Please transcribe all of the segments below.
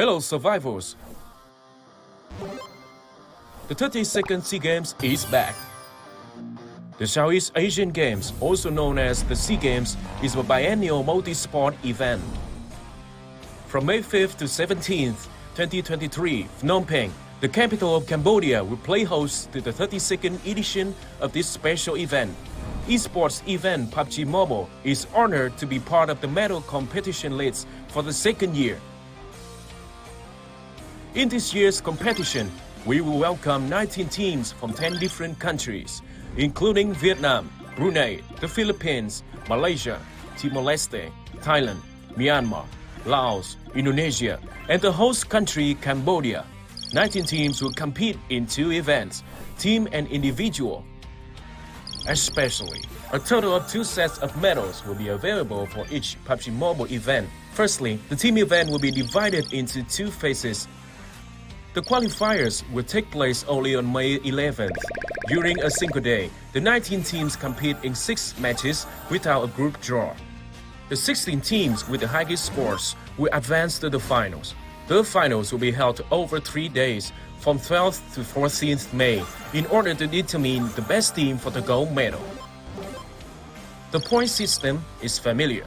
Hello survivors! The 32nd SEA Games is back. The Southeast Asian Games, also known as the SEA Games, is a biennial multi-sport event. From May 5th to 17th, 2023, Phnom Penh, the capital of Cambodia, will play host to the 32nd edition of this special event. Esports event Pubg Mobile is honored to be part of the medal competition list for the second year. In this year's competition, we will welcome 19 teams from 10 different countries, including Vietnam, Brunei, the Philippines, Malaysia, Timor-Leste, Thailand, Myanmar, Laos, Indonesia, and the host country Cambodia. 19 teams will compete in 2 events, team and individual. Especially, a total of 2 sets of medals will be available for each Pubg Mobile event. Firstly, the team event will be divided into 2 phases. The qualifiers will take place only on May 11th. During a single day, the 19 teams compete in 6 matches without a group draw. The 16 teams with the highest scores will advance to the finals. The finals will be held over 3 days, from 12th to 14th May, in order to determine the best team for the gold medal. The point system is familiar.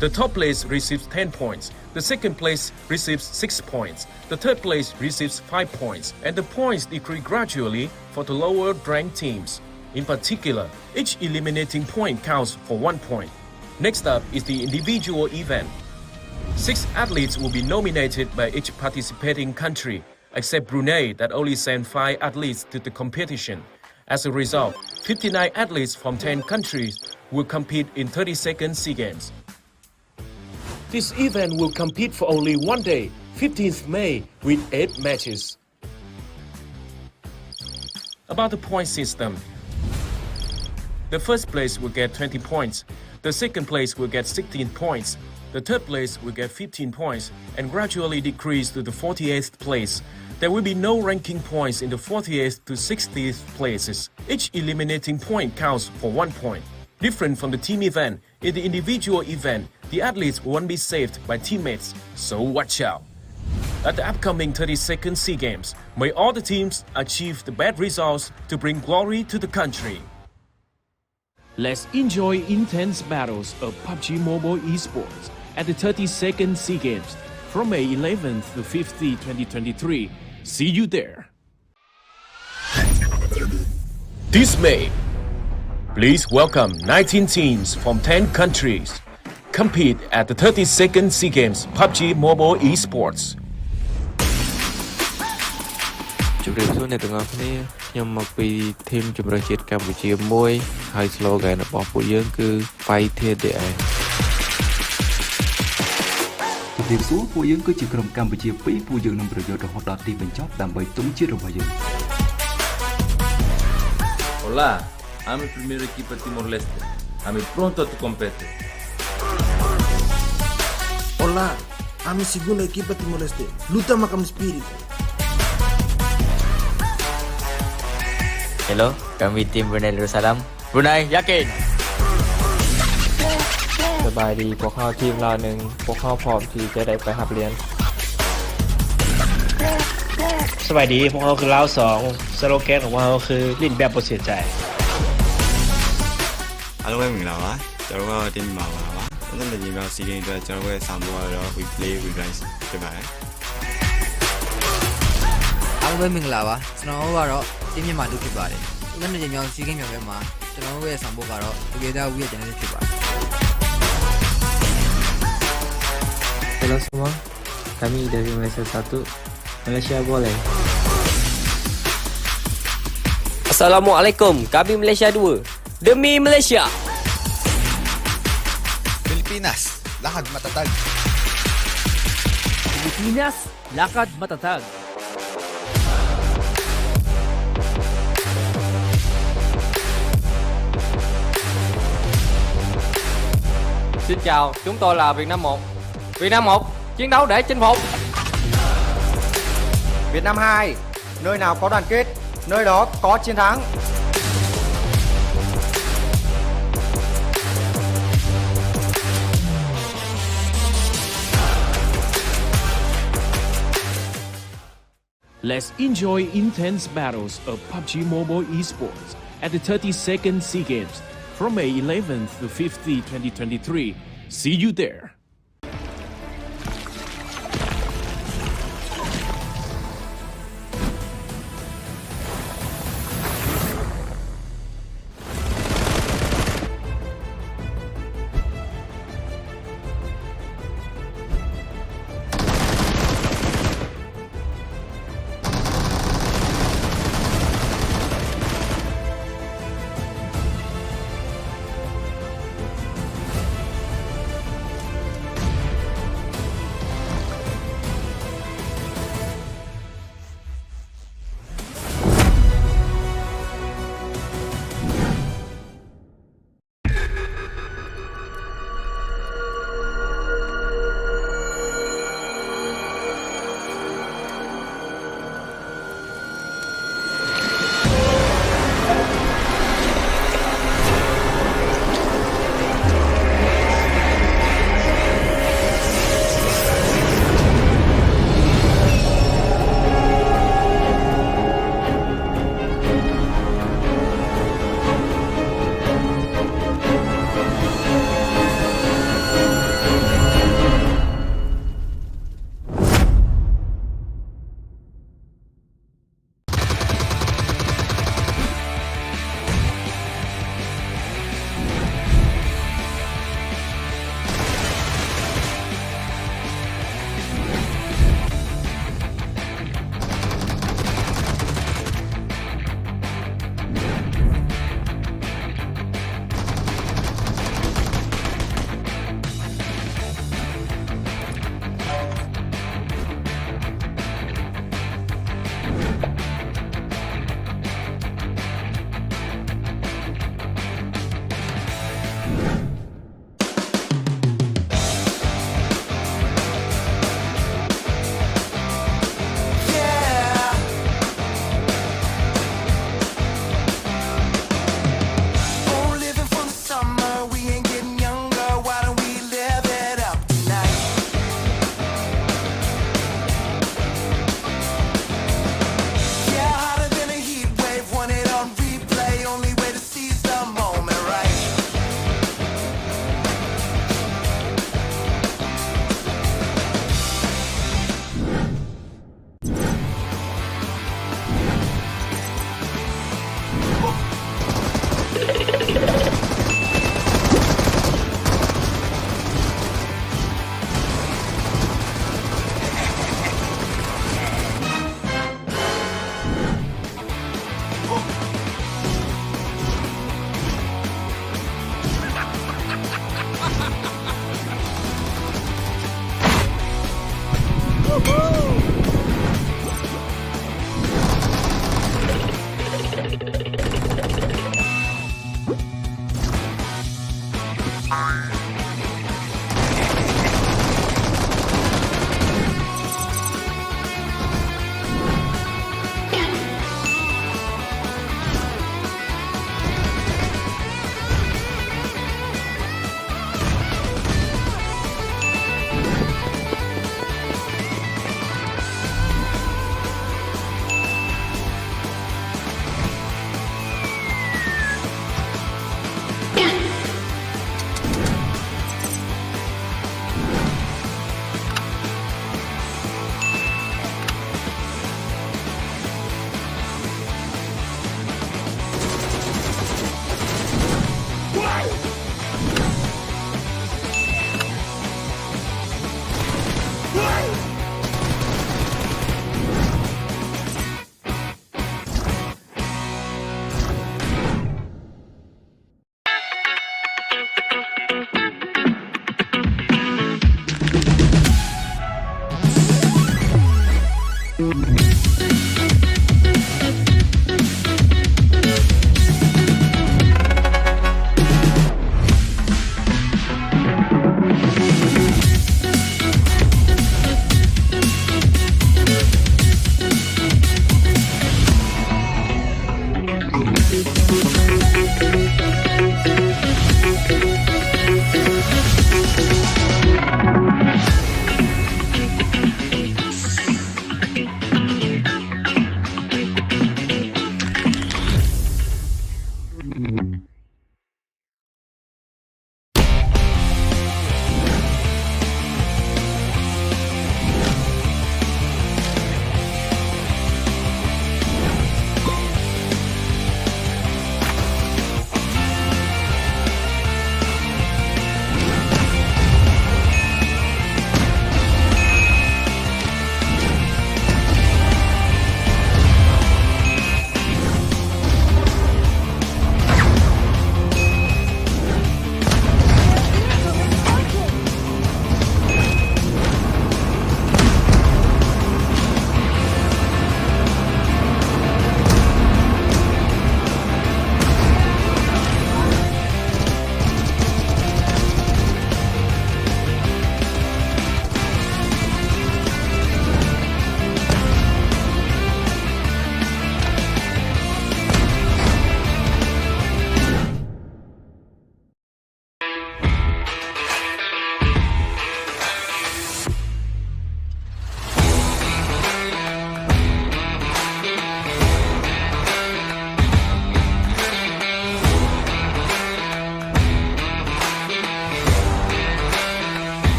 The top place receives 10 points, the second place receives 6 points, the third place receives 5 points, and the points decrease gradually for the lower ranked teams. In particular, each eliminating point counts for 1 point. Next up is the individual event. 6 athletes will be nominated by each participating country, except Brunei that only sent 5 athletes to the competition. As a result, 59 athletes from 10 countries will compete in 32nd SEA Games. This event will compete for only 1 day, 15th May, with 8 matches. About the point system, the first place will get 20 points, the second place will get 16 points, the third place will get 15 points and gradually decrease to the 48th place. There will be no ranking points in the 48th to 60th places. Each eliminating point counts for 1 point. Different from the team event, in the individual event, the athletes won't be saved by teammates, so watch out. At the upcoming 32nd SEA Games, may all the teams achieve the best results to bring glory to the country. Let's enjoy intense battles of Pubg Mobile Esports at the 32nd SEA Games from May 11th to 15th, 2023. See you there. This May, please welcome 19 teams from 10 countries. Compete at the 32nd SEA Games Pubg Mobile Esports. ជំរាបសួរអ្នកទាំងអស់គ្នាខ្ញុំមកពីធីមជម្រើសជាតិកម្ពុជាមួយហើយ slogan របស់ពួកយើងគឺ Fight to the end ជំរាបសួរពួកយើងគឺជាក្រុមកម្ពុជា2ពួកយើងនឹងប្រយុទ្ធរហូតដល់ទីបញ្ចប់ដើម្បីទង់ជាតិរបស់យើង Hola, I'm el primer equipo de Timor-Leste. I'm pronto a tu competir. Hola, I'm el segundo equipo de Timor-Leste. Luta macam espírito. Hello, kami tim Brunei Darussalam. Brunei, yakin. สบายดีพวกเขาทีมเราหนึ่งพวกเขาพร้อมที่จะได้ไปหับเรียน สวัสดีพวกเขาคือเราสองสโลแกนของพวกเขาคือลิ้นแบบบ่เสียใจ အားလုံးပဲမင်္ဂလာပါကျွန်တော်ကတင်းပါပါပါအဲ့ဒါလည်းညီမစီးကင်းအတွက်ကျွန်တော်ရဲ့ဆောင်းပေါ်တော့ we play we rise ဖြစ်ပါတယ် အားလုံးပဲမင်္ဂလာပါကျွန်တော်ကတော့တင်းမြတ်မာတို့ဖြစ်ပါတယ်အဲ့ဒါနဲ့ညီမစီးကင်းမြောက်ပဲမှာကျွန်တော်ရဲ့ဆောင်းပေါ်ကတော့ together we ရဲ့ကျန်တဲ့ဖြစ်ပါတယ် Halo semua kami dari Malaysia 1 Malaysia boleh Assalamualaikum, kami Malaysia 2. Demi Malaysia. Pilipinas, lakad matatag. Pilipinas, lakad matatag. Xin chào, chúng tôi là Việt Nam 1. Việt Nam 1, chiến đấu để chinh phục. Việt Nam 2, nơi nào có đoàn kết, nơi đó có chiến thắng. Let's enjoy intense battles of PUBG Mobile Esports at the 32nd SEA Games from May 11th to 15th, 2023. See you there.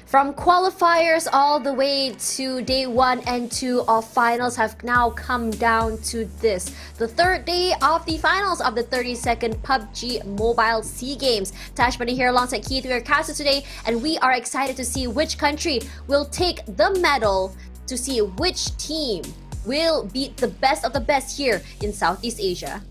From qualifiers all the way to day 1 and 2 of finals have now come down to this. The third day of the finals of the 32nd PUBG Mobile SEA Games. Tash Bunny here alongside Keith. We are casters today and we are excited to see which country will take the medal, to see which team will beat the best of the best here in Southeast Asia.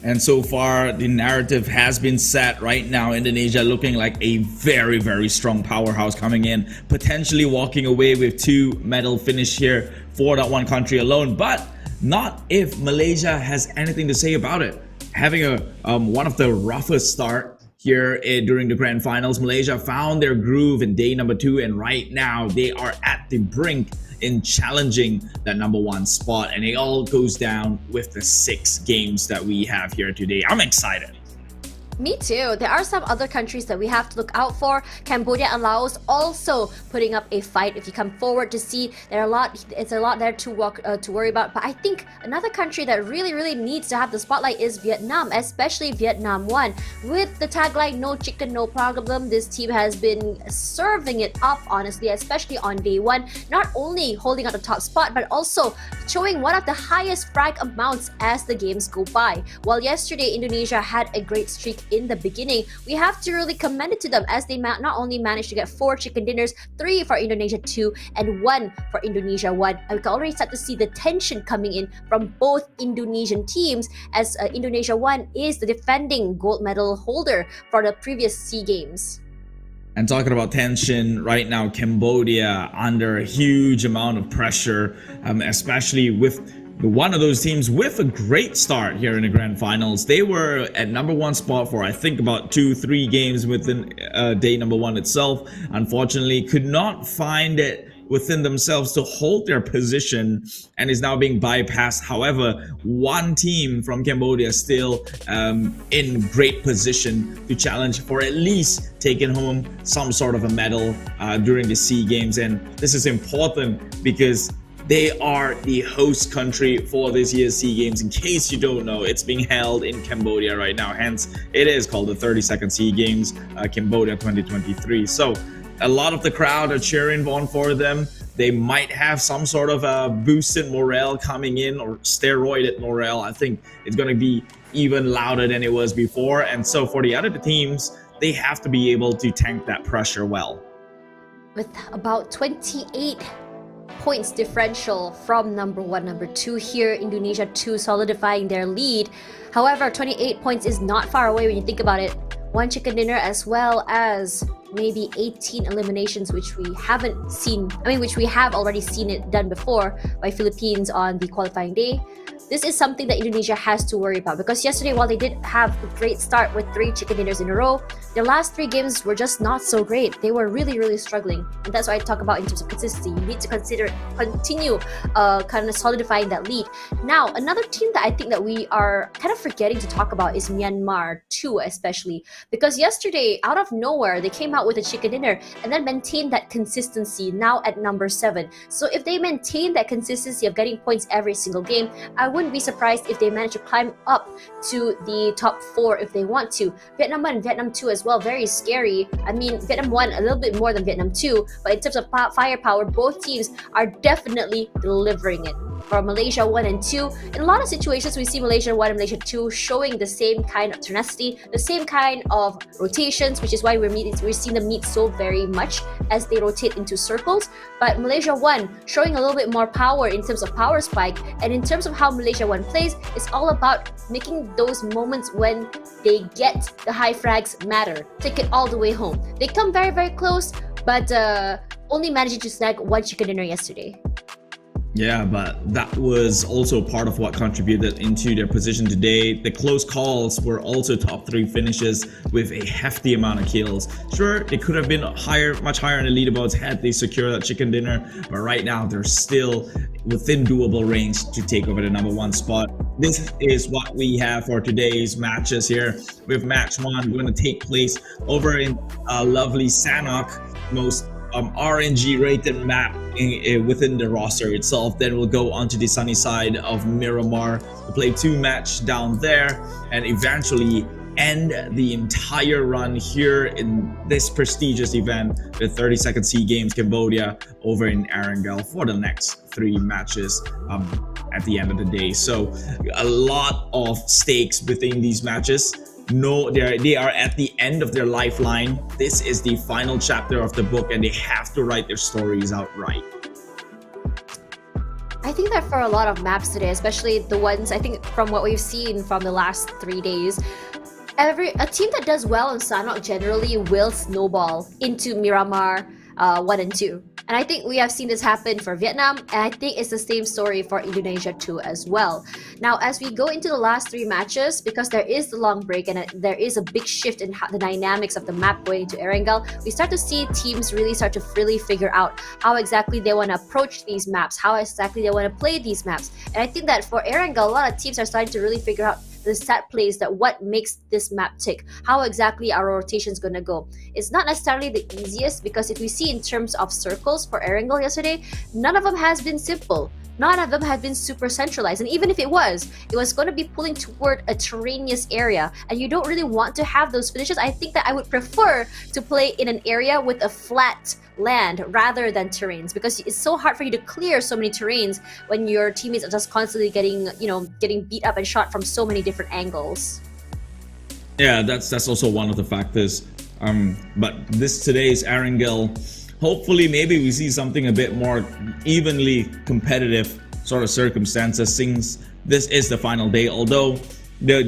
And so far, the narrative has been set. Right now, Indonesia looking like a very, very strong powerhouse coming in, potentially walking away with 2 medal finish here for that one country alone. But not if Malaysia has anything to say about it. Having a one of the roughest start here during the grand finals, Malaysia found their groove in day number 2, and right now they are at the brink in challenging that number 1 spot, and it all goes down with the 6 games that we have here today. I'm excited. Me too. There are some other countries that we have to look out for. Cambodia and Laos also putting up a fight. If you come forward to see, it's a lot there to worry about. But I think another country that really needs to have the spotlight is Vietnam, especially Vietnam 1. With the tagline "No chicken, no problem," this team has been serving it up, honestly, especially on day 1. Not only holding out the top spot, but also showing one of the highest frag amounts as the games go by. While yesterday Indonesia had a great streak in the beginning, we have to really commend it to them as they not only managed to get 4 chicken dinners, 3 for Indonesia 2 and 1 for Indonesia 1. I can already start to see the tension coming in from both Indonesian teams, as Indonesia 1 is the defending gold medal holder for the previous SEA Games. And talking about tension, right now Cambodia under a huge amount of pressure, especially with one of those teams with a great start here in the grand finals. They were at number 1 spot for I think about 2-3 games within day number 1 itself. Unfortunately, could not find it within themselves to hold their position and is now being bypassed. However, one team from Cambodia is still in great position to challenge for at least taking home some sort of a medal during the SEA Games. And this is important because they are the host country for this year's SEA Games. In case you don't know, it's being held in Cambodia right now. Hence, it is called the 32nd SEA Games, Cambodia 2023. So, a lot of the crowd are cheering on for them. They might have some sort of a boosted morale coming in, or steroided morale. I think it's going to be even louder than it was before. And so, for the other teams, they have to be able to tank that pressure well. With about 28 points differential from number 1, number 2 here, Indonesia 2 solidifying their lead. However, 28 points is not far away when you think about it. 1 chicken dinner as well as maybe 18 eliminations, which we haven't seen, which we have already seen it done before by Philippines on the qualifying day. This is something that Indonesia has to worry about, because yesterday, while they did have a great start with 3 chicken dinners in a row, their last 3 games were just not so great. They were really struggling, and that's why I talk about in terms of consistency. You need to continue kind of solidifying that lead. Now, another team that I think that we are kind of forgetting to talk about is Myanmar 2, especially because yesterday, out of nowhere, they came out with a chicken dinner and then maintained that consistency now at number 7. So if they maintain that consistency of getting points every single game, I wouldn't be surprised if they manage to climb up to the top 4 if they want to. Vietnam 1 and Vietnam 2 as well, very scary. Vietnam 1 a little bit more than Vietnam 2, but in terms of firepower, both teams are definitely delivering it. For Malaysia 1 and 2, in a lot of situations we see Malaysia 1 and Malaysia 2 showing the same kind of tenacity, the same kind of rotations, which is why we're seeing them meet so very much as they rotate into circles. But Malaysia 1 showing a little bit more power in terms of power spike, and in terms of how Malaysia 1 plays, it's all about making those moments when they get the high frags matter. Take it all the way home. They come very close, but only managing to snag 1 chicken dinner yesterday. Yeah, but that was also part of what contributed into their position today. The close calls were also top 3 finishes with a hefty amount of kills. Sure, it could have been much higher in the leaderboards had they secured that chicken dinner, but right now they're still within doable range to take over the number 1 spot. This is what we have for today's matches here. With match 1 going to take place over in lovely Sanhok, most RNG rated map within the roster itself. Then we'll go onto the sunny side of Miramar to play 2 matches down there, and eventually end the entire run here in this prestigious event, the 32nd SEA Games Cambodia over in Erangel for the next 3 matches at the end of the day. So a lot of stakes within these matches. No, they are at the end of their lifeline. This is the final chapter of the book and they have to write their stories out right. I think that for a lot of maps today, especially the ones, I think from what we've seen from the last 3 days, a team that does well in Sanhok generally will snowball into Miramar 1 and 2. And I think we have seen this happen for Vietnam, and I think it's the same story for Indonesia too as well. Now, as we go into the last 3 matches, because there is the long break and there is a big shift in the dynamics of the map going into Erangel, we start to see teams really start to figure out how exactly they want to approach these maps, how exactly they want to play these maps. And I think that for Erangel, a lot of teams are starting to really figure out the set plays, that what makes this map tick, how exactly our rotation is going to go. It's not necessarily the easiest, because if we see in terms of circles for Erangel yesterday, none of them has been simple. None of them have been super centralized, and even if it was going to be pulling toward a terraneous area, and you don't really want to have those finishes. I think that I would prefer to play in an area with a flat land rather than terrains, because it's so hard for you to clear so many terrains when your teammates are just constantly getting beat up and shot from so many different angles. Yeah, that's also one of the factors. But today's Erangel, hopefully maybe we see something a bit more evenly competitive sort of circumstances, since this is the final day. Although the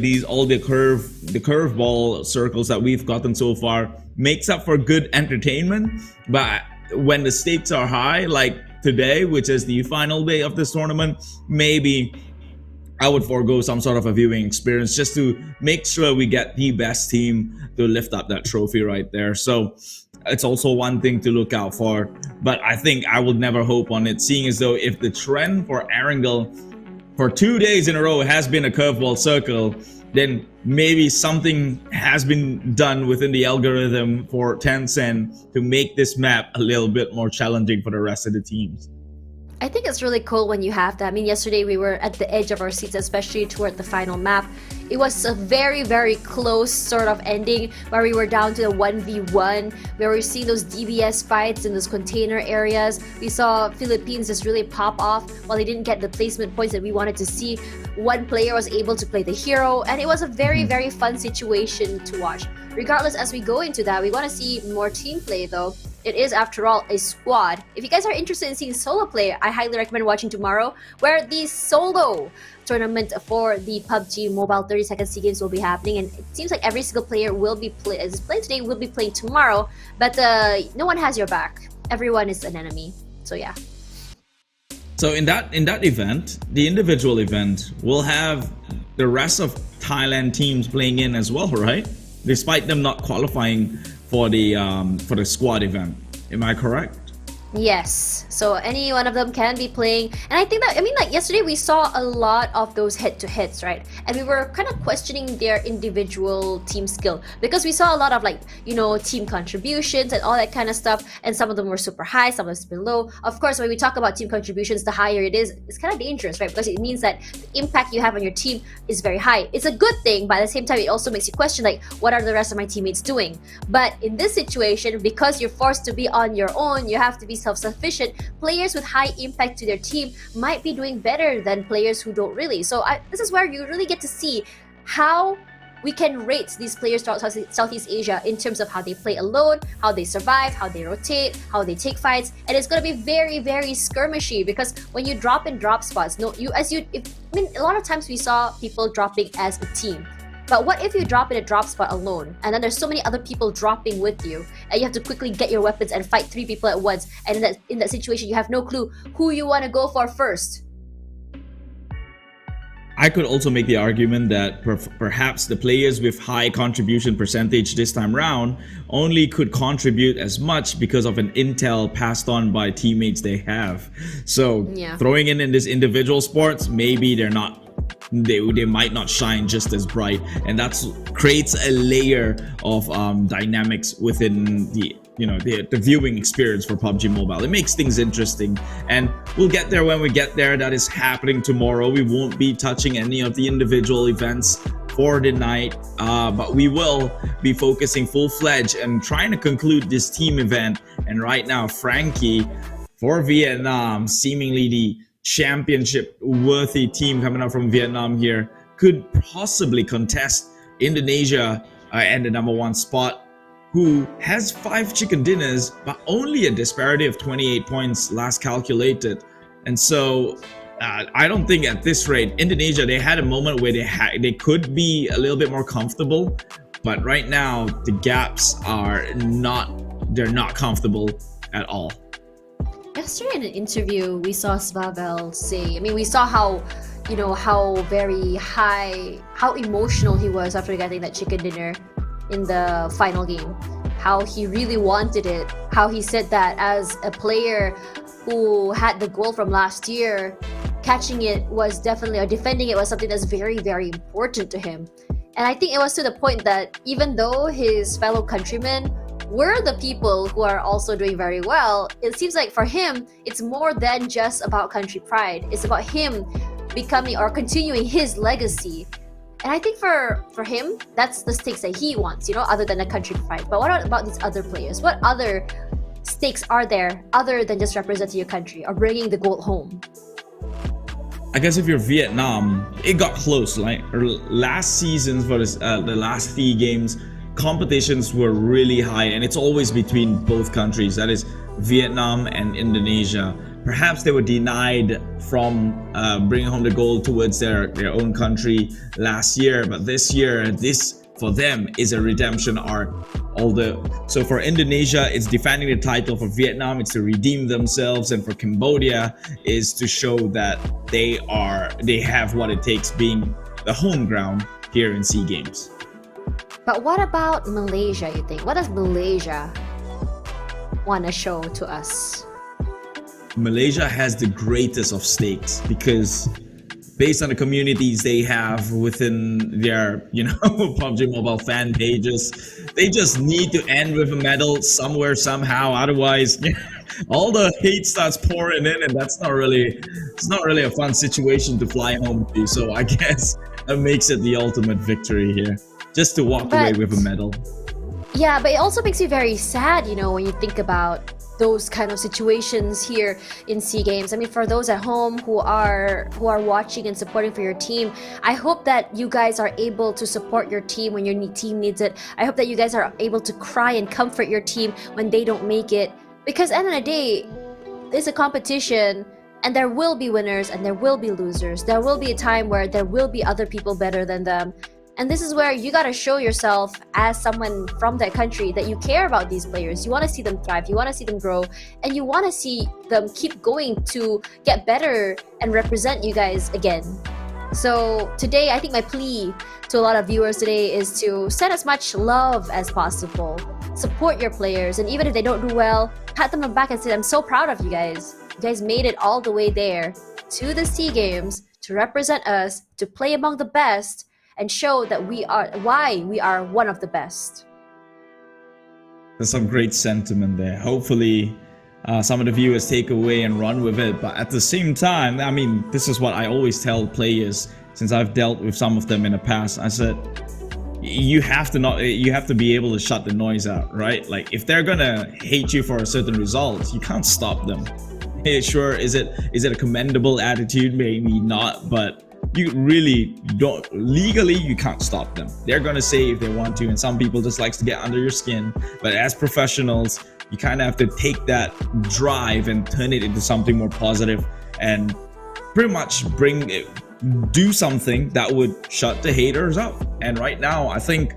curveball circles that we've gotten so far makes up for good entertainment, but when the stakes are high, like today, which is the final day of this tournament, maybe I would forego some sort of a viewing experience just to make sure we get the best team to lift up that trophy right there. So it's also one thing to look out for, but I think I would never hope on it, seeing as though if the trend for Erangel for 2 days in a row has been a curveball circle, then maybe something has been done within the algorithm for Tencent to make this map a little bit more challenging for the rest of the teams. I think it's really cool when you have that. I mean, yesterday we were at the edge of our seats, especially toward the final map. It was a very, very close sort of ending where we were down to the 1v1, where we were seeing those DBS fights in those container areas. We saw Philippines just really pop off while they didn't get the placement points that we wanted to see. One player was able to play the hero, and it was a very, very fun situation to watch. Regardless, as we go into that, we want to see more team play though. It is, after all, a squad. If you guys are interested in seeing solo play, I highly recommend watching tomorrow, where the solo tournament for the Pubg Mobile 32nd SEA Games will be happening, and it seems like every single player will be playing today, will be playing tomorrow, but no one has your back. Everyone is an enemy. So yeah. So in that event, the individual event, will have the rest of Thailand teams playing in as well, right? Despite them not qualifying for the squad event. Am I correct? Yes, so any one of them can be playing, and I think that, I mean, like yesterday we saw a lot of those head-to-heads, right? And we were kind of questioning their individual team skill, because we saw a lot of, like, you know, team contributions and all that kind of stuff, and some of them were super high, some of them were low. Of course, when we talk about team contributions, the higher it is, it's kind of dangerous, right? Because it means that the impact you have on your team is very high. It's a good thing, but at the same time, it also makes you question, like, what are the rest of my teammates doing? But in this situation, because you're forced to be on your own, you have to be self-sufficient, players with high impact to their team might be doing better than players who don't really. So this is where you really get to see how we can rate these players throughout Southeast Asia in terms of how they play alone, how they survive, how they rotate, how they take fights, and it's going to be very, very skirmishy, because when you drop in drop spots, I mean, a lot of times we saw people dropping as a team. But what if you drop in a drop spot alone, and then there's so many other people dropping with you, and you have to quickly get your weapons and fight 3 people at once, and in that situation you have no clue who you want to go for first? I could also make the argument that perhaps the players with high contribution percentage this time round only could contribute as much because of an intel passed on by teammates they have. So yeah, throwing in this individual sports, maybe they might not shine just as bright, and that creates a layer of dynamics within the viewing experience for Pubg Mobile. It makes things interesting, and we'll get there when we get there. That is happening tomorrow. We won't be touching any of the individual events for the night, but we will be focusing full-fledged and trying to conclude this team event. And right now, Frankie for Vietnam, seemingly the championship-worthy team coming up from Vietnam here, could possibly contest Indonesia and the number 1 spot, who has 5 chicken dinners, but only a disparity of 28 points last calculated. And so I don't think at this rate, Indonesia, they had a moment where they could be a little bit more comfortable, but right now the gaps are they're not comfortable at all. Yesterday in an interview, we saw Svavel say, we saw how very high, how emotional he was after getting that chicken dinner in the final game, how he really wanted it, how he said that as a player who had the goal from last year, catching it was definitely, or defending it was something that's very, very important to him. And I think it was to the point that even though his fellow countrymen were the people who are also doing very well, it seems like for him, it's more than just about country pride. It's about him becoming or continuing his legacy. And I think for him, that's the stakes that he wants, other than a country pride. But what about these other players? What other stakes are there other than just representing your country or bringing the gold home? I guess if you're Vietnam, it got close. Like last season for the last 3 games, competitions were really high, and it's always between both countries. That is Vietnam and Indonesia. Perhaps they were denied from bringing home the gold towards their own country last year, but this year, this for them is a redemption arc. So for Indonesia, it's defending the title. For Vietnam, it's to redeem themselves, and for Cambodia is to show that they have what it takes, being the home ground here in SEA Games. But what about Malaysia, you think? What does Malaysia want to show to us? Malaysia has the greatest of stakes because based on the communities they have within their, PUBG Mobile fan pages, they just need to end with a medal somewhere, somehow. Otherwise, all the hate starts pouring in, and it's not really a fun situation to fly home to. So I guess that makes it the ultimate victory here, just to walk away with a medal. Yeah, but it also makes me very sad, when you think about those kind of situations here in SEA Games. For those at home who are watching and supporting for your team, I hope that you guys are able to support your team when your team needs it. I hope that you guys are able to cry and comfort your team when they don't make it, because at the end of the day, it's a competition, and there will be winners and there will be losers. There will be a time where there will be other people better than them. And this is where you gotta show yourself as someone from that country that you care about these players. You want to see them thrive, you want to see them grow, and you want to see them keep going to get better and represent you guys again. So today, I think my plea to a lot of viewers today is to send as much love as possible. Support your players, and even if they don't do well, pat them on the back and say, I'm so proud of you guys. You guys made it all the way there to the SEA Games to represent us, to play among the best, and show that why we are one of the best. There's some great sentiment there. Hopefully some of the viewers take away and run with it. But at the same time, this is what I always tell players, since I've dealt with some of them in the past. I said, you have to be able to shut the noise out, right? Like, if they're gonna hate you for a certain result, you can't stop them. Sure, is it a commendable attitude? Maybe not, but you really don't, legally you can't stop them. They're gonna say if they want to, and some people just likes to get under your skin. But as professionals, you kind of have to take that drive and turn it into something more positive, and pretty much do something that would shut the haters up. And right now, I think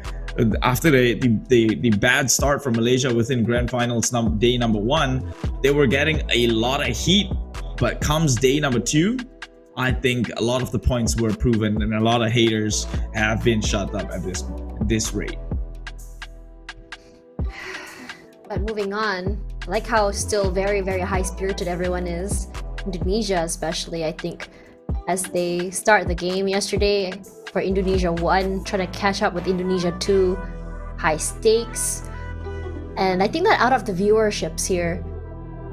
after the bad start for Malaysia within Grand Finals day number 1, they were getting a lot of heat. But comes day number 2, I think a lot of the points were proven, and a lot of haters have been shut up at this rate. But moving on, I like how still very, very high-spirited everyone is. Indonesia especially, I think, as they start the game yesterday for Indonesia 1, trying to catch up with Indonesia 2, high stakes. And I think that out of the viewerships here,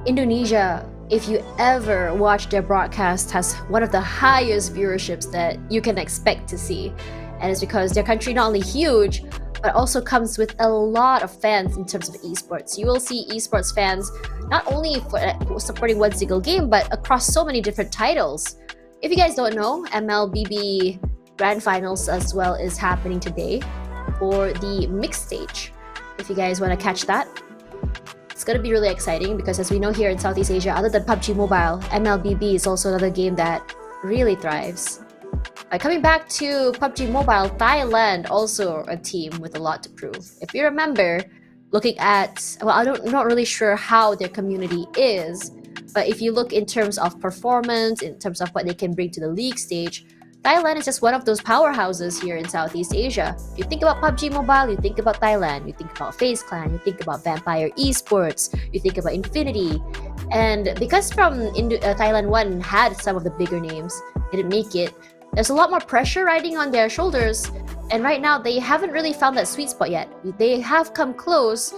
Indonesia, if you ever watch their broadcast, has one of the highest viewerships that you can expect to see. And it's because their country not only huge, but also comes with a lot of fans in terms of esports. You will see esports fans not only for supporting one single game, but across so many different titles. If you guys don't know, MLBB Grand Finals as well is happening today for the mixed stage. If you guys want to catch that, it's going to be really exciting because as we know here in Southeast Asia, other than PUBG Mobile, MLBB is also another game that really thrives. Coming back to PUBG Mobile, Thailand also a team with a lot to prove. If you remember, looking at, well, I'm not really sure how their community is, but if you look in terms of performance, in terms of what they can bring to the league stage, Thailand is just one of those powerhouses here in Southeast Asia. If you think about PUBG Mobile, you think about Thailand, you think about FaZe Clan, you think about Vampire Esports, you think about Infinity. And because Thailand 1 had some of the bigger names, didn't make it, there's a lot more pressure riding on their shoulders, and right now they haven't really found that sweet spot yet. They have come close,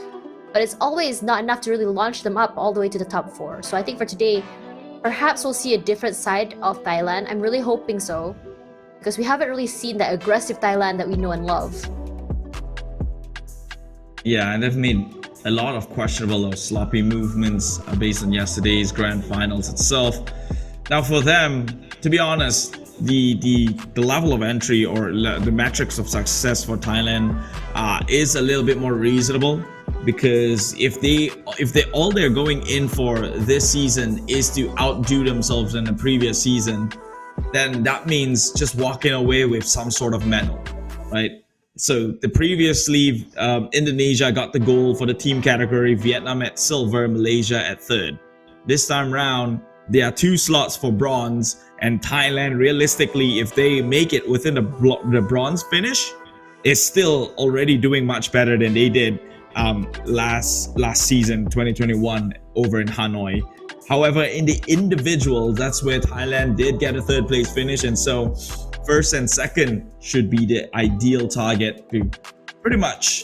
but it's always not enough to really launch them up all the way to the top 4. So I think for today, perhaps we'll see a different side of Thailand. I'm really hoping so, because we haven't really seen that aggressive Thailand that we know and love. Yeah, and they've made a lot of questionable or sloppy movements based on yesterday's Grand Finals itself. Now for them, to be honest, the level of entry or the metrics of success for Thailand is a little bit more reasonable, because if all they're going in for this season is to outdo themselves in the previous season, then that means just walking away with some sort of medal, right? So the previously Indonesia got the gold for the team category, Vietnam at silver, Malaysia at third. This time round, there are 2 slots for bronze, and Thailand, realistically, if they make it within the bronze finish, is still already doing much better than they did last season, 2021, over in Hanoi. However, in the individual, that's where Thailand did get a 3rd place finish, and so 1st and 2nd should be the ideal target to pretty much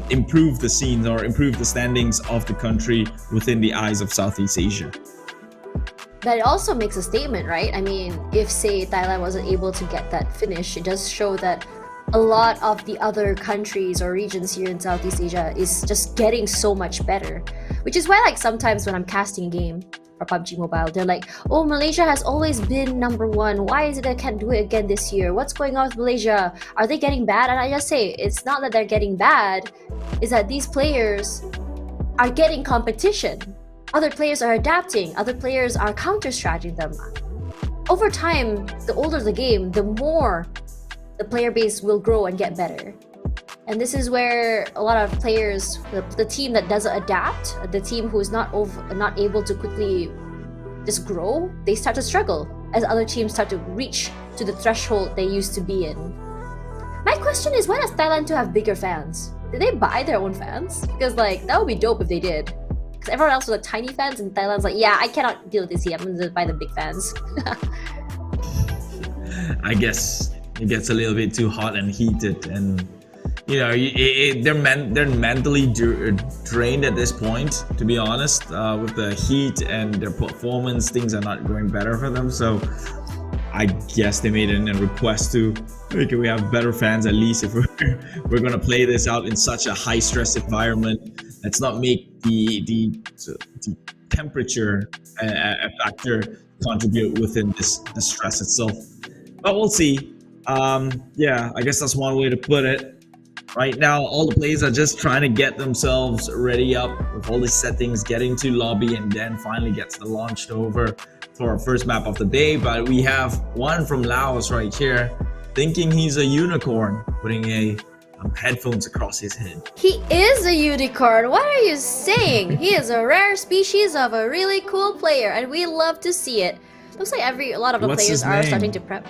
improve the scenes or improve the standings of the country within the eyes of Southeast Asia. But it also makes a statement, right? I mean, if say Thailand wasn't able to get that finish, it does show that a lot of the other countries or regions here in Southeast Asia is just getting so much better. Which is why, like, sometimes when I'm casting a game for PUBG Mobile, they're like, oh, Malaysia has always been number 1. Why is it they can't do it again this year? What's going on with Malaysia? Are they getting bad? And I just say, it's not that they're getting bad, it's that these players are getting competition. Other players are adapting, other players are counter-strateging them. Over time, the older the game, the more the player base will grow and get better. And this is where a lot of players, the team that doesn't adapt, the team who is not able to quickly just grow, they start to struggle as other teams start to reach to the threshold they used to be in. My question is, why does Thailand to have bigger fans? Did they buy their own fans? Because like, that would be dope if they did. Because everyone else was like tiny fans, and Thailand's like, yeah, I cannot deal with this here. I'm gonna buy the big fans. I guess it gets a little bit too hot and heated, and you know, they're mentally drained at this point. To be honest, with the heat and their performance, things are not going better for them. So I guess they made a request to, hey, can we have better fans at least if we're gonna play this out in such a high stress environment. Let's not make the temperature a factor contribute within the stress itself. But we'll see. Yeah, I guess that's one way to put it. Right now, all the players are just trying to get themselves ready up with all the settings, getting to lobby, and then finally gets the launched over for our first map of the day. But we have one from Laos right here, thinking he's a unicorn, putting headphones across his head. He is a unicorn. What are you saying? He is a rare species of a really cool player, and we love to see it. Looks like a lot of the players are starting to prep.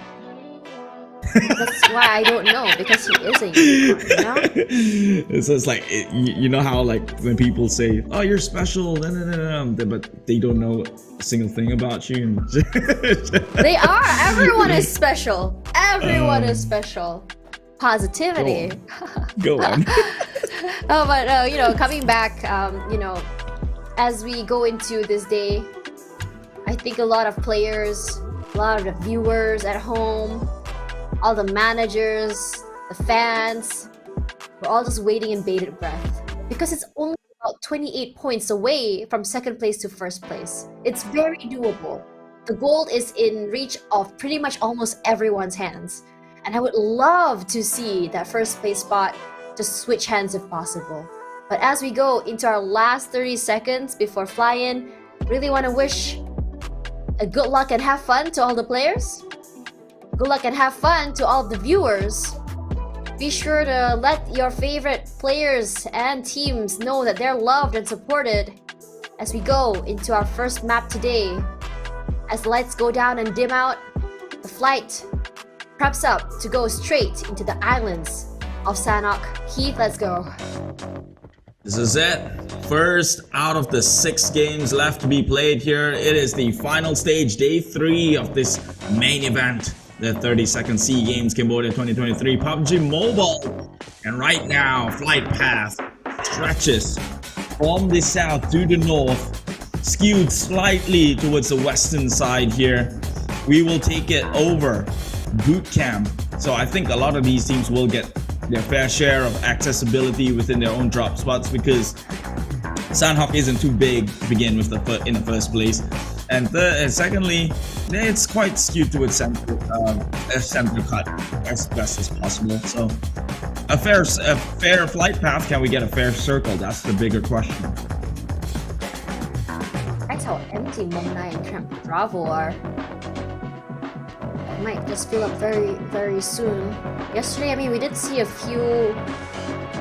That's why I don't know, because he is a unicorn, you know? So it's like, you know how like when people say, oh, you're special, but they don't know a single thing about you. They are. Everyone is special. Everyone is special. Positivity. Go on. Oh, but you know, coming back, you know, as we go into this day, I think a lot of players, a lot of the viewers at home all the managers, the fans, we're all just waiting in bated breath because it's only about 28 points away from second place to first place. It's very doable. The gold is in reach of pretty much almost everyone's hands. And I would love to see that first place spot just switch hands if possible. But as we go into our last 30 seconds before fly-in, really want to wish a good luck and have fun to all the players. Good luck and have fun to all the viewers. Be sure to let your favorite players and teams know that they're loved and supported as we go into our first map today. As the lights go down and dim out, the flight preps up to go straight into the islands of Sanhok. Keith, let's go. This is it. First out of the 6 games left to be played here. It is the final stage, day 3 of this main event. The 32nd SEA Games Cambodia 2023 PUBG Mobile. And right now, flight path stretches from the south to the north, skewed slightly towards the western side here. We will take it over boot camp. So I think a lot of these teams will get their fair share of accessibility within their own drop spots because Sanhok isn't too big to begin with in the first place. And secondly, it's quite skewed towards center cut as best as possible. So a fair flight path. Can we get a fair circle? That's the bigger question. That's how empty Mumbai and Camp Bravo are. It might just fill up very, very soon. Yesterday, I mean, we did see a few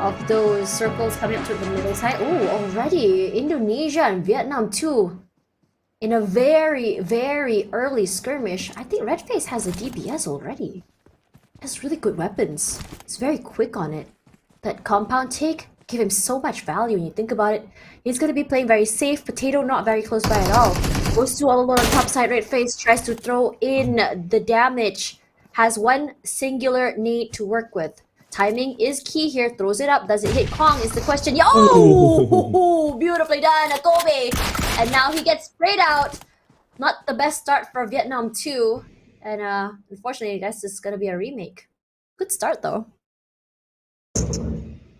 of those circles coming up to the middle side. Oh, already Indonesia and Vietnam too. In a very, very early skirmish. I think Redface has a DPS already. Has really good weapons. He's very quick on it. That compound take give him so much value when you think about it. He's going to be playing very safe. Potato not very close by at all. Goes to all alone on top side. Redface tries to throw in the damage. Has one singular nade to work with. Timing is key here. Throws it up. Does it hit Kong is the question. Yo! Beautifully done, Akobe. And now he gets sprayed out. Not the best start for Vietnam too. And unfortunately, I guess this is going to be a remake. Good start though.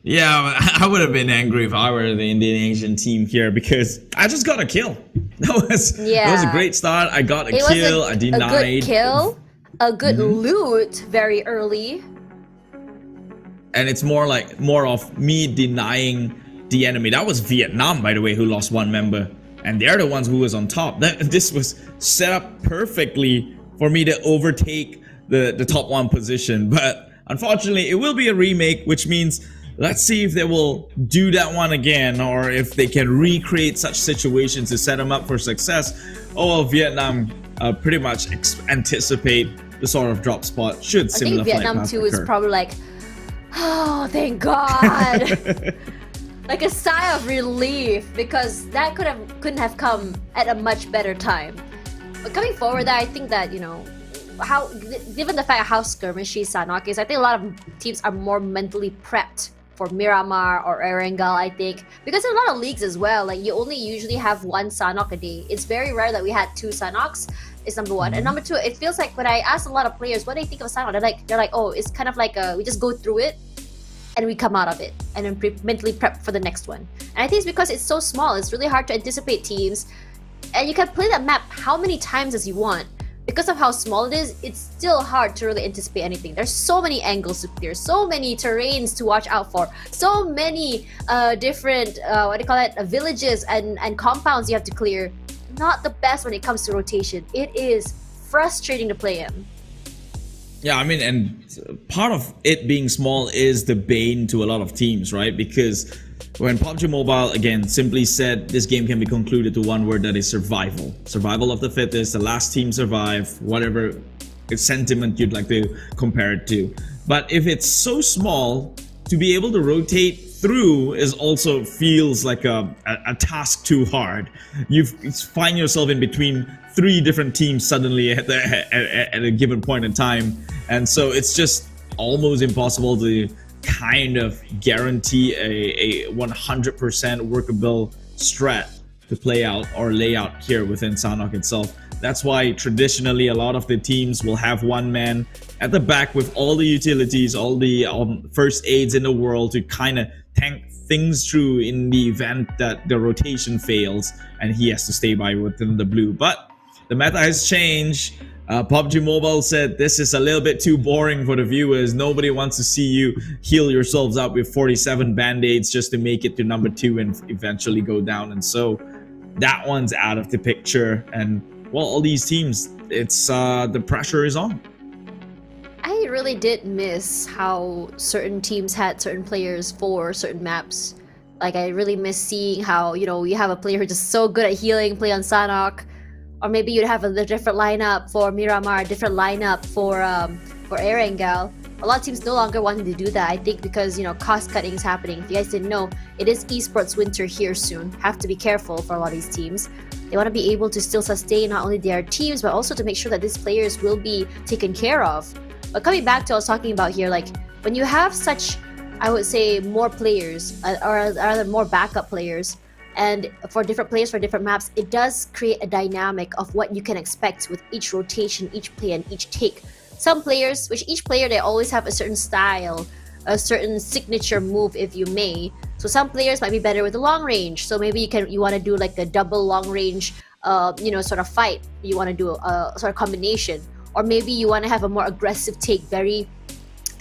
Yeah, I would have been angry if I were the Indonesian team here because I just got a kill. That was a great start. I got a kill. I denied. A good kill. A good loot very early. And it's more of me denying the enemy. That was Vietnam, by the way, who lost one member. And they're the ones who was on top. This was set up perfectly for me to overtake the top 1 position. But unfortunately, it will be a remake, which means let's see if they will do that one again or if they can recreate such situations to set them up for success. Oh, well, Vietnam pretty much anticipate the sort of drop spot should similar. I think Vietnam 2 is probably like, oh, thank God. Like a sigh of relief because that couldn't have come at a much better time. But coming forward, I think that, you know, given the fact how skirmishy Sanhok is, I think a lot of teams are more mentally prepped for Miramar or Erangel, I think. Because in a lot of leagues as well, like you only usually have 1 Sanhok a day. It's very rare that we had 2 Sanhoks. Is number 1. And number 2, it feels like when I ask a lot of players what they think of Sanhok, they're like, oh, it's kind of like we just go through it and we come out of it and then mentally prep for the next one. And I think it's because it's so small. It's really hard to anticipate teams, and you can play that map how many times as you want. Because of how small it is, it's still hard to really anticipate anything. There's so many angles to clear, so many terrains to watch out for, so many different villages and compounds you have to clear. Not the best when it comes to rotation. It is frustrating to play in. Yeah, I mean, and part of it being small is the bane to a lot of teams, right? Because when PUBG Mobile, again, simply said this game can be concluded to one word, that is survival. Survival of the fittest, the last team survive, whatever sentiment you'd like to compare it to. But if it's so small, to be able to rotate through is also feels like a task too hard. You find yourself in between 3 different teams suddenly at a given point in time, and so it's just almost impossible to kind of guarantee a 100% workable strat to play out or lay out here within Sanhok itself. That's why traditionally a lot of the teams will have one man at the back with all the utilities, all the first aids in the world to kind of tank things through in the event that the rotation fails and he has to stay by within the blue. But the meta has changed. PUBG Mobile said this is a little bit too boring for the viewers. Nobody wants to see you heal yourselves up with 47 band-aids just to make it to number 2 and eventually go down. And so that one's out of the picture. And well, all these teams, it's the pressure is on. I really did miss how certain teams had certain players for certain maps. Like, I really miss seeing how, you know, you have a player who's just so good at healing, play on Sanhok. Or maybe you'd have a different lineup for Miramar, a different lineup for Erangel. A lot of teams no longer wanting to do that, I think, because, you know, cost cutting is happening. If you guys didn't know, it is esports winter here soon. Have to be careful for a lot of these teams. They want to be able to still sustain not only their teams, but also to make sure that these players will be taken care of. But coming back to what I was talking about here, like, when you have such, I would say, more players, or rather more backup players, and for different players for different maps, it does create a dynamic of what you can expect with each rotation, each play, and each take. Some players, which each player, they always have a certain style, a certain signature move, if you may. So some players might be better with the long range. So maybe you want to do like a double long range, sort of fight. You want to do a sort of combination, or maybe you want to have a more aggressive take,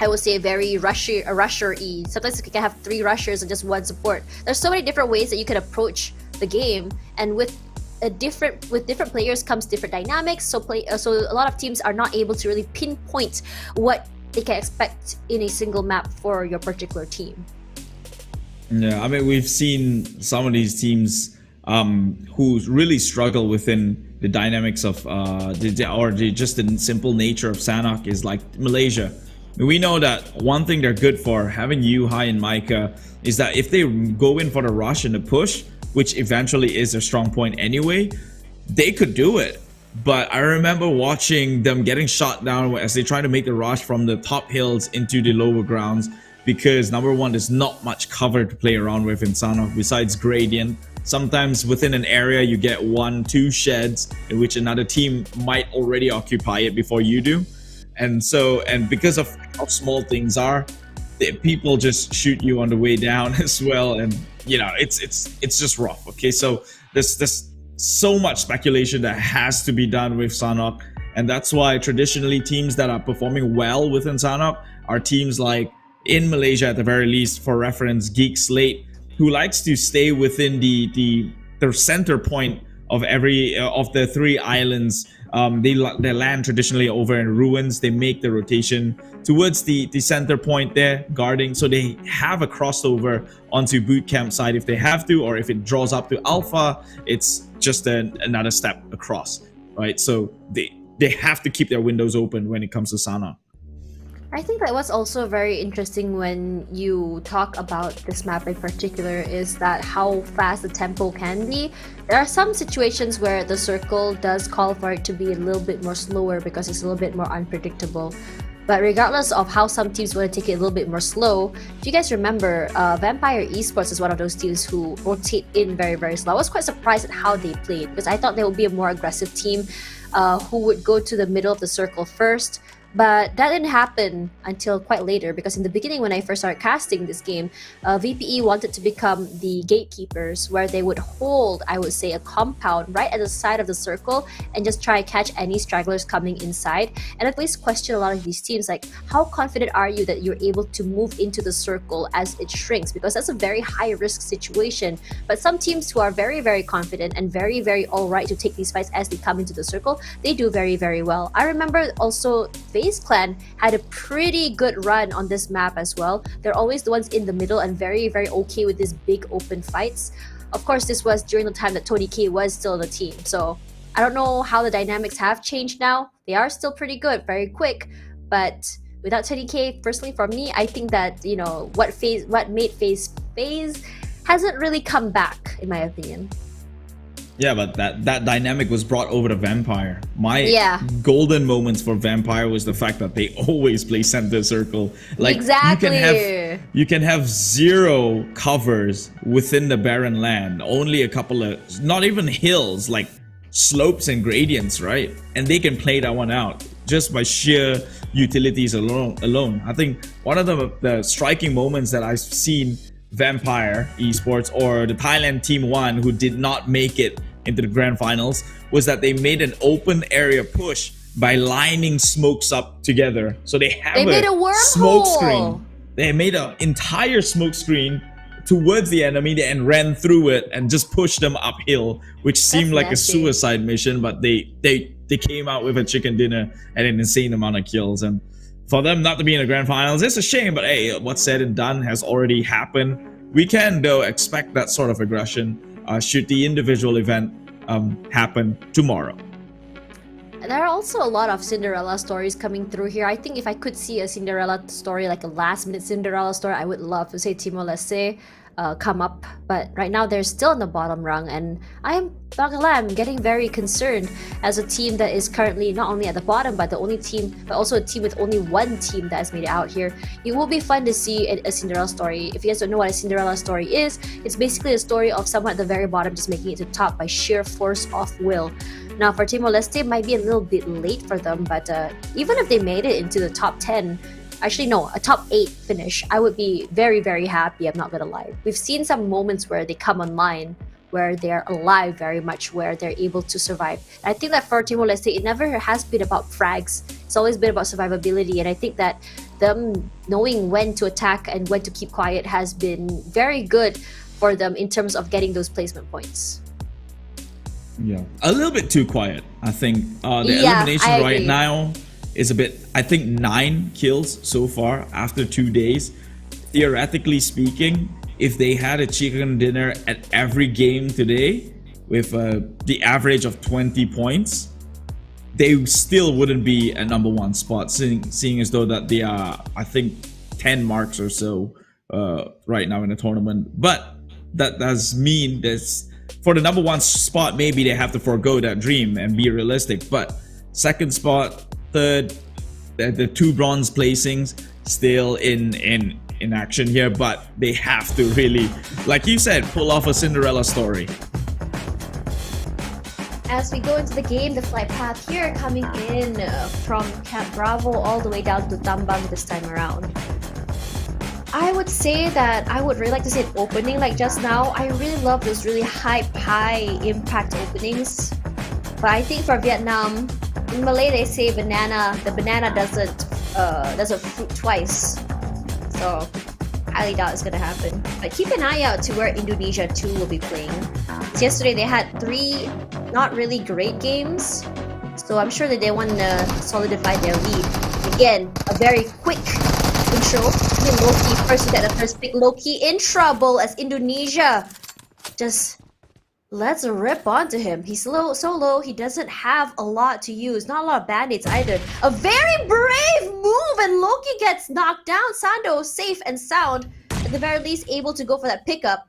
I would say very rusher-y. Sometimes you can have 3 rushers and just 1 support. There's so many different ways that you can approach the game, and with different players comes different dynamics. So a lot of teams are not able to really pinpoint what they can expect in a single map for your particular team. Yeah, I mean, we've seen some of these teams who really struggle within the dynamics of just the simple nature of Sanhok is like Malaysia. We know that one thing they're good for, having you, Hai, and Micah, is that if they go in for the rush and the push, which eventually is their strong point anyway, they could do it. But I remember watching them getting shot down as they try to make the rush from the top hills into the lower grounds, because number one, there's not much cover to play around with in Sanhok besides gradient. Sometimes within an area you get 1-2 sheds in which another team might already occupy it before you do. And because of how small things are, people just shoot you on the way down as well. And you know, it's just rough. Okay, so there's so much speculation that has to be done with Sanhok, and that's why traditionally teams that are performing well within Sanhok are teams like, in Malaysia at the very least, for reference, Geek Slate, who likes to stay within the center point of every of the 3 islands. They land traditionally over in ruins. They make the rotation towards the center point there, guarding, so they have a crossover onto boot camp side if they have to, or if it draws up to alpha, it's just another step across, right? So they have to keep their windows open when it comes to Sanhok. I think that was also very interesting when you talk about this map in particular, is that how fast the tempo can be. There are some situations where the circle does call for it to be a little bit more slower because it's a little bit more unpredictable. But regardless of how some teams want to take it a little bit more slow, if you guys remember, Vampire Esports is one of those teams who rotate in very, very slow. I was quite surprised at how they played, because I thought they would be a more aggressive team who would go to the middle of the circle first. But that didn't happen until quite later, because in the beginning when I first started casting this game, VPE wanted to become the gatekeepers, where they would hold, I would say, a compound right at the side of the circle and just try to catch any stragglers coming inside. And I've always questioned a lot of these teams, like, how confident are you that you're able to move into the circle as it shrinks? Because that's a very high risk situation. But some teams who are very, very confident and very, very alright to take these fights as they come into the circle, they do very, very well. I remember also FaZe Clan had a pretty good run on this map as well. They're always the ones in the middle and very, very okay with these big open fights. Of course, this was during the time that Tony K was still on the team, so I don't know how the dynamics have changed now. They are still pretty good, very quick, but without Tony K, personally for me, I think that, you know, what made FaZe hasn't really come back, in my opinion. Yeah, but that dynamic was brought over to Vampire. My golden moments for Vampire was the fact that they always play center circle. Like, exactly. You can have 0 covers within the barren land. Only a couple of, not even hills, like slopes and gradients, right? And they can play that one out just by sheer utilities alone. I think one of the striking moments that I've seen Vampire Esports or the Thailand Team 1 who did not make it into the grand finals was that they made an open area push by lining smokes up together. So they have a smoke screen. They made an entire smoke screen towards the enemy and ran through it and just pushed them uphill, which seemed like a suicide mission, but they came out with a chicken dinner and an insane amount of kills. And for them not to be in the grand finals, it's a shame, but hey, what's said and done has already happened. We can though expect that sort of aggression should the individual event happen tomorrow. There are also a lot of Cinderella stories coming through here. I think if I could see a Cinderella story, like a last-minute Cinderella story, I would love to say Timor-Leste come up. But right now, they're still in the bottom rung, and I'm getting very concerned as a team that is currently not only at the bottom, but also a team with only one team that has made it out here. It will be fun to see a Cinderella story. If you guys don't know what a Cinderella story is, it's basically a story of someone at the very bottom just making it to the top by sheer force of will. Now for Timor-Leste, it might be a little bit late for them, but even if they made it into the top 10, actually no, a top 8 finish, I would be very, very happy, I'm not gonna lie. We've seen some moments where they come online, where they're alive very much, where they're able to survive. I think that for Timor-Leste, it never has been about frags. It's always been about survivability, and I think that them knowing when to attack and when to keep quiet has been very good for them in terms of getting those placement points. Yeah, a little bit too quiet. I think the elimination right now is a bit, I think 9 kills so far after 2 days. Theoretically speaking, if they had a chicken dinner at every game today with the average of 20 points, they still wouldn't be a #1 spot, seeing as though that they are, I think, 10 marks or so right now in the tournament. But that does mean that for the #1 spot, maybe they have to forego that dream and be realistic. But second spot, third, the 2 bronze placings still in action here, but they have to really, like you said, pull off a Cinderella story. As we go into the game, the flight path here coming in from Camp Bravo all the way down to Tambang this time around. I would say that I would really like to see an opening like just now. I really love those really high impact openings. But I think for Vietnam, in Malay they say the banana doesn't fruit twice. So I highly doubt it's gonna happen. But keep an eye out to where Indonesia too will be playing. So yesterday they had 3 not really great games. So I'm sure that they want to solidify their lead. Again, a very quick intro. Loki first to get the first pick. Loki in trouble as Indonesia just let's rip onto him. He's so low, he doesn't have a lot to use. Not a lot of band-aids either. A very brave move and Loki gets knocked down. Sando safe and sound. At the very least able to go for that pickup.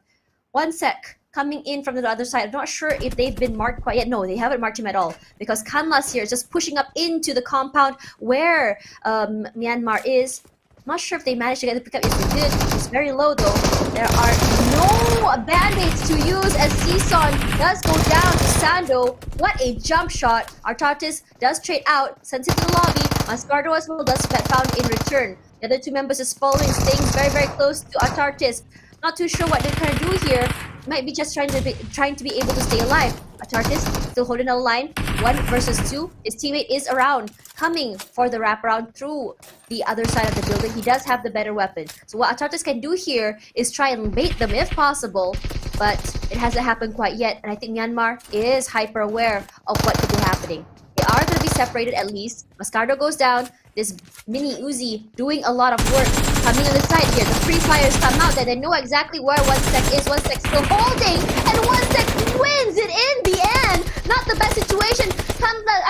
1 sec. Coming in from the other side. I'm not sure if they've been marked quite yet. No, they haven't marked him at all. Because Kanlas here is just pushing up into the compound where Myanmar is. Not sure if they managed to get the pickup. Yes, they did. It's very low though. There are no band-aids to use as Season does go down to Sando. What a jump shot. Artartis does trade out, sends it to the lobby. Mascardo as well does get found in return. The other 2 members is following, staying very, very close to Artartis. Not too sure what they're trying to do here. Might be just trying to be able to stay alive. Artartis still holding the line. 1 versus 2. His teammate is around, coming for the wraparound through the other side of the building. He does have the better weapon. So what Artartis can do here is try and bait them if possible, but it hasn't happened quite yet. And I think Myanmar is hyper aware of what could be happening. They are going to be separated at least. Mascardo goes down. This mini Uzi doing a lot of work. Coming on the side here, the free flyers come out there. They know exactly where 1 sec is. 1 sec still holding, and 1 sec wins it in the end. Not the best situation.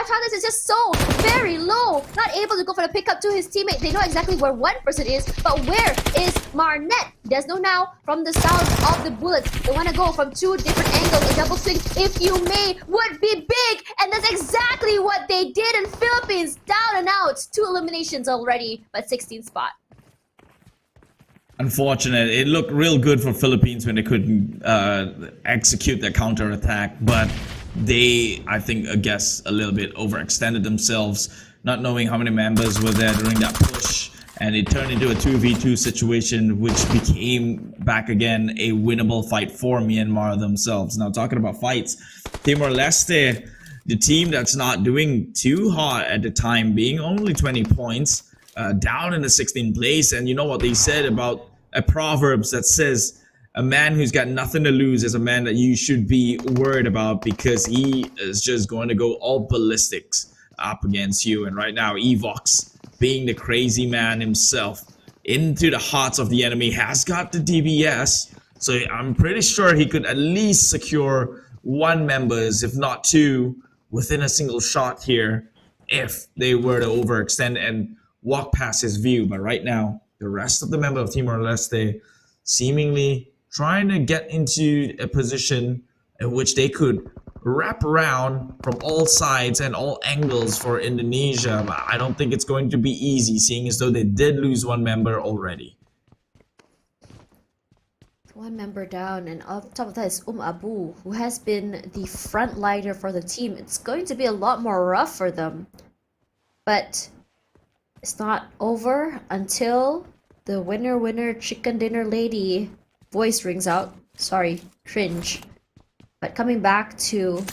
Artartis is just so very low, not able to go for the pickup to his teammate. They know exactly where 1 person is, but where is Marnet? He does know now from the sound of the bullets. They want to go from 2 different angles. A double swing, if you may, would be big, and that's exactly what they did in Philippines. Down and out. 2 eliminations already, but 16th spot. Unfortunate. It looked real good for Philippines when they couldn't execute their counter-attack, but they, I think, I guess, a little bit overextended themselves, not knowing how many members were there during that push, and it turned into a 2v2 situation, which became back again a winnable fight for Myanmar themselves. Now, talking about fights, Timor-Leste, the team that's not doing too hot at the time being, only 20 points, down in the 16th place. And you know what they said about a proverb that says, a man who's got nothing to lose is a man that you should be worried about, because he is just going to go all ballistics up against you. And right now, Evox, being the crazy man himself, into the hearts of the enemy, has got the DBS. So I'm pretty sure he could at least secure 1 members, if not 2, within a single shot here, if they were to overextend and walk past his view. But right now, the rest of the members of Timor-Leste seemingly trying to get into a position in which they could wrap around from all sides and all angles for Indonesia. But I don't think it's going to be easy, seeing as though they did lose 1 member already. 1 member down, and on top of that is Abu, who has been the frontliner for the team. It's going to be a lot more rough for them. But it's not over until the winner chicken dinner lady voice rings out. Sorry, cringe. But coming back to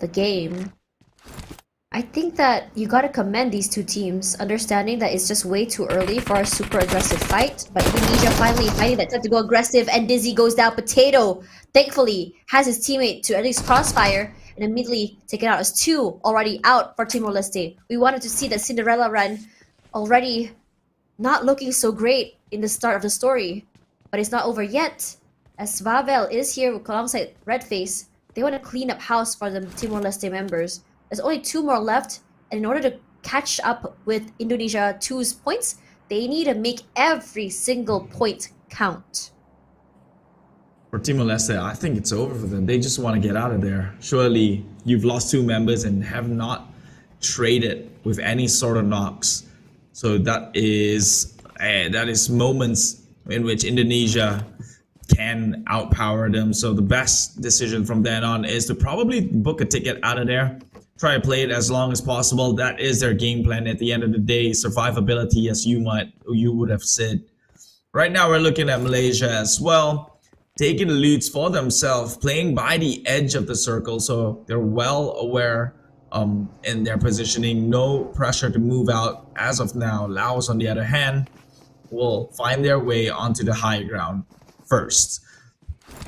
the game, I think that you gotta commend these 2 teams, understanding that it's just way too early for a super aggressive fight. But Indonesia finally finding that time to go aggressive, and Dizzy goes down. Potato, thankfully, has his teammate to at least crossfire and immediately take it out as 2 already out for Timor-Leste. We wanted to see the Cinderella run already not looking so great in the start of the story. But it's not over yet, as Vavel is here alongside Redface. They want to clean up house for the Timor-Leste members. There's only 2 more left, and in order to catch up with Indonesia 2's points, they need to make every single point count. For Timor-Leste, I think it's over for them. They just want to get out of there. Surely you've lost 2 members and have not traded with any sort of knocks. So that is moments in which Indonesia can outpower them. So the best decision from then on is to probably book a ticket out of there. Try to play it as long as possible. That is their game plan at the end of the day. Survivability, as you would have said. Right now we're looking at Malaysia as well, taking the leads for themselves, playing by the edge of the circle. So they're well aware in their positioning. No pressure to move out as of now. Laos, on the other hand, will find their way onto the high ground first.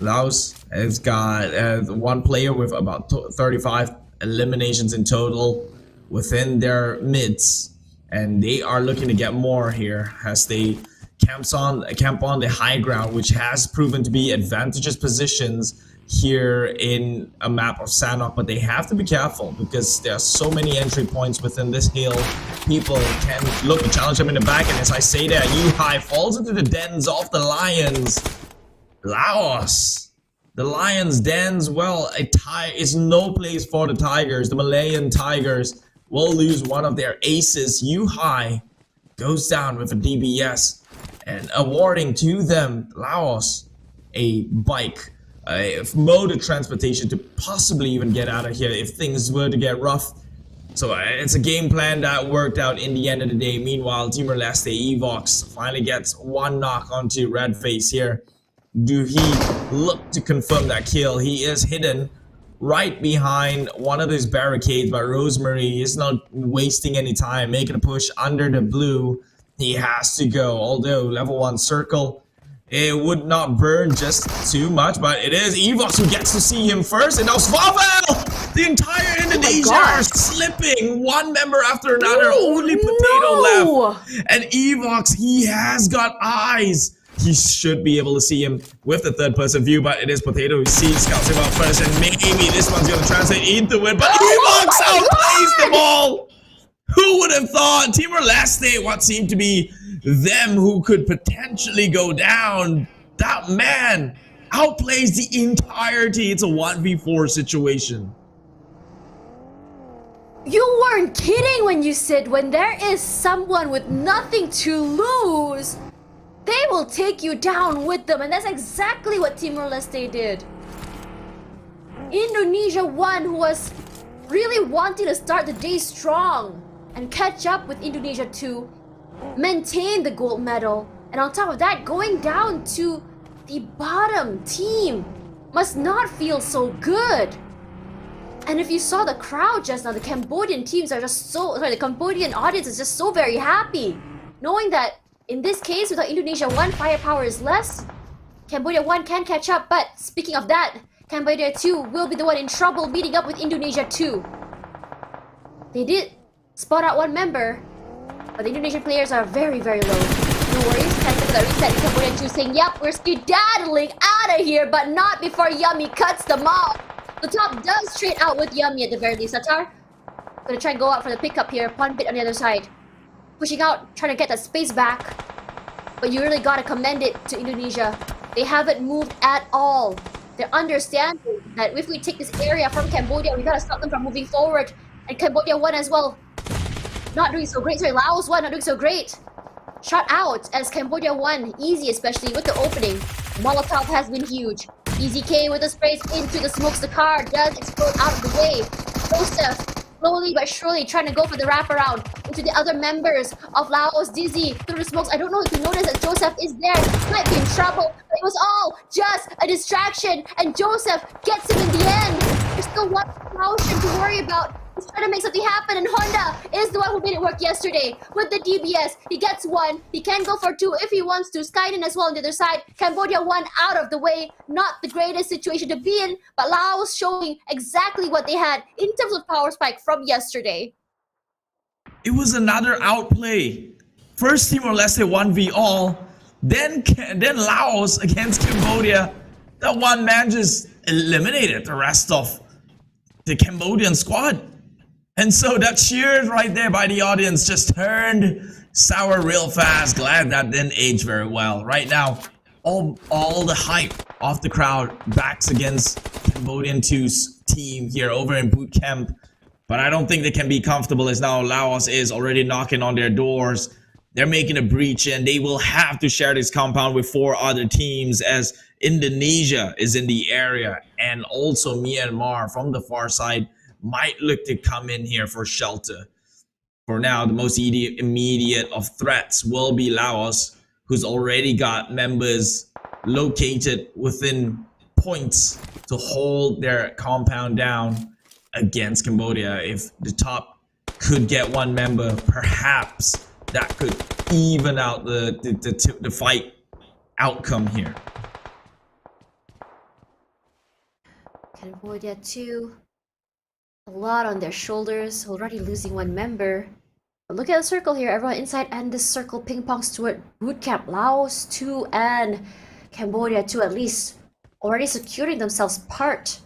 Laos has got 1 player with about 35 eliminations in total within their midst, and they are looking to get more here as they camp on the high ground, which has proven to be advantageous positions here in a map of Sanhok. But they have to be careful because there are so many entry points within this hill. People can look to challenge them in the back, and as I say that, Yuhai falls into the dens of the Lions. Laos, the Lions' dens, well, is no place for the Tigers. The Malayan Tigers will lose 1 of their aces. Yuhai goes down with a DBS, and awarding to them, Laos, a bike, a mode of transportation to possibly even get out of here if things were to get rough. So it's a game plan that worked out in the end of the day. Meanwhile, Timor-Leste Evox finally gets 1 knock onto Redface here. Do he look to confirm that kill? He is hidden right behind one of these barricades, but Rosemary is not wasting any time, making a push under the blue. He has to go, although level 1 circle, it would not burn just too much, but it is Evox who gets to see him first, and now Svavel! The entire Indonesia are slipping, 1 member after another. Only Potato left, and Evox, he has got eyes. He should be able to see him with the 3rd-person view, but it is Potato who sees, scouts him out first, and maybe this one's going to translate into it, but Evox outplays them all! Who would have thought? Timor-Leste, what seemed to be them who could potentially go down, that man outplays the entirety. It's a 1v4 situation. You weren't kidding when you said when there is someone with nothing to lose, they will take you down with them, and that's exactly what Timor-Leste did. Indonesia 1, who was really wanting to start the day strong and catch up with Indonesia 2, maintain the gold medal, and on top of that, going down to the bottom team must not feel so good. And if you saw the crowd just now, the Cambodian teams are just the Cambodian audience is just so very happy, knowing that in this case, without Indonesia 1, firepower is less. Cambodia 1 can catch up, but speaking of that, Cambodia 2 will be the one in trouble meeting up with Indonesia 2. They did spot out one member, but the Indonesian players are very, very low. No worries, time for that reset in Cambodia 2 saying, yep, we're skedaddling out of here, but not before Yummy cuts them off. The top does trade out with Yummy at the very least. Satar gonna try and go out for the pickup here. Pun bit on the other side. Pushing out, trying to get that space back. But you really gotta commend it to Indonesia. They haven't moved at all. They're understanding that if we take this area from Cambodia, we gotta stop them from moving forward. And Cambodia 1 as well. Not doing so great. Sorry, Laos 1 not doing so great. Shot out as Cambodia 1, easy especially with the opening. Molotov has been huge. Easy K with the sprays into the smokes. The car does explode out of the way. Joseph, slowly but surely, trying to go for the wraparound into the other members of Laos. Dizzy through the smokes. I don't know if you noticed that Joseph is there. Might be in trouble. But it was all just a distraction. And Joseph gets him in the end. There's still one promotion to worry about. He's trying to make something happen, and Honda is the one who made it work yesterday with the DBS. He gets 1. He can go for 2 if he wants to. Skyden as well on the other side. Cambodia 1 out of the way. Not the greatest situation to be in, but Laos showing exactly what they had in terms of power spike from yesterday. It was another outplay. First Timor-Leste 1v all, then Laos against Cambodia. That one man just eliminated the rest of the Cambodian squad. And so that cheers right there by the audience just turned sour real fast. Glad that didn't age very well. Right now, all the hype of the crowd backs against Cambodian 2's team here over in boot camp. But I don't think they can be comfortable as now Laos is already knocking on their doors. They're making a breach and they will have to share this compound with 4 other teams as Indonesia is in the area, and also Myanmar from the far side might look to come in here for shelter. For now, the most immediate of threats will be Laos, who's already got members located within points to hold their compound down against Cambodia. If the top could get 1 member, perhaps that could even out the fight outcome here. Cambodia 2, a lot on their shoulders, already losing 1 member. But look at the circle here, everyone inside, and this circle ping-pongs toward bootcamp. Laos 2 and Cambodia 2 at least already securing themselves part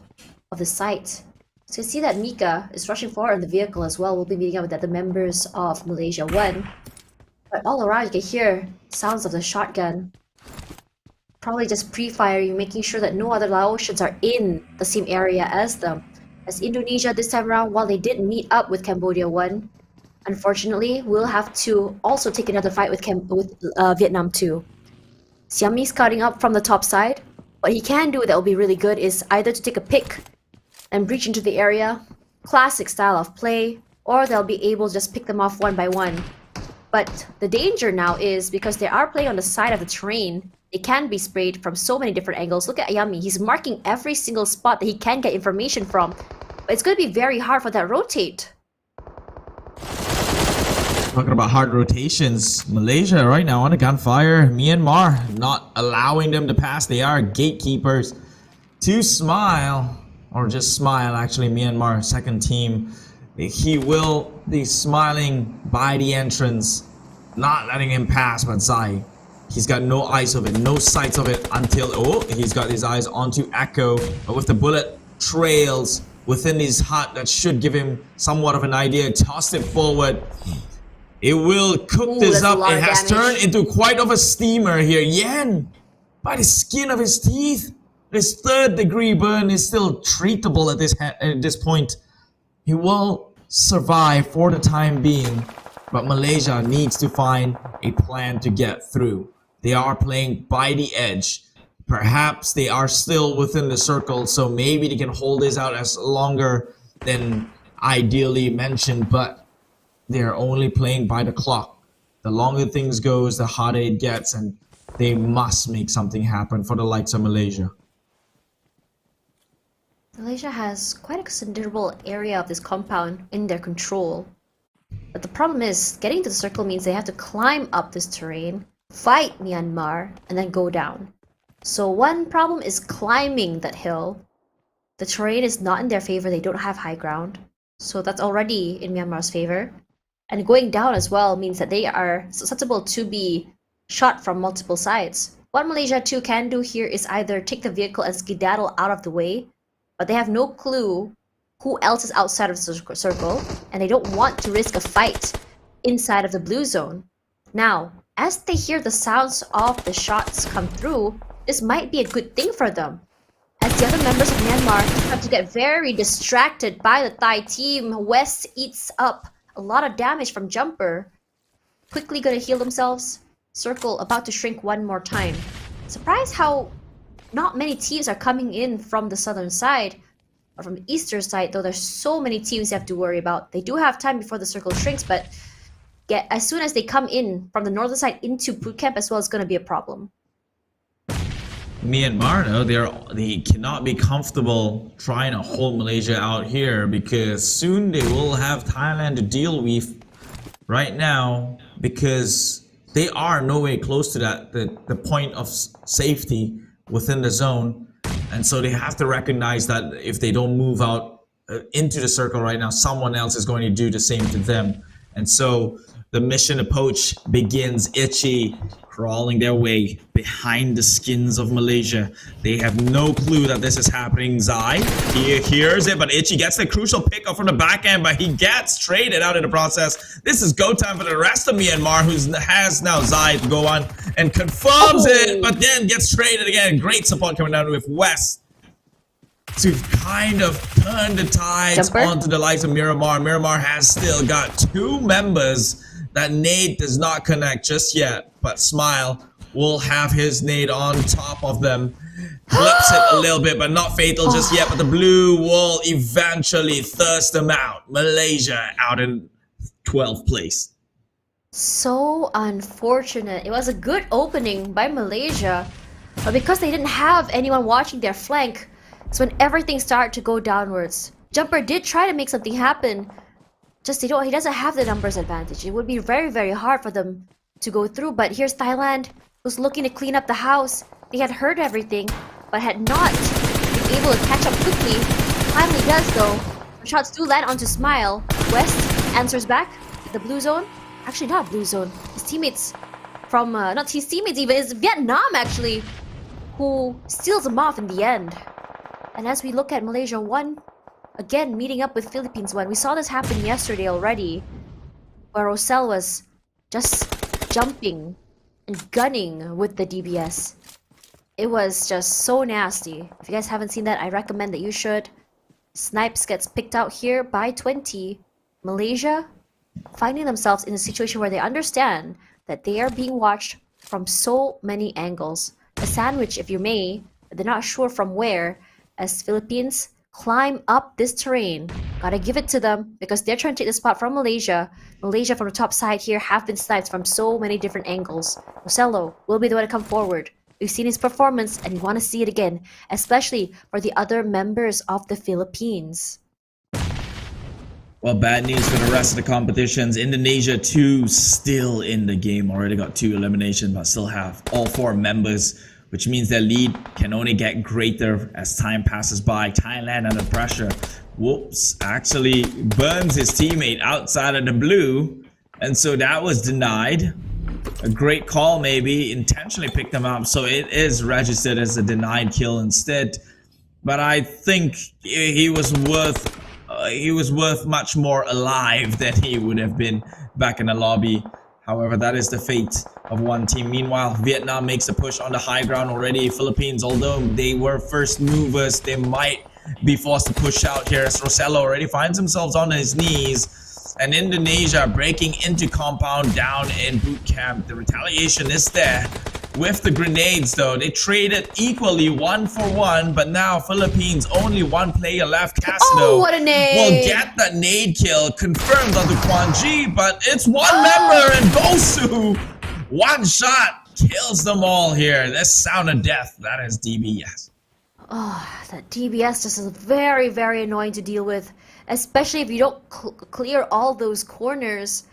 of the site. So you see that Mika is rushing forward on the vehicle as well. We'll be meeting up with the other members of Malaysia 1. But all around you can hear sounds of the shotgun. Probably just pre-firing, making sure that no other Laotians are in the same area as them. As Indonesia this time around, while they did meet up with Cambodia 1, unfortunately, we'll have to also take another fight with Vietnam 2. Xiami scouting up from the top side. What he can do that will be really good is either to take a pick and breach into the area, classic style of play, or they'll be able to just pick them off 1 by 1. But the danger now is because they are playing on the side of the terrain, they can be sprayed from so many different angles. Look at Ayami, he's marking every single spot that he can get information from. But it's going to be very hard for that rotate. Talking about hard rotations, Malaysia right now on a gunfire. Myanmar not allowing them to pass. They are gatekeepers. To Smile, or just Smile actually, Myanmar second team. He will be smiling by the entrance, not letting him pass, but Zai, he's got no eyes of it, no sights of it until, oh, he's got his eyes onto Echo, but with the bullet trails within his hut, that should give him somewhat of an idea. Tossed it forward. It will cook this up. It has turned into quite of a steamer here. Yen, by the skin of his teeth. This 3rd degree burn is still treatable at this point. He will survive for the time being, but Malaysia needs to find a plan to get through. They are playing by the edge, Perhaps they are still within the circle, so maybe they can hold this out as longer than ideally mentioned, but they're only playing by the clock. The longer things goes, the harder it gets, and they must make something happen for the likes of Malaysia. Malaysia has quite a considerable area of this compound in their control. But the problem is, getting to the circle means they have to climb up this terrain, fight Myanmar, and then go down. So one problem is climbing that hill. The terrain is not in their favor, they don't have high ground. So that's already in Myanmar's favor. And going down as well means that they are susceptible to be shot from multiple sides. What Malaysia 2 can do here is either take the vehicle and skedaddle out of the way, but they have no clue who else is outside of the circle, and they don't want to risk a fight inside of the blue zone. Now, as they hear the sounds of the shots come through, this might be a good thing for them, as the other members of Myanmar start to get very distracted by the Thai team. West eats up a lot of damage from Jumper. Quickly gonna heal themselves. Circle about to shrink one more time. Surprised how not many teams are coming in from the southern side, or from the eastern side, though there's so many teams you have to worry about. They do have time before the circle shrinks, but as soon as they come in from the northern side into boot camp as well, it's gonna be a problem. Myanmar, though, they cannot be comfortable trying to hold Malaysia out here, because soon they will have Thailand to deal with. Right now, because they are nowhere close to that the point of safety within the zone, and so they have to recognize that if they don't move out into the circle right now, someone else is going to do the same to them. And so the mission to poach begins. Itchy crawling their way behind the skins of Malaysia. They have no clue that this is happening. Zai, he hears it, but Itchy gets the crucial pick up from the back end, but he gets traded out in the process. This is go time for the rest of Myanmar, who has now Zai to go on and confirms it, but then gets traded again. Great support coming down with West to kind of turn the tides onto the likes of Miramar. Miramar has still got 2 members. That nade does not connect just yet, but Smile will have his nade on top of them. Flips it a little bit, but not fatal just yet. But the blue will eventually thirst them out. Malaysia out in 12th place. So unfortunate. It was a good opening by Malaysia, but because they didn't have anyone watching their flank, it's when everything started to go downwards. Jumper did try to make something happen. Just he doesn't have the numbers advantage. It would be very, very hard for them to go through. But here's Thailand, who's looking to clean up the house. They had heard everything, but had not been able to catch up quickly. Finally does though. Shots do land onto Smile. West answers back. The blue zone. Actually, not blue zone. His teammates from not his teammates even, it's Vietnam actually, who steals them off in the end. And as we look at Malaysia 1. Again, meeting up with Philippines 1. We saw this happen yesterday already, where Rosell was just jumping and gunning with the DBS. It was just so nasty. If you guys haven't seen that, I recommend that you should. Snipes gets picked out here by 20. Malaysia finding themselves in a situation where they understand that they are being watched from so many angles. A sandwich, if you may, but they're not sure from where, as Philippines climb up this terrain. Gotta give it to them because they're trying to take the spot from Malaysia. Malaysia from the top side here have been sniped from so many different angles. Rosello will be the one to come forward. We've seen his performance and we want to see it again, especially for the other members of the Philippines. Well, bad news for the rest of the competitions. Indonesia 2 still in the game. Already got 2 eliminations, but still have all 4 members, which means their lead can only get greater as time passes by. Thailand under pressure. Whoops, actually burns his teammate outside of the blue. And so that was denied. A great call, maybe. Intentionally picked them up. So it is registered as a denied kill instead. But I think he was worth much more alive than he would have been back in the lobby. However, that is the fate of one team. Meanwhile, Vietnam makes a push on the high ground already. Philippines, although they were first movers, they might be forced to push out here as Rosello already finds himself on his knees. And Indonesia breaking into compound down in boot camp. The retaliation is there. with the grenades though. They traded equally 1 for 1, but now Philippines only 1 player left. Casno what a nade! will get that nade kill confirmed on the Quan G, but it's one member and Bosu. One shot kills them all here. This sound of death, that is DBS. Oh, that DBS just is very, very annoying to deal with, especially if you don't clear all those corners.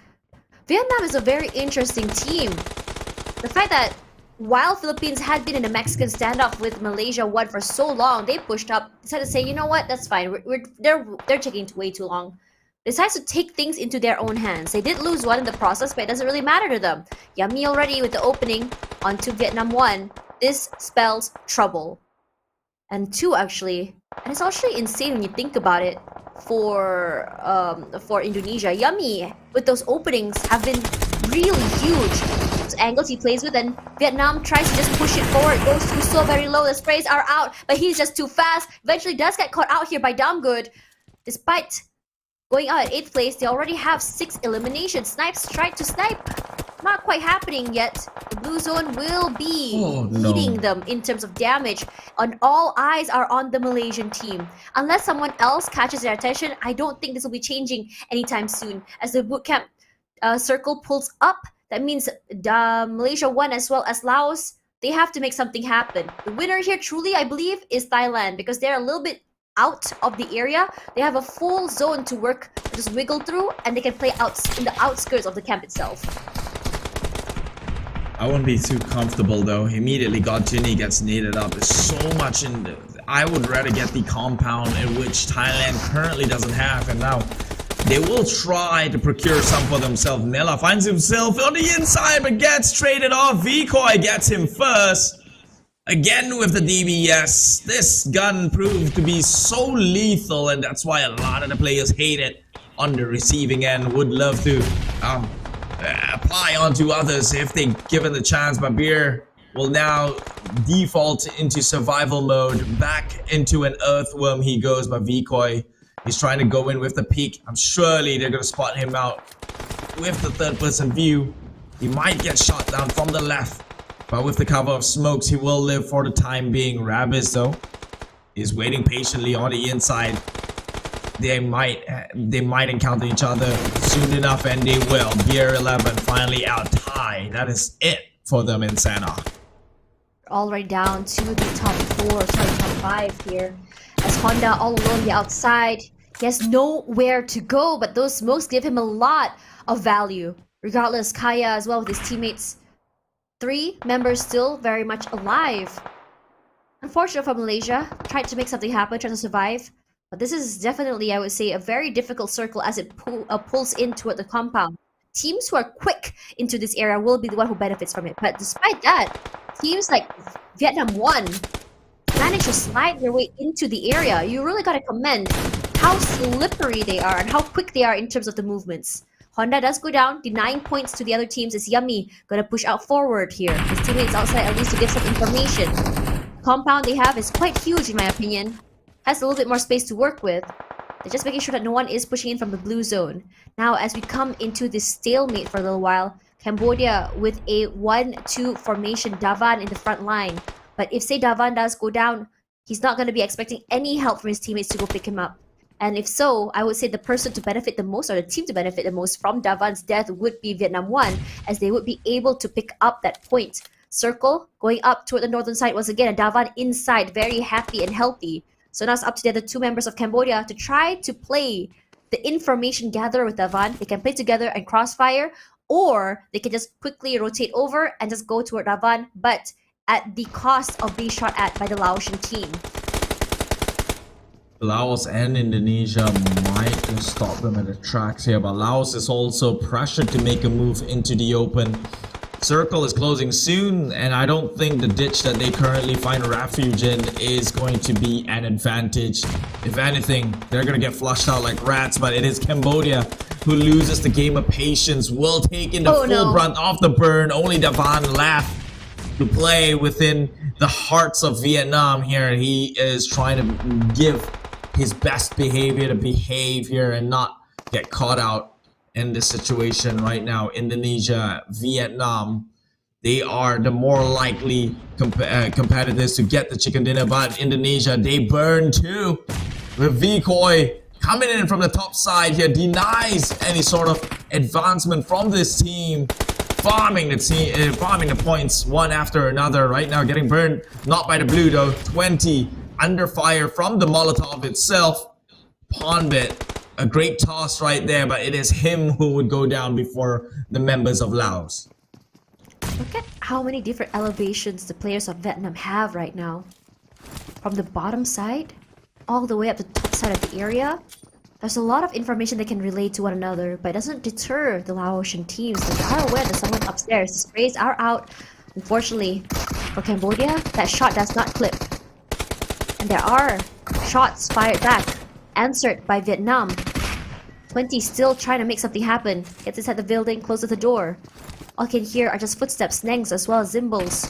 Vietnam is a very interesting team. The fact that while Philippines had been in a Mexican standoff with Malaysia 1 for so long, they pushed up, decided to say, you know what, that's fine. They're taking way too long. Decides to take things into their own hands. They did lose 1 in the process, but it doesn't really matter to them. Yummy already with the opening onto Vietnam 1. This spells trouble. And 2 actually, and it's actually insane when you think about it for Indonesia. Yummy with those openings have been really huge. Those angles he plays with, and Vietnam tries to just push it forward, goes through so very low, the sprays are out, but he's just too fast. Eventually does get caught out here by Damgood. Despite going out at 8th place, they already have 6 eliminations. Snipes tried to snipe. Not quite happening yet. The blue zone will be eating them in terms of damage. And all eyes are on the Malaysian team. Unless someone else catches their attention, I don't think this will be changing anytime soon. As the bootcamp circle pulls up, that means Malaysia 1 as well as Laos, they have to make something happen. The winner here truly, I believe, is Thailand, because they're a little bit out of the area. They have a full zone to work, just wiggle through, and they can play out in the outskirts of the camp itself. I wouldn't be too comfortable though. Immediately got Ginny gets naded up. There's so much in the... I would rather get the compound in which Thailand currently doesn't have, and now they will try to procure some for themselves. Nella finds himself on the inside but gets traded off. Vkoi gets him first. Again with the DBS. This gun proved to be so lethal, and that's why a lot of the players hate it on the receiving end. Would love to apply onto others if they given the chance, but Beer will now default into survival mode. Back into an earthworm he goes, but Vkoi is trying to go in with the peek. I'm surely they're gonna spot him out with the 3rd-person view. He might get shot down from the left, but with the cover of smokes, he will live for the time being. Rabbiz though is waiting patiently on the inside. They might encounter each other soon enough, and they will. Gear 11 finally out. Tie. That is it for them in Sanhok. Already down to the top 5 here. As Honda all alone on the outside. He has nowhere to go, but those smokes give him a lot of value. Regardless, Kaya as well with his teammates. 3 members still very much alive. Unfortunate for Malaysia. Tried to make something happen, tried to survive. But this is definitely, I would say, a very difficult circle as it pulls in toward the compound. Teams who are quick into this area will be the one who benefits from it. But despite that, teams like Vietnam 1 managed to slide their way into the area. You really gotta commend how slippery they are and how quick they are in terms of the movements. Honda does go down, denying points to the other teams. Is Yummy gonna push out forward here? His teammates outside at least to give some information. The compound they have is quite huge in my opinion. Has a little bit more space to work with. They're just making sure that no one is pushing in from the blue zone. Now, as we come into this stalemate for a little while, Cambodia with a 1-2 formation, Davan in the front line. But if, say, Davan does go down, he's not going to be expecting any help from his teammates to go pick him up. And if so, I would say the person to benefit the most, or the team to benefit the most from Davan's death would be Vietnam 1, as they would be able to pick up that point. Circle going up toward the northern side once again, and Davan inside, very happy and healthy. So now it's up to the other 2 members of Cambodia to try to play the information gatherer with Davan. They can play together and crossfire, or they can just quickly rotate over and just go toward Davan, but at the cost of being shot at by the Laotian team. Laos and Indonesia might just stop them at the tracks here, but Laos is also pressured to make a move into the open. Circle is closing soon, and I don't think the ditch that they currently find refuge in is going to be an advantage. If anything, they're going to get flushed out like rats, but it is Cambodia who loses the game of patience, will take in the full brunt of the burn. Only Davan left to play within the hearts of Vietnam here. He is trying to give his best behavior to behave here and not get caught out in this situation right now. Indonesia, Vietnam, they are the more likely competitors to get the chicken dinner. But Indonesia, they burn too. With Vkoi coming in from the top side here, denies any sort of advancement from this team. Farming the points one after another. Right now getting burned, not by the blue though. 20 under fire from the Molotov itself. Pawnbit, a great toss right there, but it is him who would go down before the members of Laos. Look at how many different elevations the players of Vietnam have right now. From the bottom side, all the way up the top side of the area. There's a lot of information they can relate to one another, but it doesn't deter the Laotian teams. They are aware that someone upstairs. The sprays are out. Unfortunately, for Cambodia, that shot does not clip. And there are shots fired back, answered by Vietnam. 20 still trying to make something happen. Gets inside the building, closes the door. All you can hear are just footsteps, nangs, as well as cymbals.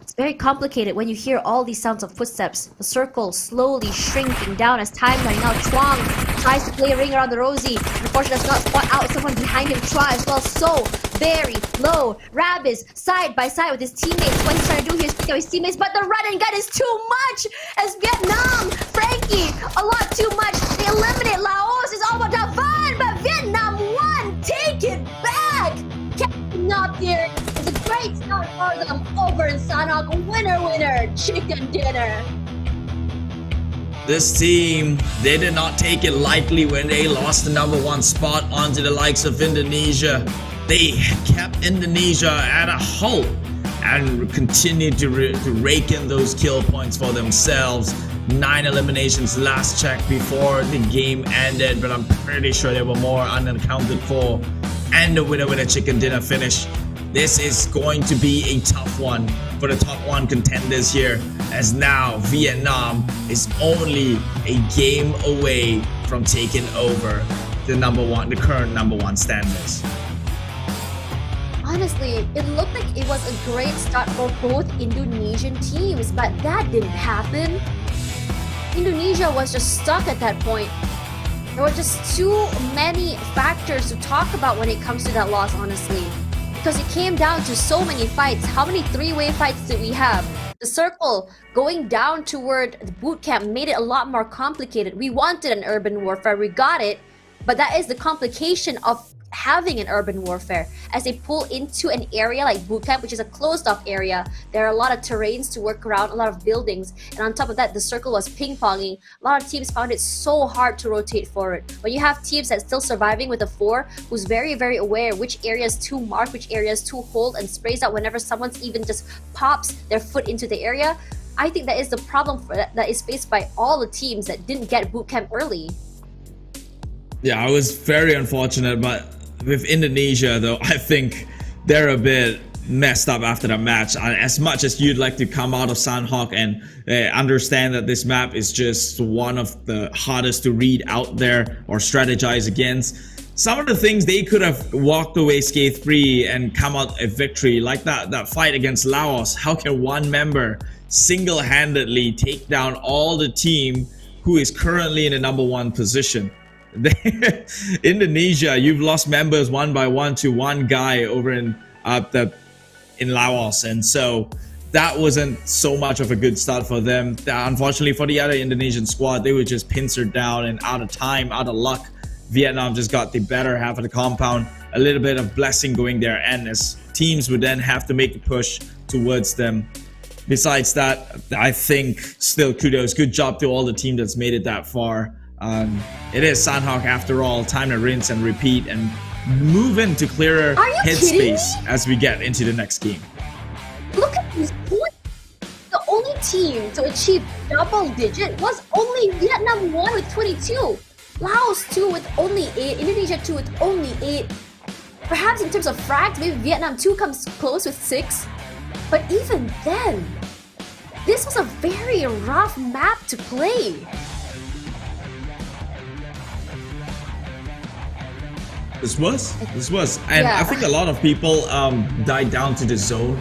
It's very complicated when you hear all these sounds of footsteps. The circle slowly shrinking down as time running out. Chuang tries to play a ring around the Rosie. Unfortunately, does not spot out someone behind him. Try as well. So very low. Rab is side by side with his teammates. What he's trying to do here is pick up his teammates, but the run and gun is too much. As Vietnam, Frankie, a lot too much. They eliminate Laos. It's all about that fun, but Vietnam won. Take it back. Catching up here. It's a great start for them over in Sanhok. Winner, winner, chicken dinner. This team, they did not take it lightly when they lost the #1 spot onto the likes of Indonesia. They kept Indonesia at a halt and continued to rake in those kill points for themselves. 9 eliminations last check before the game ended, but I'm pretty sure there were more unaccounted for. And the winner with a chicken dinner finish. This is going to be a tough one for the top 1 contenders here, as now Vietnam is only a game away from taking over the current #1 standings. Honestly, it looked like it was a great start for both Indonesian teams, but that didn't happen. Indonesia was just stuck at that point. There were just too many factors to talk about when it comes to that loss, honestly. Because it came down to so many fights. How many 3-way fights did we have? The circle going down toward the boot camp made it a lot more complicated. We wanted an urban warfare, we got it, but that is the complication of having an urban warfare. As they pull into an area like boot camp, which is a closed off area, there are a lot of terrains to work around, a lot of buildings, and on top of that, the circle was ping-ponging. A lot of teams found it so hard to rotate forward. When you have teams that's still surviving with a 4 who's very, very aware which areas to mark, which areas to hold, and sprays out whenever someone's even just pops their foot into the area, I think that is the problem that is faced by all the teams that didn't get boot camp early. Yeah, it was very unfortunate, but with Indonesia though, I think they're a bit messed up after the match. As much as you'd like to come out of Sanhok and understand that this map is just one of the hardest to read out there or strategize against, some of the things they could have walked away scathe-free and come out a victory, like that fight against Laos. How can one member single-handedly take down all the team who is currently in the #1 position? Indonesia, you've lost members one by one to one guy over in Laos, and so that wasn't so much of a good start for them. Unfortunately for the other Indonesian squad, they were just pincered down and out of time, out of luck. Vietnam just got the better half of the compound. A little bit of blessing going their end, as teams would then have to make the push towards them. Besides that, I think still kudos, good job to all the team that's made it that far. It is Sanhok after all. Time to rinse and repeat and move into clearer headspace as we get into the next game. Look at this point. The only team to achieve double digit was only Vietnam 1 with 22, Laos 2 with only 8, Indonesia 2 with only 8. Perhaps in terms of frags, maybe Vietnam 2 comes close with 6. But even then, this was a very rough map to play. This was, and yeah. I think a lot of people died down to the zone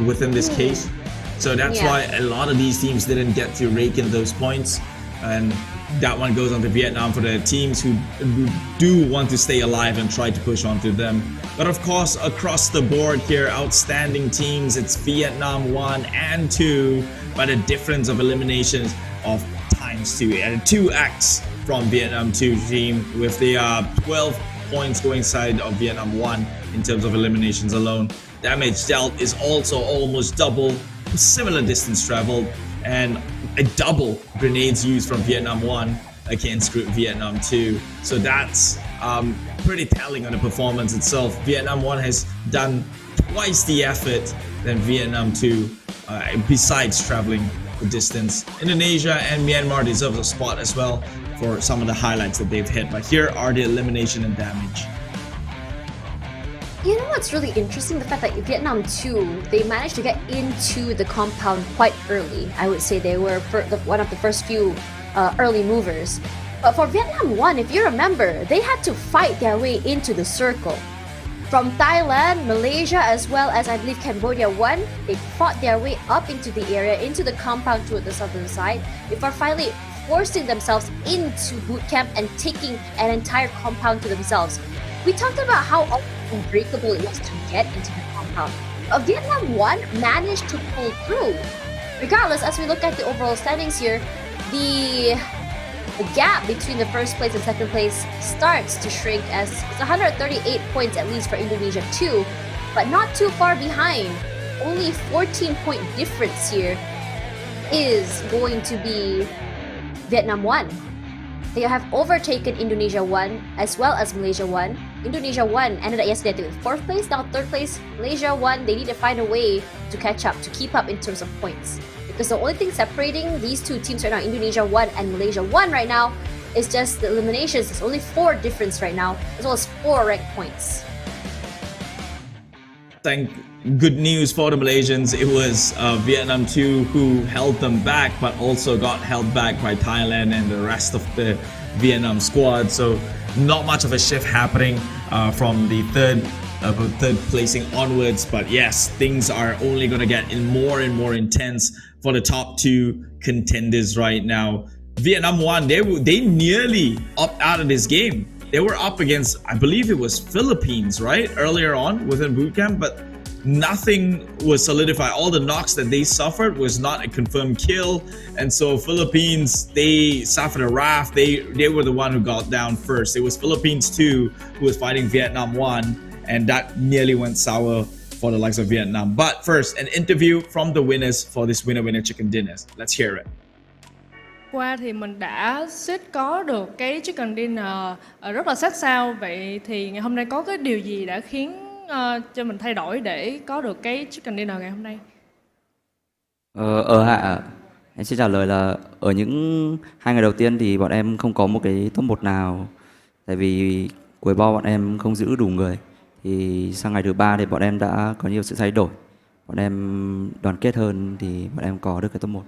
within this case, so that's why a lot of these teams didn't get to rake in those points. And that one goes on to Vietnam for the teams who do want to stay alive and try to push on to them. But of course, across the board here, outstanding teams. It's Vietnam 1 and 2, but a difference of eliminations of ×2 and 2x from Vietnam 2 team with the 12 points going side of Vietnam 1 in terms of eliminations alone. Damage dealt is also almost double, similar distance traveled, and a double grenades used from Vietnam 1 against Vietnam 2. So that's pretty telling on the performance itself. Vietnam 1 has done twice the effort than Vietnam 2 besides traveling the distance. Indonesia and Myanmar deserve a spot as well for some of the highlights that they've hit, but here are the elimination and damage. You know what's really interesting? The fact that Vietnam 2, they managed to get into the compound quite early. I would say they were one of the first few early movers. But for Vietnam 1, if you remember, they had to fight their way into the circle. From Thailand, Malaysia, as well as I believe Cambodia 1, they fought their way up into the area, into the compound toward the southern side, before finally forcing themselves into boot camp and taking an entire compound to themselves. We talked about how unbreakable it was to get into the compound. Vietnam 1 managed to pull through. Regardless, as we look at the overall standings here, the gap between the first place and second place starts to shrink, as it's 138 points at least for Indonesia 2, but not too far behind. Only 14-point difference here is going to be Vietnam 1. They have overtaken Indonesia 1 as well as Malaysia 1. Indonesia 1 ended up yesterday with 4th place, now 3rd place. Malaysia 1, they need to find a way to catch up, to keep up in terms of points. Because the only thing separating these two teams right now, Indonesia 1 and Malaysia 1 right now, is just the eliminations. There's only 4 difference right now, as well as 4 ranked points. Thank good news for the Malaysians. It was Vietnam 2 who held them back, but also got held back by Thailand and the rest of the Vietnam squad. So not much of a shift happening from the third placing onwards. But yes, things are only going to get more and more intense for the top 2 contenders right now. Vietnam 1, they nearly opted out of this game. They were up against, I believe it was Philippines, right? Earlier on within bootcamp, but nothing was solidified. All the knocks that they suffered was not a confirmed kill. And so Philippines, they suffered a raft. They were the one who got down first. It was Philippines 2 who was fighting Vietnam 1, and that nearly went sour for the likes of Vietnam. But first, an interview from the winners for this winner chicken dinners. Let's hear it. Qua thì mình đã set có được cái chicken dinner rất là sát sao. Vậy thì ngày hôm nay có cái điều gì đã khiến cho mình thay đổi để có được cái chicken dinner ngày hôm nay? Em xin trả lời là ở những 2 ngày đầu tiên thì bọn em không có một cái top 1 nào. Tại vì cuối bo bọn em không giữ đủ người. Thì sang ngày thứ 3 thì bọn em đã có nhiều sự thay đổi. Bọn em đoàn kết hơn thì bọn em có được cái top 1.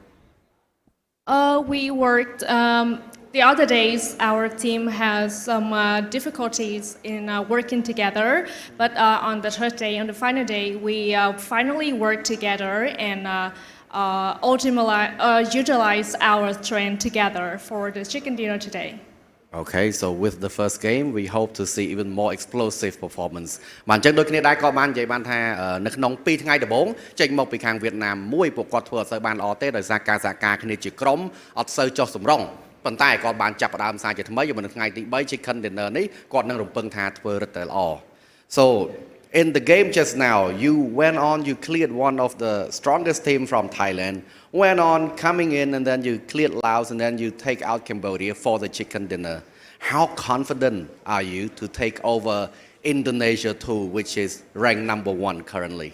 We worked the other days. Our team has some difficulties in working together, but on the third day, on the final day, we finally worked together and utilize our strength together for the chicken dinner today. Okay, so with the first game, we hope to see even more explosive performance. បានចឹងដូចគ្នាដែរក៏បាននិយាយបានថានៅក្នុង2ថ្ងៃដំបូងចេញមកពីខាងវៀតណាមមួយពួកគាត់ធ្វើអត់សូវបានល្អទេដោយសារការសហការគ្នាជាក្រុមអត់សូវចុះសម្រុងប៉ុន្តែគាត់បានចាប់ផ្ដើមសារជាថ្មីយកនៅថ្ងៃទី3 Chicken Dinner នេះគាត់នឹងរំពឹងថាធ្វើរឹតតែល្អ So in the game just now, you went on, you cleared one of the strongest team from Thailand, went on coming in and then you cleared Laos and then you take out Cambodia for the chicken dinner. How confident are you to take over Indonesia too, which is ranked number 1 currently?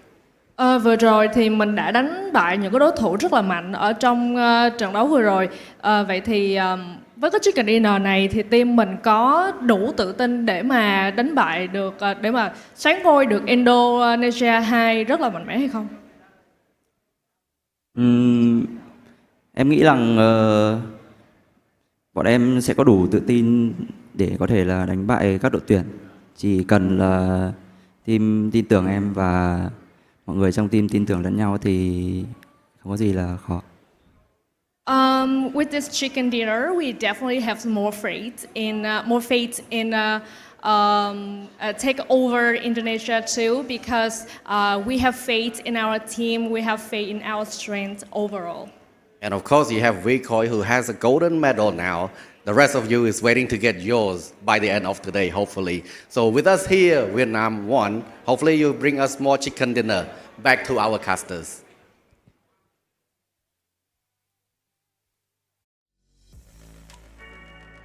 Vừa rồi thì mình đã đánh bại những cái đối thủ rất là mạnh ở trong trận đấu vừa rồi. Vậy thì với cái chicken dinner này thì team mình có đủ tự tin để mà đánh bại được, để mà soán ngôi được Indonesia 2 rất là mạnh mẽ hay không? Em nghĩ rằng bọn em sẽ có đủ tự tin để có thể là đánh bại các đội tuyển. Chỉ cần là team tin tưởng em và mọi người trong team tin tưởng lẫn nhau thì không có gì là khó. With this chicken dinner, we definitely have more faith in take over Indonesia too, because we have faith in our team, we have faith in our strength overall. And of course, you have Vikoi, who has a golden medal now. The rest of you is waiting to get yours by the end of today, hopefully. So with us here, Vietnam won. Hopefully you bring us more chicken dinner back to our casters.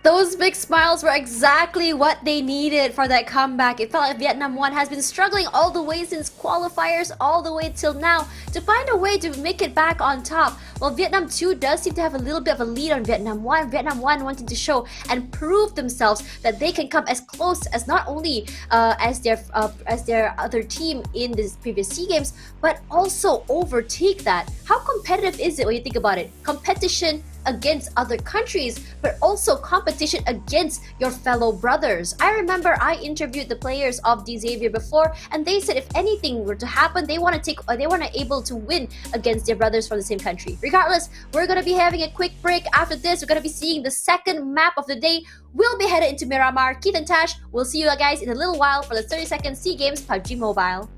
Those big smiles were exactly what they needed for that comeback. It felt like Vietnam 1 has been struggling all the way since qualifiers, all the way till now, to find a way to make it back on top. Well, Vietnam 2 does seem to have a little bit of a lead on Vietnam 1. Vietnam 1 wanting to show and prove themselves that they can come as close as not only as their other team in this previous SEA Games, but also overtake that. How competitive is it when you think about it? Competition against other countries, but also competition against your fellow brothers. I remember I interviewed the players of Xavier before, and they said if anything were to happen, they want to able to win against their brothers from the same country. Regardless, we're gonna be having a quick break. After this, we're gonna be seeing the second map of the day. We'll be headed into Miramar. Keith and Tash, we'll see you guys in a little while for the 32nd SEA Games PUBG Mobile.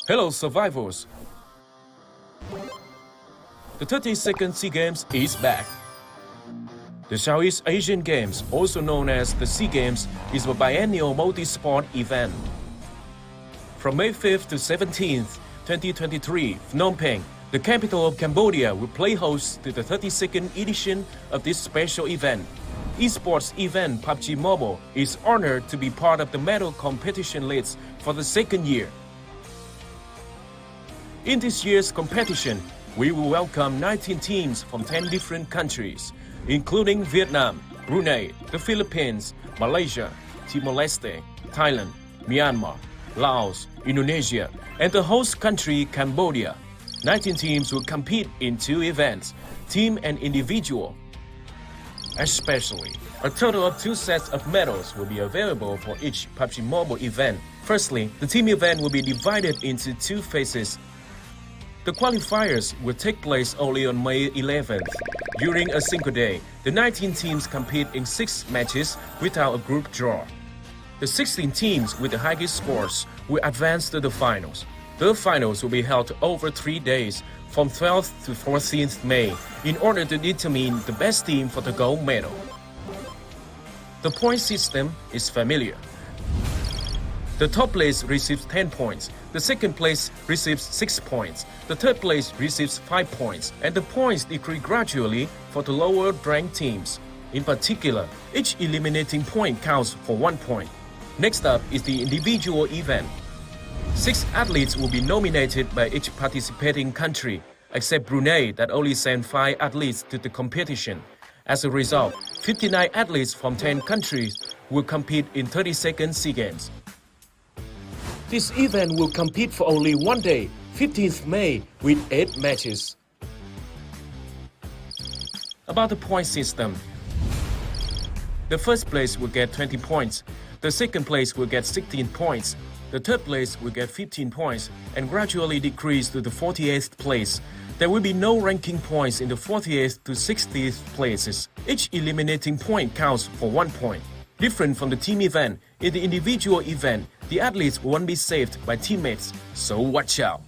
Hello, survivors! The 32nd SEA Games is back. The Southeast Asian Games, also known as the SEA Games, is a biennial multi-sport event. From May 5th to 17th, 2023, Phnom Penh, the capital of Cambodia, will play host to the 32nd edition of this special event. Esports event PUBG Mobile is honored to be part of the medal competition list for the second year. In this year's competition, we will welcome 19 teams from 10 different countries, including Vietnam, Brunei, the Philippines, Malaysia, Timor-Leste, Thailand, Myanmar, Laos, Indonesia, and the host country, Cambodia. 19 teams will compete in 2 events, team and individual. Especially, a total of 2 sets of medals will be available for each PUBG Mobile event. Firstly, the team event will be divided into 2 phases. The qualifiers will take place only on May 11th. During a single day, the 19 teams compete in 6 matches without a group draw. The 16 teams with the highest scores will advance to the finals. The finals will be held over 3 days, from 12th to 14th May, in order to determine the best team for the gold medal. The point system is familiar. The top place receives 10 points, the second place receives 6 points, the third place receives 5 points, and the points decrease gradually for the lower ranked teams. In particular, each eliminating point counts for 1 point. Next up is the individual event. 6 athletes will be nominated by each participating country, except Brunei that only sent 5 athletes to the competition. As a result, 59 athletes from 10 countries will compete in 32nd SEA Games. This event will compete for only 1 day, 15th May, with 8 matches. About the point system, the first place will get 20 points, the second place will get 16 points, the third place will get 15 points and gradually decrease to the 48th place. There will be no ranking points in the 48th to 60th places. Each eliminating point counts for 1 point. Different from the team event, in the individual event, the athletes won't be saved by teammates, so watch out.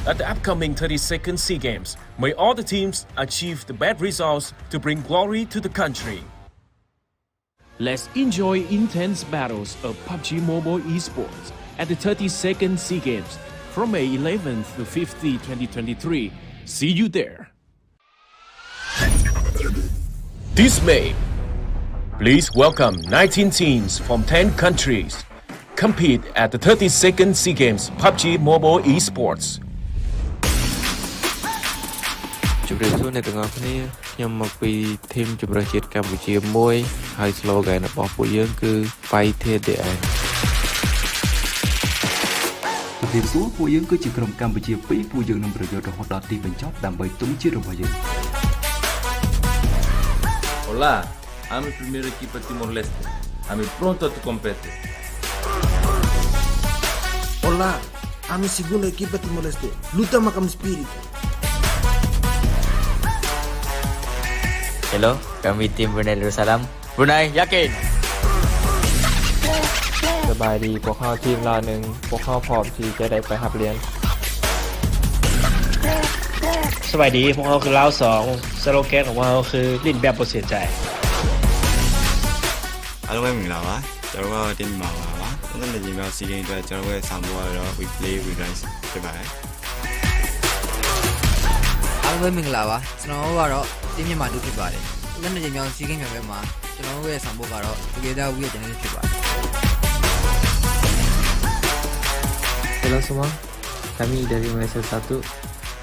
At the upcoming 32nd SEA Games, may all the teams achieve the best results to bring glory to the country. Let's enjoy intense battles of PUBG Mobile Esports at the 32nd SEA Games from May 11th to 15th, 2023. See you there. This May, please welcome 19 teams from 10 countries. Compete at the 32nd SEA Games PUBG Mobile Esports. ជម្រាបសួរអ្នកទាំងអស់គ្នាខ្ញុំមកពីធីមជម្រើសជាតិកម្ពុជាមួយហើយ slogan របស់ពួកយើងគឺ Fight to the end ជំរាបសួរពួកយើងគឺជាក្រុមកម្ពុជា2ពួកយើងនឹងប្រយុទ្ធរហូតដល់ទីបញ្ចប់ដើម្បីទង់ជាតិរបស់យើង Olá, I'm a primeira equipa Timor-Leste. I'm pronto a competir. Olá, I'm a segunda equipa Timor-Leste. Luta macam spirit. Hello, kami tim Brunei Darussalam. Brunei yakin. สบายดีพวกเขาทีมเราหนึ่งพวกเขาพร้อมที่จะได้ไปหับเรียน สวัสดีพวกเขาคือเราสองสโลแกนของพวกเขาคือลิ้นแบบบ่เสียใจ အားလုံးပဲမင်္ဂလာပါကျွန်တော်တို့ကတင်းမှာပါဥက္ကဋ္ဌညီမစီကင်းအတွက်ကျွန်တော်တို့ရဲ့ဆောင်ပေါ်ကတော့ we play we rise ဖြစ်ပါတယ် အားလုံးပဲမင်္ဂလာပါကျွန်တော်တို့ကတော့တင်းမြန်မာတို့ဖြစ်ပါတယ်လက်နဲ့ကြောင်စီကင်းမြောင်ပဲမှာကျွန်တော်တို့ရဲ့ဆောင်ဖို့ကတော့ together we ရဲ့ကျွန်တော်တို့ဖြစ်ပါတယ် Hello semua, kami dari Malaysia 1,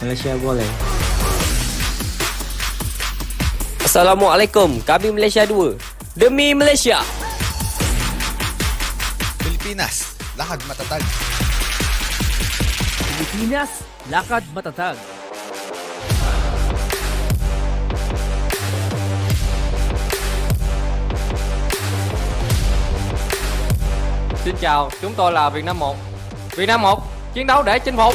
Malaysia boleh. Assalamualaikum, kami Malaysia 2. Demi Malaysia. Pilipinas, lakad matatag. Pilipinas, lakad matatag. Xin chào, chúng tôi là Việt Nam 1. Việt Nam 1, chiến đấu để chinh phục.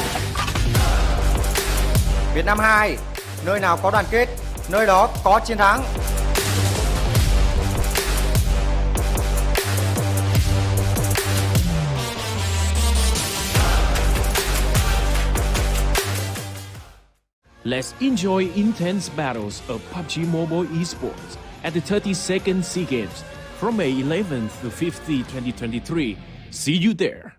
Việt Nam 2, nơi nào có đoàn kết, nơi đó có chiến thắng. Let's enjoy intense battles of PUBG Mobile Esports at the 32nd SEA Games from May 11th to 15th, 2023. See you there.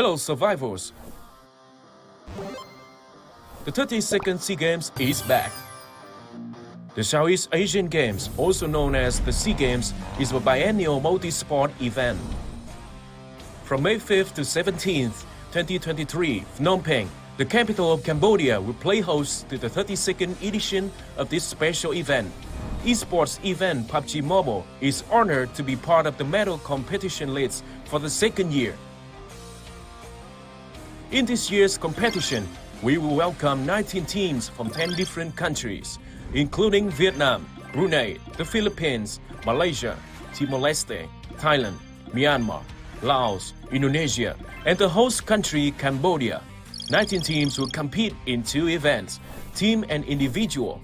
Hello, survivors. The 32nd SEA Games is back. The Southeast Asian Games, also known as the SEA Games, is a biennial multi-sport event. From May 5th to 17th, 2023, Phnom Penh, the capital of Cambodia, will play host to the 32nd edition of this special event. Esports event Pubg Mobile is honored to be part of the medal competition list for the second year. In this year's competition, we will welcome 19 teams from 10 different countries, including Vietnam, Brunei, the Philippines, Malaysia, Timor-Leste, Thailand, Myanmar, Laos, Indonesia, and the host country Cambodia. 19 teams will compete in 2 events, team and individual.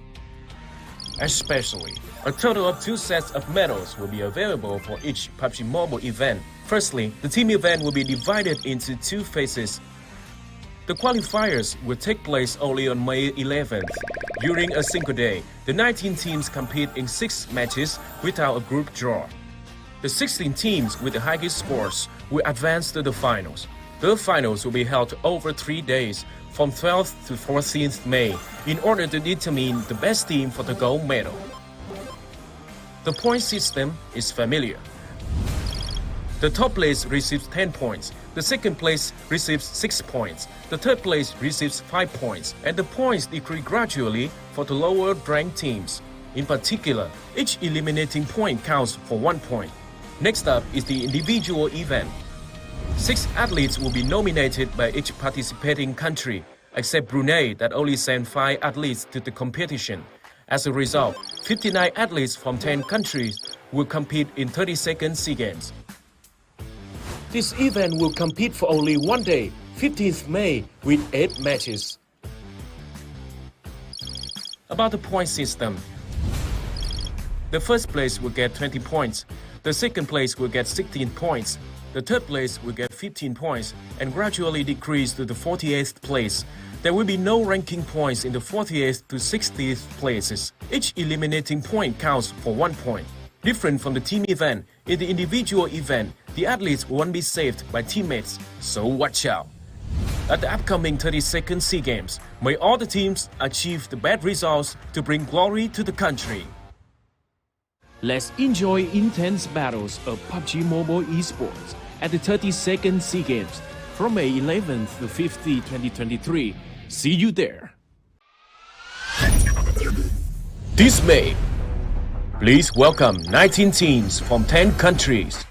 Especially, a total of 2 sets of medals will be available for each Pubg Mobile event. Firstly, the team event will be divided into 2 phases. The qualifiers will take place only on May 11th. During a single day, the 19 teams compete in 6 matches without a group draw. The 16 teams with the highest scores will advance to the finals. The finals will be held over 3 days, from 12th to 14th May, in order to determine the best team for the gold medal. The point system is familiar. The top place receives 10 points, the second place receives 6 points, the third place receives 5 points, and the points decrease gradually for the lower ranked teams. In particular, each eliminating point counts for 1 point. Next up is the individual event. 6 athletes will be nominated by each participating country, except Brunei that only sent 5 athletes to the competition. As a result, 59 athletes from 10 countries will compete in 32nd SEA Games. This event will compete for only 1 day, 15th May, with 8 matches. About the point system. The first place will get 20 points, the second place will get 16 points, the third place will get 15 points and gradually decrease to the 48th place. There will be no ranking points in the 48th to 60th places. Each eliminating point counts for 1 point. Different from the team event, in the individual event, the athletes won't be saved by teammates, so watch out. At the upcoming 32nd SEA Games, may all the teams achieve the best results to bring glory to the country. Let's enjoy intense battles of Pubg Mobile Esports at the 32nd SEA Games from May 11th to 15th, 2023. See you there. This May, please welcome 19 teams from 10 countries.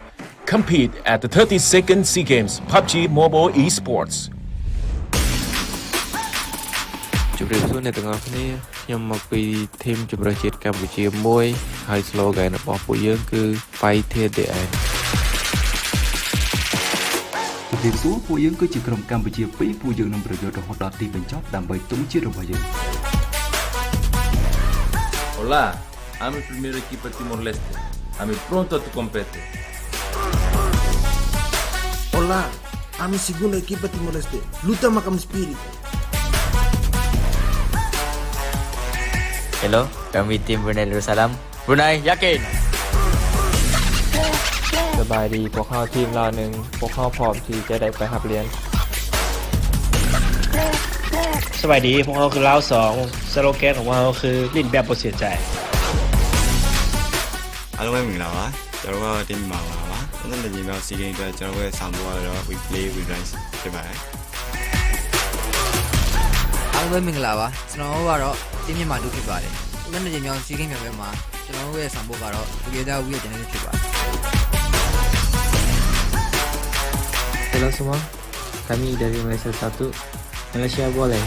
Compete at the 32nd SEA Games Pubg Mobile Esports. ជម្រាបសួរអ្នកទាំងអស់គ្នាខ្ញុំមកពីធីមជម្រើសជាតិកម្ពុជាមួយហើយ slogan របស់ពួកយើងគឺ Fight to the end ជំរាបសួរពួកយើងគឺជាក្រុមកម្ពុជា2ពួកយើងនឹងប្រយុទ្ធរហូតដល់ទីបញ្ចប់ដើម្បីទង់ជាតិរបស់យើង Olá, I'm a primeira equipa Timor-Leste. I'm pronto a competir. Olá, I'm a segunda equipa Timor-Leste. Luta macam spirit. Hello, kami tim Brunei Darussalam. Brunei yakin. สบายดีพวกเขาทีมเราหนึ่งพวกเขาพร้อมที่จะได้ไปหับเรียน สวัสดีพวกเขาคือเราสองสโลแกนของเราคือลิ้นแบบบ่เสียใจ အားလုံးပဲမင်္ဂလာပါကျွန်တော်တို့ကတင်းမှာပါကျွန်တော်တို့ညီမစီကင်းအတွက်ကျွန်တော်တို့ရဲ့ဆောင်ပေါ်ကတော့ we play we rise ဖြစ်ပါတယ် အားလုံးပဲမင်္ဂလာပါကျွန်တော်တို့ကတော့တင်းမြန်မာလူဖြစ်ပါတယ်လက်နေမြောင်စီကင်းမြောင်ပဲမှာကျွန်တော်တို့ရဲ့ဆောင်ဖို့ကတော့ Together We ရဲ့ကျွန်တော်တို့ဖြစ်ပါတယ် Hello semua, kami dari Malaysia 1, Malaysia boleh.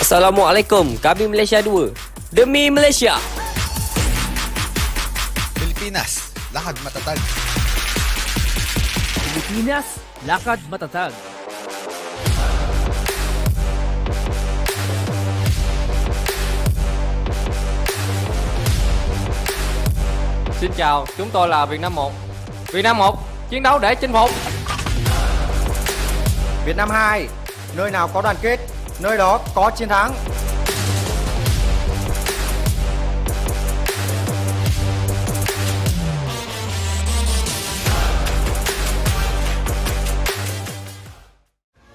Assalamualaikum, kami Malaysia 2. Demi Malaysia. Pilipinas, lakad matatag. Pilipinas, lakad matatag. Xin chào, chúng tôi là Việt Nam 1. Việt Nam 1, chiến đấu để chinh phục. Việt Nam 2, nơi nào có đoàn kết, nơi đó có chiến thắng.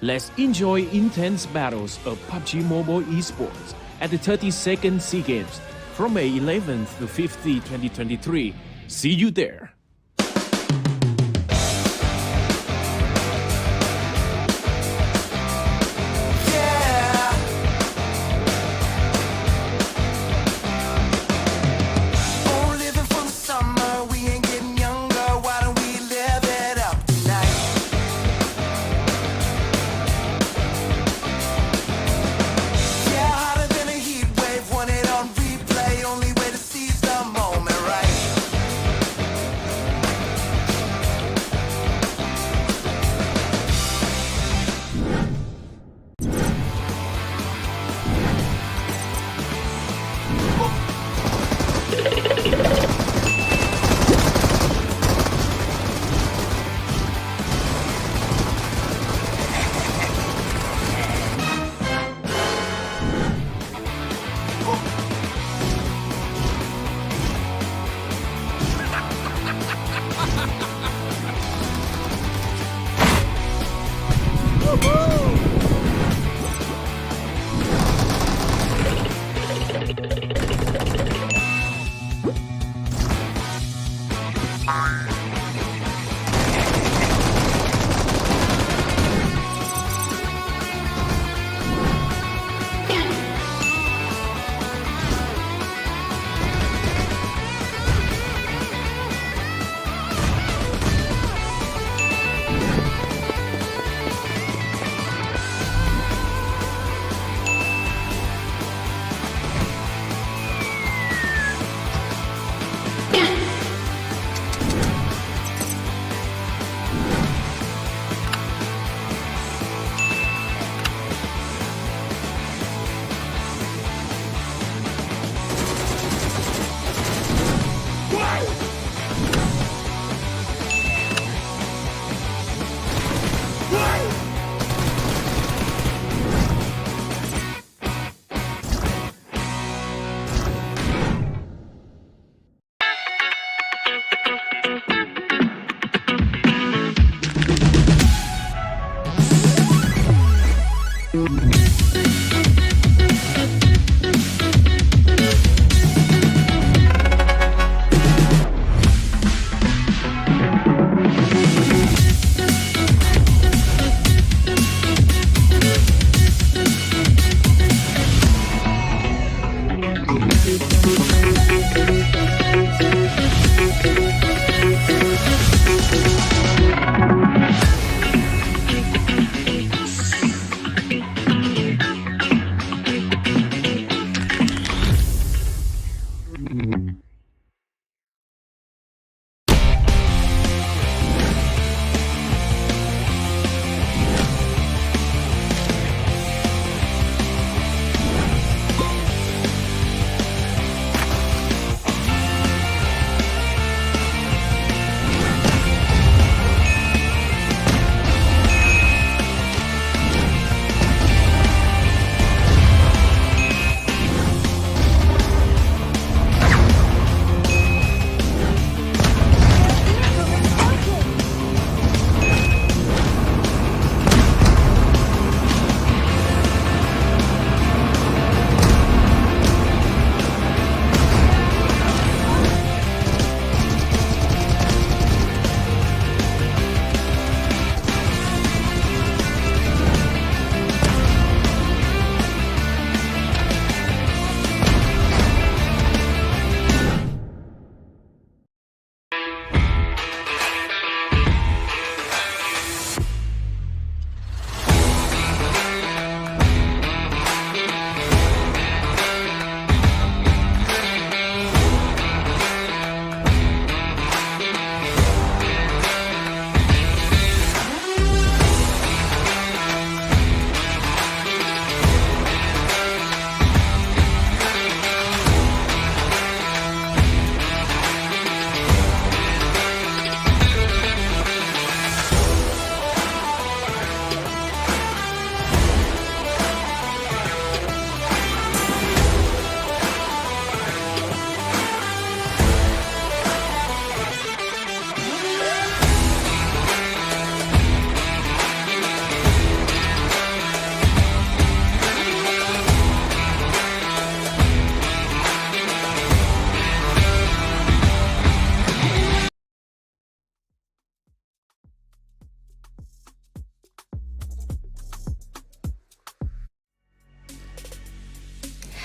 Let's enjoy intense battles of PUBG Mobile Esports at the 32nd SEA Games from May 11th to 15th, 2023. See you there.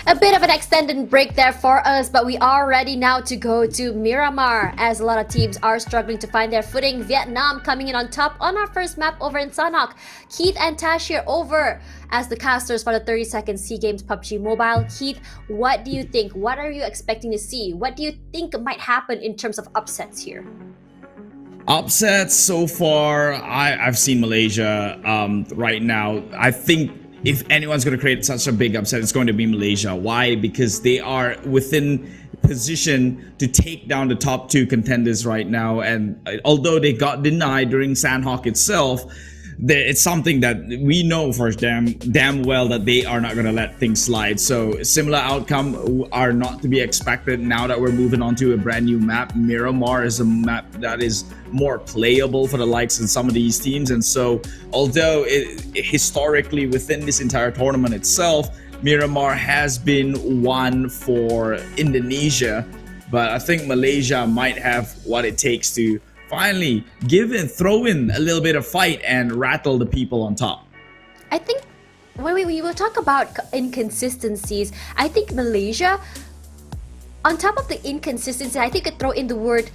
A bit of an extended break there for us, but we are ready now to go to Miramar as a lot of teams are struggling to find their footing. Vietnam coming in on top on our first map over in Sanhok. Keith and Tash here over as the casters for the 32nd SEA Games PUBG Mobile. Keith, what do you think? What are you expecting to see? What do you think might happen in terms of upsets here? Upsets so far, I've seen Malaysia right now. I think if anyone's going to create such a big upset, it's going to be Malaysia. Why? Because they are within position to take down the top two contenders right now. And although they got denied during Sanhok itself, it's something that we know for damn well that they are not going to let things slide. So similar outcome are not to be expected now that we're moving on to a brand new map. Miramar is a map that is more playable for the likes of some of these teams. And so although historically within this entire tournament itself, Miramar has been one for Indonesia, but I think Malaysia might have what it takes to finally throw in a little bit of fight and rattle the people on top. I think when we will talk about inconsistencies, I think Malaysia, on top of the inconsistency, I think could throw in the word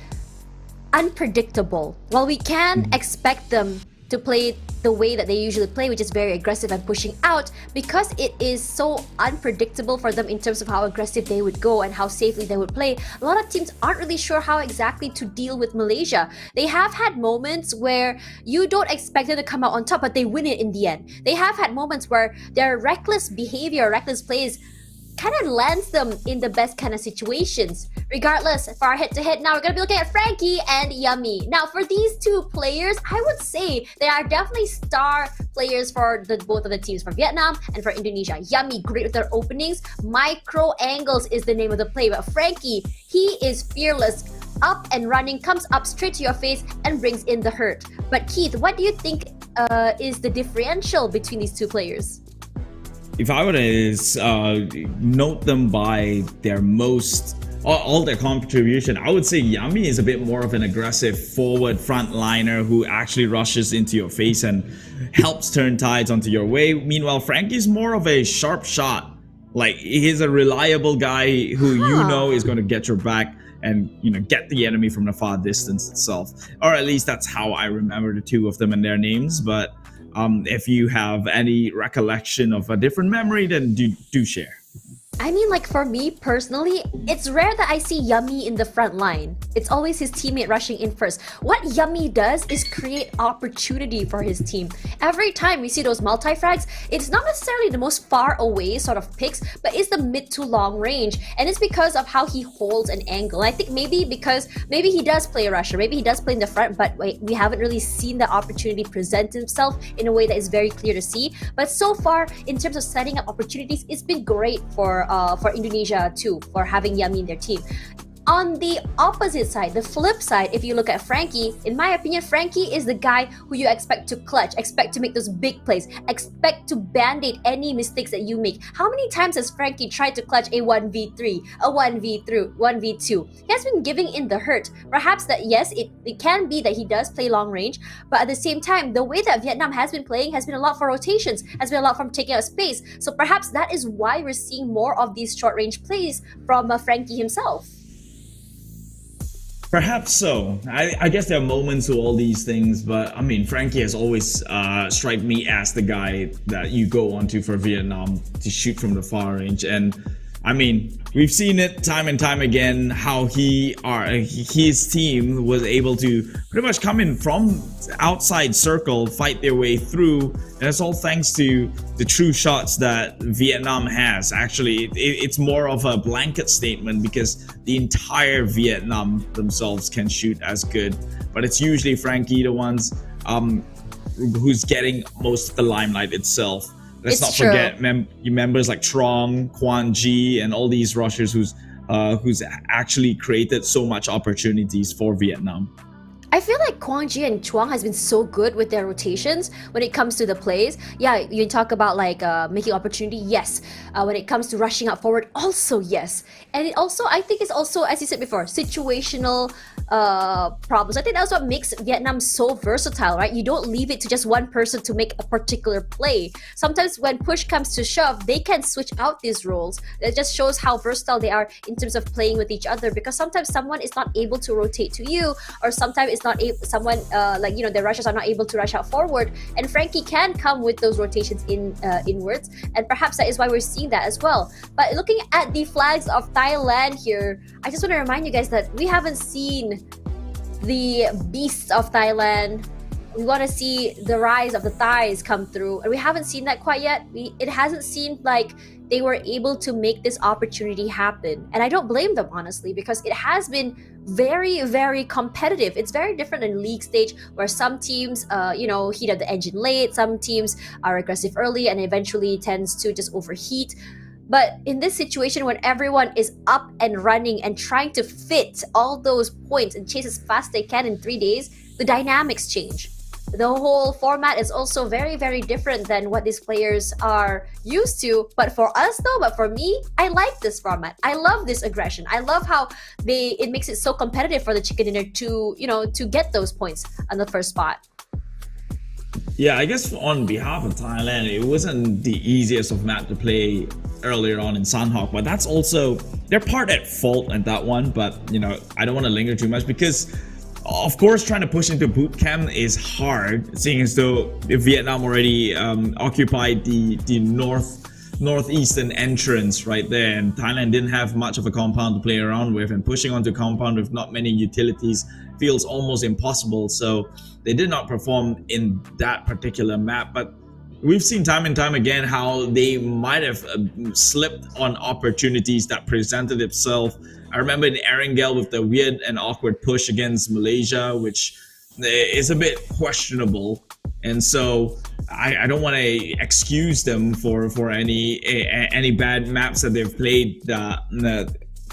unpredictable. While we can expect them to play the way that they usually play, which is very aggressive and pushing out, because it is so unpredictable for them in terms of how aggressive they would go and how safely they would play, a lot of teams aren't really sure how exactly to deal with Malaysia. They have had moments where you don't expect them to come out on top, but they win it in the end. They have had moments where their reckless behavior, reckless plays kind of lands them in the best kind of situations. Regardless, for our head-to-head now, we're going to be looking at Frankie and Yummy. Now, for these two players, I would say they are definitely star players for both of the teams, for Vietnam and for Indonesia. Yummy, great with their openings. Micro angles is the name of the play, but Frankie, he is fearless. Up and running, comes up straight to your face and brings in the hurt. But Keith, what do you think is the differential between these two players? If I were to note them by their all their contribution, I would say Yummy is a bit more of an aggressive forward frontliner who actually rushes into your face and helps turn tides onto your way. Meanwhile, Frankie's more of a sharp shot. Like, he's a reliable guy who you know is going to get your back and get the enemy from a far distance itself. Or at least that's how I remember the two of them and their names. But if you have any recollection of a different memory, then do share. I mean, like, for me personally, it's rare that I see Yummy in the front line. It's always his teammate rushing in first. What Yummy does is create opportunity for his team. Every time we see those multi-frags, it's not necessarily the most far away sort of picks, but it's the mid to long range. And it's because of how he holds an angle. I think maybe he does play a rusher, maybe he does play in the front, but we haven't really seen the opportunity present himself in a way that is very clear to see. But so far, in terms of setting up opportunities, it's been great for Indonesia too, for having Yummy in their team. On the opposite side, the flip side, if you look at Frankie, in my opinion, Frankie is the guy who you expect to clutch, expect to make those big plays, expect to band-aid any mistakes that you make. How many times has Frankie tried to clutch a 1v3, a 1v2? He has been giving in the hurt. Perhaps that, yes, it can be that he does play long range, but at the same time, the way that Vietnam has been playing has been a lot for rotations, has been a lot from taking out space. So perhaps that is why we're seeing more of these short-range plays from Frankie himself. Perhaps so. I guess there are moments to all these things, but I mean, Frankie has always struck me as the guy that you go onto for Vietnam to shoot from the far range. And I mean, we've seen it time and time again how his team was able to pretty much come in from outside circle, fight their way through, and it's all thanks to the true shots that Vietnam has. Actually, it's more of a blanket statement because the entire Vietnam themselves can shoot as good, but it's usually Frankie the ones who's getting most of the limelight itself. Let's not forget members like Trong, Quan Ji, and all these rushers who's actually created so much opportunities for Vietnam. I feel like Quang Ji and Chuang has been so good with their rotations when it comes to the plays. Yeah, you talk about like making opportunity, yes. When it comes to rushing up forward, also yes. And it also, I think it's also, as you said before, situational problems. I think that's what makes Vietnam so versatile, right? You don't leave it to just one person to make a particular play. Sometimes when push comes to shove, they can switch out these roles. It just shows how versatile they are in terms of playing with each other, because sometimes someone is not able to rotate to you, or sometimes it's not someone the rushers are not able to rush out forward, and Frankie can come with those rotations inwards, and perhaps that is why we're seeing that as well. But looking at the flags of Thailand here, I just want to remind you guys that we haven't seen the beasts of Thailand. We want to see the rise of the Thais come through, and we haven't seen that quite yet. It hasn't seemed like they were able to make this opportunity happen, and I don't blame them, honestly, because it has been very, very competitive. It's very different in league stage, where some teams heat up the engine late, some teams are aggressive early and eventually tends to just overheat. But in this situation, when everyone is up and running and trying to fit all those points and chase as fast as they can in 3 days, the dynamics change. The whole format is also very, very different than what these players are used to. But for us though, for me, I like this format. I love this aggression. I love how it makes it so competitive for the chicken dinner to get those points on the first spot. Yeah, I guess on behalf of Thailand, it wasn't the easiest of map to play earlier on in Sanhok, but that's also, they're part at fault at that one. But I don't want to linger too much, because of course trying to push into boot camp is hard, seeing as though Vietnam already occupied the northeastern entrance right there, and Thailand didn't have much of a compound to play around with, and pushing onto compound with not many utilities feels almost impossible. So they did not perform in that particular map. But we've seen time and time again how they might have slipped on opportunities that presented itself. I remember in Erangel with the weird and awkward push against Malaysia, which is a bit questionable. And so I don't want to excuse them for any bad maps that they've played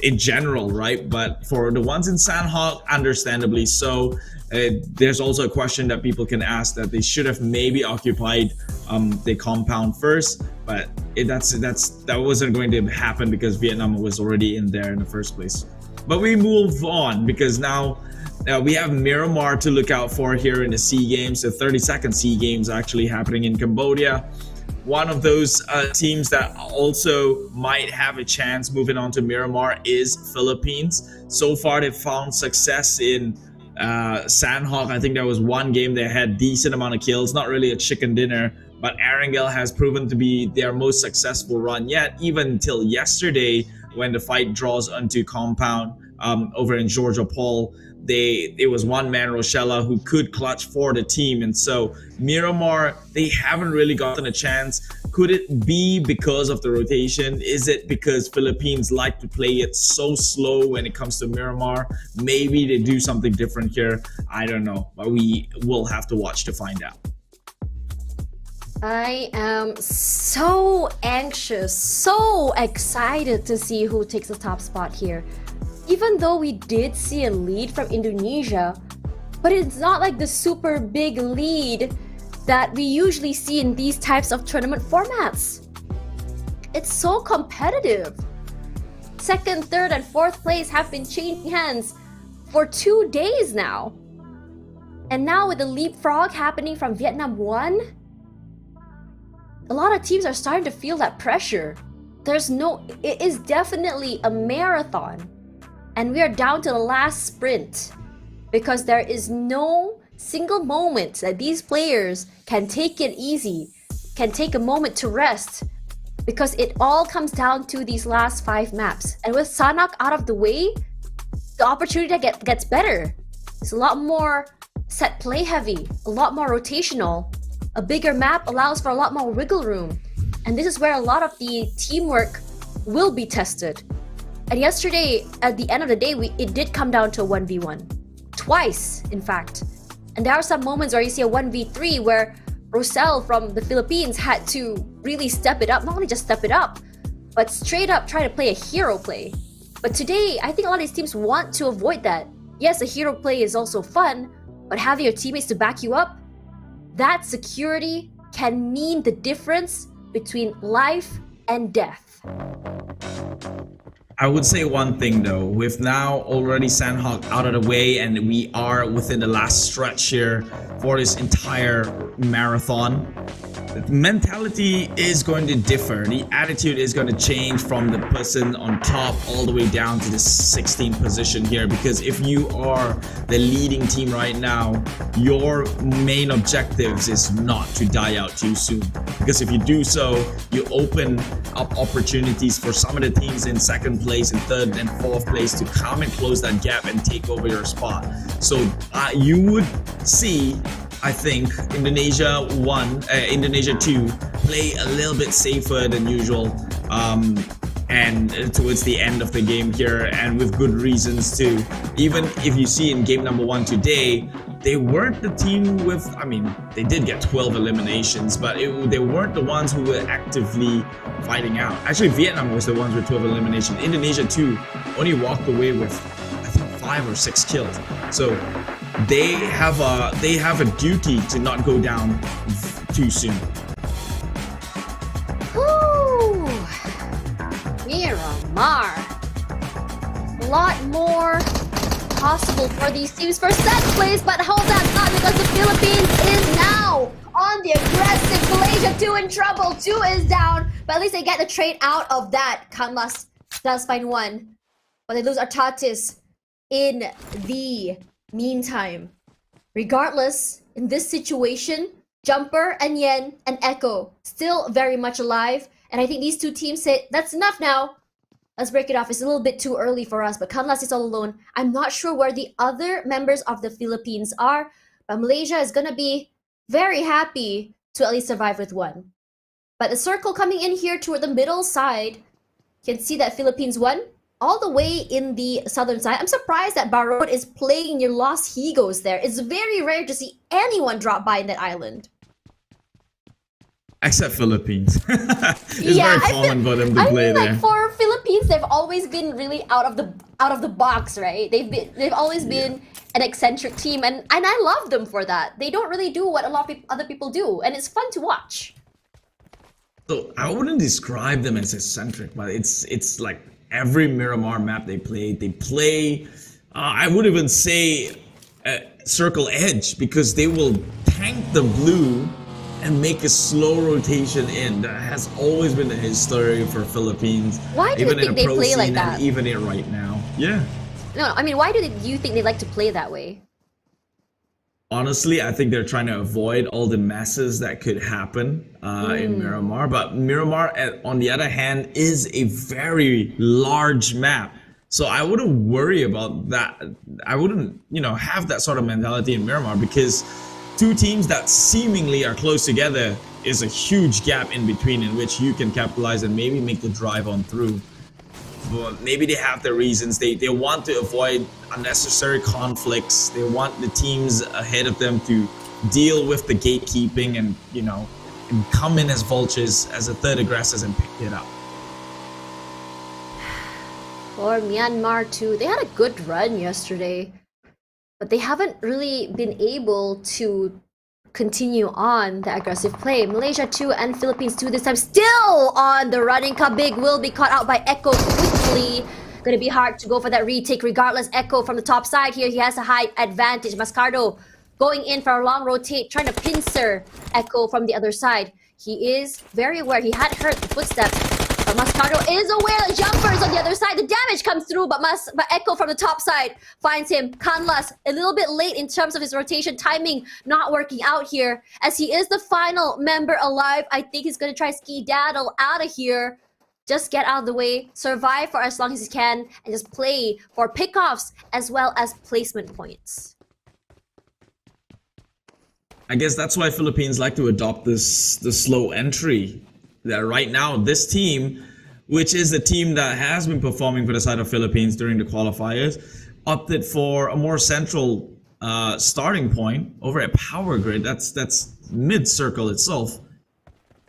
in general, right? But for the ones in Sanhok, understandably so. There's also a question that people can ask, that they should have maybe occupied the compound first, but that wasn't going to happen because Vietnam was already in there in the first place. But we move on, because now we have Miramar to look out for here in the SEA Games, the 32nd SEA Games actually happening in Cambodia. One of those teams that also might have a chance moving on to Miramar is Philippines. So far, they've found success in Sanhok. I think there was one game they had decent amount of kills, not really a chicken dinner, but Erangel has proven to be their most successful run yet, even until yesterday when the fight draws onto compound over in Georgia Paul. It was one man, Rochella, who could clutch for the team. And so Miramar, they haven't really gotten a chance. Could it be because of the rotation? Is it because Philippines like to play it so slow when it comes to Miramar? Maybe they do something different here. I don't know, but we will have to watch to find out. I am so anxious, so excited to see who takes the top spot here. Even though we did see a lead from Indonesia, but it's not like the super big lead that we usually see in these types of tournament formats. It's so competitive. Second, third, and fourth place have been changing hands for 2 days now. And now with the leapfrog happening from Vietnam 1, a lot of teams are starting to feel that pressure. It is definitely a marathon. And we are down to the last sprint, because there is no single moment that these players can take it easy, can take a moment to rest, because it all comes down to these last 5 maps. And with Sanhok out of the way, the opportunity gets better. It's a lot more set play heavy, a lot more rotational. A bigger map allows for a lot more wiggle room. And this is where a lot of the teamwork will be tested. And yesterday, at the end of the day, it did come down to a 1v1. Twice, in fact. And there are some moments where you see a 1v3 where Rosel from the Philippines had to really step it up. Not only just step it up, but straight up try to play a hero play. But today, I think a lot of these teams want to avoid that. Yes, a hero play is also fun, but having your teammates to back you up, that security can mean the difference between life and death. I would say one thing though, with now already Sanhok out of the way and we are within the last stretch here for this entire marathon, the mentality is going to differ. The attitude is going to change from the person on top all the way down to the 16th position here, because if you are the leading team right now, your main objectives is not to die out too soon, because if you do so, you open up opportunities for some of the teams in second place and third and fourth place to come and close that gap and take over your spot. So you would see, I think, Indonesia 2 play a little bit safer than usual, and towards the end of the game here, and with good reasons too. Even if you see in game number 1 today, they weren't the team with, I mean, they did get 12 eliminations, but they weren't the ones who were actively fighting out. Actually, Vietnam was the ones with 12 eliminations. Indonesia 2 only walked away with, I think, 5 or 6 kills. So they have a duty to not go down too soon. Woo! Miramar. A lot more possible for these teams for second place, but hold that thought, because the Philippines is now on the aggressive. Malaysia 2 in trouble. 2 is down, but at least they get the trade out of that. Kanlas does find 1, but they lose Artatis in the meantime. Regardless, in this situation, Jumper and Yen and Echo still very much alive, and I think these two teams say, that's enough now. Let's break it off. It's a little bit too early for us, but Kanlas is all alone. I'm not sure where the other members of the Philippines are, but Malaysia is gonna be very happy to at least survive with 1. But the circle coming in here toward the middle side, you can see that Philippines won all the way in the southern side. I'm surprised that Barod is playing near Los Higos there. It's very rare to see anyone drop by in that island. Except Philippines. It's very common for them to play there. Like for Philippines, they've always been really out of the box, right? They've always been an eccentric team, and I love them for that. They don't really do what a lot of other people do, and it's fun to watch. So I wouldn't describe them as eccentric, but it's like every Miramar map they play. I would even say circle edge, because they will tank the blue and make a slow rotation in. That has always been the history for Philippines. Why do you think they play like that? And even it right now. Yeah. No, I mean, why do you think they like to play that way? Honestly, I think they're trying to avoid all the messes that could happen in Miramar. But Miramar, on the other hand, is a very large map. So I wouldn't worry about that. I wouldn't, have that sort of mentality in Miramar, because two teams that seemingly are close together is a huge gap in between in which you can capitalize and maybe make the drive on through. But maybe they have their reasons. They want to avoid unnecessary conflicts. They want the teams ahead of them to deal with the gatekeeping and, and come in as vultures, as a third aggressors, and pick it up. For Myanmar too, they had a good run yesterday, but they haven't really been able to continue on the aggressive play. Malaysia 2 and Philippines 2 this time still on the running. Pubg will be caught out by Echo quickly. Gonna be hard to go for that retake regardless. Echo from the top side here, he has a high advantage. Mascardo going in for a long rotate, trying to pincer Echo from the other side. He is very aware. He had heard the footsteps, but Mascardo is aware that Jumper is on the other side. The damage comes through, but Echo from the top side finds him. Kanlas a little bit late in terms of his rotation timing, not working out here, as he is the final member alive. I think he's gonna try skedaddle out of here. Just get out of the way, survive for as long as he can, and just play for pickoffs as well as placement points. I guess that's why Philippines like to adopt the slow entry. That right now, this team, which is the team that has been performing for the side of Philippines during the qualifiers, opted for a more central starting point over a power grid. That's mid-circle itself.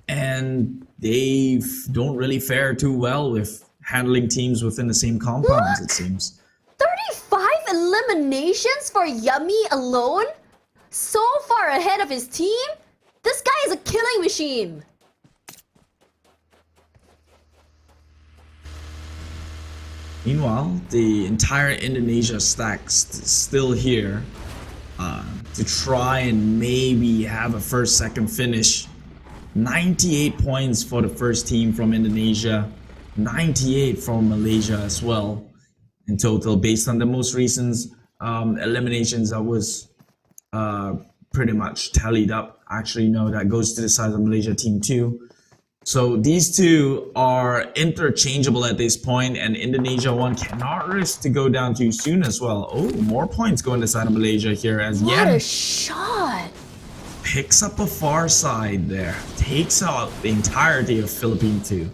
And they don't really fare too well with handling teams within the same compounds, it seems. 35 eliminations for Yummy alone? So far ahead of his team? This guy is a killing machine. Meanwhile, the entire Indonesia stack still here to try and maybe have a first-second finish. 98 points for the first team from Indonesia, 98 from Malaysia as well in total, based on the most recent eliminations that was pretty much tallied up. Actually, no, that goes to the side of Malaysia team 2. So these two are interchangeable at this point, and Indonesia 1 cannot risk to go down too soon as well. Oh, more points going to the side of Malaysia here as What Yen a shot! picks up a far side there, takes out the entirety of Philippine 2.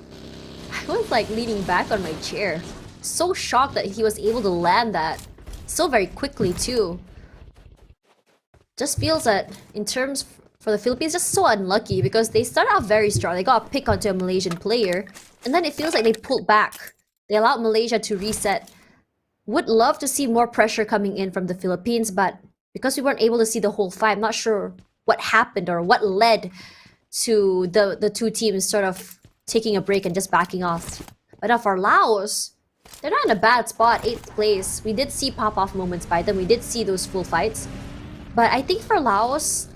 I was like leaning back on my chair. So shocked that he was able to land that so very quickly too. Just feels that in terms for the Philippines, just so unlucky because they started out very strong. They got a pick onto a Malaysian player, and then it feels like they pulled back. They allowed Malaysia to reset. Would love to see more pressure coming in from the Philippines, but because we weren't able to see the whole fight, I'm not sure what happened or what led to the two teams sort of taking a break and just backing off. But now for Laos, they're not in a bad spot, 8th place. We did see pop-off moments by them. We did see those full fights. But I think for Laos,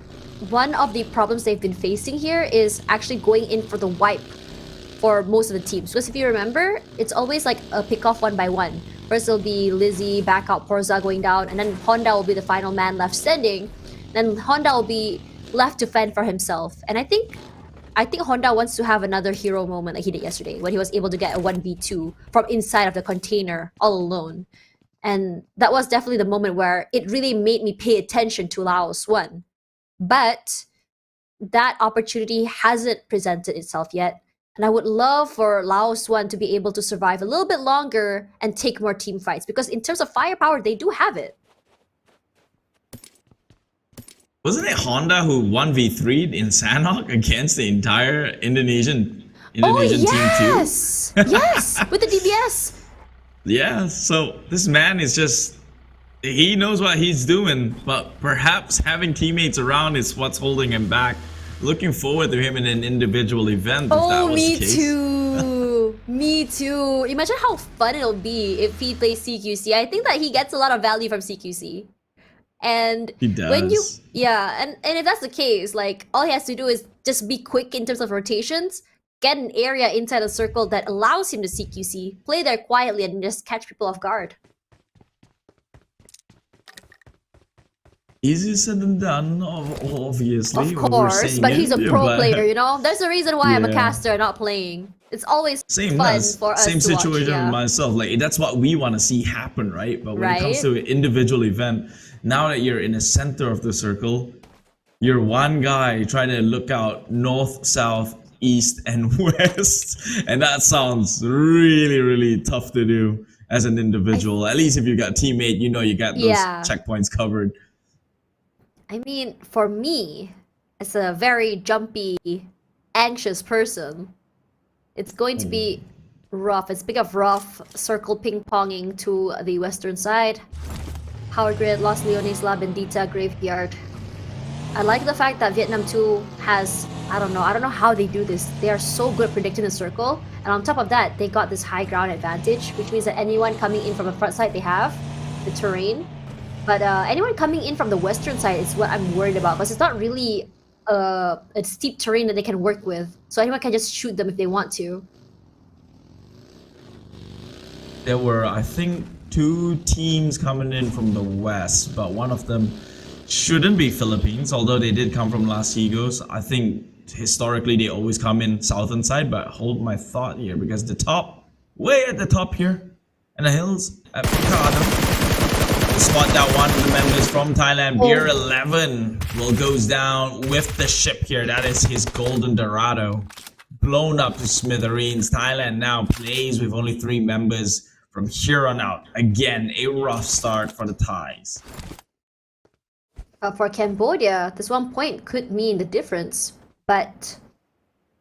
one of the problems they've been facing here is actually going in for the wipe for most of the teams. Because if you remember, it's always like a pick-off 1 by 1. First it'll be Lizzie, back out Porza going down, and then Honda will be the final man left standing. Then Honda will be left to fend for himself. And I think Honda wants to have another hero moment like he did yesterday, when he was able to get a 1v2 from inside of the container all alone. And that was definitely the moment where it really made me pay attention to Laos 1. But that opportunity hasn't presented itself yet. And I would love for Laos 1 to be able to survive a little bit longer and take more team fights. Because in terms of firepower, they do have it. Wasn't it Honda who 1v3'd in Sanhok against the entire Indonesian team too? Yes! Yes! With the DBS! Yeah, so this man is just... he knows what he's doing, but perhaps having teammates around is what's holding him back. Looking forward to him in an individual event if that was the case. Me too! Me too! Imagine how fun it'll be if he plays CQC. I think that he gets a lot of value from CQC. And he does. When you, yeah, and if that's the case, like, all he has to do is just be quick in terms of rotations, get an area inside a circle that allows him to CQC, play there quietly, and just catch people off guard. Easier said than done, obviously. Of course, but he's a pro player, you know? There's a reason why I'm a caster, not playing. It's always fun for us same to watch, situation yeah. with myself. Like, that's what we want to see happen, right? But when it comes to an individual event, now that you're in the center of the circle, you're one guy trying to look out north, south, east, and west. And that sounds really, really tough to do as an individual. At least if you got a teammate, you know you got those checkpoints covered. I mean, for me, as a very jumpy, anxious person, it's going to be rough. It's big of rough circle ping-ponging to the western side. Power Grid, Los Leones, La Bendita, Graveyard. I like the fact that Vietnam 2 has, I don't know how they do this. They are so good at predicting the circle. And on top of that, they got this high ground advantage, which means that anyone coming in from the front side, they have the terrain. But anyone coming in from the western side is what I'm worried about, because it's not really a steep terrain that they can work with. So anyone can just shoot them if they want to. There were, I think, 2 teams coming in from the west, but one of them shouldn't be Philippines, although they did come from Las Higos. I think historically they always come in southern side, but hold my thought here, because the top, way at the top here, in the hills at Picado, spot that one of the members from Thailand, Beer 11, will goes down with the ship here. That is his Golden Dorado, blown up to smithereens. Thailand now plays with only 3 members from here on out. Again, a rough start for the Thais. For Cambodia, this 1 point could mean the difference, but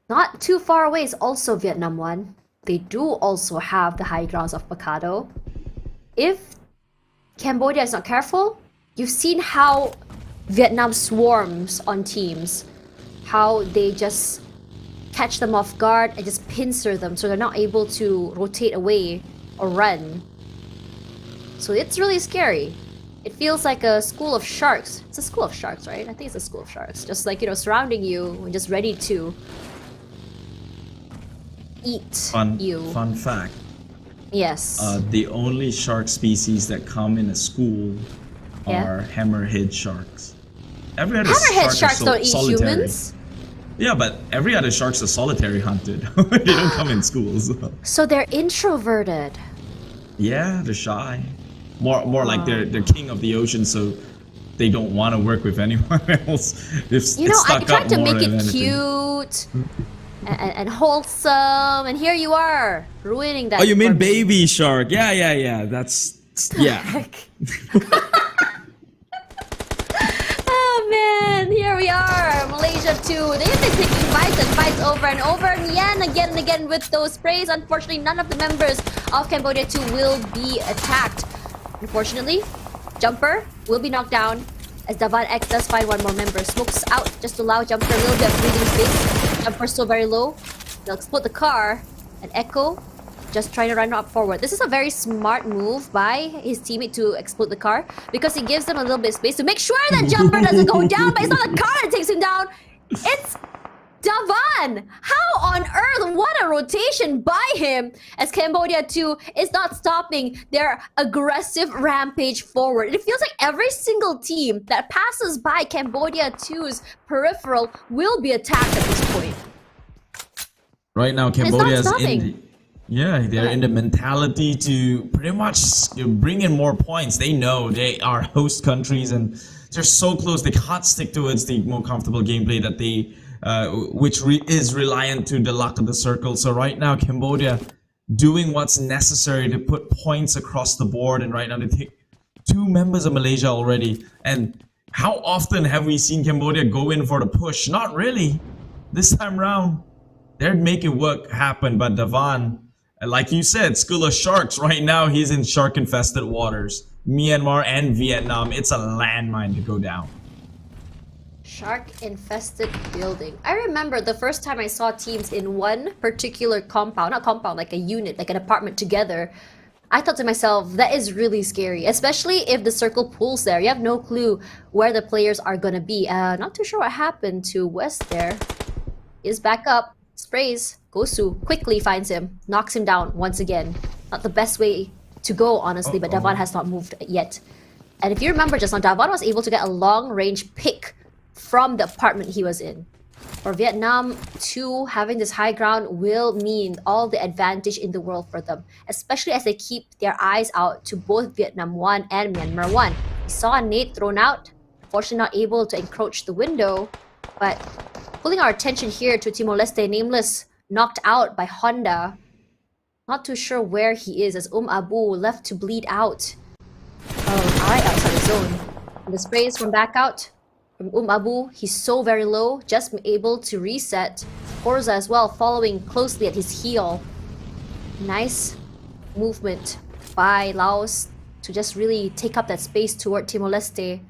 not too far away is also Vietnam 1. They do also have the high grounds of Picado. If Cambodia is not careful, you've seen how Vietnam swarms on teams, how they just catch them off guard and just pincer them so they're not able to rotate away or run. So it's really scary. It feels like a school of sharks. It's a school of sharks, right? I think it's a school of sharks. Just like, surrounding you and just ready to eat you. Fun fact. Yes. The only shark species that come in a school are hammerhead sharks. Every other Hammerhead sharks are don't eat solitary. humans. Yeah, but every other sharks are solitary hunted. They don't come in schools. So they're introverted. Yeah, they're shy. More like they're king of the ocean, so they don't want to work with anyone else. I tried to make it cute and wholesome, and here you are ruining that. Oh, you mean baby shark? Yeah. That's Oh man, here we are, Malaysia 2. They've been taking fights over and over, and again with those sprays. Unfortunately, none of the members of Cambodia 2 will be attacked. Unfortunately, Jumper will be knocked down as Davan X does find one more member. Smokes out just to allow Jumper a little bit of breathing space. Jumper still very low. They'll explode the car, and Echo just trying to run up forward. This is a very smart move by his teammate to explode the car, because he gives them a little bit of space to make sure that Jumper doesn't go down, but it's not the car that takes him down. It's Davan! How on earth? What a rotation by him, as Cambodia 2 is not stopping their aggressive rampage forward. It feels like every single team that passes by Cambodia 2's peripheral will be attacked at this point. Right now, Cambodia is they're in the mentality to pretty much bring in more points. They know they are host countries and they're so close. They can't stick towards the more comfortable gameplay that they, is reliant to the luck of the circle. So right now, Cambodia doing what's necessary to put points across the board. And right now, they take 2 members of Malaysia already. And how often have we seen Cambodia go in for the push? Not really. This time around, they're making work happen. But Davan, like you said, school of sharks. Right now, he's in shark-infested waters. Myanmar and Vietnam. It's a landmine to go down. Shark-infested building. I remember the first time I saw teams in one particular compound, not compound, like a unit, like an apartment together. I thought to myself, that is really scary, especially if the circle pulls there. You have no clue where the players are gonna be. Not too sure what happened to West there. Is back up, sprays, Gosu quickly finds him, knocks him down once again. Not the best way to go, honestly, but Davan has not moved yet. And if you remember just now, Davan was able to get a long-range pick from the apartment he was in. For Vietnam 2, having this high ground will mean all the advantage in the world for them, especially as they keep their eyes out to both Vietnam 1 and Myanmar 1. We saw a nade thrown out, unfortunately not able to encroach the window, but pulling our attention here to Timor-Leste, Nameless knocked out by Honda. Not too sure where he is, as Abu left to bleed out. Oh, right outside the zone. And the sprays from back out from Abu, he's so very low, just able to reset. Forza as well, following closely at his heel. Nice movement by Laos to just really take up that space toward Timor-Leste.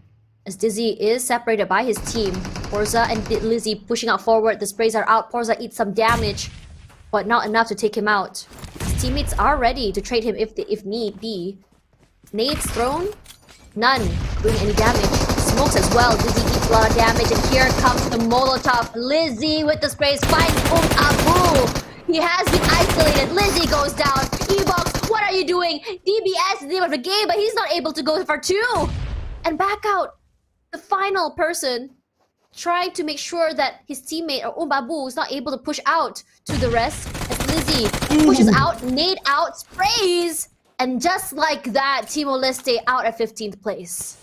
As Dizzy is separated by his team. Forza and Lizzie pushing out forward. The sprays are out. Forza eats some damage, but not enough to take him out. His teammates are ready to trade him if need be. Nades thrown, none doing any damage. Smokes as well. Dizzy eats a lot of damage, and here comes the Molotov. Lizzie with the sprays finds Abu. He has been isolated. Lizzie goes down. E-Box, what are you doing? DBS is the name of the game, but he's not able to go for 2. And back out. The final person trying to make sure that his teammate or Abu is not able to push out to the rest, as Lizzie pushes out, nade out, sprays, and just like that, Timor-Leste out at 15th place.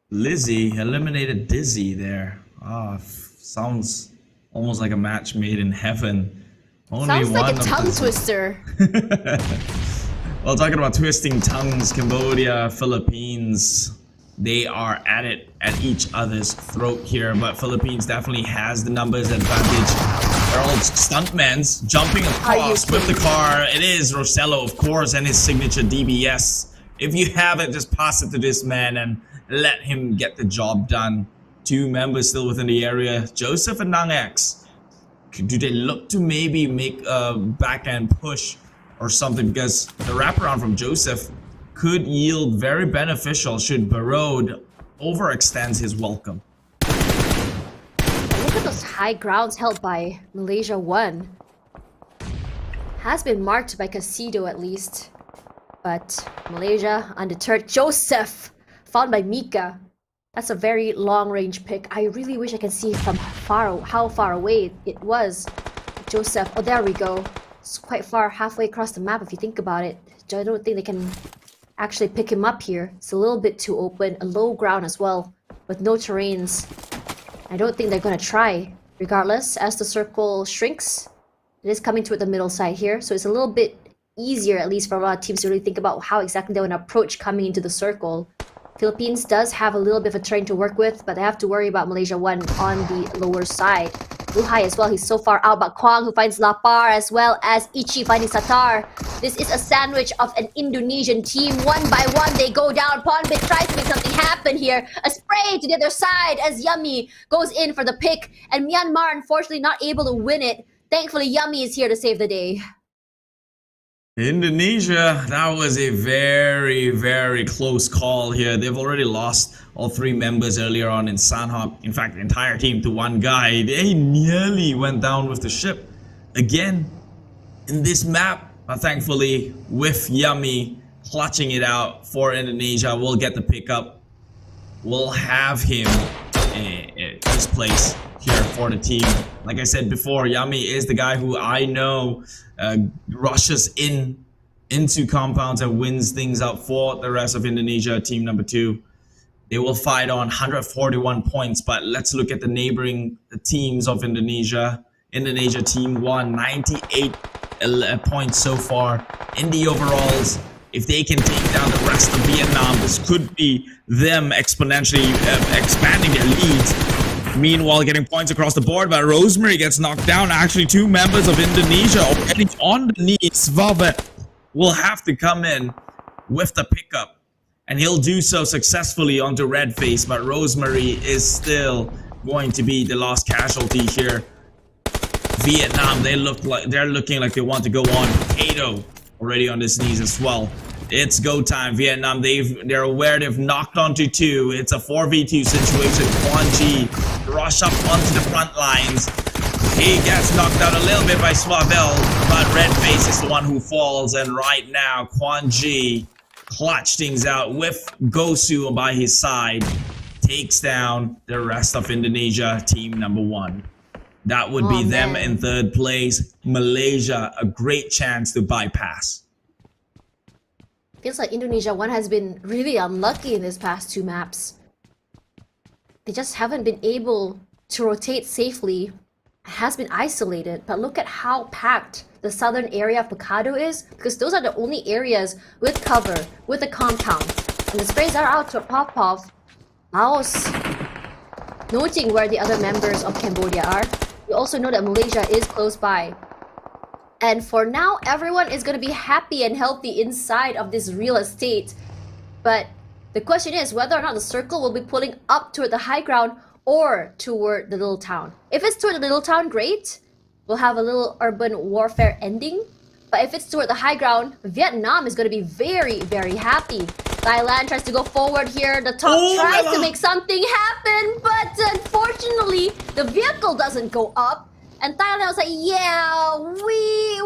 Lizzie eliminated Dizzy there. Sounds almost like a match made in heaven. Only sounds like a one tongue twister. Well, talking about twisting tongues, Cambodia, Philippines, they are at it at each other's throat here, but Philippines definitely has the numbers advantage. They're all stuntmen jumping across with the car. It is Rosello, of course, and his signature DBS. If you have it, just pass it to this man and let him get the job done. 2 members still within the area, Joseph and Nang X. Do they look to maybe make a backhand push or something, because the wraparound from Joseph could yield very beneficial should Barode overextends his welcome. Look at those high grounds held by Malaysia 1. Has been marked by Casido at least. But Malaysia undeterred. Joseph found by Mika. That's a very long-range pick. I really wish I can see from how far away it was. Joseph, oh there we go. It's quite far, halfway across the map if you think about it. I don't think they can actually pick him up here. It's a little bit too open, a low ground as well, with no terrains. I don't think they're gonna try. Regardless, as the circle shrinks, it is coming toward the middle side here, so it's a little bit easier, at least for a lot of teams, to really think about how exactly they want to approach coming into the circle. Philippines does have a little bit of a terrain to work with, but they have to worry about Malaysia 1 on the lower side. Luhai as well, he's so far out, but Kwang who finds Lapar as well as Ichi finding Satar. This is a sandwich of an Indonesian team. One by one they go down. Ponbit tries to make something happen here. A spray to the other side as Yummy goes in for the pick, and Myanmar unfortunately not able to win it. Thankfully Yummy is here to save the day. Indonesia, that was a very, very close call here. They've already lost all 3 members earlier on in Sanhok. In fact, the entire team to one guy. They nearly went down with the ship again in this map. But thankfully, with Yummy clutching it out for Indonesia, we'll get the pickup. We'll have him in his place here for the team. Like I said before, Yummy is the guy who I know rushes into compounds and wins things up for the rest of Indonesia, team number 2. They will fight on 141 points, but let's look at the neighboring teams of Indonesia. Indonesia team 1, 98 points so far in the overalls. If they can take down the rest of Vietnam, this could be them exponentially expanding their leads. Meanwhile, getting points across the board, but Rosemary gets knocked down. Actually, 2 members of Indonesia already on the knees. Velvet will have to come in with the pickup, and he'll do so successfully onto Redface, but Rosemary is still going to be the last casualty here. Vietnam, they're looking like they want to go on. Kato already on his knees as well. It's go time. Vietnam, they're aware they've knocked onto 2. It's a 4v2 situation. Quan Chi rush up onto the front lines. He gets knocked out a little bit by Swavel, but Redface is the one who falls, and right now Quan Chi clutch things out with Gosu by his side. Takes down the rest of Indonesia, team number 1. That would be them in 3rd place. Malaysia, a great chance to bypass. Feels like Indonesia 1 has been really unlucky in these past 2 maps. They just haven't been able to rotate safely. It has been isolated, but look at how packed the southern area of Picado is, because those are the only areas with cover, with a compound. And the sprays are out to Popov. Laos noting where the other members of Cambodia are. We also know that Malaysia is close by. And for now, everyone is going to be happy and healthy inside of this real estate. But the question is whether or not the circle will be pulling up toward the high ground or toward the little town. If it's toward the little town, great. We'll have a little urban warfare ending. But if it's toward the high ground, Vietnam is going to be very, very happy. Thailand tries to go forward here. The top tries to make something happen, but unfortunately, the vehicle doesn't go up. And Thailand was like, yeah,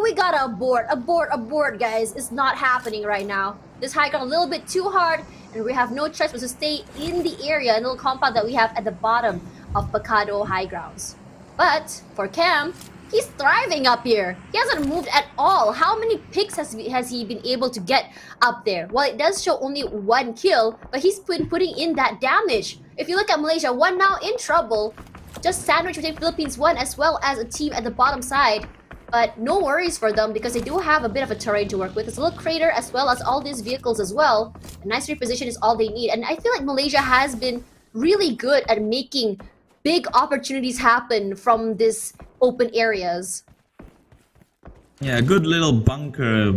we gotta abort, guys. It's not happening right now. This high ground a little bit too hard, and we have no choice but to stay in the area, a little compound that we have at the bottom of Picado High Grounds. But for Cam, he's thriving up here. He hasn't moved at all. How many picks has he been able to get up there? Well, it does show only 1 kill, but he's been putting in that damage. If you look at Malaysia 1 now in trouble, just sandwich between Philippines 1 as well as a team at the bottom side. But no worries for them because they do have a bit of a terrain to work with. It's a little crater as well as all these vehicles as well. A nice reposition is all they need. And I feel like Malaysia has been really good at making big opportunities happen from these open areas. Yeah, a good little bunker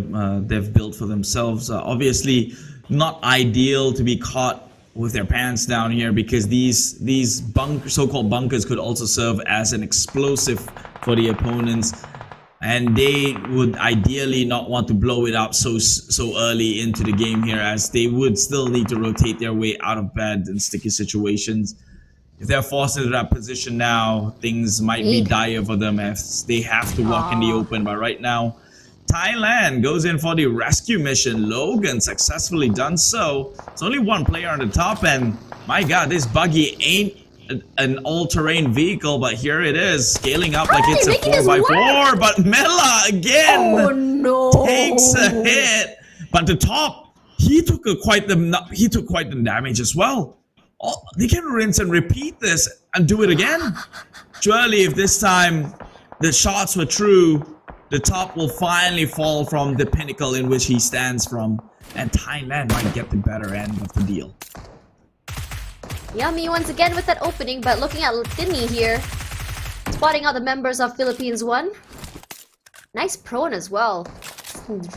they've built for themselves. Obviously not ideal to be caught with their pants down here, because these so-called bunkers could also serve as an explosive for the opponents. and they would ideally not want to blow it up so early into the game here, as they would still need to rotate their way out of bed in sticky situations. If they're forced into that position now, things might be dire for them as they have to walk in the open. But right now, Thailand goes in for the rescue mission. Logan successfully done so. It's only one player on the top, and my god, this buggy ain't an all-terrain vehicle, but here it is, scaling up like it's a 4x4. But Mela again takes a hit. But the top, he took quite the damage as well. Oh, they can rinse and repeat this and do it again. Surely, if this time the shots were true, the top will finally fall from the pinnacle in which he stands from, and Thailand might get the better end of the deal. Yummy once again with that opening, but looking at Tinny here, spotting out the members of Philippines 1. Nice prone as well.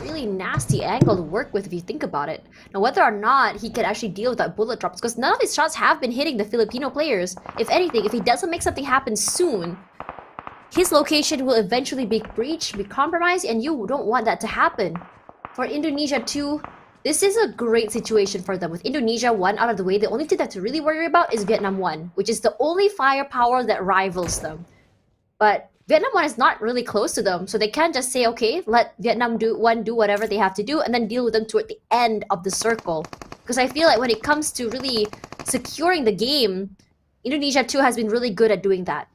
Really nasty angle to work with if you think about it. Now, whether or not he can actually deal with that bullet drops, because none of his shots have been hitting the Filipino players. If anything, if he doesn't make something happen soon, his location will eventually be breached, be compromised, and you don't want that to happen. For Indonesia 2, this is a great situation for them. With Indonesia 1 out of the way, the only thing that's to really worry about is Vietnam 1, which is the only firepower that rivals them. But Vietnam 1 is not really close to them, so they can't just say, okay, let Vietnam 1 do whatever they have to do and then deal with them toward the end of the circle. Because I feel like when it comes to really securing the game, Indonesia 2 has been really good at doing that.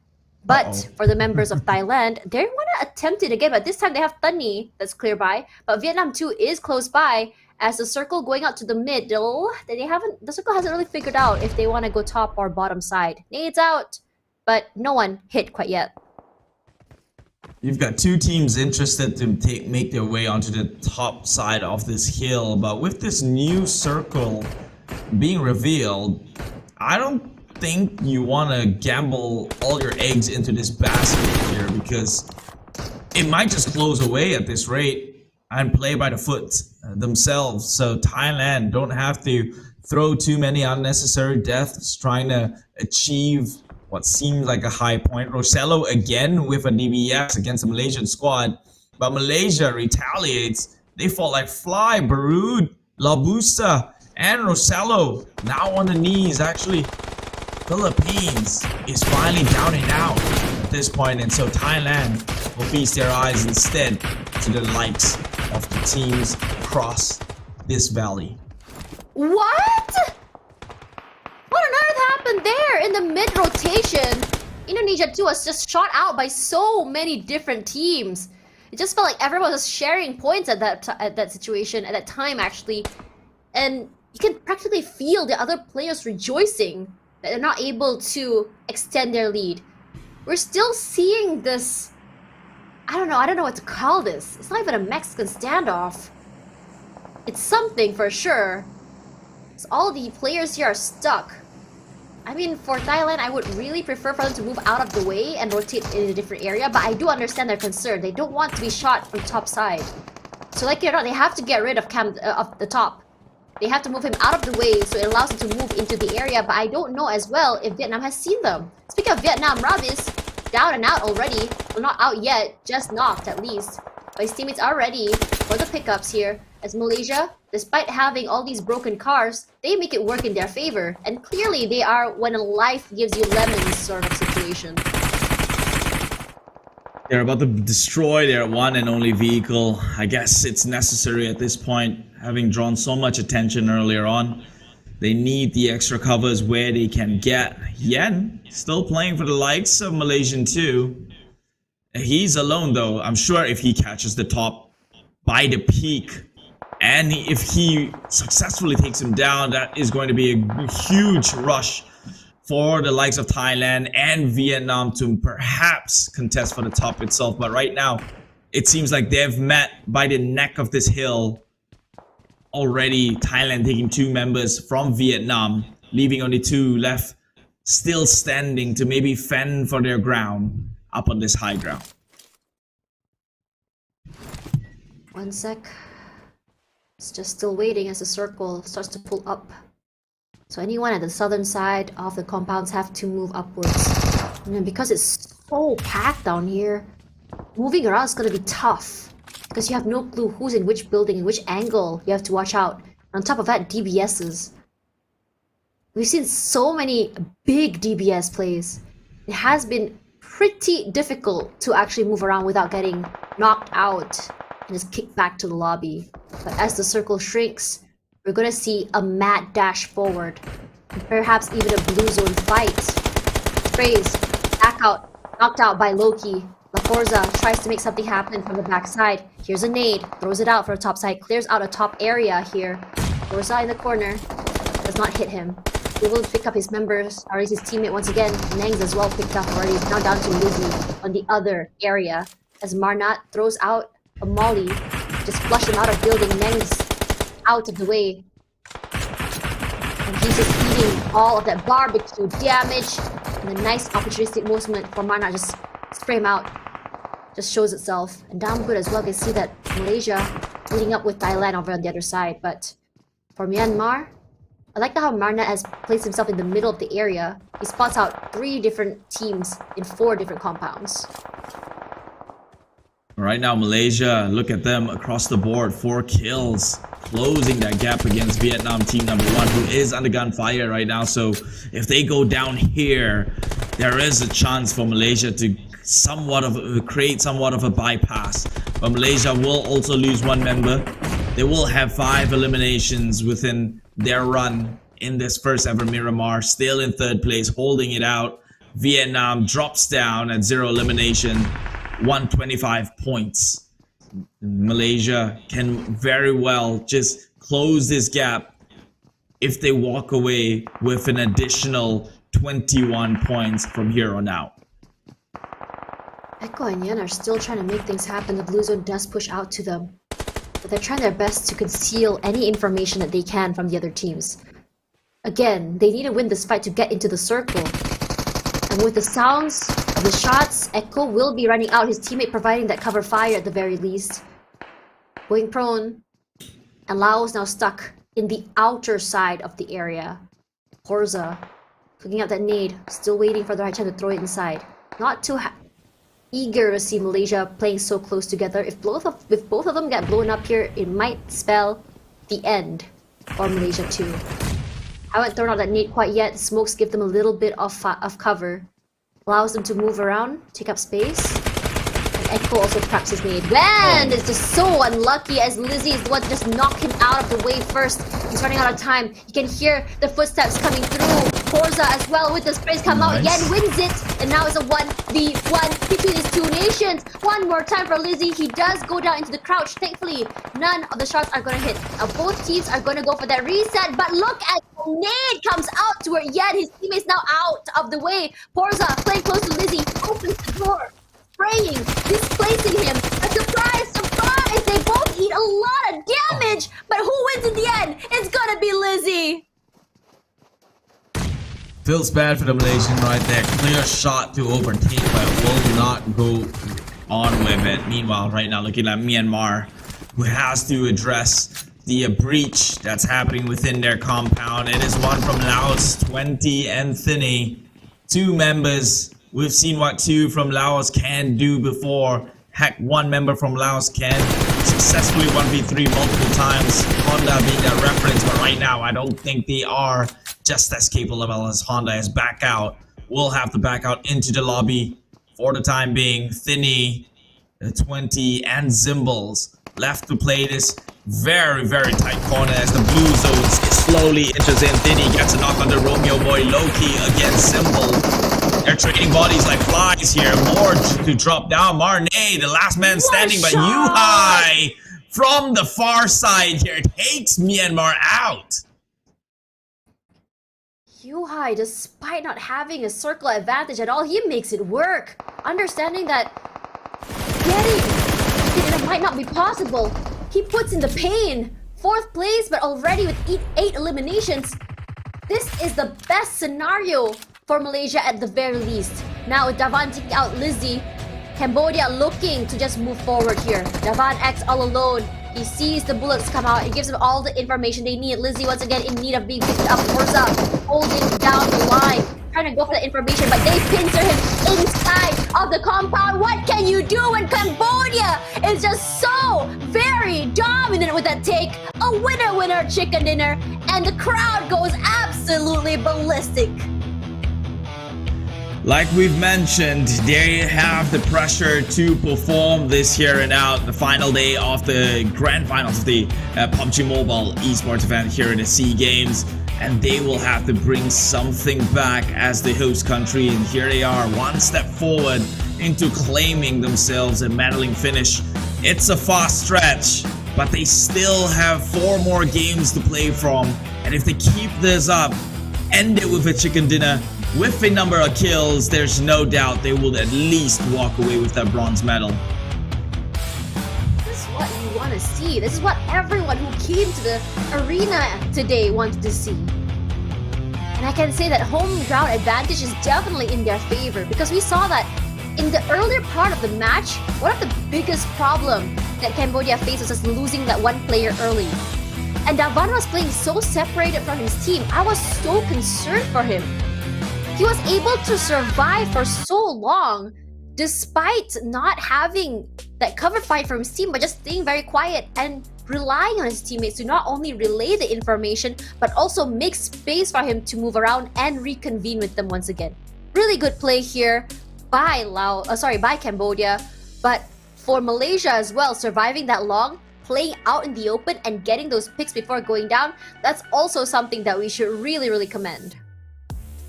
But for the members of Thailand, they want to attempt it again, but this time they have Tunny that's clear by, but Vietnam 2 is close by as the circle going out to the middle. The circle hasn't really figured out if they want to go top or bottom side. Nades out, but no one hit quite yet. You've got two teams interested to make their way onto the top side of this hill, but with this new circle being revealed, I don't think you want to gamble all your eggs into this basket here, because it might just close away at this rate and play by the foot themselves. So Thailand don't have to throw too many unnecessary deaths trying to achieve what seems like a high point. Rosello again with a DBS against the Malaysian squad, but Malaysia retaliates. They fall like fly. Barud, Labusa, and Rosello now on the knees. Actually, Philippines is finally down and out at this point, and so Thailand will feast their eyes instead to the likes of the teams across this valley. What? What on earth happened there in the mid-rotation? Indonesia 2 was just shot out by so many different teams. It just felt like everyone was sharing points at that situation, at that time actually. And you can practically feel the other players rejoicing that they're not able to extend their lead. We're still seeing this, I don't know what to call this. It's not even a Mexican standoff. It's something for sure. So all the players here are stuck. I mean, for Thailand, I would really prefer for them to move out of the way and rotate in a different area, but I do understand their concern. They don't want to be shot from top side. So like it or not, they have to get rid of the top. They have to move him out of the way so it allows him to move into the area, but I don't know as well if Vietnam has seen them. Speaking of Vietnam, Rob is down and out already. Well, not out yet, just knocked at least. But his teammates are ready for the pickups here, as Malaysia, despite having all these broken cars, they make it work in their favor. And clearly they are when life gives you lemons sort of situation. They're about to destroy their one and only vehicle. I guess it's necessary at this point, having drawn so much attention earlier on. They need the extra covers where they can get. Yen still playing for the likes of Malaysian 2. He's alone though. I'm sure if he catches the top by the peak, and if he successfully takes him down, that is going to be a huge rush for the likes of Thailand and Vietnam to perhaps contest for the top itself. But right now, it seems like they've met by the neck of this hill already. Thailand taking 2 members from Vietnam, leaving only 2 left still standing to maybe fend for their ground up on this high ground. One sec. It's just still waiting as the circle starts to pull up. So anyone at the southern side of the compounds have to move upwards. And then because it's so packed down here, moving around is gonna be tough because you have no clue who's in which building, in which angle you have to watch out. On top of that, DBSs. We've seen so many big DBS plays. It has been pretty difficult to actually move around without getting knocked out and just kicked back to the lobby. But as the circle shrinks, we're gonna see a mad dash forward, and perhaps even a blue zone fight. Phrase, back out, knocked out by Loki. La Forza tries to make something happen from the backside. Here's a nade, throws it out for a top side, clears out a top area here. Forza in the corner, does not hit him. He will pick up his members, or his teammate once again. Nengs as well picked up already. Now down to Lizzie on the other area. As Marnat throws out a molly, just flush him out of building. Nengs out of the way. And he's just eating all of that barbecue damage. And a nice opportunistic movement for Marnat, just spray him out. Just shows itself. And damn good as well, you can see that Malaysia meeting up with Thailand over on the other side. But for Myanmar, I like how Marnat has placed himself in the middle of the area. He spots out 3 different teams in 4 different compounds. Right now, Malaysia, look at them across the board. 4 kills, closing that gap against Vietnam team number 1, who is under gunfire right now. So if they go down here, there is a chance for Malaysia to create somewhat of a bypass. But Malaysia will also lose 1 member. They will have 5 eliminations within their run in this first ever Miramar, still in 3rd place, holding it out. Vietnam drops down at 0 elimination, 125 points. Malaysia can very well just close this gap if they walk away with an additional 21 points from here on out. Echo and Yen are still trying to make things happen. The blue zone does push out to them, but they're trying their best to conceal any information that they can from the other teams. Again, they need to win this fight to get into the circle. And with the sounds of the shots, Echo will be running out, his teammate providing that cover fire at the very least. Going prone, and Lao is now stuck in the outer side of the area. Horza cooking out that nade, still waiting for the right time to throw it inside. Not too eager to see Malaysia playing so close together. If both of them get blown up here, it might spell the end for Malaysia too. Haven't thrown out that nade quite yet. Smokes give them a little bit of cover, allows them to move around, take up space. And Echo also cracks his nade. Man, it's just so unlucky as Lizzie is the one to just knock him out of the way first. He's running out of time. You can hear the footsteps coming through. Forza as well with the sprays come out. Yen wins it, and now it's a 1v1 between these 2 nations. One more time for Lizzie. He does go down into the crouch. Thankfully, none of the shots are going to hit. Now both teams are going to go for that reset, but look at the nade comes out to where Yen, his teammates now out of the way. Forza playing close to Lizzie, opens the door, spraying, displacing him. A surprise, surprise! They both eat a lot of damage, but who wins in the end? It's gonna be Lizzie. Feels bad for the Malaysian right there. Clear shot to overtake, but will not go on with it. Meanwhile, right now, looking at Myanmar, who has to address the breach that's happening within their compound. It is one from Laos, 20 and Thinny. 2 members. We've seen what 2 from Laos can do before. Heck, 1 member from Laos can successfully 1v3 multiple times. Honda being that reference, but right now I don't think they are just as capable as Honda is back out. We'll have to back out into the lobby for the time being. Thinny, 20, and Zimbles left to play this very, very tight corner as the blue zone slowly enters in. Thinny gets a knock on the Romeo boy Loki against Zimble. They're trading bodies like flies here. More to drop down. Marne, the last man standing, but Yuhai from the far side here takes Myanmar out. Yuhai, despite not having a circle advantage at all, he makes it work. Understanding that getting it might not be possible, he puts in the pain. 4th place, but already with 8 eliminations. This is the best scenario for Malaysia at the very least. Now with Davan taking out Lizzie, Cambodia looking to just move forward here. Davan acts all alone. He sees the bullets come out. It gives them all the information they need. Lizzie once again in need of being picked up. Forza holding down the line. trying to go for the information, but they pincer him inside of the compound. What can you do when Cambodia is just so very dominant with that take? A winner chicken dinner, and the crowd goes absolutely ballistic. Like we've mentioned, they have the pressure to perform this here and out, the final day of the grand finals of the PUBG Mobile esports event here in the SEA Games, and they will have to bring something back as the host country, and here they are, one step forward into claiming themselves a medaling finish. It's a fast stretch, but they still have 4 more games to play from, and if they keep this up, end it with a chicken dinner, with a number of kills, there's no doubt they will at least walk away with that bronze medal. This is what you want to see. This is what everyone who came to the arena today wanted to see. And I can say that home ground advantage is definitely in their favor, because we saw that in the earlier part of the match, one of the biggest problems that Cambodia faced was losing that one player early. And Davan was playing so separated from his team. I was so concerned for him. He was able to survive for so long despite not having that cover fight from his team, but just staying very quiet and relying on his teammates to not only relay the information, but also make space for him to move around and reconvene with them once again. Really good play here by Cambodia, but for Malaysia as well, surviving that long, playing out in the open and getting those picks before going down, that's also something that we should really commend.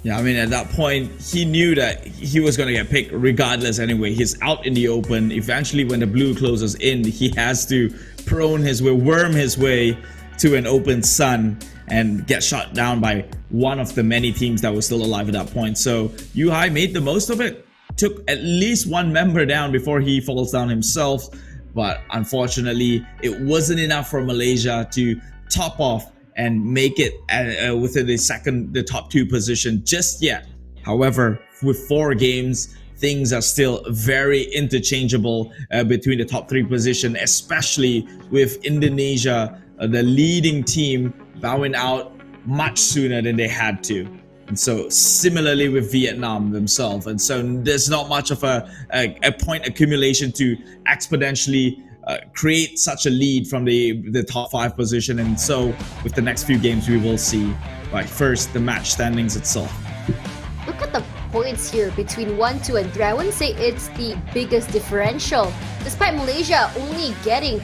Yeah, I mean, at that point, he knew that he was going to get picked regardless anyway. He's out in the open. Eventually, when the blue closes in, he has to worm his way to an open sun and get shot down by one of the many teams that was still alive at that point. So, Yuhai made the most of it. Took at least one member down before he falls down himself. But unfortunately, it wasn't enough for Malaysia to top off and make it within the top 2 position just yet. However, with 4 games, things are still very interchangeable between the top 3 position, especially with Indonesia, the leading team, bowing out much sooner than they had to. And so similarly with Vietnam themselves. And so there's not much of a point accumulation to exponentially create such a lead from the top 5 position. And so with the next few games we will see. But first, the match standings itself. Look at the points here between 1, 2, and 3. I wouldn't say it's the biggest differential. Despite Malaysia only getting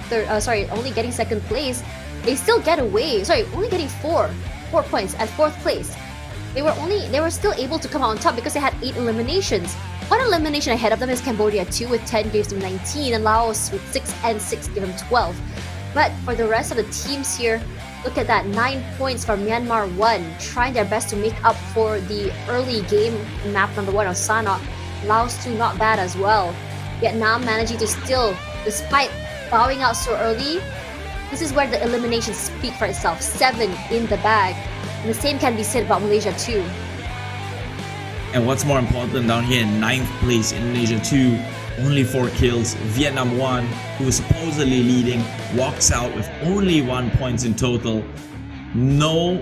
second place, they still get away. Only getting 4 points at 4th place. They were still able to come out on top because they had 8 eliminations. One elimination ahead of them is Cambodia 2 with 10, gives them 19, and Laos with 6 and 6 give them 12. But for the rest of the teams here, look at that, 9 points for Myanmar 1, trying their best to make up for the early game map number 1 of Sanhok. Laos 2 not bad as well. Vietnam managing to still, despite bowing out so early, this is where the eliminations speak for itself. 7 in the bag. And the same can be said about Malaysia too. And what's more important, down here in 9th place, Indonesia 2, only 4 kills. Vietnam 1, who was supposedly leading, walks out with only 1 point in total. No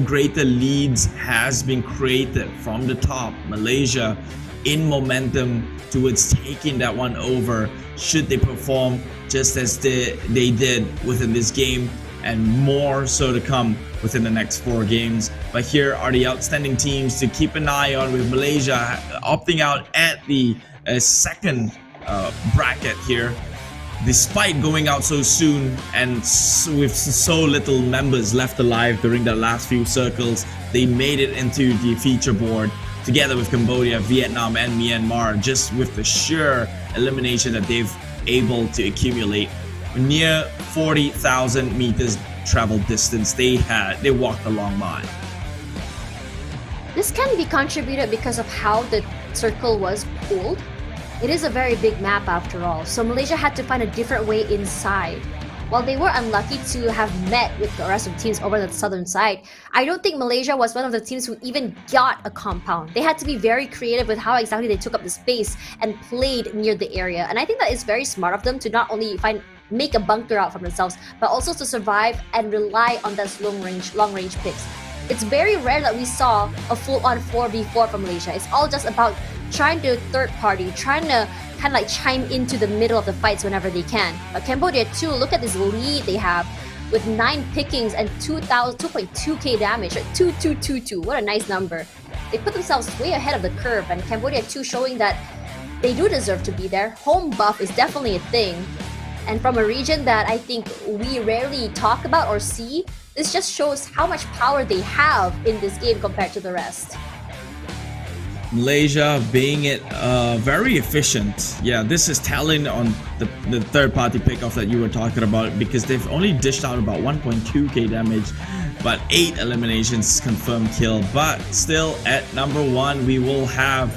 greater leads has been created from the top. Malaysia in momentum towards taking that one over, should they perform just as they did within this game, and more so to come within the next 4 games. But here are the outstanding teams to keep an eye on, with Malaysia opting out at the second bracket here, despite going out so soon and with so little members left alive during the last few circles. They made it into the feature board together with Cambodia, Vietnam, and Myanmar, just with the sheer elimination that they've able to accumulate. Near 40,000 meters travel distance they walked a long mile. This can be contributed because of how the circle was pulled. It is a very big map after all, so Malaysia had to find a different way inside. While they were unlucky to have met with the rest of the teams over the southern side, I don't think Malaysia was one of the teams who even got a compound. They had to be very creative with how exactly they took up the space and played near the area. And I think that is very smart of them to not only make a bunker out for themselves, but also to survive and rely on those long range picks. It's very rare that we saw a full-on 4v4 from Malaysia. It's all just about trying to third party, trying to kind of like chime into the middle of the fights whenever they can. But Cambodia too, look at this lead they have with 9 pickings and 2.2k damage, 2222. What a nice number. They put themselves way ahead of the curve, and Cambodia too showing that they do deserve to be there. Home buff is definitely a thing. And from a region that I think we rarely talk about or see, this just shows how much power they have in this game compared to the rest. Malaysia being it very efficient. Yeah, this is telling on the third party pickoff that you were talking about, because they've only dished out about 1.2k damage, but 8 eliminations confirmed kill. But still at number 1 we will have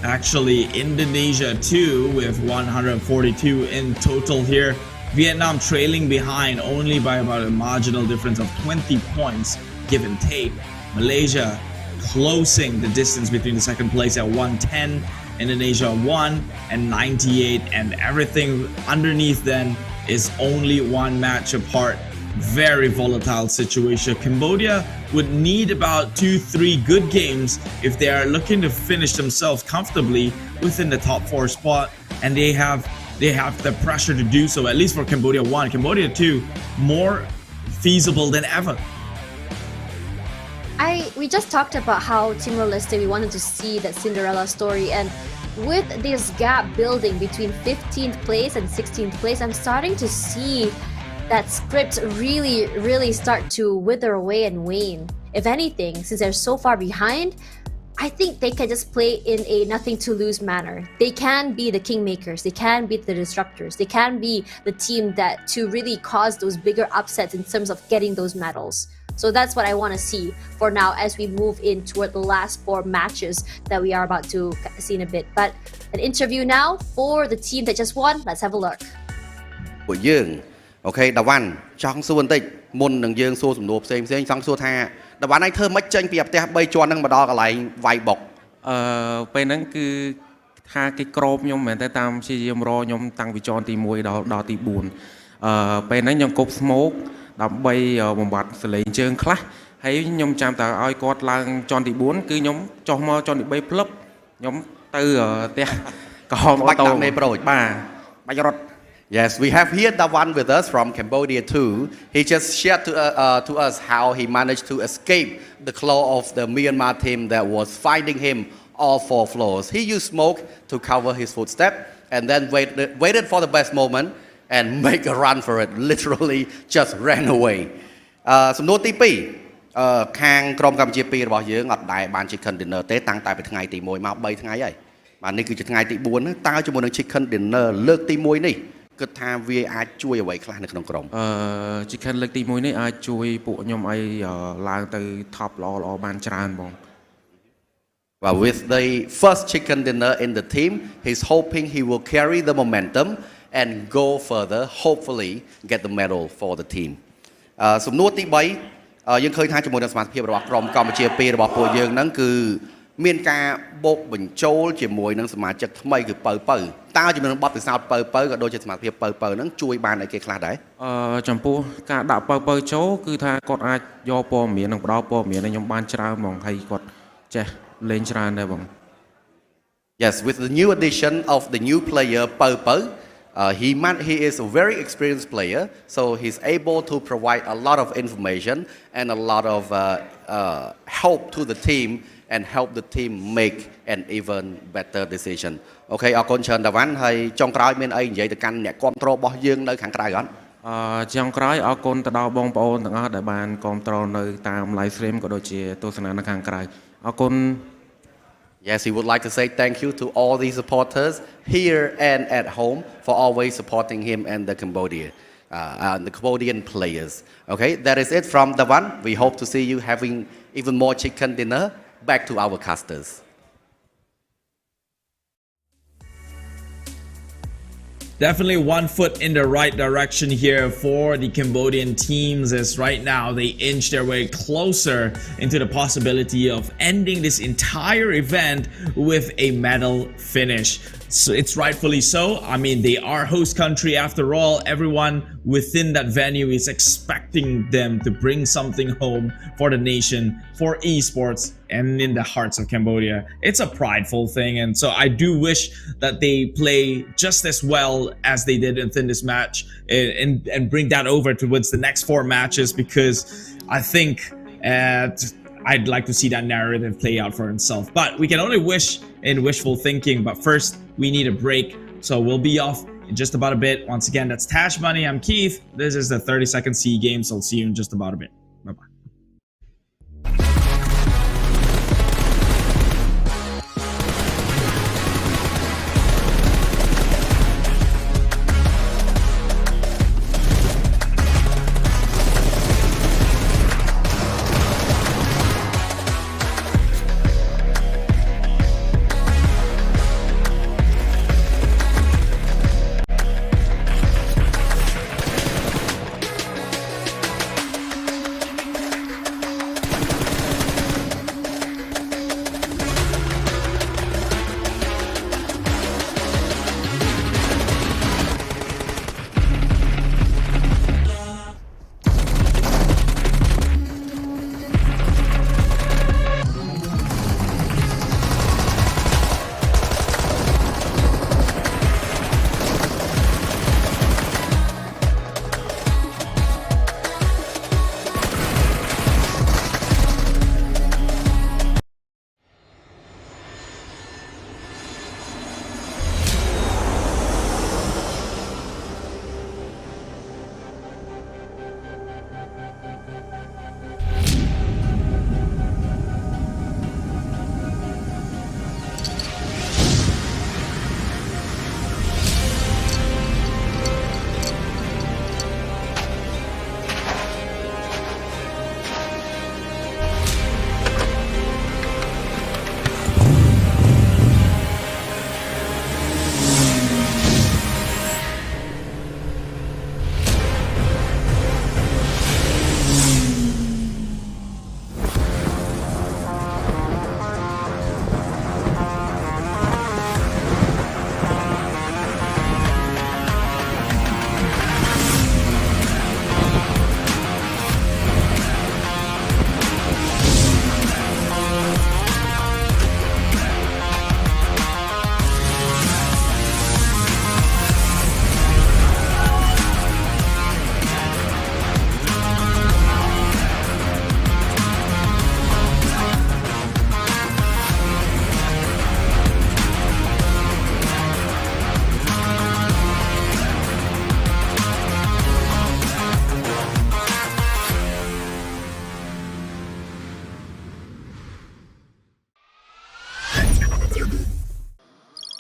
actually Indonesia too, with 142 in total here. Vietnam trailing behind only by about a marginal difference of 20 points give and take. Malaysia closing the distance between the second place at 110, Indonesia 1 and 98, and everything underneath then is only 1 match apart. Very volatile situation. Cambodia would need about 2-3 good games if they are looking to finish themselves comfortably within the top 4 spot, and they have the pressure to do so, at least for Cambodia 1. Cambodia 2 more feasible than ever. We just talked about how Timor-Leste, we wanted to see that Cinderella story, and with this gap building between 15th place and 16th place, I'm starting to see that script really start to wither away and wane. If anything, since they're so far behind, I think they can just play in a nothing to lose manner. They can be the kingmakers, they can be the disruptors, they can be the team that to really cause those bigger upsets in terms of getting those medals. So that's what I want to see for now as we move in toward the last 4 matches that we are about to see in a bit. But an interview now for the team that just won. Let's have a look. ពួកយើងអូខេដាវ៉ាន់ចង់សួរបន្តិចមុននឹងយើងសួរសំណួរផ្សេងចង់សួរថាដាវ៉ាន់ឯងធ្វើមិនចេញពីផ្ទះ3ជាន់ហ្នឹងមកដល់កន្លែងវាយបុកពេលហ្នឹងគឺថាគេក្របខ្ញុំមែនតែតាមព្យាយាមរខ្ញុំតាំងពីជាន់ទី1ដល់ទី4ពេលហ្នឹងខ្ញុំគប់ smoke ដើម្បីបំបត្តិសលេងជើងខ្លះហើយខ្ញុំចាំតើឲ្យគាត់ឡើងជាន់ទី4គឺខ្ញុំចុះមកជាន់ទី3ផ្លឹបខ្ញុំទៅផ្ទះក្រហមអូតូបាទបាច់រត់ Yes, we have here the one with us from Cambodia too. He just shared to us how he managed to escape the claw of the Myanmar team that was finding him all 4 floors. He used smoke to cover his footstep and then waited for the best moment and make a run for it. Literally just ran away. សំណួរទី2ខាងក្រុមកម្ពុជា2របស់យើងអត់ដែរបាន chicken dinner ទេតាំងតែពីថ្ងៃទី1មក3ថ្ងៃហើយបាទនេះគឺជាថ្ងៃទី4តើជាមួយនឹង chicken dinner លើកទី1នេះគិតថាវាអាចជួយអ្វីខ្លះនៅក្នុងក្រុមchicken លើកទី1នេះអាចជួយពួកខ្ញុំឲ្យឡើងទៅ top ល្អបានច្រើនបង Well, with the first chicken dinner in the team, he's hoping he will carry the momentum and go further, hopefully get the medal for the team. សំណួរទី3យើងឃើញថាជាមួយនឹងសមាជិករបស់ក្រុមកម្ពុជា2របស់ពួកយើងហ្នឹងគឺមានការបូកបញ្ចូលជាមួយនឹងសមាជិកថ្មីគឺពៅតើជាមួយនឹងបទពិសោធន៍ពៅក៏ដូចជាសមាជិកពៅហ្នឹងជួយបានឲ្យគេខ្លះដែរចំពោះការដាក់ពៅចូលគឺថាគាត់អាចយកព័ត៌មាននិងផ្ដល់ព័ត៌មានឲ្យខ្ញុំបានច្រើនហ្មងហើយគាត់ចេះលេងច្រើនដែរបង Yes, with the new addition of the new player Pubg, he is a very experienced player, so he's able to provide a lot of information and a lot of help to the team and help the team make an even better decision. Okay, អរគុណច្រើនតាវ៉ាន់ហើយចុងក្រោយមានអីនិយាយទៅកាន់អ្នកគ្រប់គ្រងរបស់យើងនៅខាងក្រៅអត់ចុងក្រោយអរគុណទៅដល់បងប្អូនទាំងអស់ដែលបានគ្រប់គ្រងនៅតាម live stream ក៏ដូចជាទស្សនានៅខាងក្រៅអរគុណ Yes, he would like to say thank you to all the supporters here and at home for always supporting him and the Cambodian players. Okay, that is it from Dawan. We hope to see you having even more chicken dinner. Back to our casters. Definitely 1 foot in the right direction here for the Cambodian teams, as right now they inch their way closer into the possibility of ending this entire event with a medal finish. So it's rightfully so. I mean, they are host country after all. Everyone within that venue is expecting them to bring something home for the nation, for esports, and in the hearts of Cambodia. It's a prideful thing, and so I do wish that they play just as well as they did within this match and bring that over towards the next 4 matches, because I think I'd like to see that narrative play out for itself. But we can only wish in wishful thinking. But first, we need a break. So we'll be off in just about a bit. Once again, that's Tash Money. I'm Keith. This is the 30-second C Games. I'll see you in just about a bit. Bye-bye.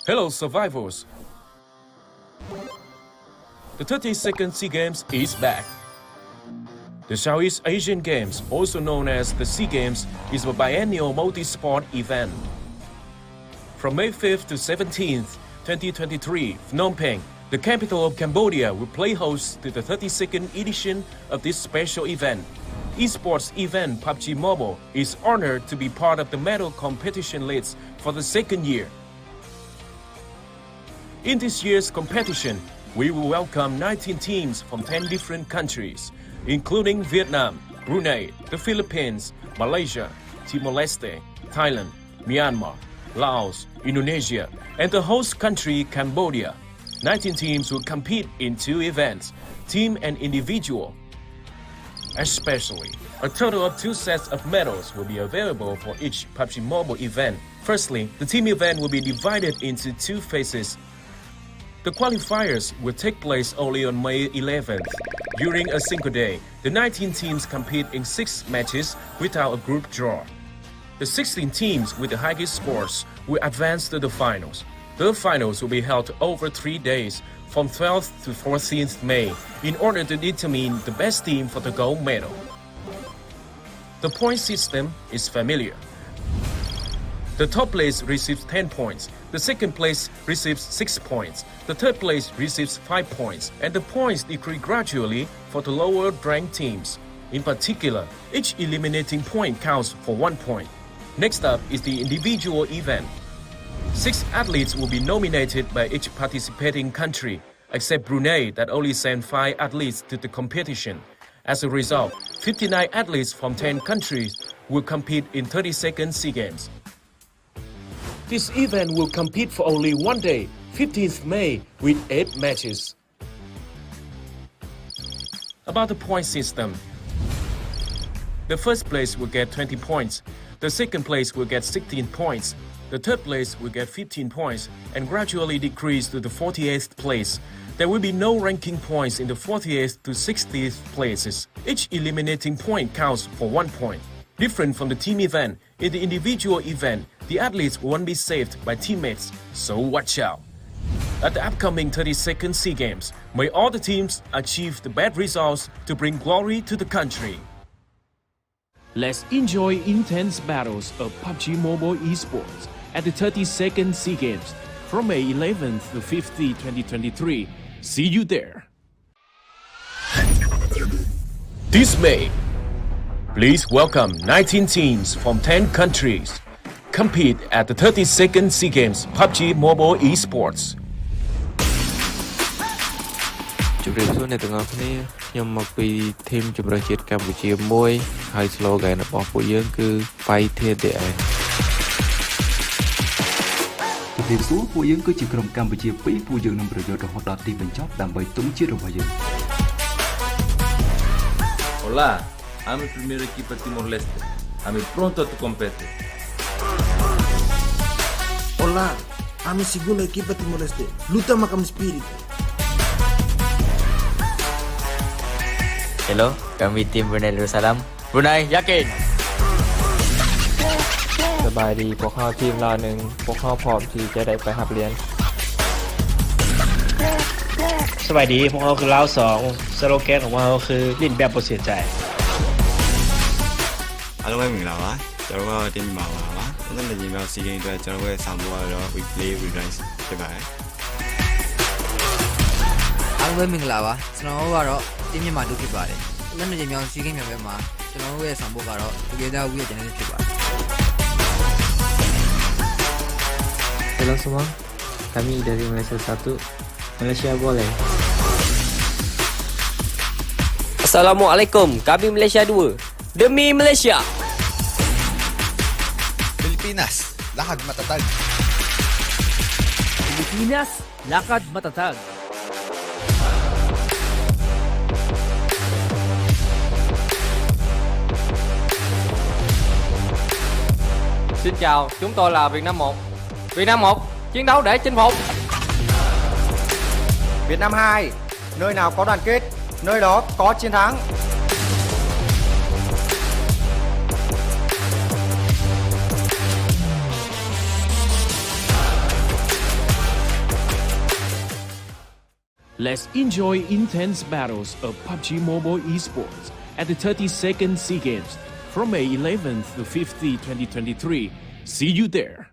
Hello, survivors! The 32nd SEA Games is back. The Southeast Asian Games, also known as the SEA Games, is a biennial multi-sport event. From May 5th to 17th, 2023, Phnom Penh, the capital of Cambodia, will play host to the 32nd edition of this special event. Esports event Pubg Mobile is honored to be part of the medal competition list for the second year. In this year's competition, we will welcome 19 teams from 10 different countries, including Vietnam, Brunei, the Philippines, Malaysia, Timor-Leste, Thailand, Myanmar, Laos, Indonesia, and the host country, Cambodia. 19 teams will compete in 2 events, team and individual. Especially, a total of 2 sets of medals will be available for each Pubg Mobile event. Firstly, the team event will be divided into 2 phases. The qualifiers will take place only on May 11th. During a single day, the 19 teams compete in 6 matches without a group draw. The 16 teams with the highest scores will advance to the finals. The finals will be held over 3 days, from 12th to 14th May, in order to determine the best team for the gold medal. The point system is familiar. The top place receives 10 points, the second place receives 6 points, the third place receives 5 points, and the points decrease gradually for the lower ranked teams. In particular, each eliminating point counts for 1 point. Next up is the individual event. 6 athletes will be nominated by each participating country, except Brunei that only sent 5 athletes to the competition. As a result, 59 athletes from 10 countries will compete in 32nd SEA Games. This event will compete for only one day, 15th May, with 8 matches. About the point system. The first place will get 20 points, the second place will get 16 points, the third place will get 15 points and gradually decrease to the 48th place. There will be no ranking points in the 48th to 60th places. Each eliminating point counts for 1 point. Different from the team event, in the individual event, the athletes won't be saved by teammates, so watch out. At the upcoming 32nd SEA Games, may all the teams achieve the best results to bring glory to the country. Let's enjoy intense battles of PUBG Mobile Esports at the 32nd SEA Games from May 11th to 15th, 2023. See you there. This May, please welcome 19 teams from 10 countries. Compete at the 32nd SEA Games PUBG Mobile Esports. ជម្រាបសួរអ្នកទាំងអស់គ្នាខ្ញុំមកពីធីមជម្រើសជាតិកម្ពុជាមួយហើយ slogan របស់ពួកយើងគឺ Fight to the end ជំរាបសួរពួកយើងគឺជាក្រុមកម្ពុជា2ពួកយើងនឹងប្រយុទ្ធរហូតដល់ទីបញ្ចប់ដើម្បីទង់ជាតិរបស់យើង Olá, amo a primeira equipa Timor-Leste. Amo pronto a competir. Olá, amo a segunda equipa Timor-Leste. Luta macam spirit. Hello, kami tim Brunei Darussalam. Brunei yakin สบายดีพวกเขาทีมเราหนึ่งพวกเขาพร้อมที่จะได้ไปหับเรียน สวัสดีพวกเราคือลาวสองสโลแกนของพวกเราคือลิ้นแบบบ่เสียใจ အားလုံးပဲမင်္ဂလာပါကျွန်တော်ကတင်ပါပါပါအဲ့ဒါလည်းညီမစီးကိန်းအတွက်ကျွန်တော်ရဲ့ဆောင်ပွဲကတော့ we play we rise ဖြစ်ပါတယ် အားလုံးပဲမင်္ဂလာပါကျွန်တော်ကတော့တင်းမြန်မာတို့ဖြစ်ပါတယ်လက်နေမြောင်စီးကိန်းမြောင်ဘက်မှာကျွန်တော်ရဲ့ဆောင်ပွဲကတော့ Together We ရဲ့ channel ဖြစ်ပါတယ် Halo semua kami dari Malaysia 1 Malaysia boleh Assalamualaikum kami Malaysia 2 demi Malaysia Pilipinas, lakad matatag. Pilipinas lakad matatag Xin chào, chúng tôi là Việt Nam 1. Việt Nam 1, chiến đấu để chinh phục. Việt Nam 2, nơi nào có đoàn kết, nơi đó có chiến thắng. Let's enjoy intense battles of PUBG Mobile Esports at the 32nd SEA Games from May 11th to 15th, 2023. See you there.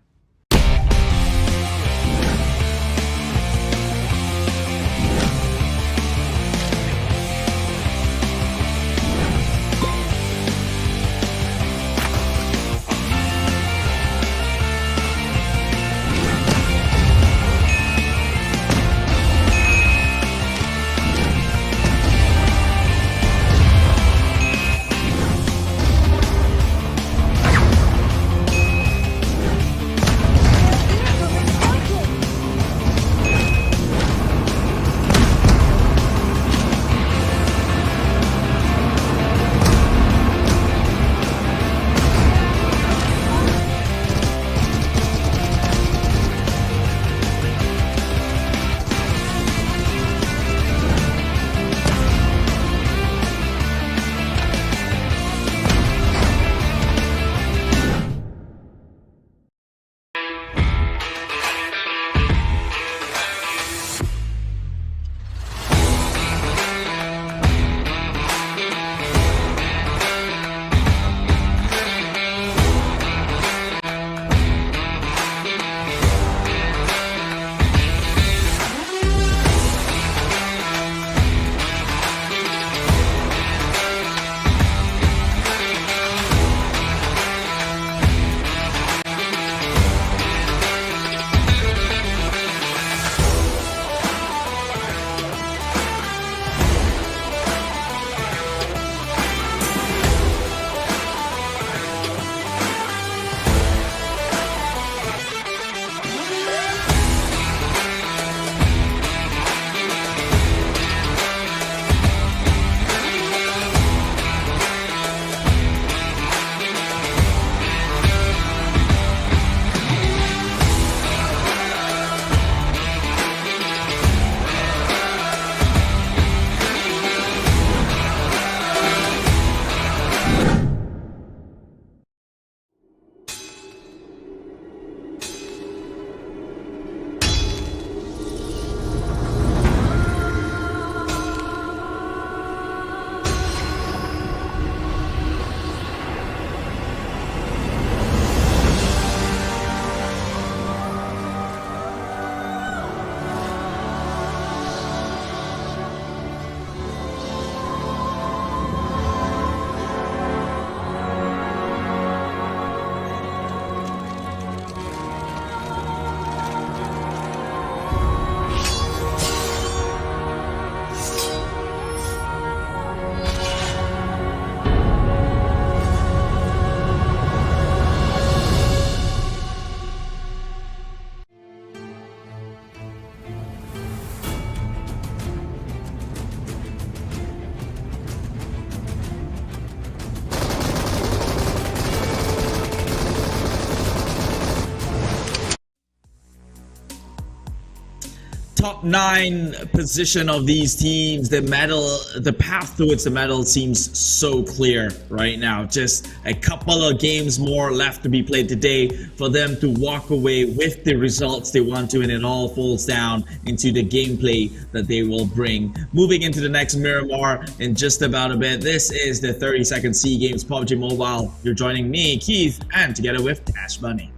top 9 position of these teams, the path towards the medal seems so clear right now. Just a couple of games more left to be played today for them to walk away with the results they want to, and it all falls down into the gameplay that they will bring. Moving into the next Miramar in just about a bit. This is the 32nd SEA Games PUBG Mobile. You're joining me, Keith, and together with Tash Bunny.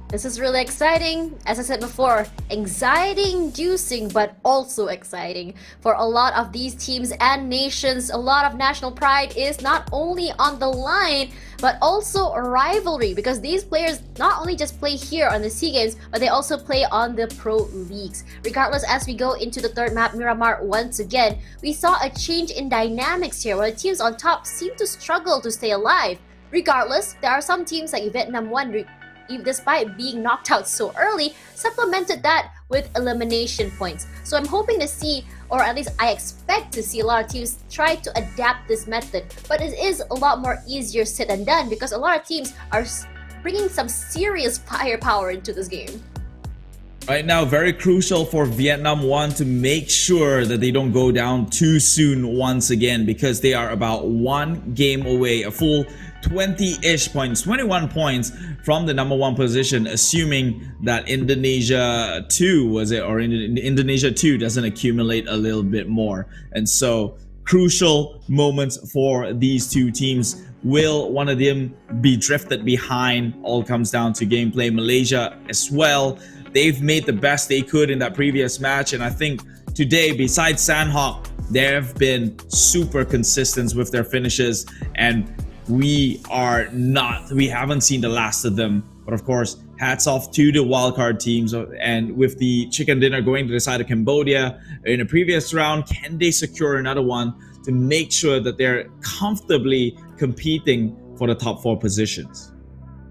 This is really exciting. As I said before, anxiety-inducing, but also exciting. For a lot of these teams and nations, a lot of national pride is not only on the line, but also a rivalry, because these players not only just play here on the SEA Games, but they also play on the pro leagues. Regardless, as we go into the third map, Miramar, once again, we saw a change in dynamics here, where the teams on top seem to struggle to stay alive. Regardless, there are some teams like Vietnam 1, despite being knocked out so early, supplemented that with elimination points. So I'm hoping to see, or at least I expect to see, a lot of teams try to adapt this method. But it is a lot more easier said than done, because a lot of teams are bringing some serious firepower into this game. Right now, very crucial for Vietnam 1 to make sure that they don't go down too soon once again, because they are about 1 game away, a full 20-ish points, 21 points from the number 1 position, assuming that Indonesia 2, was it, or Indonesia 2 doesn't accumulate a little bit more. And so, crucial moments for these two teams. Will one of them be drifted behind? All comes down to gameplay. Malaysia as well. They've made the best they could in that previous match, and I think today, besides Sanhok, they've been super consistent with their finishes, and we haven't seen the last of them. But of course, hats off to the wildcard teams, and with the chicken dinner going to the side of Cambodia in a previous round, can they secure another one to make sure that they're comfortably competing for the top 4 positions?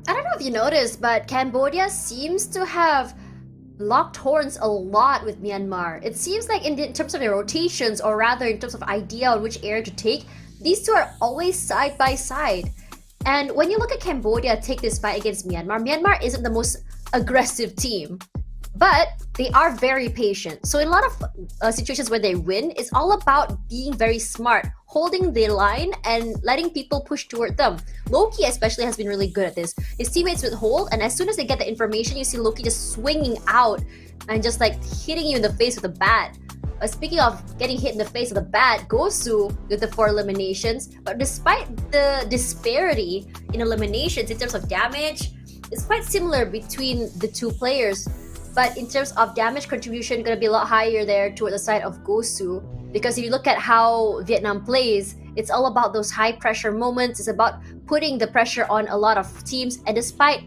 I don't know if you noticed, but Cambodia seems to have locked horns a lot with Myanmar. It seems like in terms of their rotations, or rather in terms of idea on which area to take, these two are always side by side. And when you look at Cambodia take this fight against Myanmar, Myanmar isn't the most aggressive team, but they are very patient. So in a lot of situations where they win, it's all about being very smart, holding the line and letting people push toward them. Loki especially has been really good at this. His teammates would hold, and as soon as they get the information, you see Loki just swinging out and just like hitting you in the face with a bat. Speaking of getting hit in the face with a bat, Gosu with the 4 eliminations. But despite the disparity in eliminations in terms of damage, it's quite similar between the two players. But in terms of damage contribution, going to be a lot higher there toward the side of Gosu. Because if you look at how Vietnam plays, it's all about those high pressure moments. It's about putting the pressure on a lot of teams. And despite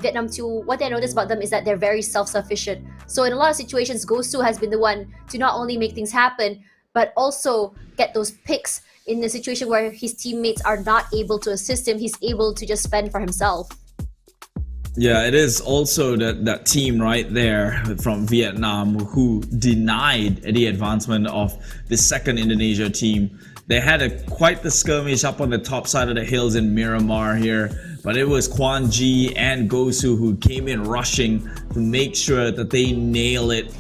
Vietnam 2, what I noticed about them is that they're very self-sufficient. So in a lot of situations, Gosu has been the one to not only make things happen, but also get those picks in a situation where his teammates are not able to assist him. He's able to just fend for himself. Yeah, it is also that team right there from Vietnam who denied the advancement of the second Indonesia team. They had quite the skirmish up on the top side of the hills in Miramar here, but it was Quan Ji and Gosu who came in rushing to make sure that they nail it,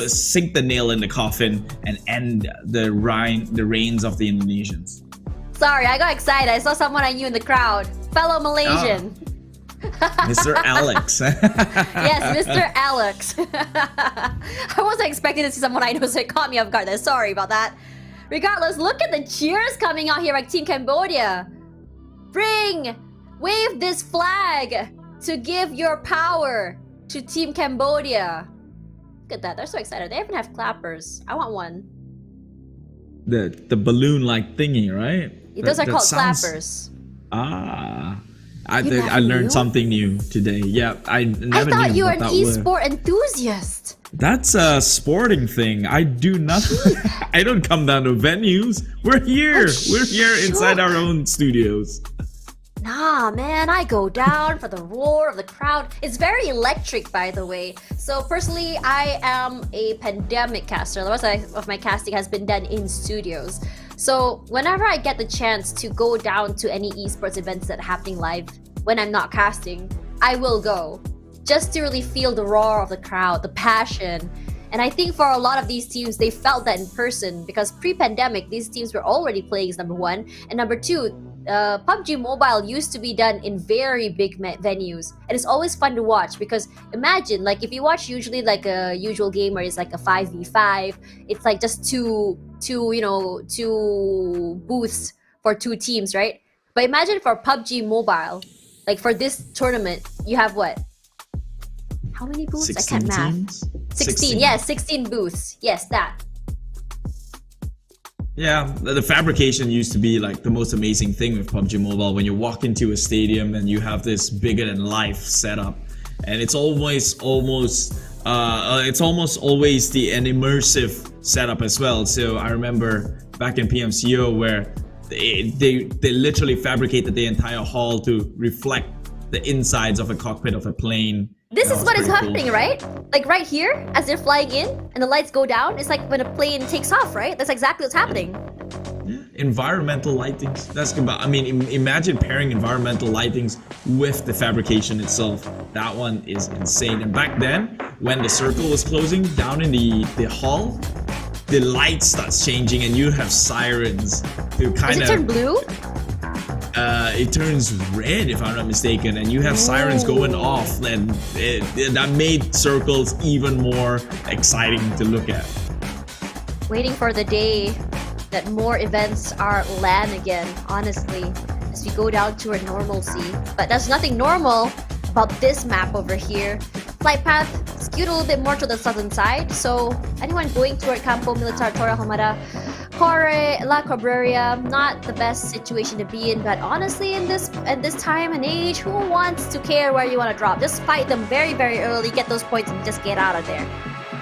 sink the nail in the coffin, and end the reigns of the Indonesians. Sorry, I got excited. I saw someone I knew in the crowd. Fellow Malaysian. Mr. Alex. Yes, Mr. Alex. I wasn't expecting to see someone I know, so it caught me off guard. Sorry about that. Regardless, look at the cheers coming out here by Team Cambodia. Wave this flag to give your power to Team Cambodia. Look at that, they're so excited. They even have clappers. I want one. The balloon-like thingy, right? Those are called clappers. I learned something new today. Yeah, I never knew. I thought you were an esport enthusiast. That's a sporting thing. I do nothing. I don't come down to venues. We're here. We're here inside our own studios. Nah, man, I go down for the roar of the crowd. It's very electric, by the way. So personally, I am a pandemic caster. The rest of my casting has been done in studios. So whenever I get the chance to go down to any esports events that are happening live when I'm not casting, I will go. Just to really feel the roar of the crowd, the passion. And I think for a lot of these teams, they felt that in person because pre-pandemic, these teams were already playing as number one. And number two, PUBG Mobile used to be done in very big venues. And it's always fun to watch because imagine, like, if you watch usually like a usual game where it's like a 5v5, it's like just two booths for two teams, right? But imagine for PUBG Mobile, like for this tournament, you have what? How many booths? I can't math. Teams? 16. Yes, 16 booths. Yes, that. Yeah, the fabrication used to be like the most amazing thing with PUBG Mobile. When you walk into a stadium and you have this bigger than life setup, and it's almost always an immersive setup as well. So I remember back in PMCO where they literally fabricated the entire hall to reflect the insides of a cockpit of a plane. This is what is happening, right? Like right here, as they're flying in and the lights go down, it's like when a plane takes off, right? That's exactly what's happening. Environmental lightings. That's good. I mean, imagine pairing environmental lightings with the fabrication itself. That one is insane. And back then, when the circle was closing down in the hall, the light starts changing and you have sirens to kind of... Does it turn blue? It turns red if I'm not mistaken, and you have sirens going off, and that made circles even more exciting to look at. Waiting for the day that more events are LAN again, honestly, as we go down to our normalcy. But there's nothing normal about this map over here. Flight path skewed a little bit more to the southern side, so anyone going toward Campo Militar Torre Homada, Corre, La Cabrera, not the best situation to be in, but honestly in this time and age, who wants to care where you want to drop? Just fight them very, very early, get those points and just get out of there.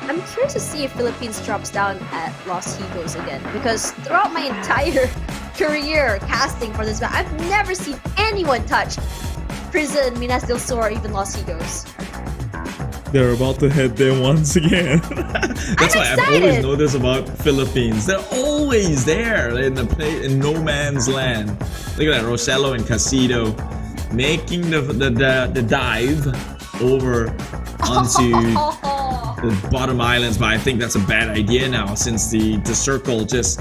I'm curious to see if Philippines drops down at Los Higos again, because throughout my entire career casting for this map, I've never seen anyone touch Prison, Minas del Sur, or even Los Higos. They're about to head there once again. That's why I've always noticed about Philippines. They're always there in no man's land. Look at that, Rosello and Casido making the dive over onto the bottom islands, but I think that's a bad idea now since the circle just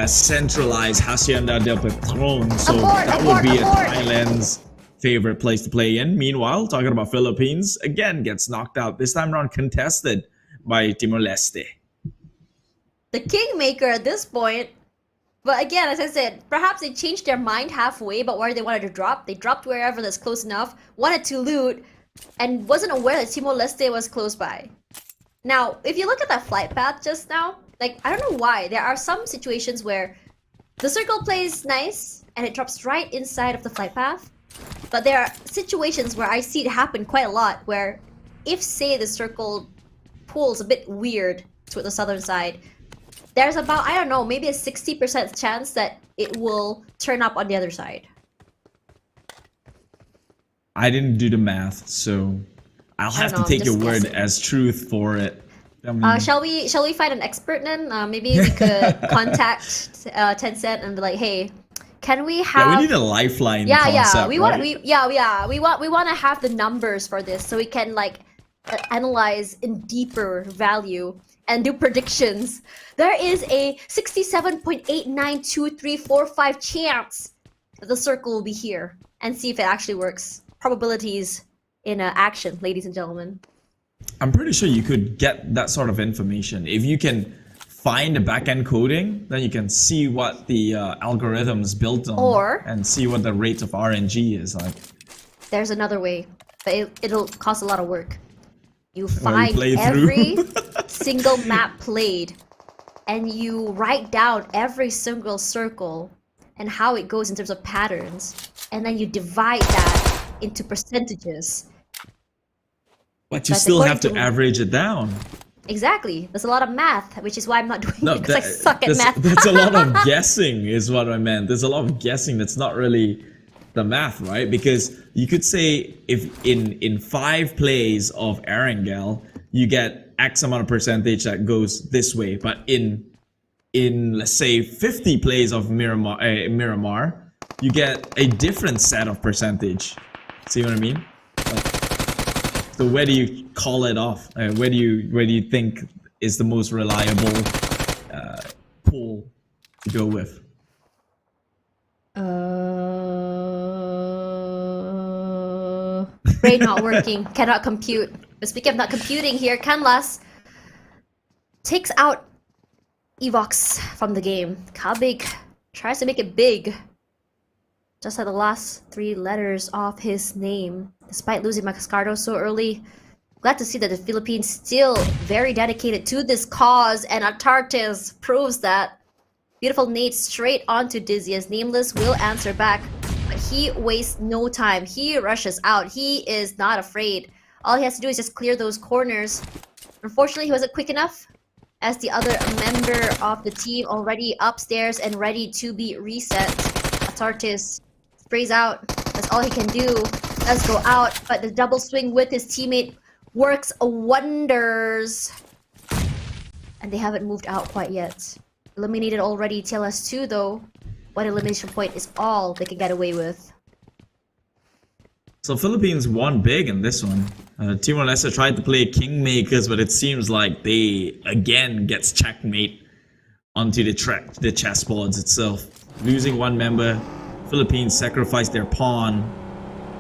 centralized Hacienda del Petron. So that would be a Thailand's favorite place to play in. Meanwhile, talking about Philippines, again gets knocked out. This time around contested by Timor-Leste. The Kingmaker at this point. But again, as I said, perhaps they changed their mind halfway about where they wanted to drop. They dropped wherever that's close enough, wanted to loot, and wasn't aware that Timor-Leste was close by. Now, if you look at that flight path just now, like, I don't know why. There are some situations where the circle plays nice, and it drops right inside of the flight path. But there are situations where I see it happen quite a lot, where if, say, the circle pulls a bit weird to the southern side, there's about, I don't know, maybe a 60% chance that it will turn up on the other side. I didn't do the math, so I'll have to take your word as truth for it. I mean, shall we find an expert then? Maybe we could contact Tencent and be like, hey, can we have? Yeah, we need a lifeline. Concept, we want to have the numbers for this so we can like analyze in deeper value and do predictions. There is a 67.892345 chance that the circle will be here, and see if it actually works. Probabilities in action, ladies and gentlemen. I'm pretty sure you could get that sort of information if you can find the backend coding. Then you can see what the algorithms built on, and see what the rate of RNG is like. There's another way, but it'll cost a lot of work. You find every single map played, and you write down every single circle and how it goes in terms of patterns, and then you divide that into percentages. But you still have to average it down. Exactly. There's a lot of math, which is why I'm not doing it, because I suck at math. That's a lot of guessing is what I meant. There's a lot of guessing that's not really the math, right? Because you could say if in 5 plays of Erangel, you get X amount of percentage that goes this way. But in let's say 50 plays of Miramar, you get a different set of percentage. See what I mean? So where do you call it off? Where do you think is the most reliable pool to go with? Brain not working, cannot compute. But speaking of not computing here, Canlas takes out Evox from the game. Pubg tries to make it big. Just like the last 3 letters of his name. Despite losing Mascardo so early, glad to see that the Philippines still very dedicated to this cause, and Atartes proves that. Beautiful nade straight onto Dizzy as Nameless will answer back, but he wastes no time. He rushes out. He is not afraid. All he has to do is just clear those corners. Unfortunately, he wasn't quick enough, as the other member of the team already upstairs and ready to be reset. Atartes sprays out. That's all he can do. Does go out, but the double swing with his teammate works wonders. And they haven't moved out quite yet. Eliminated already. TLS2 though. One elimination point is all they can get away with. So Philippines won big in this one. Timor-Leste tried to play Kingmakers, but it seems like they again gets checkmate onto the chessboards itself. Losing one member, Philippines sacrificed their pawn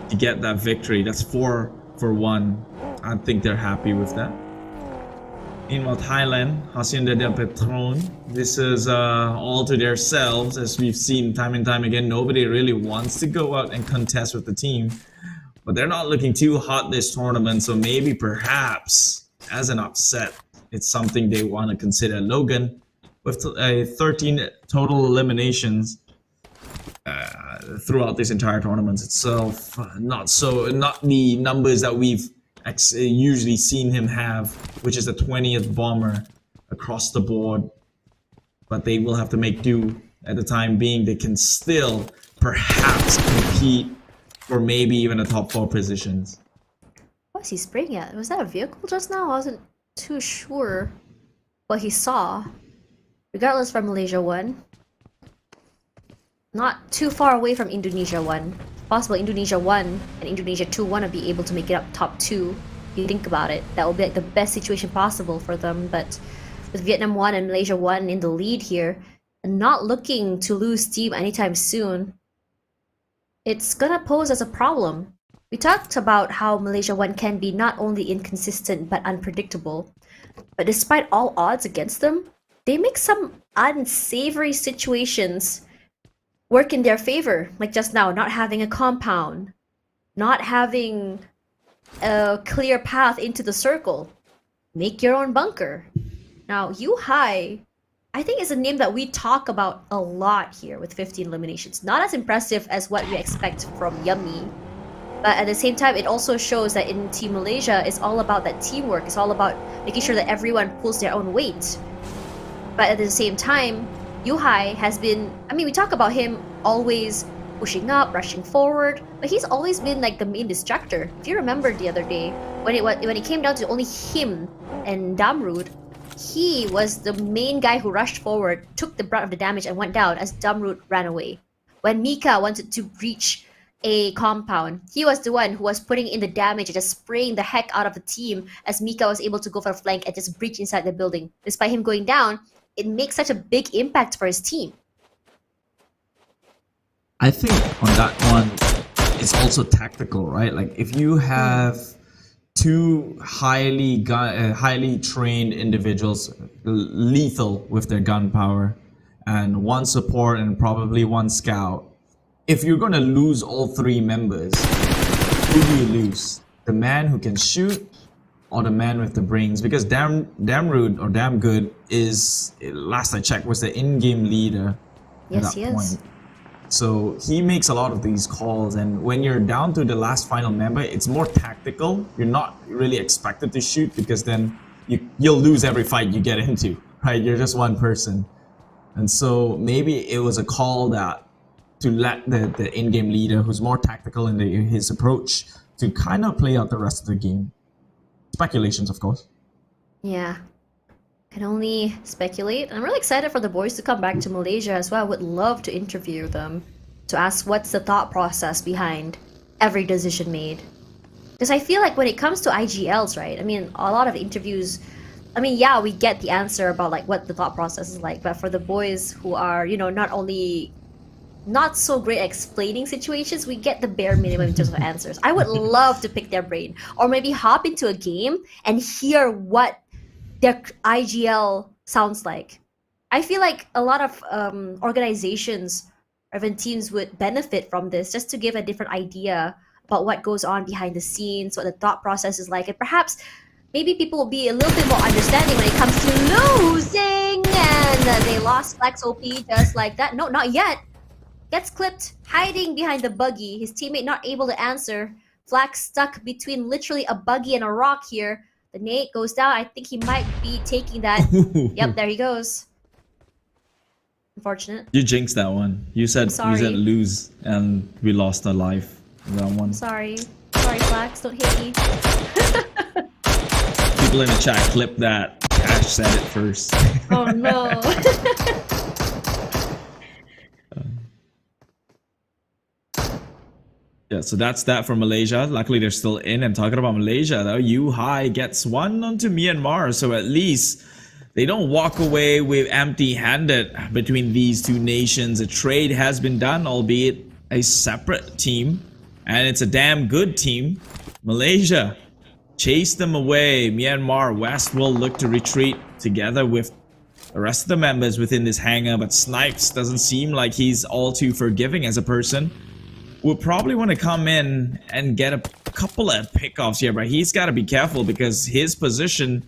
to get that victory. That's 4-1. I think they're happy with that. Meanwhile, Thailand, Hacienda del Petron, this is all to themselves, as we've seen time and time again. Nobody really wants to go out and contest with the team, but they're not looking too hot this tournament, so maybe perhaps as an upset, it's something they want to consider. Logan, with 13 total eliminations throughout this entire tournament itself, not the numbers that we've usually seen him have, which is the 20th bomber across the board, but they will have to make do at the time being. They can still perhaps compete for maybe even the top 4 positions. What was he spraying at? Was that a vehicle just now? I wasn't too sure what he saw. Regardless, from Malaysia 1, not too far away from Indonesia 1. Possible Indonesia 1 and Indonesia 2 want to be able to make it up top 2. If you think about it, that would be like the best situation possible for them. But with Vietnam 1 and Malaysia 1 in the lead here, and not looking to lose steam anytime soon, it's gonna pose as a problem. We talked about how Malaysia 1 can be not only inconsistent but unpredictable. But despite all odds against them, they make some unsavory situations work in their favor, like just now, not having a compound, not having a clear path into the circle. Make your own bunker. Now, Yuhai, I think is a name that we talk about a lot here with 15 eliminations. Not as impressive as what we expect from Yummy, but at the same time, it also shows that in Team Malaysia, it's all about that teamwork. It's all about making sure that everyone pulls their own weight. But at the same time, Yuhai has been, I mean, we talk about him always pushing up, rushing forward, but he's always been like the main distractor. If you remember the other day, when it came down to only him and Damrud, he was the main guy who rushed forward, took the brunt of the damage and went down as Damrud ran away. When Mika wanted to breach a compound, he was the one who was putting in the damage and just spraying the heck out of the team as Mika was able to go for a flank and just breach inside the building. Despite him going down, it makes such a big impact for his team. I think on that one, it's also tactical, right? Like if you have 2 highly trained individuals, lethal with their gun power, and 1 support and probably 1 scout, if you're going to lose all 3 members, who do you lose? The man who can shoot or the man with the brains? Because Damrud or Damn Good is, last I checked, was the in-game leader at that point. So he makes a lot of these calls, and when you're down to the last final member, it's more tactical. You're not really expected to shoot because then you'll lose every fight you get into, right? You're just one person. And so maybe it was a call that to let the in-game leader, who's more tactical in his approach, to kind of play out the rest of the game. Speculations, of course. Yeah. Can only speculate. I'm really excited for the boys to come back to Malaysia as well. I would love to interview them to ask what's the thought process behind every decision made. Because I feel like when it comes to IGLs, right? I mean, a lot of interviews, I mean, yeah, we get the answer about like what the thought process is like, but for the boys who are, you know, not only not so great at explaining situations, we get the bare minimum in terms of answers. I would love to pick their brain, or maybe hop into a game and hear what their IGL sounds like. I feel like a lot of organizations or even teams would benefit from this, just to give a different idea about what goes on behind the scenes, what the thought process is like, and perhaps maybe people will be a little bit more understanding when it comes to losing, and they lost Flex OP just like that. No, not yet. Gets clipped, hiding behind the buggy. His teammate not able to answer. Flax stuck between literally a buggy and a rock here. The nade goes down. I think he might be taking that. Yep, there he goes. Unfortunate. You jinxed that one. You said lose, and we lost our life in round one. Sorry, Flax. Don't hit me. People in the chat clip that. Ash said it first. Oh no. Yeah, so that's that from Malaysia. Luckily, they're still in. And talking about Malaysia, though, U-High gets one onto Myanmar. So at least they don't walk away with empty-handed between these two nations. A trade has been done, albeit a separate team. And it's a damn good team. Malaysia chase them away. Myanmar West will look to retreat together with the rest of the members within this hangar. But Snipes doesn't seem like he's all too forgiving as a person. Would probably want to come in and get a couple of pickoffs here, but he's got to be careful because his position,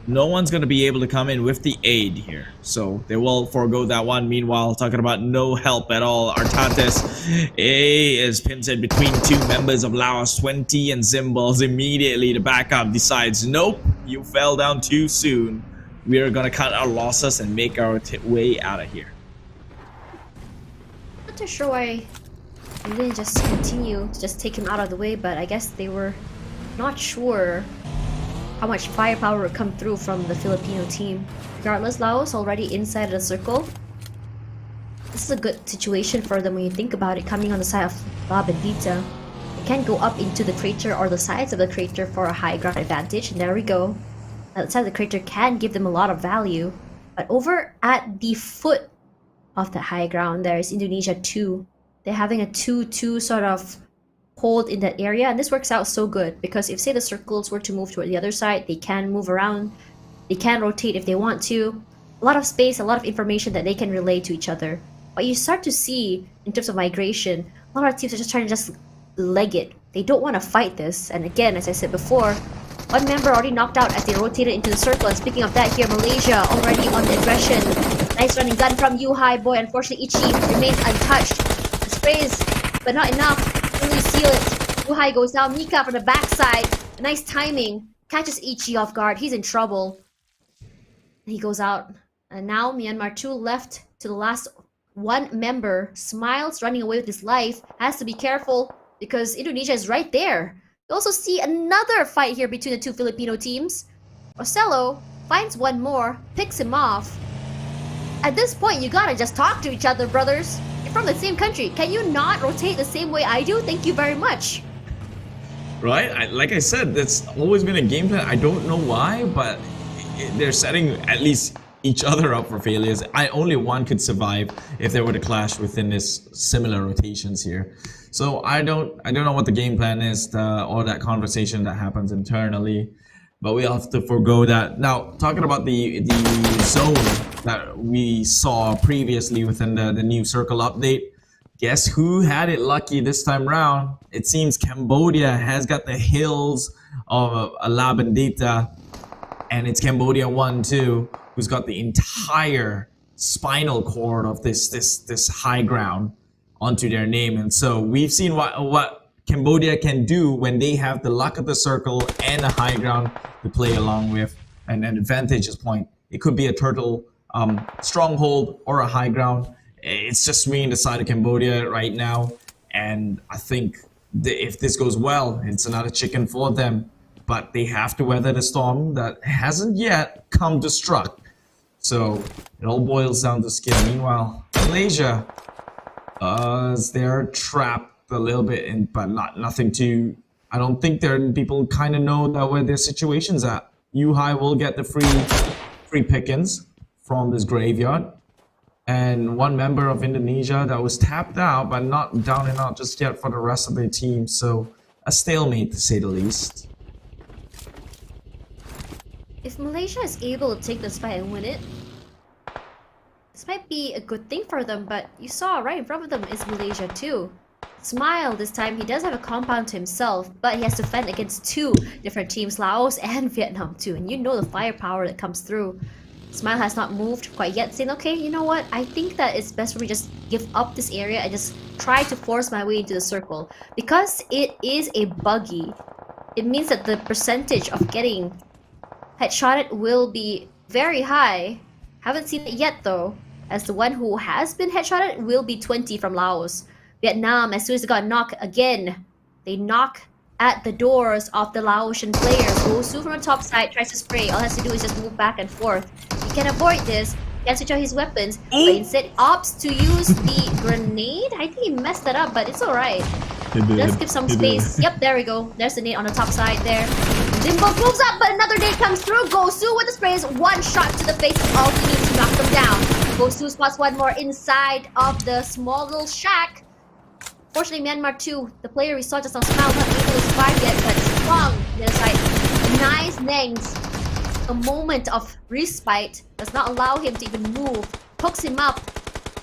no one's going to be able to come in with the aid here. So they will forego that one. Meanwhile, talking about no help at all, Artates is pinned in between two members of Laos 20 and Zimballs. Immediately the backup decides, nope, you fell down too soon. We are going to cut our losses and make our way out of here. Not too sure why they didn't just continue to just take him out of the way, but I guess they were not sure how much firepower would come through from the Filipino team. Regardless, Laos already inside the circle. This is a good situation for them when you think about it, coming on the side of La Bendita. They can go up into the crater or the sides of the crater for a high ground advantage, and there we go. That side of the crater can give them a lot of value. But over at the foot of the high ground, there is Indonesia 2. They're having a 2-2 sort of hold in that area, and this works out so good because if say the circles were to move toward the other side, they can move around, they can rotate if they want to. A lot of space, a lot of information that they can relay to each other. But you start to see in terms of migration, a lot of teams are just trying to just leg it. They don't want to fight this, and again, as I said before, one member already knocked out as they rotated into the circle. And speaking of that, here Malaysia already on the aggression. Nice running gun from U-High boy. Unfortunately, Ichi remains untouched. Sprays, but not enough. Really seal it. U-High goes down. Mika from the backside. Nice timing. Catches Ichi off guard. He's in trouble. He goes out. And now Myanmar 2 left to the last one member. Smiles running away with his life. Has to be careful because Indonesia is right there. You also see another fight here between the two Filipino teams. Ocello finds one more. Picks him off. At this point, you gotta just talk to each other, brothers. You're from the same country. Can you not rotate the same way I do? Thank you very much. Right? Like I said, that's always been a game plan. I don't know why, but they're setting at least each other up for failures. Only one could survive if they were to clash within this similar rotations here. So I don't know what the game plan is or that conversation that happens internally. But we'll have to forego that. Now, talking about the zone that we saw previously within the new circle update, guess who had it lucky this time round? It seems Cambodia has got the hills of La Bendita, and it's Cambodia 1 too, who's got the entire spinal cord of this high ground onto their name. And so we've seen what Cambodia can do when they have the luck of the circle and a high ground to play along with, and an advantageous point. It could be a turtle stronghold or a high ground. It's just swinging the side of Cambodia right now, and I think if this goes well, it's another chicken for them. But they have to weather the storm that hasn't yet come to struck. So it all boils down to skill. Meanwhile, Malaysia, they're trapped a little bit, but nothing too. I don't think people kind of know that where their situation's at. Yuhai will get the free pickings from this graveyard. And one member of Indonesia that was tapped out, but not down and out just yet for the rest of their team. So a stalemate, to say the least. If Malaysia is able to take this fight and win it, this might be a good thing for them, but you saw right in front of them is Malaysia too. Smile this time, he does have a compound to himself, but he has to fend against two different teams, Laos and Vietnam too, and you know the firepower that comes through. Smile has not moved quite yet, saying, okay, you know what, I think that it's best for me just give up this area and just try to force my way into the circle. Because it is a buggy, it means that the percentage of getting headshotted will be very high. Haven't seen it yet though, as the one who has been headshotted will be 20 from Laos. Vietnam, as soon as they got knocked again, they knock at the doors of the Laotian players. Gosu from the top side tries to spray. All he has to do is just move back and forth. He can avoid this. He can switch out his weapons, but instead opts to use the grenade. I think he messed that up, but it's alright. Let's give some space. Yep, there we go. There's the nade on the top side there. Jimbo moves up, but another nade comes through. Gosu with the sprays. One shot to the face is all he needs to knock them down. Gosu spots one more inside of the small little shack. Fortunately, Myanmar 2, the player we saw just on Smile, not able to survive yet, but strong the other side. Nice Nengs. A moment of respite does not allow him to even move. Hooks him up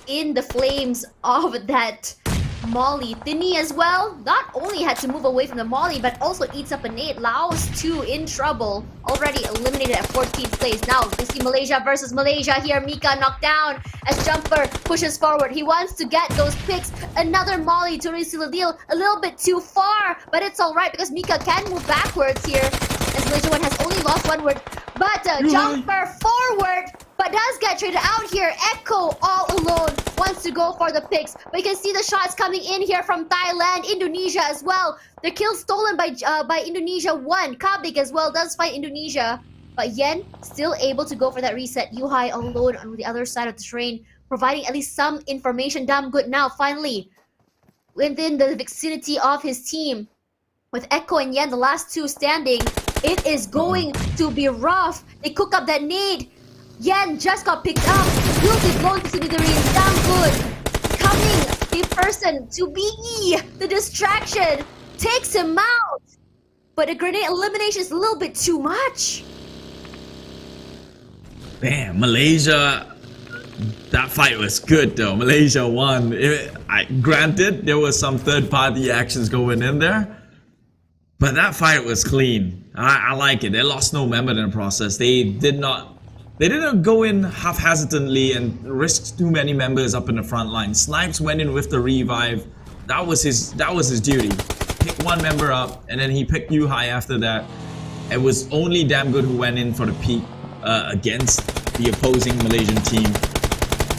in the flames of that molly. Thinny as well, not only had to move away from the molly, but also eats up a nade. Laos 2 in trouble. Already eliminated at 14th place. Now we see Malaysia versus Malaysia here. Mika knocked down as Jumper pushes forward. He wants to get those picks. Another molly to seal the deal. A little bit too far, but it's alright because Mika can move backwards here. As Malaysia 1 has only lost one word. But Jumper forward, but does get traded out here. Echo all alone wants to go for the picks, but you can see the shots coming in here from Thailand, Indonesia as well. The kill stolen by Indonesia 1. Pubg as well does fight Indonesia, but Yen still able to go for that reset. Yuhai alone on the other side of the train, providing at least some information. Damn good now, finally within the vicinity of his team. With Echo and Yen, the last two standing, it is going to be rough. They cook up that nade. Yen just got picked up. Will be going to Simidarine. Damn good. Coming, the person to be the distraction takes him out. But a grenade elimination is a little bit too much. Damn, Malaysia. That fight was good though. Malaysia won. Granted, there was some third-party actions going in there, but that fight was clean. I like it. They lost no member in the process. They didn't go in haphazardly and risk too many members up in the front line. Snipes went in with the revive. That was his duty. Pick one member up, and then he picked Yuhai after that. It was only Damn Good who went in for the peak against the opposing Malaysian team.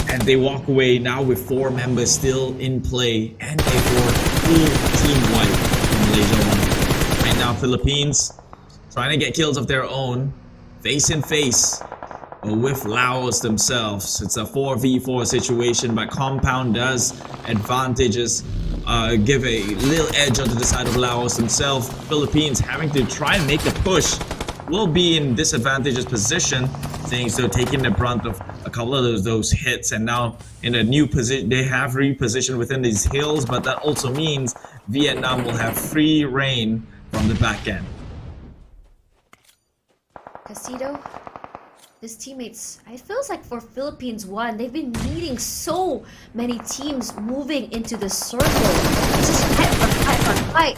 And they walk away now with 4 members still in play, and a full team wipe from Malaysia 1. Right now, Philippines trying to get kills of their own, face in face with Laos themselves. It's a 4v4 situation, but Compound does advantages, give a little edge onto the side of Laos themselves. Philippines having to try and make a push will be in disadvantageous position, saying so, taking the brunt of a couple of those hits, and now in a new position. They have repositioned within these hills, but that also means Vietnam will have free reign from the back end. Casido, his teammates, it feels like for Philippines 1, they've been meeting so many teams moving into the circle. It's just fight.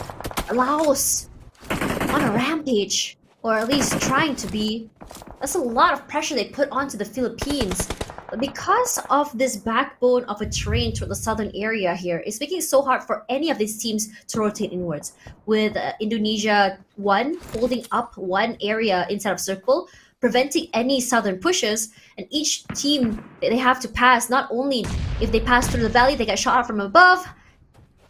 Laos on a rampage, or at least trying to be. That's a lot of pressure they put onto the Philippines. But because of this backbone of a terrain toward the southern area here, it's making it so hard for any of these teams to rotate inwards. With Indonesia 1 holding up one area inside of circle, preventing any southern pushes, and each team, they have to pass. Not only if they pass through the valley, they get shot out from above,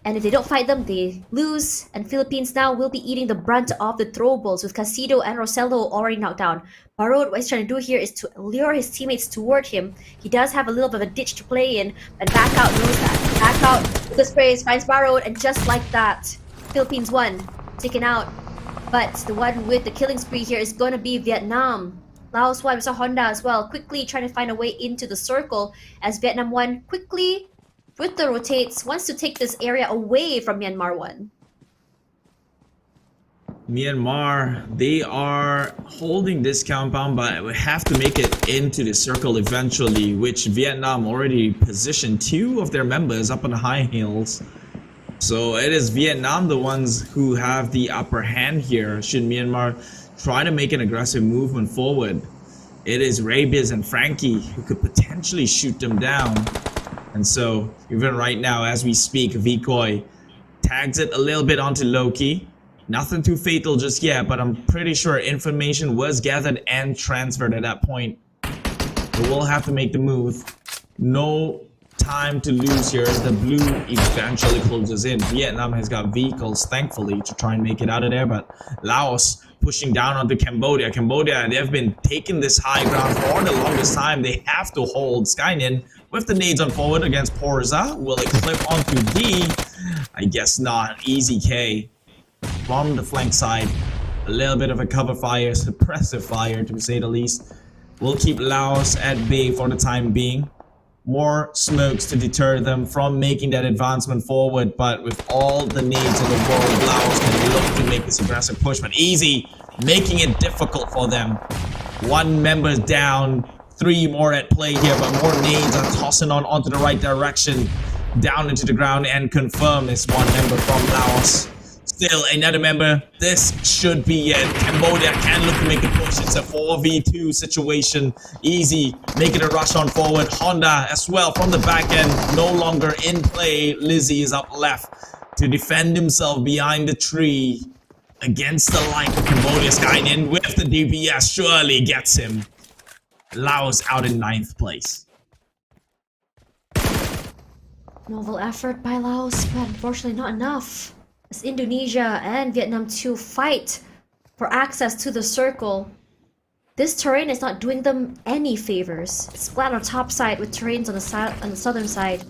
and if they don't fight them, they lose. And Philippines now will be eating the brunt of the throwables, with Casido and Rosello already knocked down. Barod, what he's trying to do here is to lure his teammates toward him. He does have a little bit of a ditch to play in, and back out knows that. Back out with the sprays, finds Barod, and just like that, Philippines 1 taken out. But the one with the killing spree here is going to be Vietnam. Laos 1, we saw Honda as well, quickly trying to find a way into the circle as Vietnam 1 quickly, with the rotates, wants to take this area away from Myanmar 1. Myanmar, they are holding this compound, but we have to make it into the circle eventually, which Vietnam already positioned 2 of their members up on the high hills. So it is Vietnam the ones who have the upper hand here should Myanmar try to make an aggressive movement forward. It is Rabies and Frankie who could potentially shoot them down. And so even right now as we speak, Vikoi tags it a little bit onto Loki. Nothing too fatal just yet, but I'm pretty sure information was gathered and transferred at that point. But we'll have to make the move. No time to lose here as the blue eventually closes in. Vietnam has got vehicles, thankfully, to try and make it out of there, but Laos pushing down onto Cambodia. Cambodia, they've been taking this high ground for the longest time. They have to hold. Skynin with the nades on forward against Porza. Will it clip onto D? I guess not. Easy K from the flank side. A little bit of a cover fire, suppressive fire to say the least. We'll keep Laos at bay for the time being. More smokes to deter them from making that advancement forward, but with all the needs of the world, Laos can look to make this aggressive push, but easy, making it difficult for them. 1 member down, 3 more at play here, but more nades are tossing onto the right direction, down into the ground, and confirm this 1 member from Laos. Still another member. This should be it. Cambodia can look to make the push. It's a 4v2 situation. Easy. Making a rush on forward. Honda as well from the back end. No longer in play. Lizzie is up left to defend himself behind the tree against the like of Cambodia. Skynin with the DPS surely gets him. Laos out in 9th place. Novel effort by Laos, but unfortunately not enough. As Indonesia and Vietnam 2 fight for access to the circle. This terrain is not doing them any favors. It's flat on top side with terrains on the southern side.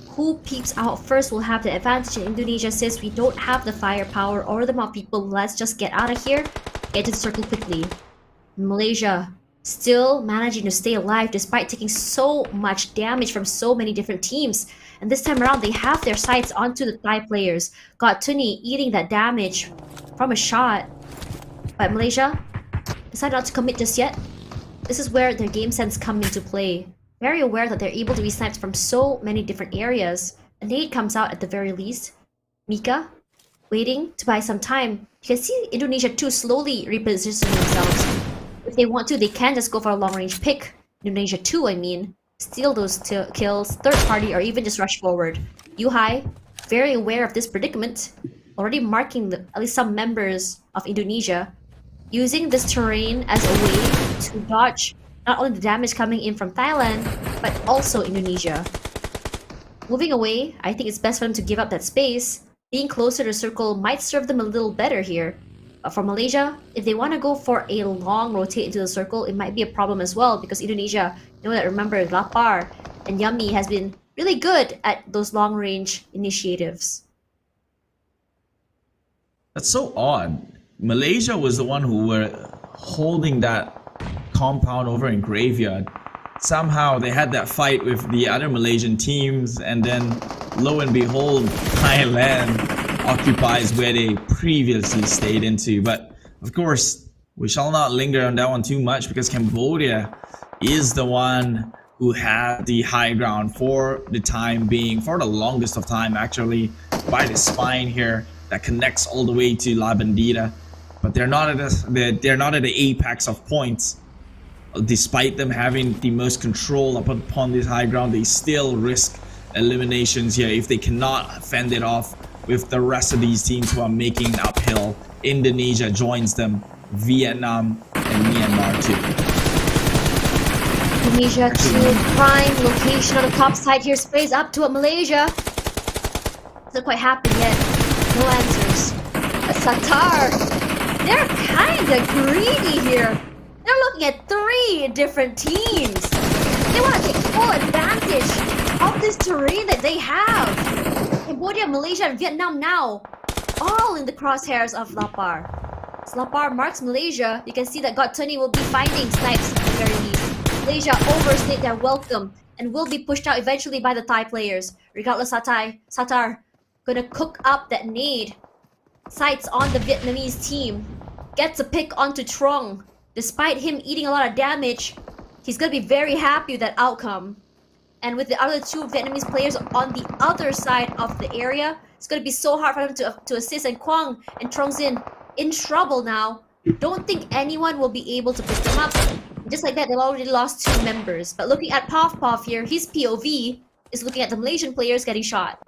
Who peeps out first will have the advantage in Indonesia since we don't have the firepower or the amount of people. Let's just get out of here, get to the circle quickly. Malaysia still managing to stay alive despite taking so much damage from so many different teams. And this time around, they have their sights onto the Thai players. Got Tuni eating that damage from a shot. But Malaysia decided not to commit just yet. This is where their game sense comes into play. Very aware that they're able to be sniped from so many different areas. A nade comes out at the very least. Mika, waiting to buy some time. You can see Indonesia 2 slowly repositioning themselves. If they want to, they can just go for a long-range pick. Indonesia 2, I mean. Steal those kills, third party, or even just rush forward. Yuhai, very aware of this predicament, already marking at least some members of Indonesia, using this terrain as a way to dodge not only the damage coming in from Thailand, but also Indonesia. Moving away, I think it's best for them to give up that space. Being closer to the circle might serve them a little better here. But for Malaysia, if they want to go for a long rotate into the circle, it might be a problem as well because Indonesia, remember, Lapar and Yummy has been really good at those long-range initiatives. That's so odd. Malaysia was the one who were holding that compound over in Graveyard. Somehow they had that fight with the other Malaysian teams, and then lo and behold, Thailand occupies where they previously stayed into. But of course, we shall not linger on that one too much because Cambodia is the one who had the high ground for the time being, for the longest of time actually, by the spine here that connects all the way to La Bandera. But they're not at the apex of points. Despite them having the most control upon this high ground, they still risk eliminations here if they cannot fend it off with the rest of these teams who are making uphill. Indonesia joins them, Vietnam and Myanmar too. Indonesia to prime location on the top side here, sprays up to Malaysia. Doesn't quite happen yet. No answers. A Satar, they're kinda greedy here. They're looking at 3 different teams. They want to take full advantage of this terrain that they have. Cambodia, Malaysia, and Vietnam now, all in the crosshairs of Lapar. Slapar marks Malaysia. You can see that Tony will be finding snipes at the very least. Malaysia overstayed their welcome and will be pushed out eventually by the Thai players. Regardless, Satar gonna cook up that nade. Sights on the Vietnamese team. Gets a pick onto Trong. Despite him eating a lot of damage, he's gonna be very happy with that outcome. And with the other two Vietnamese players on the other side of the area, it's gonna be so hard for him to assist. And Quang and Trongzin in trouble now. Don't think anyone will be able to pick them up. Just like that, they've already lost 2 members. But looking at Pov here, his POV is looking at the Malaysian players getting shot.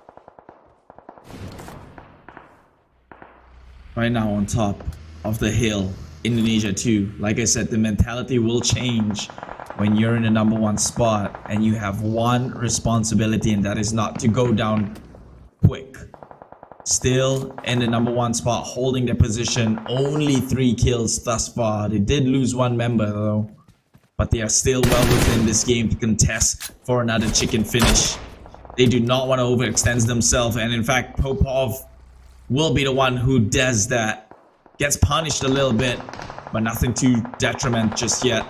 Right now on top of the hill, Indonesia too. Like I said, the mentality will change when you're in the #1 spot and you have one responsibility, and that is not to go down quick. Still in the #1 spot, holding their position, only 3 kills thus far. They did lose 1 member though, but they are still well within this game to contest for another chicken finish. They do not want to overextend themselves, and in fact Popov will be the one who does that. Gets punished a little bit, but nothing too detriment just yet.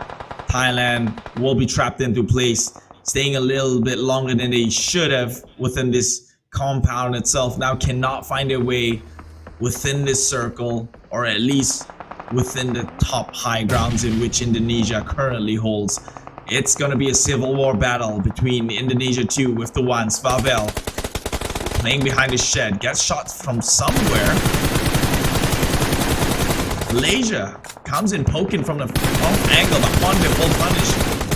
Thailand will be trapped into place, staying a little bit longer than they should have within this compound itself. Now cannot find their way within this circle, or at least within the top high grounds in which Indonesia currently holds. It's gonna be a civil war battle between Indonesia 2 with the one Svavel playing behind the shed, gets shot from somewhere. Malaysia comes in poking from the off angle, but one will punish.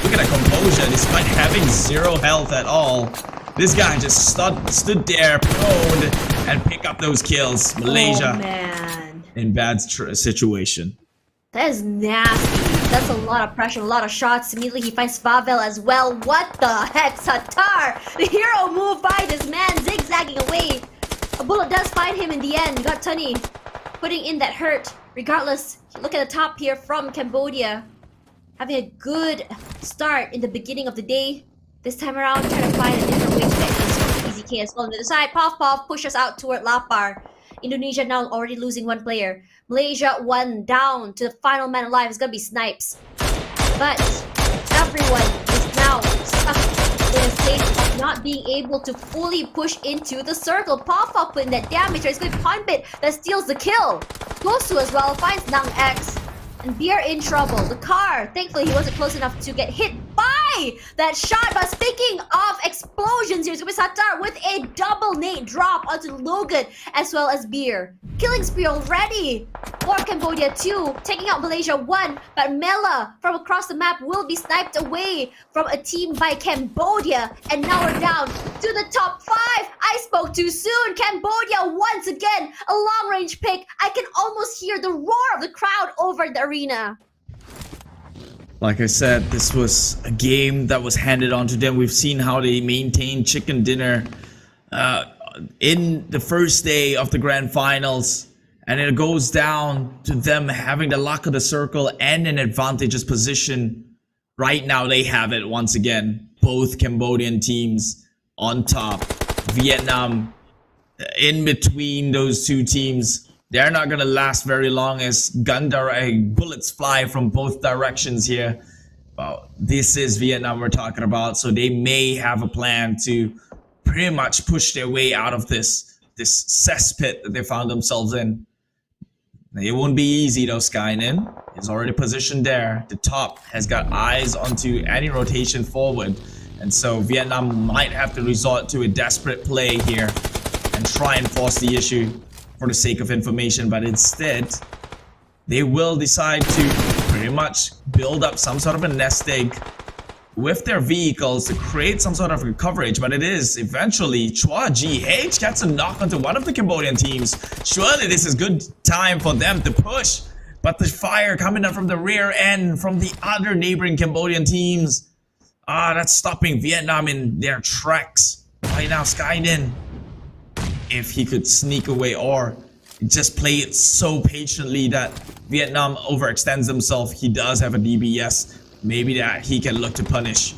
Look at that composure, despite having 0 health at all. This guy just stood there, prone, and pick up those kills. Malaysia in bad situation. That is nasty. That's a lot of pressure, a lot of shots. Immediately he finds Favel as well. What the heck, Satar? The hero move by this man, zigzagging away. A bullet does find him in the end. Got Tony putting in that hurt. Regardless, look at the top here from Cambodia. Having a good start in the beginning of the day. This time around, trying to find a different way to get this easy K as well. On the other side, Pov pushes out toward Lapar. Indonesia now already losing 1 player. Malaysia 1 down to the final man alive. It's gonna be Snipes. But everyone is now stuck in a state of not being able to fully push into the circle. Pov putting that damage. It's going to be Ponbit that steals the kill. Close to as well, finds Nang X. And Beer in trouble. The car, thankfully he wasn't close enough to get hit by that shot. But speaking of explosions, here's going to be Satar with a double nade drop onto Logan as well as Beer. Killing spree already for Cambodia 2, taking out Malaysia 1. But Mela from across the map will be sniped away from a team by Cambodia. And now we're down to the top 5. I spoke too soon. Cambodia once again, a long range pick. I can almost hear the roar of the crowd over the arena. Like I said, this was a game that was handed on to them. We've seen how they maintained chicken dinner in the first day of the grand finals, and it goes down to them having the luck of the circle and an advantageous position. Right now they have it once again. Both Cambodian teams on top. Vietnam in between those 2 teams. They're not gonna last very long as bullets fly from both directions here. Well, this is Vietnam we're talking about, so they may have a plan to pretty much push their way out of this cesspit that they found themselves in. It won't be easy though. Skynin is already positioned there. The top has got eyes onto any rotation forward, and so Vietnam might have to resort to a desperate play here and try and force the issue for the sake of information, but instead they will decide to pretty much build up some sort of a nest egg with their vehicles to create some sort of coverage. But it is eventually Chua GH gets a knock onto one of the Cambodian teams. Surely this is good time for them to push, but the fire coming up from the rear end from the other neighboring Cambodian teams, that's stopping Vietnam in their tracks. Right now Skynin, if he could sneak away or just play it so patiently that Vietnam overextends himself. He does have a DBS. Maybe that he can look to punish.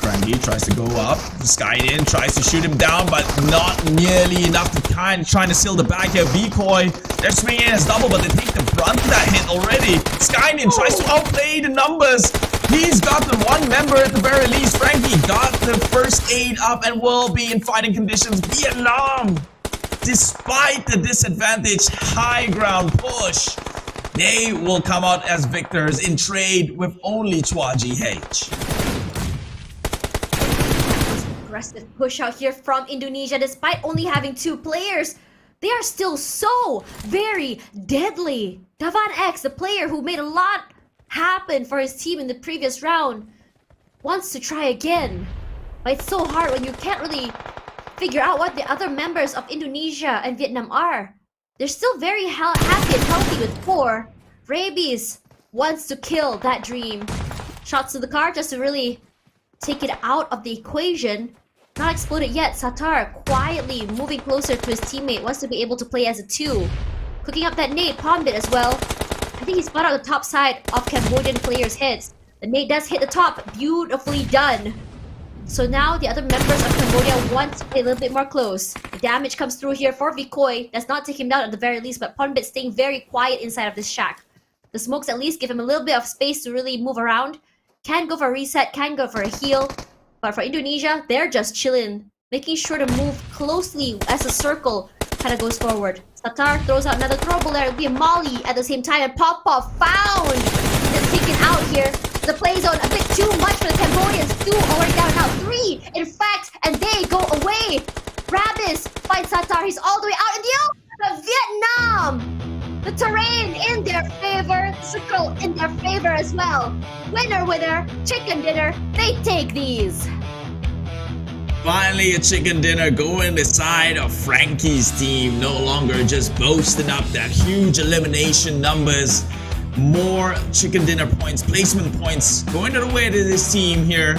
Frankie tries to go up. Skynin tries to shoot him down, but not nearly enough to trying to seal the back here. Vkoi, they're swinging as double, but they take the brunt of that hit already. Skynin tries to outplay the numbers. He's got the one member at the very least. Frankie got the first aid up and will be in fighting conditions. Vietnam, despite the disadvantage high ground push, they will come out as victors in trade with only Chua GH. Aggressive push out here from Indonesia despite only having 2 players. They are still so very deadly. Davan X, the player who made a lot happen for his team in the previous round, wants to try again. But it's so hard when you can't really figure out what the other members of Indonesia and Vietnam are. They're still very happy and healthy with 4. Rabies wants to kill that dream. Shots to the car just to really take it out of the equation. Not exploded yet. Satar quietly moving closer to his teammate. Wants to be able to play as a 2. Cooking up that nade. Pombit as well. I think he spot out the top side of Cambodian players' heads. The nade does hit the top. Beautifully done. So now the other members of Cambodia want to play a little bit more close. The damage comes through here for Vkoi. Does not take him down at the very least, but Ponbit staying very quiet inside of this shack. The smokes at least give him a little bit of space to really move around. Can go for a reset, can go for a heal. But for Indonesia, they're just chilling, making sure to move closely as the circle kind of goes forward. Satar throws out another throwable there. It'll be a molly at the same time, and Pop-Pop found. Just taken out here. The play zone a bit too much for the Cambodians. 2 already down now. 3, in fact, and they go away. Rabis finds Satar. He's all the way out in the open. Vietnam, the terrain in their favor, circle in their favor as well. Winner, winner, chicken dinner. They take these. Finally, a chicken dinner going the side of Frankie's team. No longer just boasting up that huge elimination numbers. More chicken dinner points, placement points going to the way to this team here.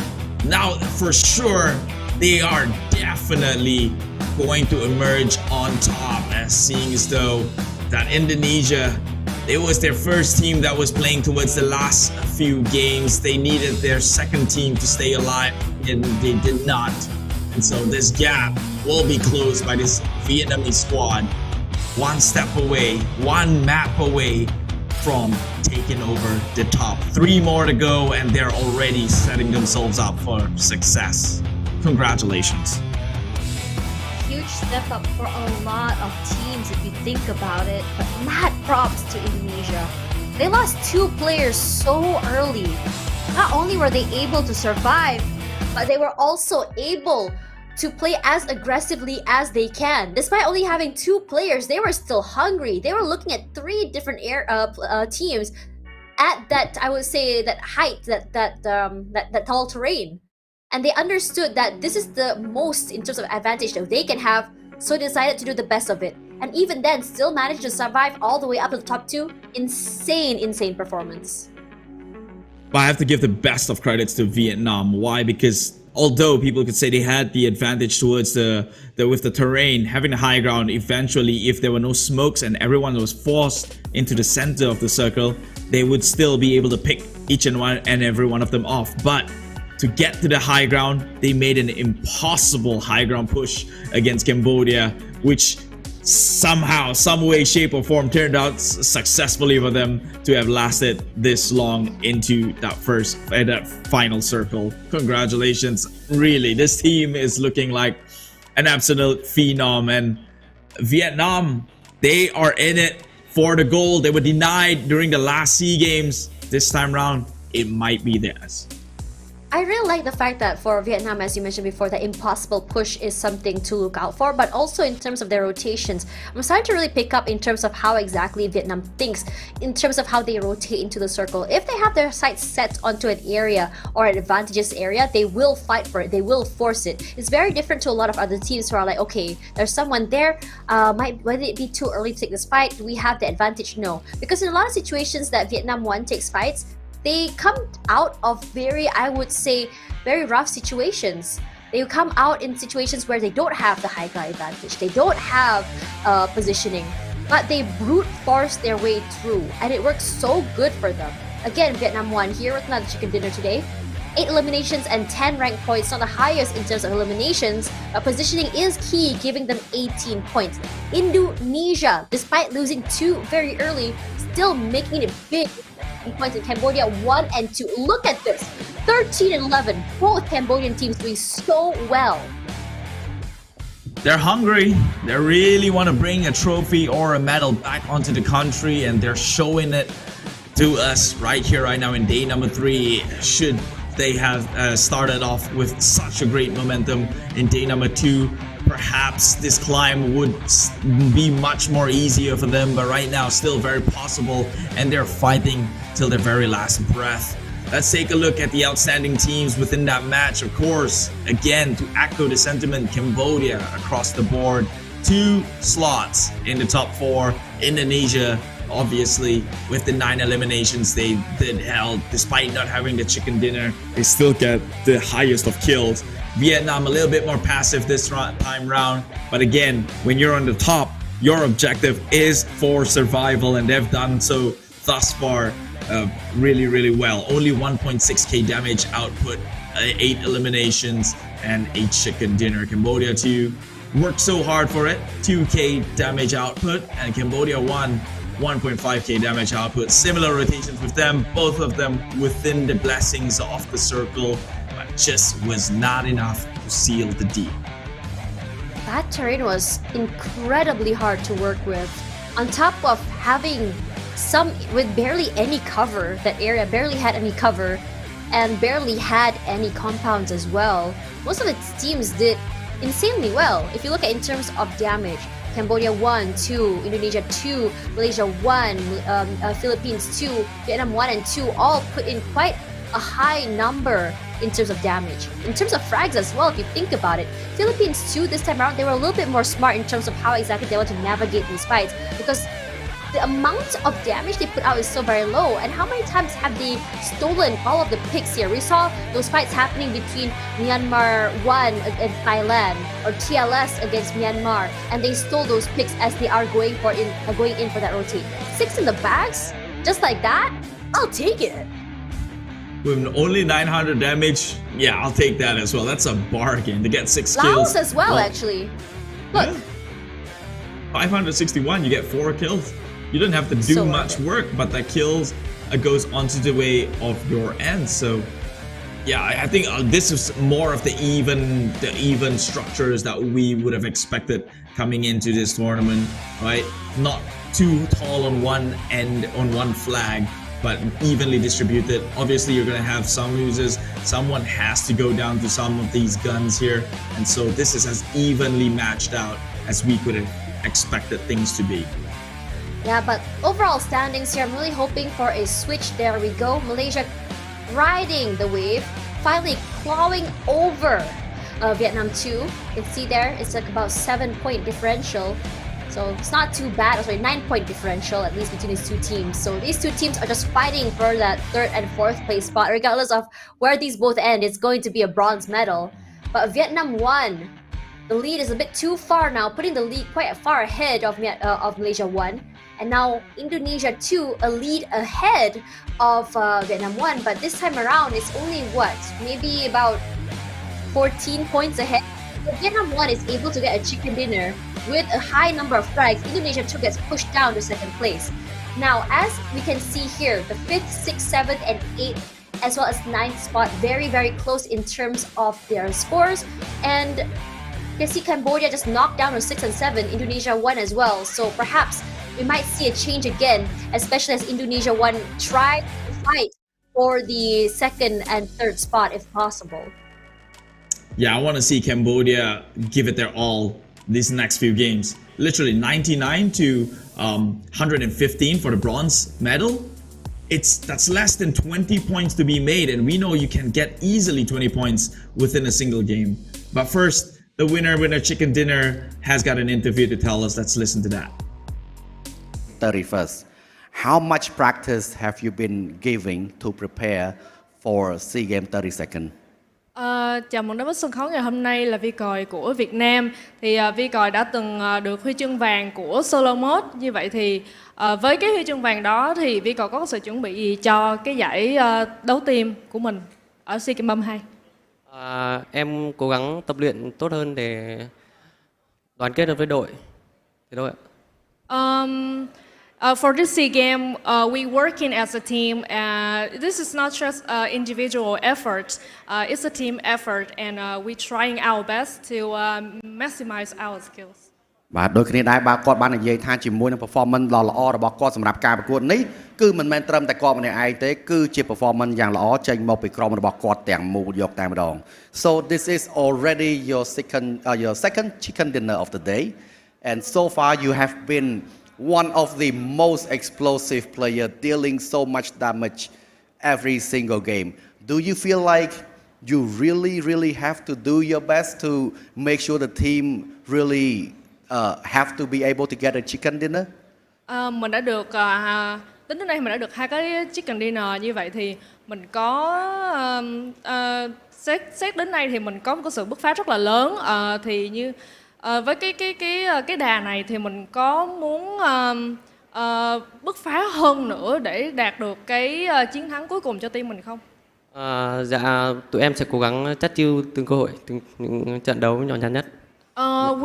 Now, for sure, they are definitely going to emerge on top, as seeing as though that Indonesia, it was their first team that was playing towards the last few games. They needed their second team to stay alive, and they did not. And so this gap will be closed by this Vietnamese squad. One step away, one map away from taking over the top. 3 more to go, and they're already setting themselves up for success. Congratulations. Huge step up for a lot of teams if you think about it, but mad props to Indonesia. They lost 2 players so early. Not only were they able to survive, but they were also able to play as aggressively as they can. Despite only having 2 players, they were still hungry. They were looking at 3 different teams at that, I would say, that height, that tall terrain. And they understood that this is the most in terms of advantage that they can have, so they decided to do the best of it. And even then, still managed to survive all the way up to the top 2. Insane performance. But I have to give the best of credits to Vietnam. Why? Because although people could say they had the advantage towards with the terrain, having the high ground, eventually if there were no smokes and everyone was forced into the center of the circle, they would still be able to pick each and every one of them off. But to get to the high ground, they made an impossible high ground push against Cambodia, which somehow, some way, shape or form turned out successfully for them to have lasted this long into that final circle. Congratulations. Really, this team is looking like an absolute phenom, and Vietnam, they are in it for the gold. They were denied during the last SEA Games. This time round, it might be theirs. I really like the fact that for Vietnam, as you mentioned before, the impossible push is something to look out for, but also in terms of their rotations. I'm starting to really pick up in terms of how exactly Vietnam thinks, in terms of how they rotate into the circle. If they have their sights set onto an area or an advantageous area, they will fight for it, they will force it. It's very different to a lot of other teams who are like, okay, there's someone there, whether it be too early to take this fight, do we have the advantage? No. Because in a lot of situations that Vietnam 1 takes fights, they come out of I would say, very rough situations. They come out in situations where they don't have the high ground advantage. They don't have positioning, but they brute force their way through, and it works so good for them. Again, Vietnam 1 here with another chicken dinner today. 8 eliminations and 10 rank points, not the highest in terms of eliminations, but positioning is key, giving them 18 points. Indonesia, despite losing 2 very early, still making it big points in Cambodia 1 and 2. Look at this, 13 and 11, both Cambodian teams doing so well. They're hungry. They really want to bring a trophy or a medal back onto the country, and they're showing it to us right here, right now in day number 3. Should they have started off with such a great momentum in day number 2, perhaps this climb would be much more easier for them, but right now still very possible, and they're fighting till their very last breath. Let's take a look at the outstanding teams within that match. Of course, again, to echo the sentiment, Cambodia across the board, 2 slots in the top 4. Indonesia, obviously, with the 9 eliminations they did held, despite not having the chicken dinner, they still get the highest of kills. Vietnam a little bit more passive this time round, but again, when you're on the top, your objective is for survival, and they've done so thus far really well. Only 1.6k damage output, 8 eliminations and a chicken dinner. Cambodia 2 worked so hard for it, 2k damage output, and Cambodia 1 1.5k damage output. Similar rotations with them, both of them within the blessings of the circle, but just was not enough to seal the deal. That terrain was incredibly hard to work with. On top of having some with barely any cover, that area barely had any cover and barely had any compounds as well. Most of its teams did insanely well. If you look at in terms of damage, Cambodia 1, 2, Indonesia 2, Malaysia 1, Philippines 2, Vietnam 1 and 2 all put in quite a high number in terms of damage. In terms of frags as well, if you think about it, Philippines 2 this time around, they were a little bit more smart in terms of how exactly they want to navigate these fights, because the amount of damage they put out is so very low. And how many times have they stolen all of the picks here? We saw those fights happening between Myanmar 1 and Thailand, or TLS against Myanmar, and they stole those picks as they are going in for that rotate. 6 in the bags, just like that. I'll take it. With only 900 damage, yeah, I'll take that as well. That's a bargain to get 6 kills. Laos as well, actually. Look. Yeah. 561, you get 4 kills. You don't have to do so much work, but the kills goes onto the way of your end. So yeah, I think this is more of the even structures that we would have expected coming into this tournament, right? Not too tall on one end, on one flag, but evenly distributed. Obviously, you're going to have some losers. Someone has to go down to some of these guns here. And so this is as evenly matched out as we could have expected things to be. Yeah, but overall standings here, I'm really hoping for a switch. There we go. Malaysia riding the wave, finally clawing over Vietnam 2. You can see there, it's like about 7-point differential. So it's not too bad. Sorry, 9-point differential at least between these two teams. So these two teams are just fighting for that 3rd and 4th place spot. Regardless of where these both end, it's going to be a bronze medal. But Vietnam 1, the lead is a bit too far now, putting the lead quite far ahead of Malaysia 1. And now Indonesia 2, a lead ahead of Vietnam 1. But this time around, it's only what? Maybe about 14 points ahead. If Vietnam 1 is able to get a chicken dinner with a high number of frags, Indonesia 2 gets pushed down to 2nd place. Now, as we can see here, the 5th, 6th, 7th, and 8th, as well as 9th spot, very, very close in terms of their scores. And you can see Cambodia just knocked down to 6 and 7, Indonesia 1 as well. So perhaps we might see a change again, especially as Indonesia 1 try to fight for the 2nd and 3rd spot if possible. Yeah, I want to see Cambodia give it their all these next few games. Literally 99 to 115 for the bronze medal. That's less than 20 points to be made, and we know you can get easily 20 points within a single game. But first, the winner chicken dinner has got an interview to tell us. Let's listen to that. 31st. How much practice have you been giving to prepare for SEA Games 32nd? Chào mừng đến với sân khấu ngày hôm nay là Vi Còi của Việt Nam. Thì Vi Còi đã từng được huy chương vàng của solo mode. Như vậy thì với cái huy chương vàng đó thì Vi Còi có sự chuẩn bị gì cho cái giải đấu team của mình? ở SEA Games 32? Em cố gắng tập luyện tốt hơn để đoàn kết được với đội. Thế thôi ạ. For this SEA Games, we working as a team. This is not just individual effort. It's a team effort, and we trying our best to maximize our skills. បាទដូចគ្នាដែរបើគាត់បាននិយាយថាជាមួយនឹង performance ល្អៗរបស់គាត់សម្រាប់ការប្រកួតនេះគឺមិនមែនត្រឹមតែគាត់ម្នាក់ឯងទេគឺជា performance យ៉ាងល្អចេញមកពីក្រុមរបស់គាត់ទាំងមូលយកតែម្ដង So this is already your second chicken dinner of the day and so far you have been one of the most explosive player dealing so much damage every single game. Do you feel like you really have to do your best to make sure the team really have to be able to get a chicken dinner? Mình đã được tính đến đây mình đã được 2 cái chicken dinner như vậy thì mình có xét đến nay thì mình có một cái sự bứt phá rất là lớn. Thì như với cái đà này thì mình có muốn bứt phá hơn nữa để đạt được cái chiến thắng cuối cùng cho team mình không? Dạ, tụi em sẽ cố gắng chắt chiu từng cơ hội, những trận đấu nhỏ nhặt nhất.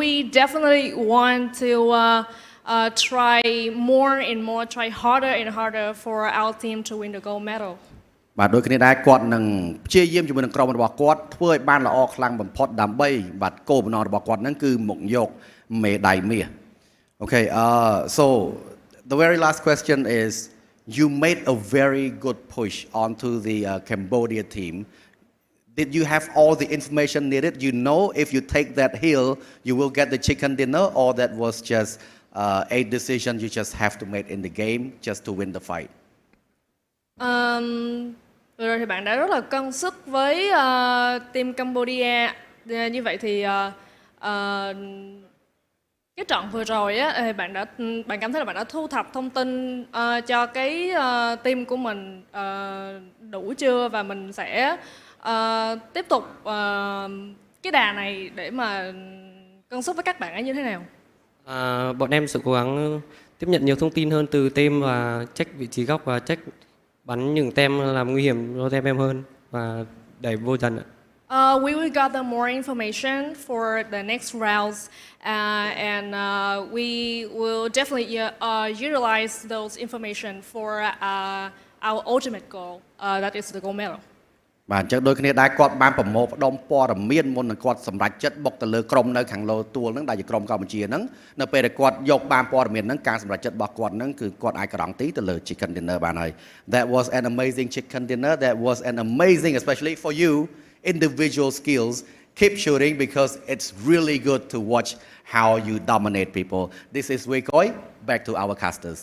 We definitely want to try more and more, try harder and harder for our team to win the gold medal. បាទដូចគ្នាដែរគាត់នឹងព្យាយាមជាមួយនឹងក្រុមរបស់គាត់ធ្វើឲ្យបានល្អខ្លាំងបំផុតដើម្បីបាទគោលបំណងរបស់គាត់ហ្នឹងគឺមកយកមេដាយមាស Okay, so the very last question is you made a very good push onto the Cambodia team. Did you have all the information needed? You know if you take that hill, you will get the chicken dinner, or that was just a decision you just have to make in the game just to win the fight? Vừa rồi thì bạn đã rất là cân sức với team Cambodia. Như vậy thì cái trận vừa rồi á, thì bạn cảm thấy là bạn đã thu thập thông tin cho cái team của mình đủ chưa, và mình sẽ tiếp tục cái đà này để mà cân sức với các bạn ấy như thế nào? Bọn em sẽ cố gắng tiếp nhận nhiều thông tin hơn từ team và check vị trí góc và check bắn những tem làm nguy hiểm cho team em hơn và đẩy vô dần ạ. We will gather more information for the next rounds, and we will definitely utilize those information for our ultimate goal, that is the gold medal. បាទអញ្ចឹងដូចគ្នាដែរគាត់បានប្រមូលផ្ដុំព័ត៌មានមុននឹងគាត់សម្រេចចិត្តបុកទៅលើក្រុមនៅខាងលើទួលហ្នឹងដែលជាក្រុមកម្ពុជាហ្នឹងនៅពេលដែលគាត់យកបានព័ត៌មានហ្នឹងការសម្រេចចិត្តរបស់គាត់ហ្នឹងគឺគាត់អាចក្រង់ទីទៅលើ chicken dinner បានហើយ That was an amazing chicken dinner. That was an amazing, especially for you, individual skills. Keep shooting because it's really good to watch how you dominate people. This is Wei Koi. Back to our casters.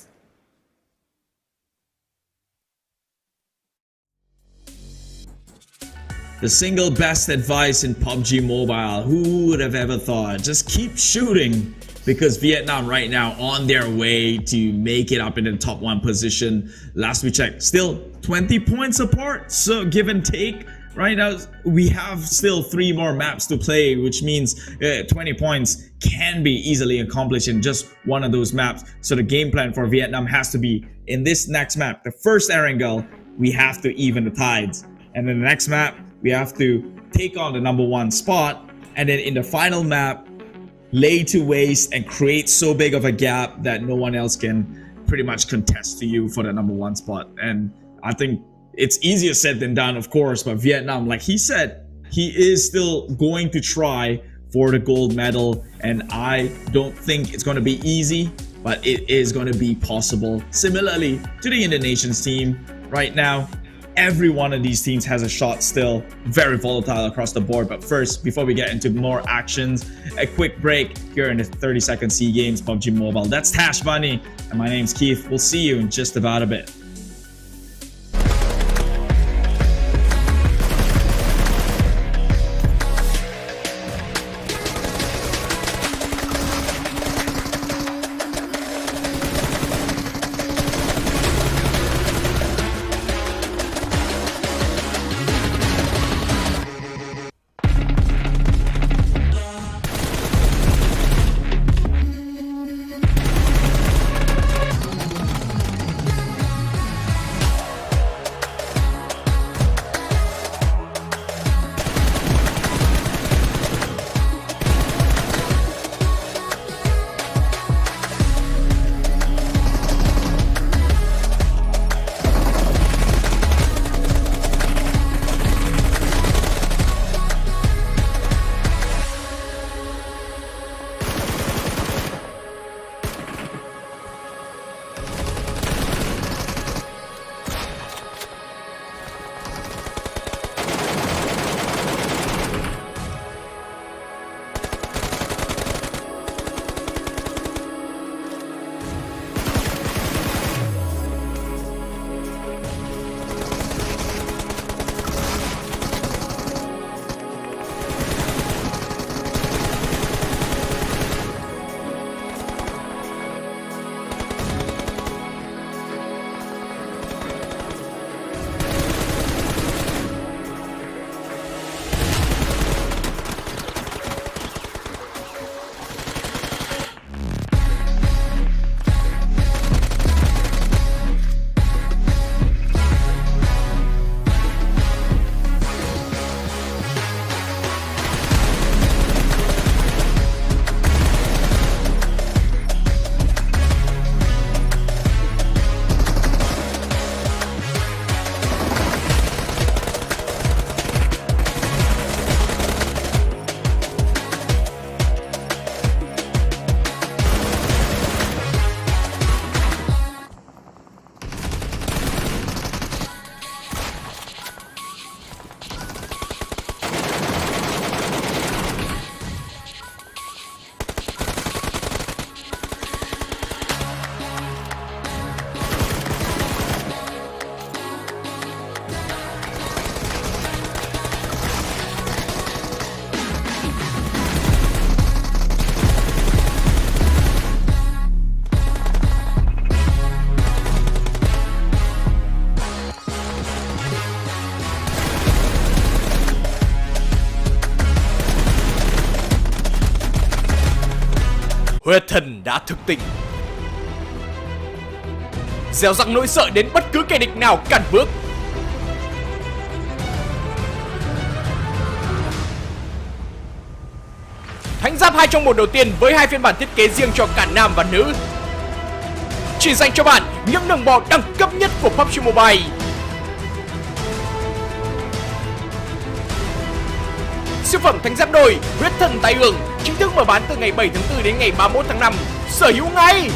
The single best advice in PUBG Mobile. Who would have ever thought? Just keep shooting, because Vietnam right now on their way to make it up in the top 1 position. Last we checked, still 20 points apart. So give and take. Right now, we have still 3 more maps to play, which means 20 points can be easily accomplished in just one of those maps. So the game plan for Vietnam has to be, in this next map, the first Erangel, we have to even the tides. And then the next map, we have to take on the number 1 spot. And then in the final map, lay to waste and create so big of a gap that no one else can pretty much contest to you for the number 1 spot. And I think it's easier said than done, of course, but Vietnam, like he said, he is still going to try for the gold medal, and I don't think it's going to be easy, but it is going to be possible. Similarly to the Indonesians team, right now, every one of these teams has a shot still, very volatile across the board. But first, before we get into more actions, a quick break here in the 30-second SEA Games PUBG Mobile. That's Tash Bunny, and my name's Keith. We'll see you in just about a bit. Huyết thần đã thức tỉnh, gieo rắc nỗi sợ đến bất cứ kẻ địch nào cản bước. Thánh giáp 2 trong 1 đầu tiên với 2 phiên bản thiết kế riêng cho cả nam và nữ, chỉ dành cho bạn những đường bò đẳng cấp nhất của Pubg Mobile. Siêu phẩm thánh giáp đôi huyết thần tai ương chính thức mở bán từ ngày 7 tháng 4 đến ngày 31 tháng 5. Sở hữu ngay!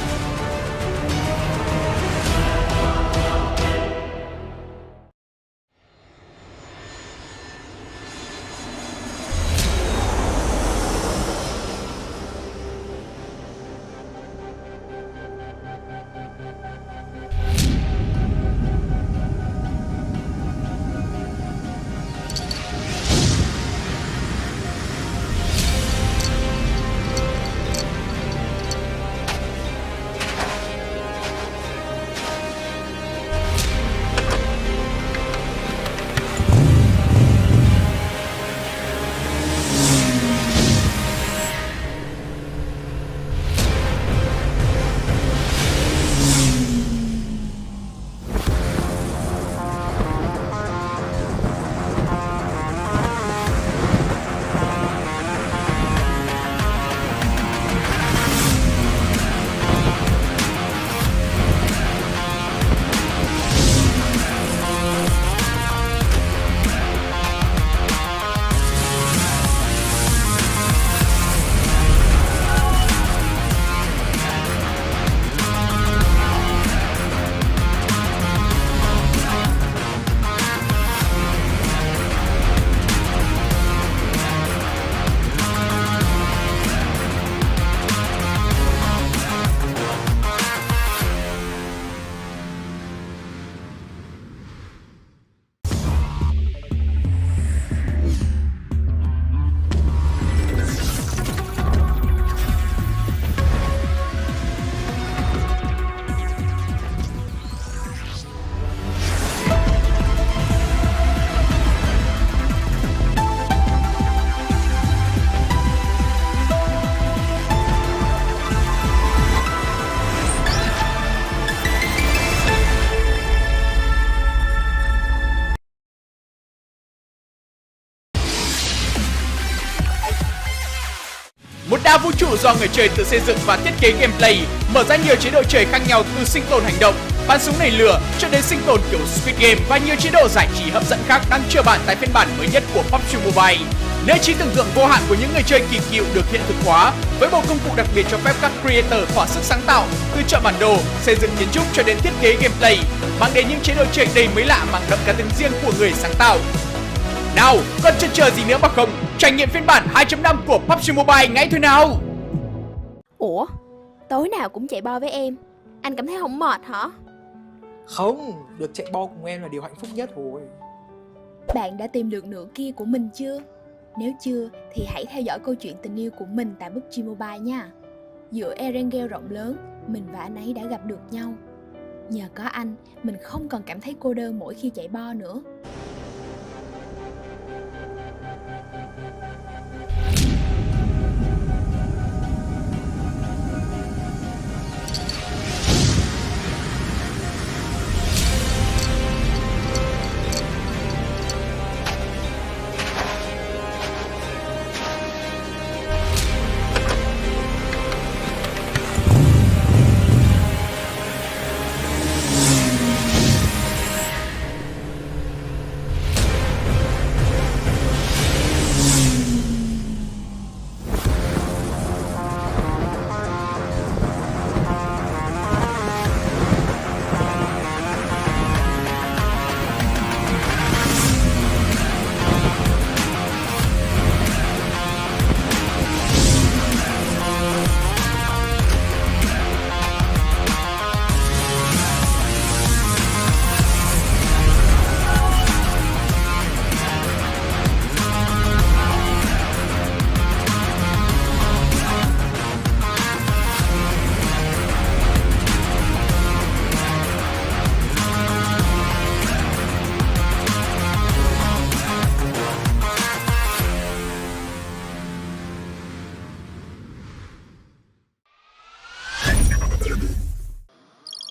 Một đa vũ trụ do người chơi tự xây dựng và thiết kế gameplay, mở ra nhiều chế độ chơi khác nhau từ sinh tồn hành động, bắn súng nảy lửa cho đến sinh tồn kiểu Squid Game và nhiều chế độ giải trí hấp dẫn khác đang chờ bạn tại phiên bản mới nhất của Pubg Mobile. Nơi trí tưởng tượng vô hạn của những người chơi kỳ cựu được hiện thực hóa với bộ công cụ đặc biệt cho phép các creator thỏa sức sáng tạo, từ chọn bản đồ, xây dựng kiến trúc cho đến thiết kế gameplay, mang đến những chế độ chơi đầy mới lạ mang đậm cá tính riêng của người sáng tạo. Nào, còn chần chờ gì nữa mà không? Trải nghiệm phiên bản 2.5 của Pubg Mobile ngay thôi nào! Ủa? Tối nào cũng chạy bo với em, anh cảm thấy không mệt hả? Không, được chạy bo cùng em là điều hạnh phúc nhất rồi. Bạn đã tìm được nửa kia của mình chưa? Nếu chưa thì hãy theo dõi câu chuyện tình yêu của mình tại Pubg Mobile nha. Giữa Erangel rộng lớn, mình và anh ấy đã gặp được nhau. Nhờ có anh, mình không còn cảm thấy cô đơn mỗi khi chạy bo nữa.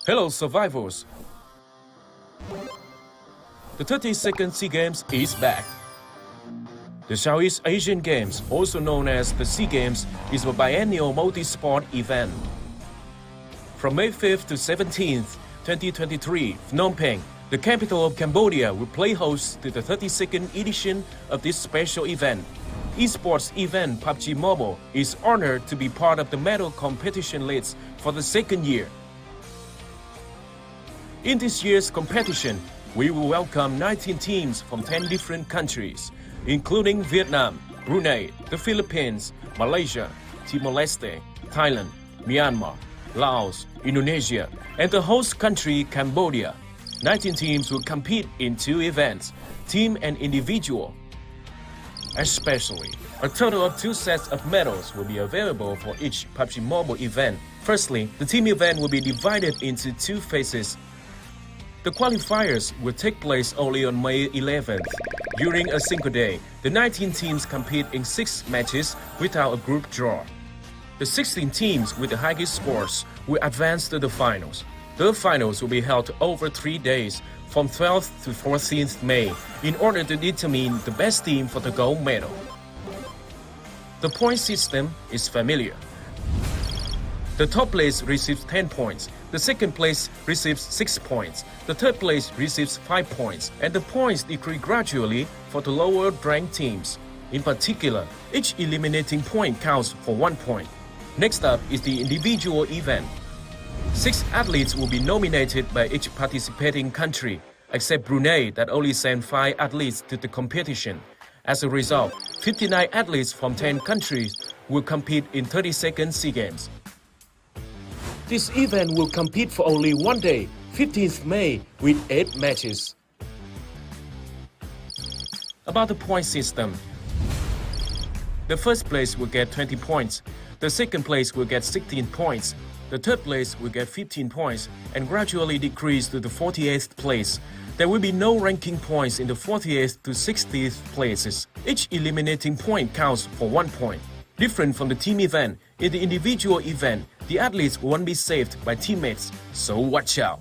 Hello, survivors. The 32nd SEA Games is back. The Southeast Asian Games, also known as the SEA Games, is a biennial multi-sport event. From May 5th to 17th, 2023, Phnom Penh, the capital of Cambodia, will play host to the 32nd edition of this special event. Esports event Pubg Mobile is honored to be part of the medal competition list for the second year. In this year's competition, we will welcome 19 teams from 10 different countries, including Vietnam, Brunei, the Philippines, Malaysia, Timor-Leste, Thailand, Myanmar, Laos, Indonesia, and the host country, Cambodia. 19 teams will compete in 2 events, team and individual. Especially, a total of 2 sets of medals will be available for each Pubg Mobile event. Firstly, the team event will be divided into 2 phases. The qualifiers will take place only on May 11th. During a single day, the 19 teams compete in 6 matches without a group draw. The 16 teams with the highest scores will advance to the finals. The finals will be held over 3 days, from 12th to 14th May, in order to determine the best team for the gold medal. The point system is familiar. The top place receives 10 points, the second place receives 6 points, the third place receives 5 points, and the points decrease gradually for the lower ranked teams. In particular, each eliminating point counts for 1 point. Next up is the individual event. 6 athletes will be nominated by each participating country, except Brunei that only sent 5 athletes to the competition. As a result, 59 athletes from 10 countries will compete in 32nd SEA Games. This event will compete for only 1 day, 15th May, with 8 matches. About the point system, the first place will get 20 points, the second place will get 16 points, the third place will get 15 points and gradually decrease to the 48th place. There will be no ranking points in the 48th to 60th places. Each eliminating point counts for 1 point. Different from the team event, in the individual event, the athletes won't be saved by teammates, so watch out.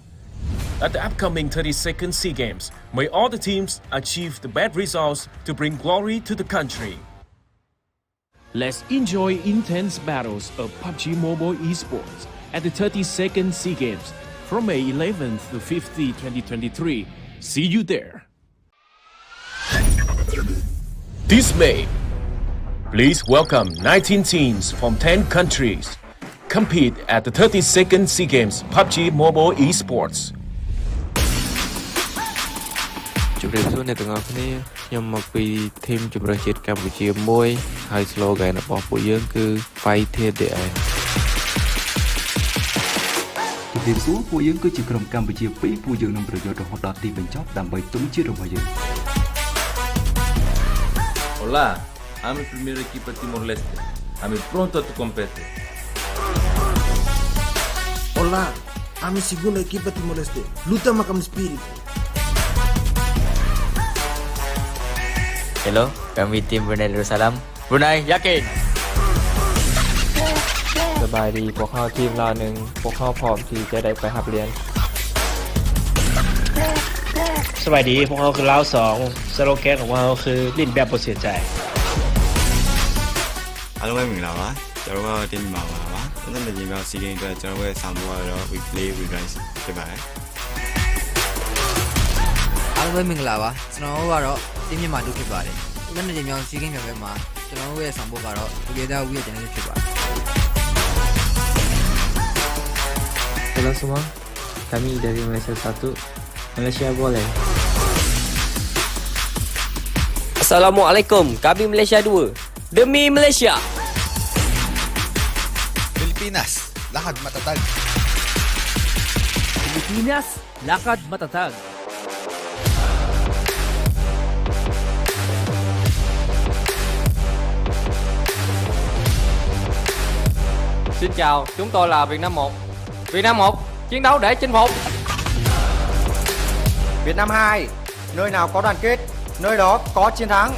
At the upcoming 32nd SEA Games, may all the teams achieve the best results to bring glory to the country. Let's enjoy intense battles of Pubg Mobile Esports at the 32nd SEA Games from May 11th to 15th, 2023. See you there. This May, please welcome 19 teams from 10 countries. Compete at the 32nd SEA Games Pubg Mobile Esports. ជម្រាបសួរអ្នកទាំងអស់គ្នាខ្ញុំមកពីធីមជម្រើសជាតិកម្ពុជាមួយហើយ slogan របស់ពួកយើងគឺ Fight to the end ជំរាបសួរពួកយើងគឺជាក្រុមកម្ពុជា2ពួកយើងនឹងប្រយុទ្ធរហូតដល់ទីបញ្ចប់ដើម្បីទង់ជាតិរបស់យើង Hola, I'm primera equipa Timor-Leste. I'm pronto a tu competir. Hola, I'm segunda equipa Timor-Leste. Luta macam spirit. Hello, kami tim Brunei Darussalam. Brunei yakin สบายดีพวกเขาทีมเราหนึ่งพวกเขาพร้อมที่จะได้ไปหับเรียน สวัสดีพวกเขาคือเราสองสโลแกนของเราคือลิ้นแบบบ่เสียใจ အားလုံးပဲမင်္ဂလာပါကျွန်တော်တို့ကတင်းမှာပါကျွန်တော်တို့ညီမစီးကင်းအတွက်ကျွန်တော်တို့ရဲ့ဆောင်ပွဲတော့ we play we rise ဖြစ်ပါတယ် အားလုံးပဲမင်္ဂလာပါကျွန်တော်တို့ကတော့တင်းမြန်မာတို့ဖြစ်ပါတယ်ကျွန်တော်တို့ညီမစီးကင်းမြန်မာမှာကျွန်တော်တို့ရဲ့ဆောင်ပွဲကတော့ Together We ရဲ့ channel ဖြစ်ပါတယ် Halo semua, kami dari Malaysia 1, Malaysia boleh. Assalamualaikum, kami Malaysia 2, demi Malaysia. Pilipinas, lakad matatag. Pilipinas, lakad matatag. Xin chào, chúng tôi là Việt Nam 1. Việt Nam 1, chiến đấu để chinh phục. Việt Nam 2, nơi nào có đoàn kết, nơi đó có chiến thắng.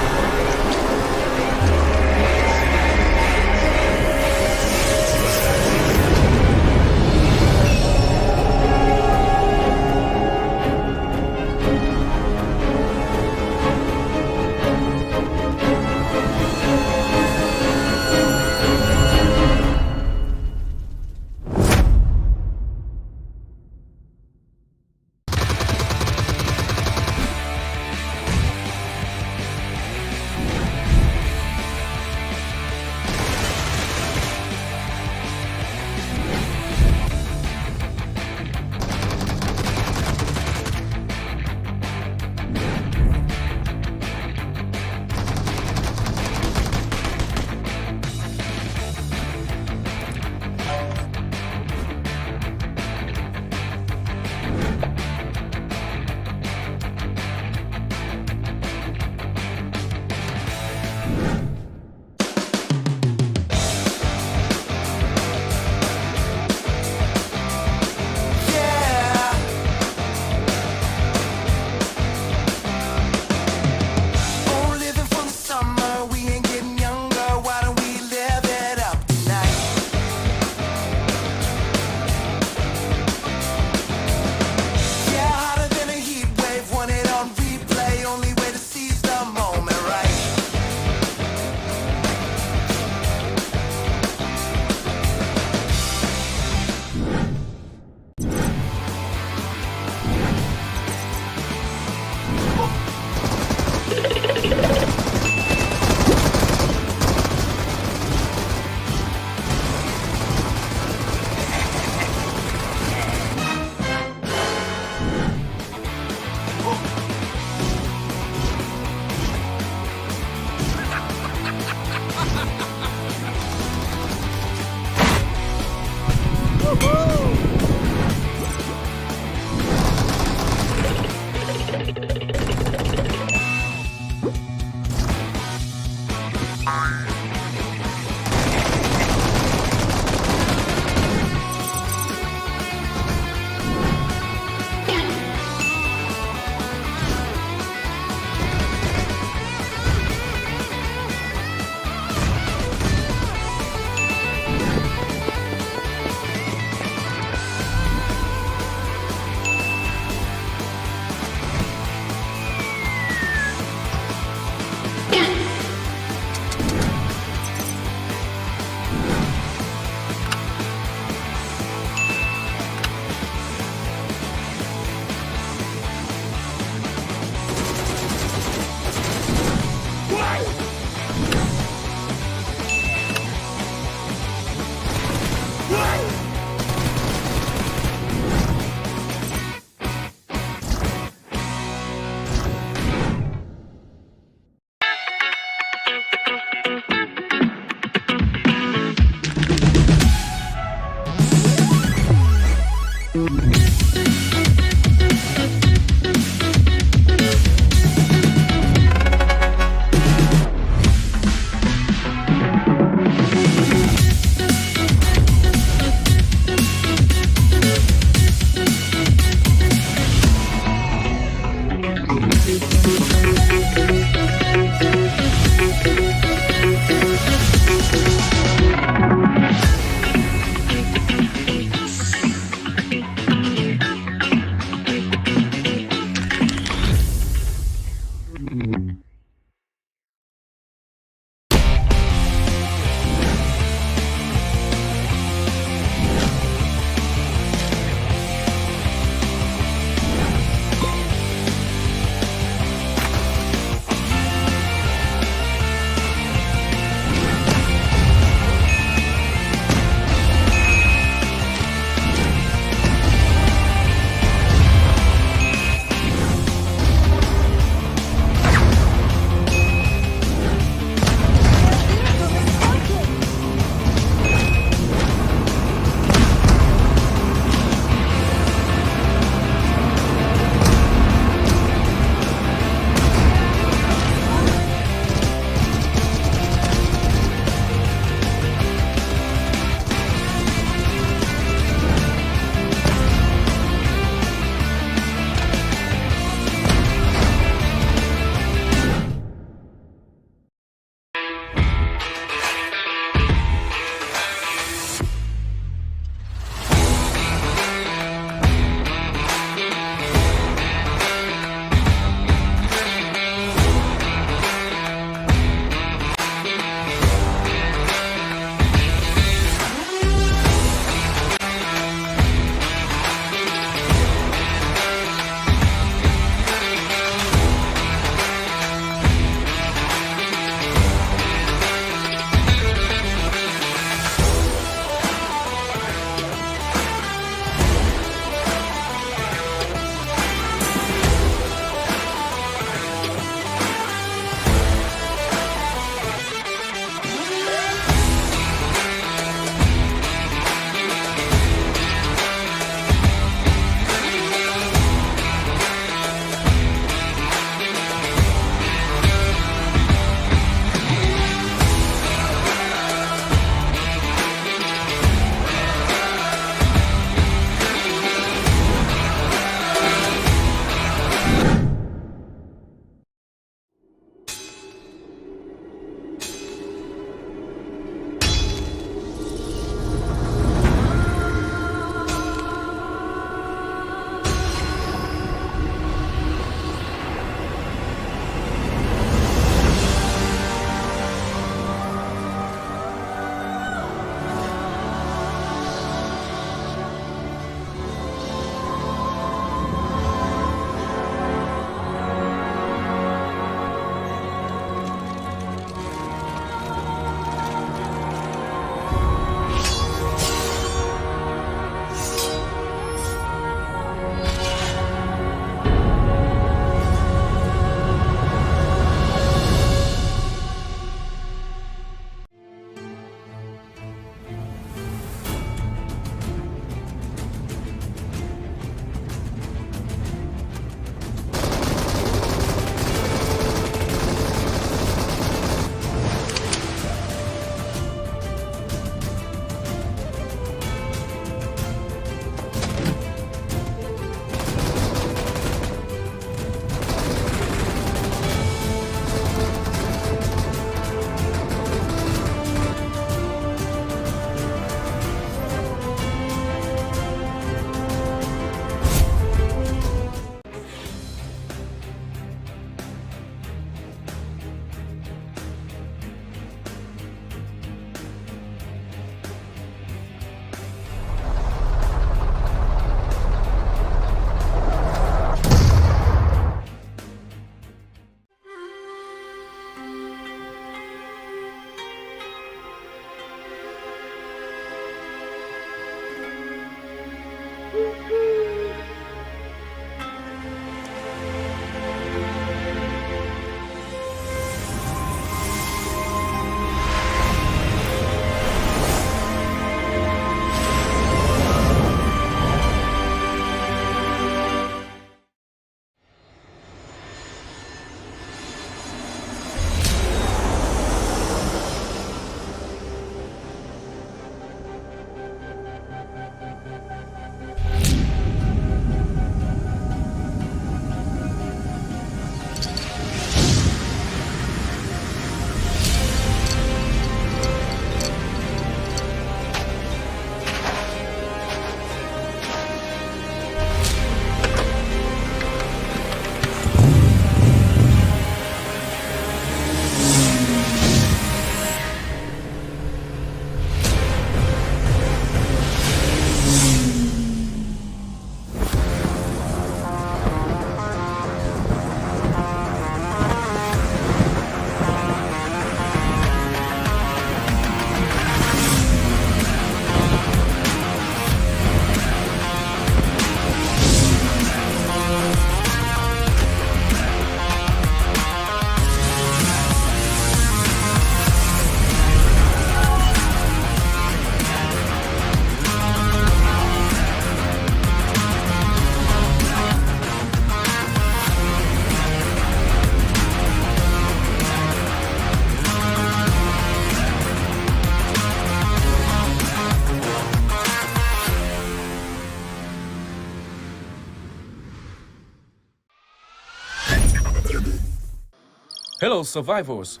Hello, survivors.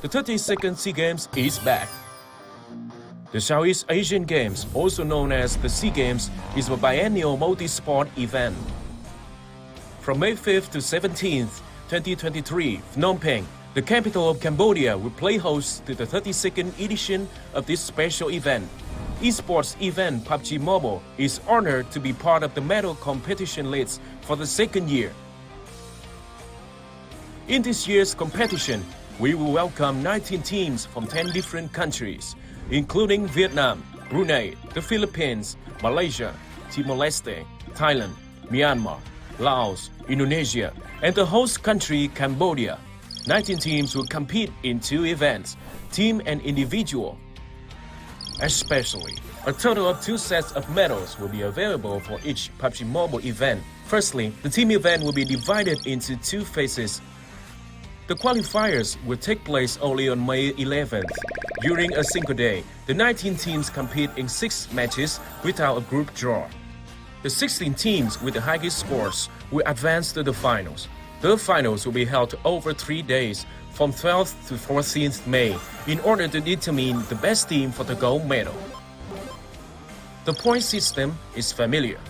The 32nd SEA Games is back. The Southeast Asian Games, also known as the SEA Games, is a biennial multi-sport event. From May 5th to 17th, 2023, Phnom Penh, the capital of Cambodia, will play host to the 32nd edition of this special event. Esports event Pubg Mobile is honored to be part of the medal competition list for the second year. In this year's competition, we will welcome 19 teams from 10 different countries, including Vietnam, Brunei, the Philippines, Malaysia, Timor-Leste, Thailand, Myanmar, Laos, Indonesia, and the host country Cambodia. 19 teams will compete in 2 events, team and individual. Especially, a total of 2 sets of medals will be available for each Pubg Mobile event. Firstly, the team event will be divided into 2 phases. The qualifiers will take place only on May 11th. During a single day, the 19 teams compete in 6 matches without a group draw. The 16 teams with the highest scores will advance to the finals. The finals will be held over 3 days, from 12th to 14th May, in order to determine the best team for the gold medal. The point system is familiar.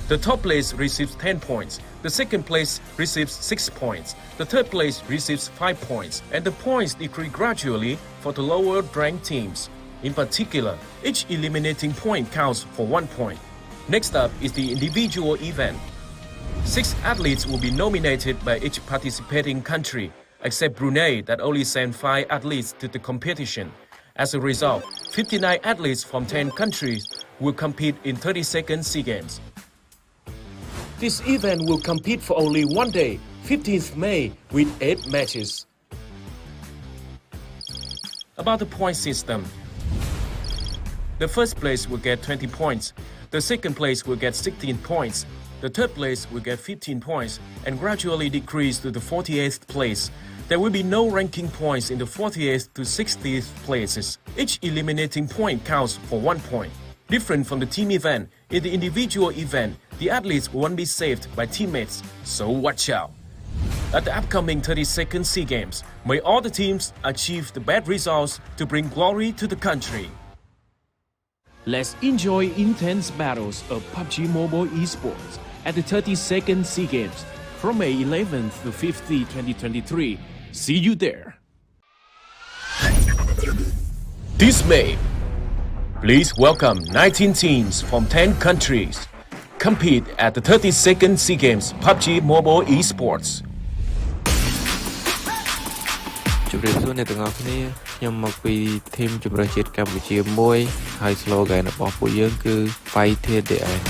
The top place receives 10 points, the second place receives 6 points, the third place receives 5 points, and the points decrease gradually for the lower ranked teams. In particular, each eliminating point counts for 1 point. Next up is the individual event. 6 athletes will be nominated by each participating country, except Brunei that only sent 5 athletes to the competition. As a result, 59 athletes from 10 countries will compete in 32nd SEA Games. This event will compete for only 1 day, 15th May, with 8 matches. About the point system. The first place will get 20 points, the second place will get 16 points, the third place will get 15 points and gradually decrease to the 48th place. There will be no ranking points in the 48th to 60th places. Each eliminating point counts for 1 point. Different from the team event, in the individual event, the athletes won't be saved by teammates, so watch out. At the upcoming 32nd SEA Games, may all the teams achieve the best results to bring glory to the country. Let's enjoy intense battles of Pubg Mobile Esports at the 32nd SEA Games from May 11th to 15th, 2023. See you there. This May, please welcome 19 teams from 10 countries. Compete at the 32nd SEA Games Pubg Mobile Esports. ជម្រាបសួរអ្នកទាំងអស់គ្នាខ្ញុំមកពីធីមជម្រើសជាតិកម្ពុជាមួយហើយ slogan របស់ពួកយើងគឺ Fight Till the End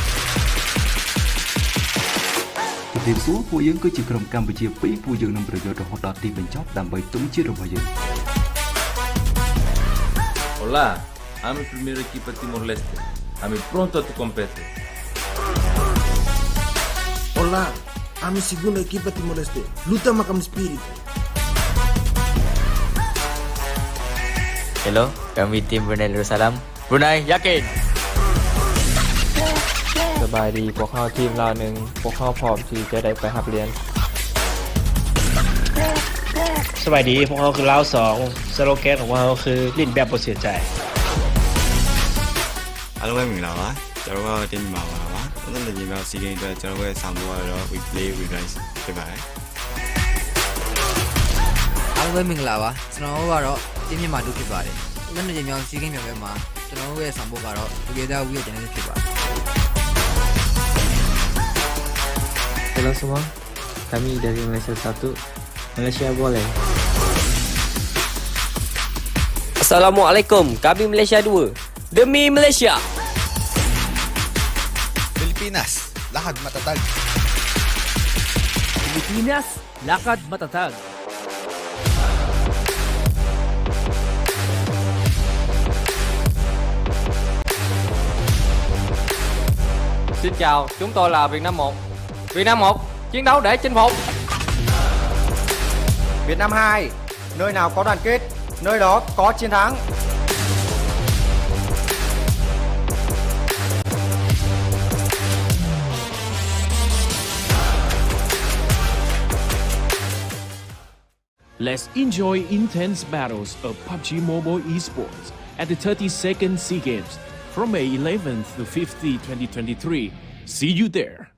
ជំរាបសួរពួកយើងគឺជាក្រុមកម្ពុជា2ពួកយើងនឹងប្រយុទ្ធរហូតដល់ទីបញ្ចប់ដើម្បីទង់ជាតិរបស់យើង Hola, I'm el primer equipo de Timor-Leste. I'm pronto a tu competir. Hola, I'm el segundo equipo de Timor-Leste. Luta macam spirit. Hello, kami tim Brunei Darussalam. Brunei yakin สบายดีพวกเขาทีมเราหนึ่งพวกเขาพร้อมที่จะได้ไปหับเรียน สวัสดีพวกเขาคือลาว2สโลแกนของพวกเขาคือลิ้นแบบบ่เสียใจ အားလုံးပဲမင်္ဂလာပါကျွန်တော်ကတင်းမြန်မာပါပါအဲ့ဒါလည်းညီမစီးကိန်းအတွက်ကျွန်တော်ရဲ့ဆောင်ပွဲကတော့ we play we rise ဖြစ်ပါတယ် အားလုံးပဲမင်္ဂလာပါကျွန်တော်ကတော့တင်းမြန်မာတို့ဖြစ်ပါတယ်လက်နေမြောင်စီးကင်းမြောင်ဘက်မှာကျွန်တော်ရဲ့ဆောင်ပွဲကတော့ Together We ရဲ့ channel ဖြစ်ပါတယ် Hello semua kami dari Malaysia 1 Malaysia boleh Assalamualaikum, kami Malaysia 2. Demi Malaysia. Pilipinas, lakad matatag. Pilipinas, lakad matatag. Xin chào, chúng tôi là Việt Nam 1. Việt Nam 1, chiến đấu để chinh phục. Việt Nam 2, nơi nào có đoàn kết, nơi đó có chiến thắng. Let's enjoy intense battles of PUBG Mobile Esports at the 32nd SEA Games from May 11th to 15th, 2023. See you there.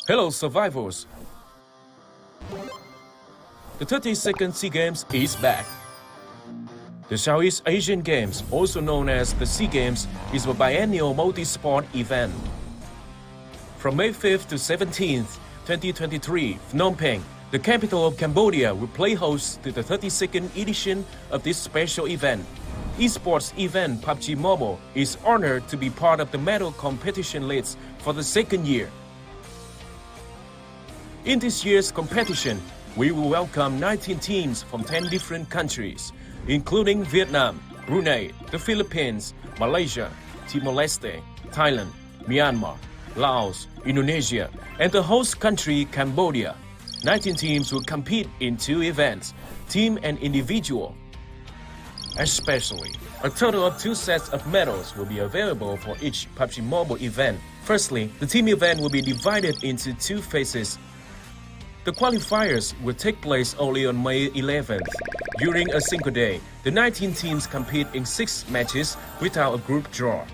Hello, survivors. The 32nd SEA Games is back. The Southeast Asian Games, also known as the SEA Games, is a biennial multi-sport event. From May 5th to 17th, 2023, Phnom Penh, the capital of Cambodia, will play host to the 32nd edition of this special event. Esports event Pubg Mobile is honored to be part of the medal competition list for the second year. In this year's competition, we will welcome 19 teams from 10 different countries, including Vietnam, Brunei, the Philippines, Malaysia, Timor-Leste, Thailand, Myanmar, Laos, Indonesia, and the host country, Cambodia. 19 teams will compete in 2 events, team and individual. Especially, a total of 2 sets of medals will be available for each Pubg Mobile event. Firstly, the team event will be divided into 2 phases. The qualifiers will take place only on May 11th. During a single day, the 19 teams compete in 6 matches without a group draw.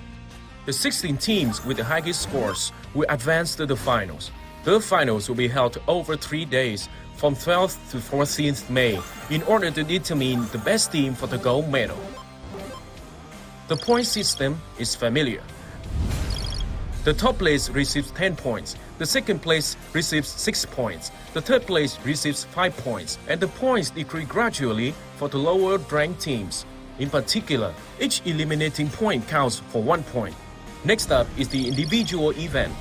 The 16 teams with the highest scores will advance to the finals. The finals will be held over 3 days, from 12th to 14th May, in order to determine the best team for the gold medal. The point system is familiar. The top place receives 10 points, the second place receives 6 points, the third place receives 5 points, and the points decrease gradually for the lower ranked teams. In particular, each eliminating point counts for 1 point. Next up is the individual event.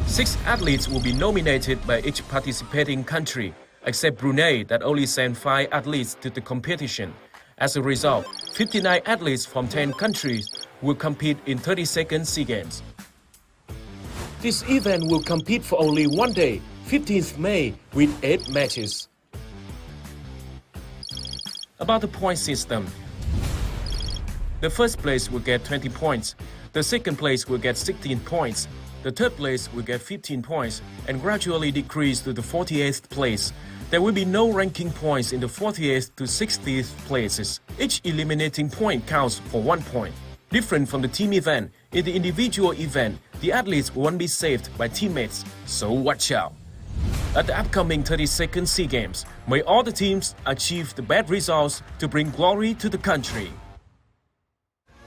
6 athletes will be nominated by each participating country, except Brunei that only sent 5 athletes to the competition. As a result, 59 athletes from 10 countries will compete in 32nd SEA Games. This event will compete for only 1 day, 15th May, with 8 matches. About the point system. The first place will get 20 points, the second place will get 16 points, the third place will get 15 points and gradually decrease to the 48th place. There will be no ranking points in the 48th to 60th places. Each eliminating point counts for 1 point. Different from the team event, in the individual event, the athletes won't be saved by teammates, so watch out. At the upcoming 32nd SEA Games, may all the teams achieve the best results to bring glory to the country.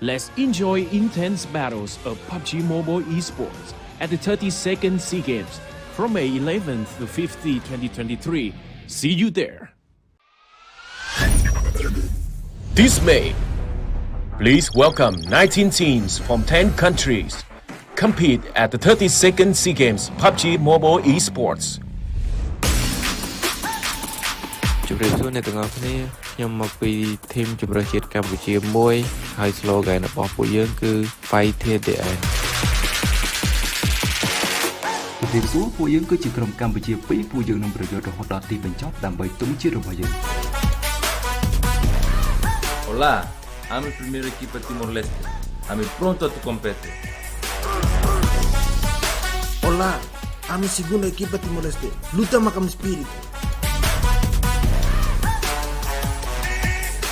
Let's enjoy intense battles of Pubg Mobile Esports at the 32nd SEA Games from May 11th to 15th, 2023. See you there. This May, please welcome 19 teams from 10 countries. Compete at the 32nd SEA Games Pubg Mobile Esports. ជម្រាបសួរអ្នកទាំងអស់គ្នាខ្ញុំមកពីធីមជម្រើសជាតិកម្ពុជាមួយហើយ slogan របស់ពួកយើងគឺ Fight to the end ជំរាបសួរពួកយើងគឺជាក្រុមកម្ពុជា2ពួកយើងនឹងប្រយុទ្ធរហូតដល់ទីបញ្ចប់ដើម្បីទង់ជាតិរបស់យើង Olá, I'm a primeira equipa Timor-Leste. I'm pronto a competir. Olá, I'm a segunda equipa Timor-Leste. Lutamos com espírito.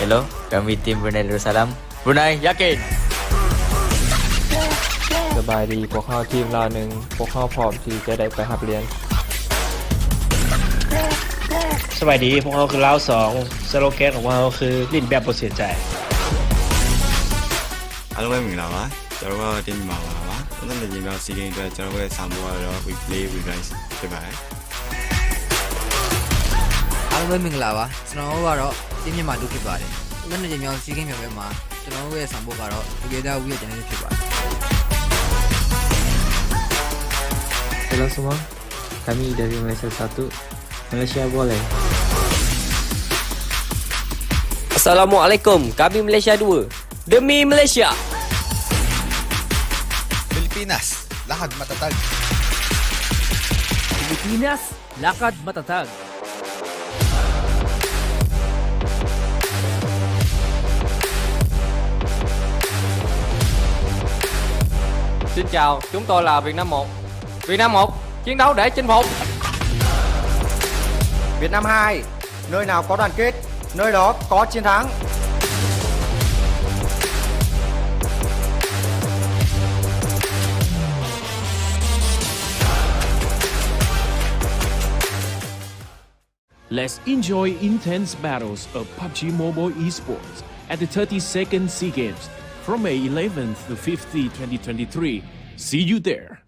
Hello, kami tim Brunei Darussalam. Brunei, yakin. สบายดีพวกเขาทีมเราหนึ่งพวกเขาพร้อมที่จะได้ไปหับเรียน สวัสดีพวกเขาคือเราสองสโลแกนของเราคือลิ้นแบบบ่เสียใจ အားလုံးပဲမင်္ဂလာပါကျွန်တော်တို့တင်းမြန်မာပါကျွန်တော်လည်းညီမစီကင်းအတွက်ကျွန်တော်တို့ရဲ့ဆောင်ပေါ်ကတော့ we play we rise ဖြစ်ပါတယ် အားလုံးပဲမင်္ဂလာပါကျွန်တော်တို့ကတော့တင်းမြန်မာတို့ဖြစ်ပါတယ်။လက်နဲ့ကြောင်စီးကင်းမြောက်ပဲမှာကျွန်တော်တို့ရဲ့ဆောင်ပုဒ်ကတော့ Together We ရဲ့ channel ဖြစ်ပါတယ်။ Hello semua, kami dari Malaysia 1, Malaysia boleh. Assalamualaikum, kami Malaysia 2. Demi Malaysia. Pilipinas, lakad matatag. Pilipinas, lakad matatag. Xin chào, chúng tôi là Việt Nam 1. Việt Nam 1, chiến đấu để chinh phục. Việt Nam 2, nơi nào có đoàn kết, nơi đó có chiến thắng. Let's enjoy intense battles of PUBG Mobile Esports at the 32nd SEA Games from May 11th to 15th, 2023. See you there.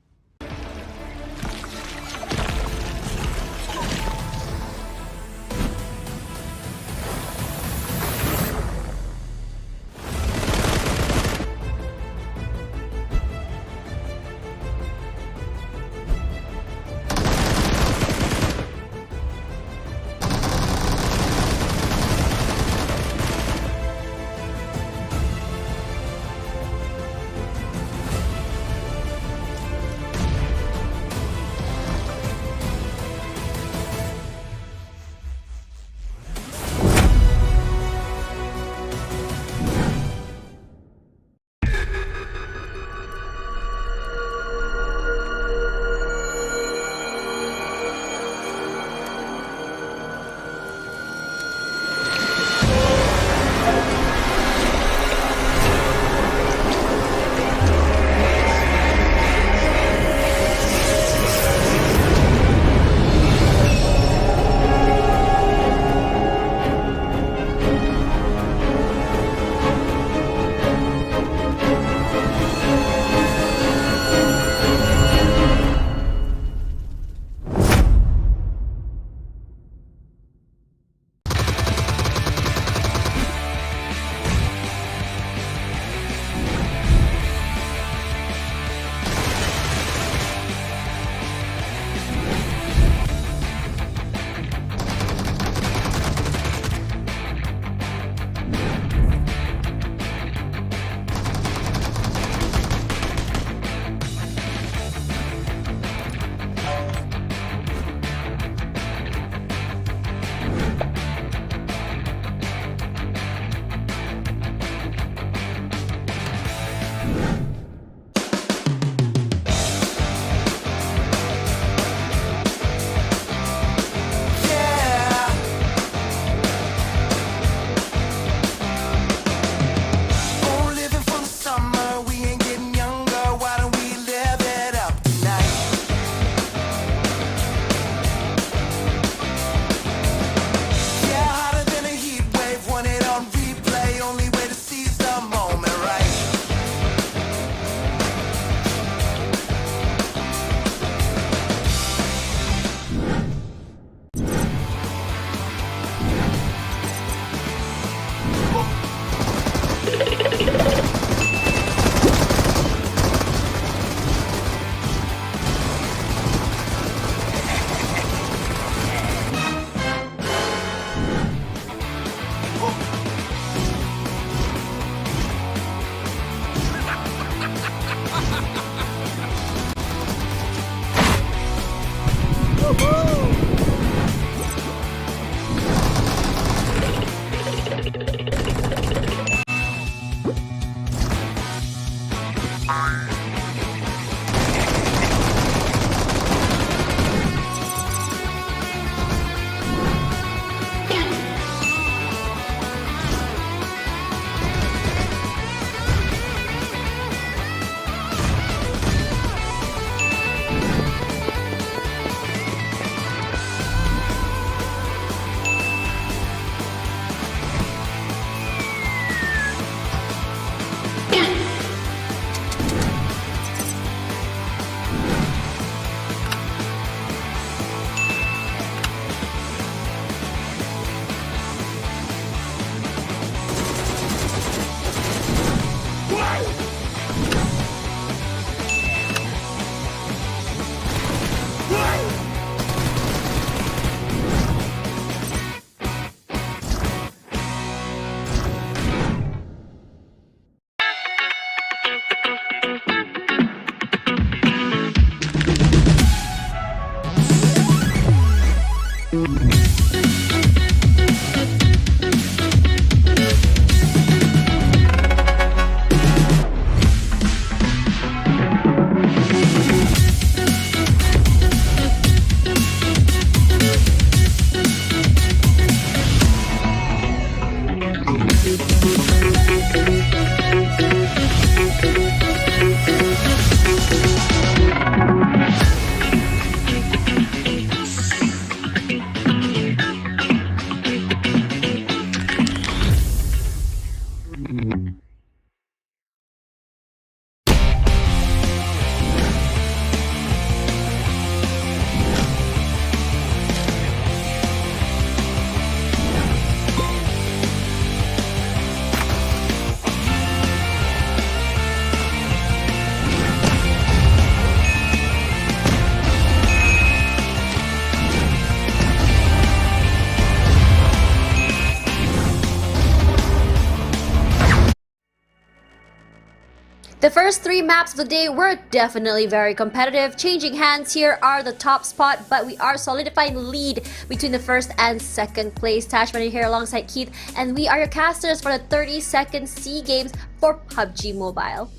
The first 3 maps of the day were definitely very competitive. Changing hands here are the top spot, but we are solidifying lead between the first and second place. Tashman here alongside Keith, and we are your casters for the 30-second SEA Games for PUBG Mobile.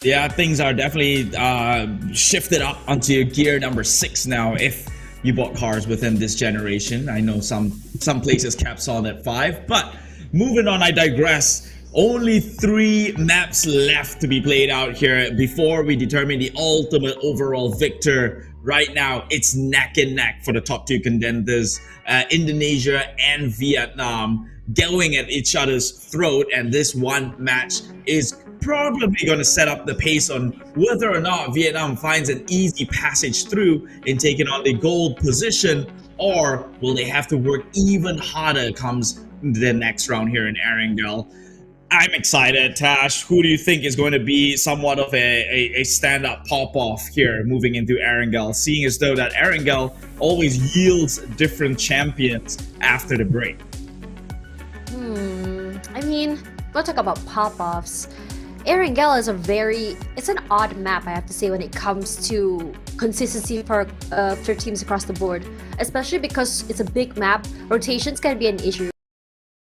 Yeah, things are definitely shifted up onto gear number 6 now if you bought cars within this generation. I know some places caps on at 5, but moving on, I digress. Only 3 maps left to be played out here before we determine the ultimate overall victor. Right now, it's neck and neck for the top 2 contenders, Indonesia and Vietnam, going at each other's throat, and this one match is probably going to set up the pace on whether or not Vietnam finds an easy passage through in taking on the gold position, or will they have to work even harder comes the next round here in Erangel. I'm excited, Tash. Who do you think is going to be somewhat of a stand-up pop-off here moving into Erangel, seeing as though that Erangel always yields different champions after the break? I mean, we'll talk about pop-offs. Erangel is it's an odd map, I have to say, when it comes to consistency for teams across the board, especially because it's a big map. Rotations can be an issue.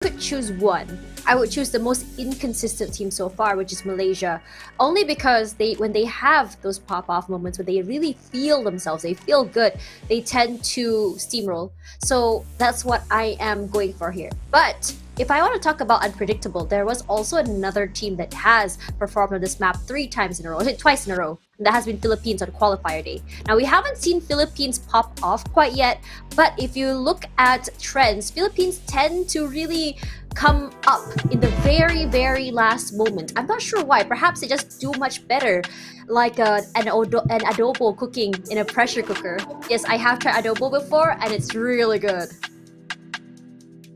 Could choose one, I would choose the most inconsistent team so far, which is Malaysia, only because when they have those pop-off moments where they really feel themselves, they feel good, they tend to steamroll. So that's what I am going for here. But if I want to talk about unpredictable, there was also another team that has performed on this map 3 times in a row, twice in a row. And that has been Philippines on qualifier day. Now, we haven't seen Philippines pop off quite yet, but if you look at trends, Philippines tend to really come up in the very, very last moment. I'm not sure why. Perhaps they just do much better, like an adobo cooking in a pressure cooker. Yes, I have tried adobo before, and it's really good.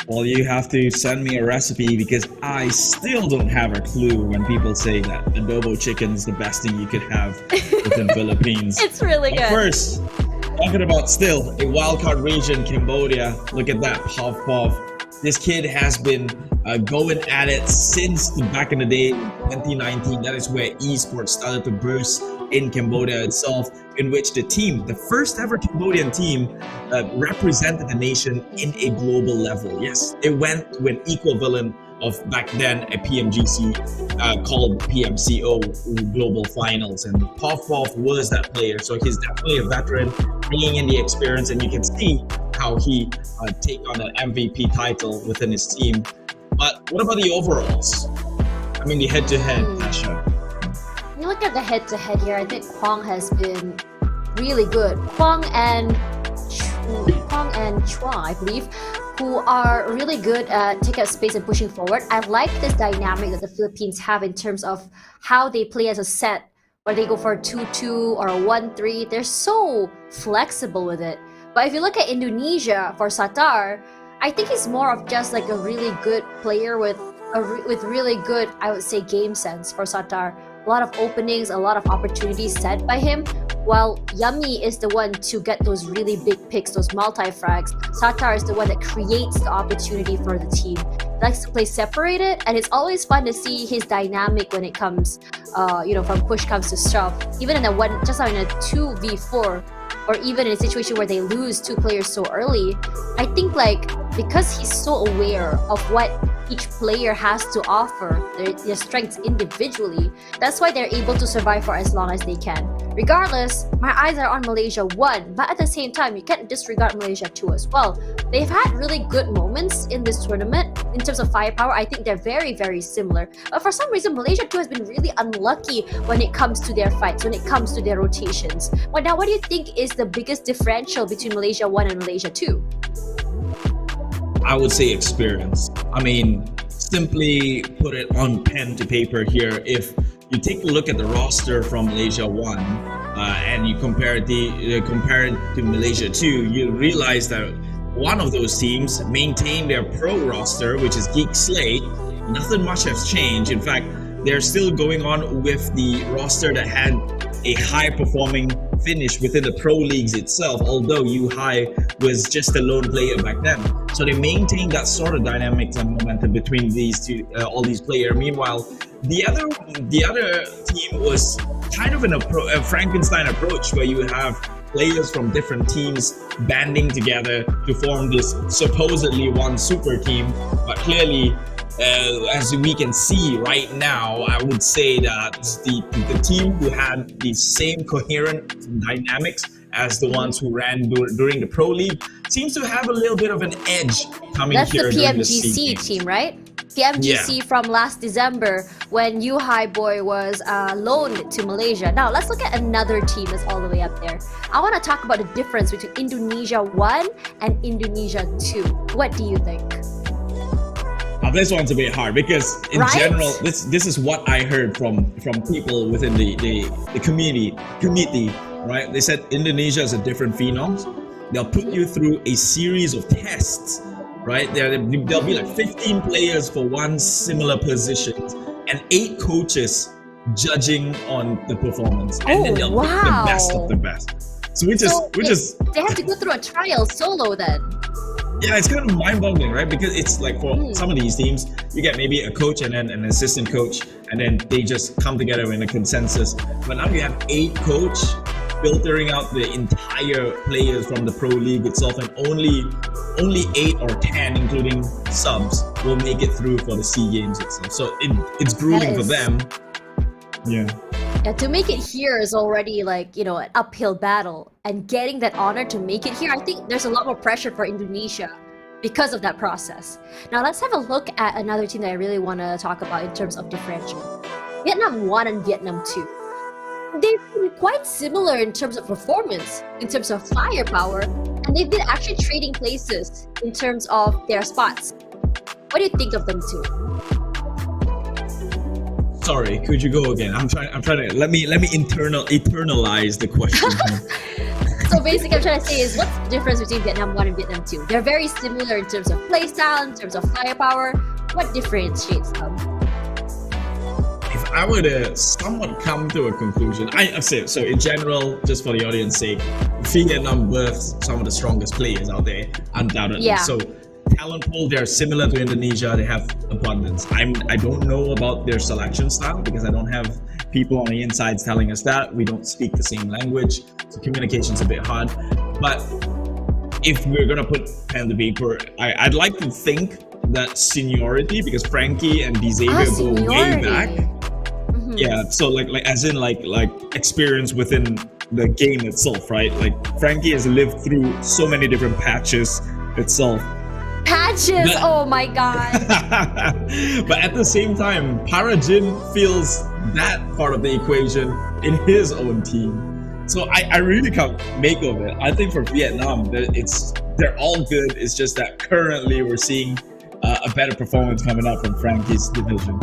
Well, you have to send me a recipe because I still don't have a clue when people say that adobo chicken is the best thing you could have within Philippines. It's really good. First, talking about still a wildcard region, Cambodia. Look at that, Pov. This kid has been going at it since back in the day, 2019. That is where esports started to burst in Cambodia itself, in which the first ever Cambodian team represented the nation in a global level. Yes, it went to an equivalent of back then a PMGC called PMCO Global Finals, and Pov was that player. So he's definitely a veteran, bringing in the experience, and you can see how he take on an MVP title within his team. But what about the overalls? I mean, the head-to-head, Tasha. When you look at the head-to-head here, I think Kwang has been really good. Kwang and Chuang, I believe, who are really good at taking up space and pushing forward. I like this dynamic that the Philippines have in terms of how they play as a set, where they go for a 2-2 or a 1-3. They're so flexible with it. But if you look at Indonesia for Satar, I think he's more of just like a really good player with really good, I would say, game sense for Satar. A lot of openings, a lot of opportunities set by him, while Yummy is the one to get those really big picks, those multi-frags. Satar is the one that creates the opportunity for the team. He likes to play separated, and it's always fun to see his dynamic when it comes, from push comes to shove. Even in a 2v4, or even in a situation where they lose 2 players so early, I think because he's so aware of what each player has to offer, their strengths individually, that's why they're able to survive for as long as they can. Regardless, my eyes are on Malaysia 1, but at the same time, you can't disregard Malaysia 2 as well. They've had really good moments in this tournament. In terms of firepower, I think they're very, very similar. But for some reason, Malaysia 2 has been really unlucky when it comes to their fights, when it comes to their rotations. Well, now, what do you think is the biggest differential between Malaysia 1 and Malaysia 2? I would say experience. I mean, simply put it on pen to paper here. If you take a look at the roster from Malaysia 1 and you compare it to Malaysia 2, you realize that one of those teams maintained their pro roster, which is Geek Slate. Nothing much has changed. In fact, they're still going on with the roster that had a high-performing finish within the pro leagues itself, although U-High was just a lone player back then. So they maintained that sort of dynamics and momentum between these two, all these players. Meanwhile, the other team was kind of a Frankenstein approach, where you have players from different teams banding together to form this supposedly one super team, but clearly, as we can see right now, I would say that the team who had the same coherent dynamics as the ones who ran during the Pro League seems to have a little bit of an edge coming That's here. That's the during PMGC team, right? PMGC from last December when U-High Boy was loaned to Malaysia. Now let's look at another team that's all the way up there. I want to talk about the difference between Indonesia 1 and Indonesia 2. What do you think? Now this one's a bit hard because in general, this is what I heard from people within the committee, right? They said Indonesia is a different phenoms. They'll put you through a series of tests, right? There'll be like 15 players for one similar position and 8 coaches judging on the performance, and then they'll pick the best of the best. So which is they have to go through a trial solo then. Yeah, it's kind of mind-boggling, right? Because it's like for some of these teams, you get maybe a coach and then an assistant coach, and then they just come together in a consensus. But now you have 8 coach filtering out the entire players from the Pro League itself, and only 8 or 10, including subs, will make it through for the SEA Games itself. So it's grueling for them. Yeah. Yeah, to make it here is already like, you know, an uphill battle, and getting that honor to make it here, I think there's a lot more pressure for Indonesia because of that process. Now let's have a look at another team that I really want to talk about in terms of differential. Vietnam 1 and Vietnam 2. They've been quite similar in terms of performance, in terms of firepower, and they've been actually trading places in terms of their spots. What do you think of them two? Sorry, could you go again? I'm trying to let me internalize the question. So basically, I'm trying to say is, what's the difference between Vietnam 1 and Vietnam 2? They're very similar in terms of playstyle, in terms of firepower. What differentiates them? If I were to somewhat come to a conclusion, I say so in general, just for the audience's sake, Vietnam births some of the strongest players out there, undoubtedly. Yeah. So talent pool, they're similar to Indonesia. They have abundance. I don't know about their selection style because I don't have people on the insides telling us that. We don't speak the same language, so communication's a bit hard. But if we're gonna put pen to paper, I'd like to think that seniority, because Frankie and Xavier go way back. Yeah, so like as in like experience within the game itself, right? Like Frankie has lived through so many different patches itself. Patches, oh my god. But at the same time, Parajin feels that part of the equation in his own team. So I really can't make of it. I think for Vietnam, they're all good. It's just that currently we're seeing a better performance coming out from Frankie's division.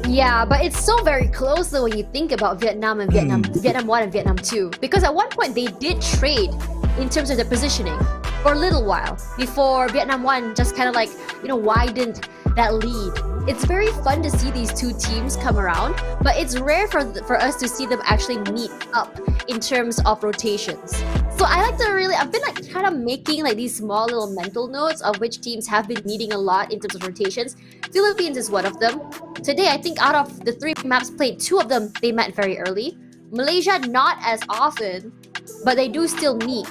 Yeah, but it's so very close though when you think about Vietnam and Vietnam 1 and Vietnam 2. Because at one point they did trade in terms of their positioning for a little while before Vietnam 1 just kind of like, you know, widened that lead. It's very fun to see these two teams come around, but it's rare for us to see them actually meet up in terms of rotations. So I've been like kind of making like these small little mental notes of which teams have been meeting a lot in terms of rotations. Philippines is one of them. Today, I think out of the 3 maps played, 2 of them they met very early. Malaysia not as often, but they do still meet.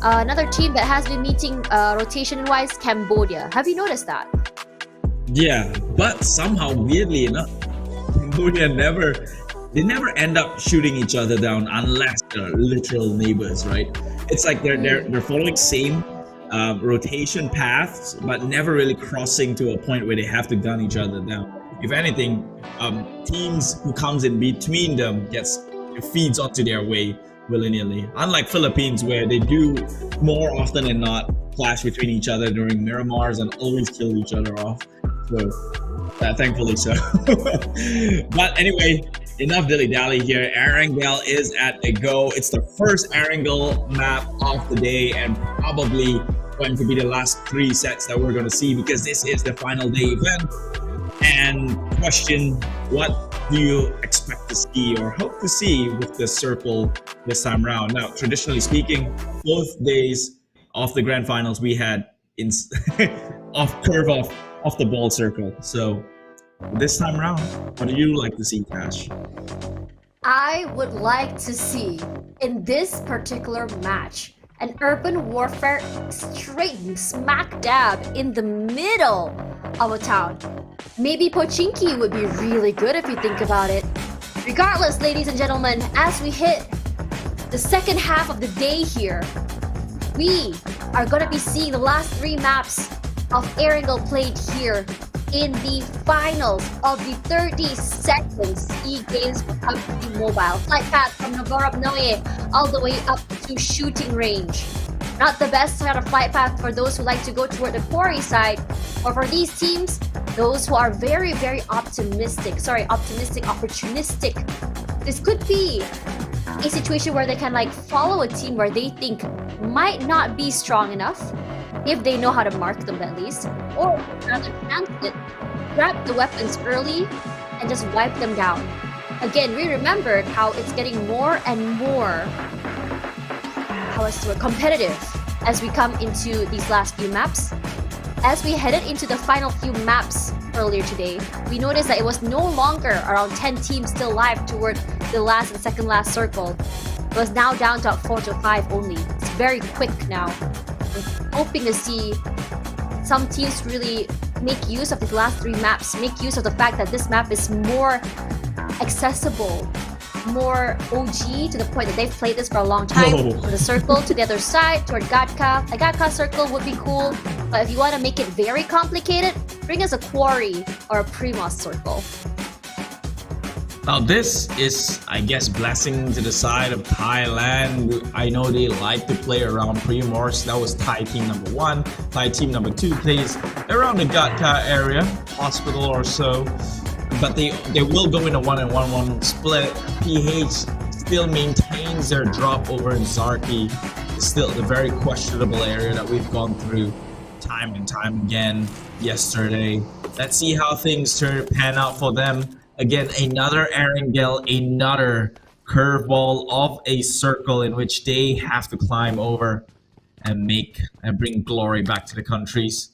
Another team that has been meeting rotation-wise, Cambodia. Have you noticed that? Yeah, but somehow, weirdly enough, Cambodia never end up shooting each other down unless they're literal neighbors, right? It's like they're following same rotation paths, but never really crossing to a point where they have to gun each other down. If anything, teams who comes in between them feeds onto their way willy-nilly. Unlike Philippines, where they do more often than not clash between each other during Miramars and always kill each other off. So, thankfully so. But anyway, enough dilly-dally here. Erangel is at a go. It's the first Erangel map of the day and probably going to be the last 3 sets that we're going to see because this is the final day event. And question, what do you expect to see or hope to see with the circle this time around? Now, traditionally speaking, both days of the grand finals we had in off the ball circle. So this time around, what do you like to see, Cash? I would like to see in this particular match an urban warfare straight smack dab in the middle of a town. Maybe Pochinki would be really good if you think about it. Regardless, ladies and gentlemen, as we hit the second half of the day here, we are going to be seeing the last 3 maps of Erangel played here in the finals of the 30-second SEA Games for PUBG Mobile. Flight path from Novorobnoye all the way up to shooting range. Not the best kind of flight path for those who like to go toward the quarry side, or for these teams, those who are very, very optimistic. This could be a situation where they can like follow a team where they think might not be strong enough, if they know how to mark them at least, or rather chance it, grab the weapons early and just wipe them down. Again, we remembered how it's getting more and more competitive as we come into these last few maps. As we headed into the final few maps earlier today, we noticed that it was no longer around 10 teams still live toward the last and second last circle. It was now down to 4 to 5 only. It's very quick now. I'm hoping to see some teams really make use of these last 3 maps, make use of the fact that this map is more accessible, more OG, to the point that they've played this for a long time. From the circle to the other side, toward Gatka. A Gatka circle would be cool, but if you want to make it very complicated, bring us a quarry or a Primos circle. Now this is, I guess, blessing to the side of Thailand. I know they like to play around Primors. That was Thai team number 1. Thai team number 2 plays around the Gatka area, hospital or so. But they will go in a 1-1-1 split. PH still maintains their drop over in Zarki. It's still a very questionable area that we've gone through time and time again yesterday. Let's see how things pan out for them. Again, another Erangel, another curveball of a circle in which they have to climb over and bring glory back to the countries.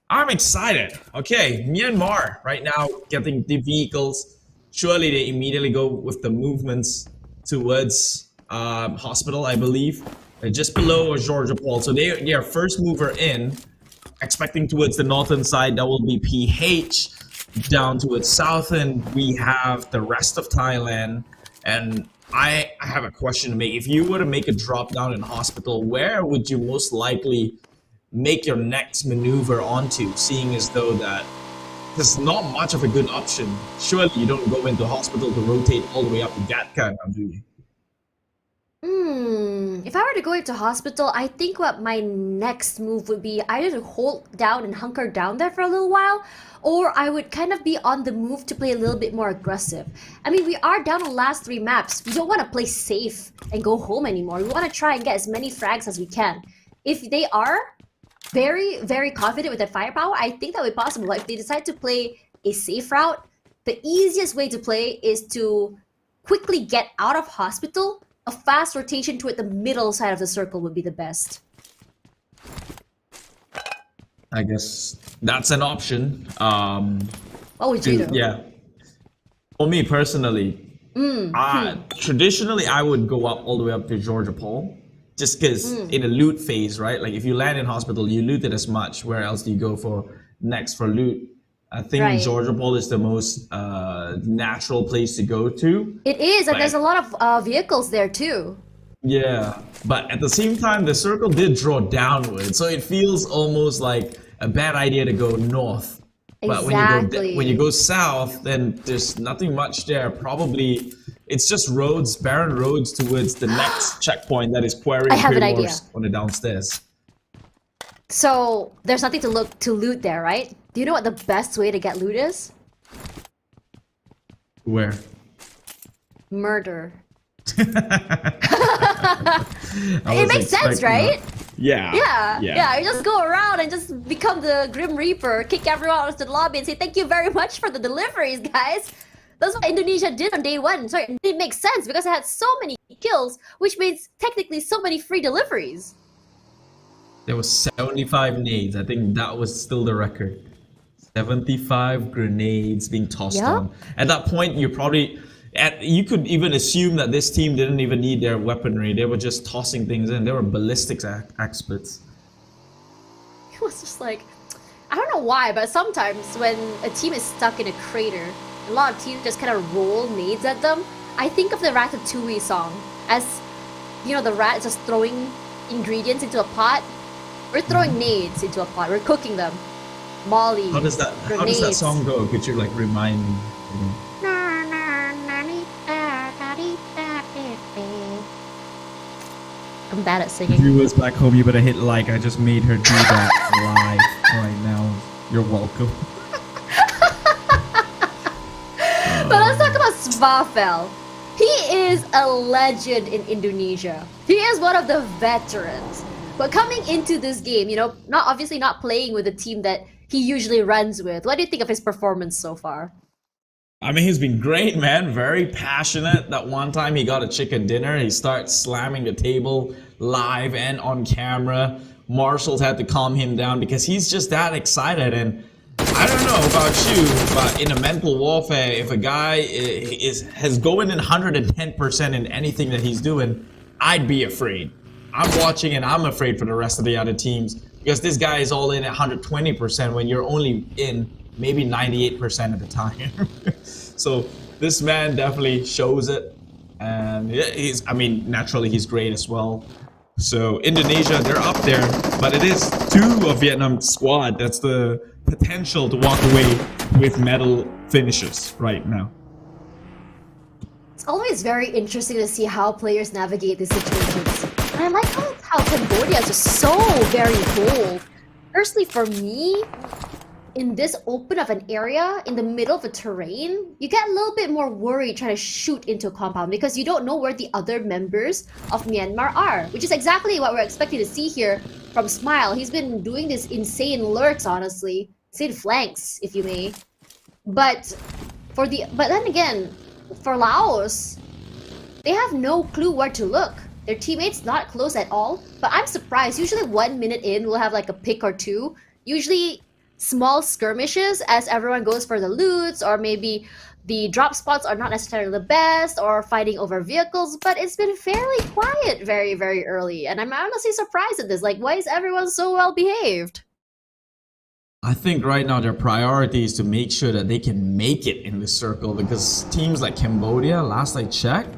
I'm excited. Okay, Myanmar right now getting the vehicles. Surely they immediately go with the movements towards hospital, I believe. Just below Georgia Paul. So they are first mover in, expecting towards the northern side. That will be PH. Down towards south, and we have the rest of Thailand. And I have a question to make. If you were to make a drop down in hospital, where would you most likely make your next maneuver onto, seeing as though that there's not much of a good option? Surely you don't go into hospital to rotate all the way up to Gatka now, do you? If I were to go into hospital, I think what my next move would be either to hold down and hunker down there for a little while, or I would kind of be on the move to play a little bit more aggressive. I mean, we are down on the last 3 maps. We don't want to play safe and go home anymore. We want to try and get as many frags as we can. If they are very, very confident with their firepower, I think that would be possible. But if they decide to play a safe route, the easiest way to play is to quickly get out of hospital. A fast rotation toward the middle side of the circle would be the best. I guess that's an option. What would you do? Yeah. For me personally, traditionally I would go up all the way up to Georgia Paul. Just because in a loot phase, right? Like if you land in hospital, you loot it as much. Where else do you go for loot? I think Georgia Paul is the most natural place to go to. It is, and there's a lot of vehicles there too. Yeah, but at the same time, the circle did draw downward, so it feels almost like a bad idea to go north. But when you go south, then there's nothing much there. Probably it's just roads, barren roads towards the next checkpoint that is quarrying on the downstairs. So there's nothing to loot there, right? Do you know what the best way to get loot is? Where? Murder. It makes sense, right? Yeah. You just go around and just become the Grim Reaper, kick everyone out of the lobby and say thank you very much for the deliveries, guys. That's what Indonesia did on day one. Sorry, it makes sense because it had so many kills, which means technically so many free deliveries. There was 75 nades. I think that was still the record. 75 grenades being tossed on. At that point, you could even assume that this team didn't even need their weaponry. They were just tossing things in. They were ballistics experts. It was just like, I don't know why, but sometimes when a team is stuck in a crater, a lot of teams just kind of roll nades at them. I think of the Ratatouille song as, you know, the rat is just throwing ingredients into a pot. We're throwing nades into a pot. We're cooking them. Molly. How does that song go? Could you like remind me? I'm bad at singing. Viewers back home, you better hit like. I just made her do that live right now. You're welcome. But let's talk about Svafel. He is a legend in Indonesia. He is one of the veterans. But coming into this game, you know, obviously not playing with the team that he usually runs with. What do you think of his performance so far? I mean, he's been great, man. Very passionate. That one time he got a chicken dinner, he starts slamming the table live and on camera. Marshals had to calm him down because he's just that excited. And I don't know about you, but in a mental warfare, if a guy has going in 110% in anything that he's doing, I'd be afraid. I'm watching and I'm afraid for the rest of the other teams because this guy is all in at 120% when you're only in maybe 98% of the time. So this man definitely shows it, and I mean, naturally he's great as well. So Indonesia, they're up there, but it is 2 of Vietnam's squad that's the potential to walk away with medal finishes right now. It's always very interesting to see how players navigate these situations. And I like how Cambodia is just so very bold. Firstly, for me, in this open of an area, in the middle of a terrain, you get a little bit more worried trying to shoot into a compound because you don't know where the other members of Myanmar are, which is exactly what we're expecting to see here from Smile. He's been doing this insane lurks, honestly. Insane flanks, if you may. But then again, for Laos, they have no clue where to look. Their teammates not close at all, but I'm surprised. Usually 1 minute in, we'll have like a pick or two. Usually small skirmishes as everyone goes for the loots, or maybe the drop spots are not necessarily the best, or fighting over vehicles, but it's been fairly quiet very, very early. And I'm honestly surprised at this. Like, why is everyone so well behaved? I think right now their priority is to make sure that they can make it in the circle, because teams like Cambodia, last I checked,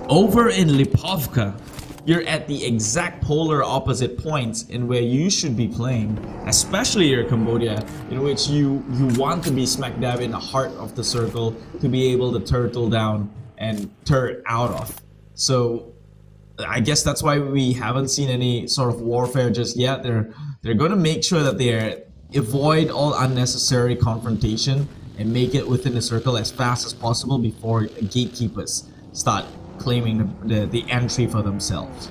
over in Lipovka, you're at the exact polar opposite points in where you should be playing, especially here in Cambodia, in which you want to be smack dab in the heart of the circle to be able to turtle down and turret out of. So I guess that's why we haven't seen any sort of warfare just yet. They're going to make sure that they avoid all unnecessary confrontation and make it within the circle as fast as possible before gatekeepers start claiming the entry for themselves.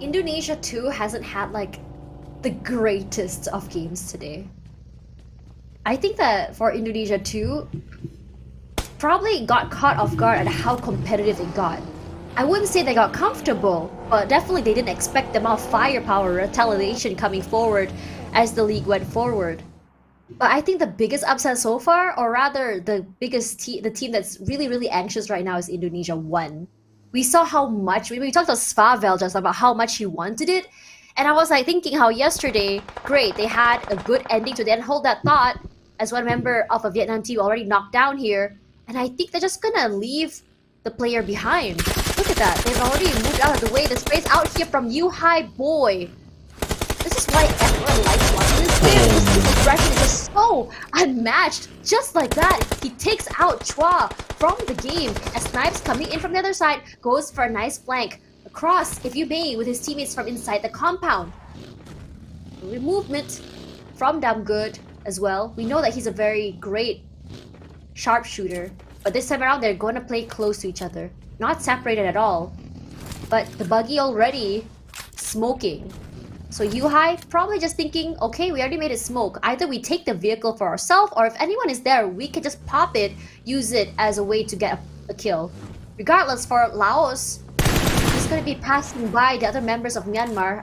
Indonesia too hasn't had like the greatest of games today. I think that for Indonesia too, probably got caught off guard at how competitive it got. I wouldn't say they got comfortable, but definitely they didn't expect the amount of firepower, retaliation coming forward as the league went forward. But I think the biggest upset so far, or rather the team that's really, really anxious right now is Indonesia 1. We saw how much, we talked to Svavel just about how much he wanted it. And I was like thinking how yesterday, great, they had a good ending to then hold that thought as one member of a Vietnam team already knocked down here. And I think they're just gonna leave the player behind. Look at that, they've already moved out of the way. The spray's out here from High Boy. This is why everyone likes watching this game. His aggression is just so unmatched. Just like that, he takes out Chua from the game as Snipes coming in from the other side goes for a nice flank across, if you may, with his teammates from inside the compound. Movement from Damgood as well. We know that he's a very great sharpshooter, but this time around they're going to play close to each other, not separated at all. But the buggy already smoking. So Yuhai probably just thinking, okay, we already made it smoke. Either we take the vehicle for ourselves, or if anyone is there, we can just pop it, use it as a way to get a kill. Regardless, for Laos, he's gonna be passing by the other members of Myanmar.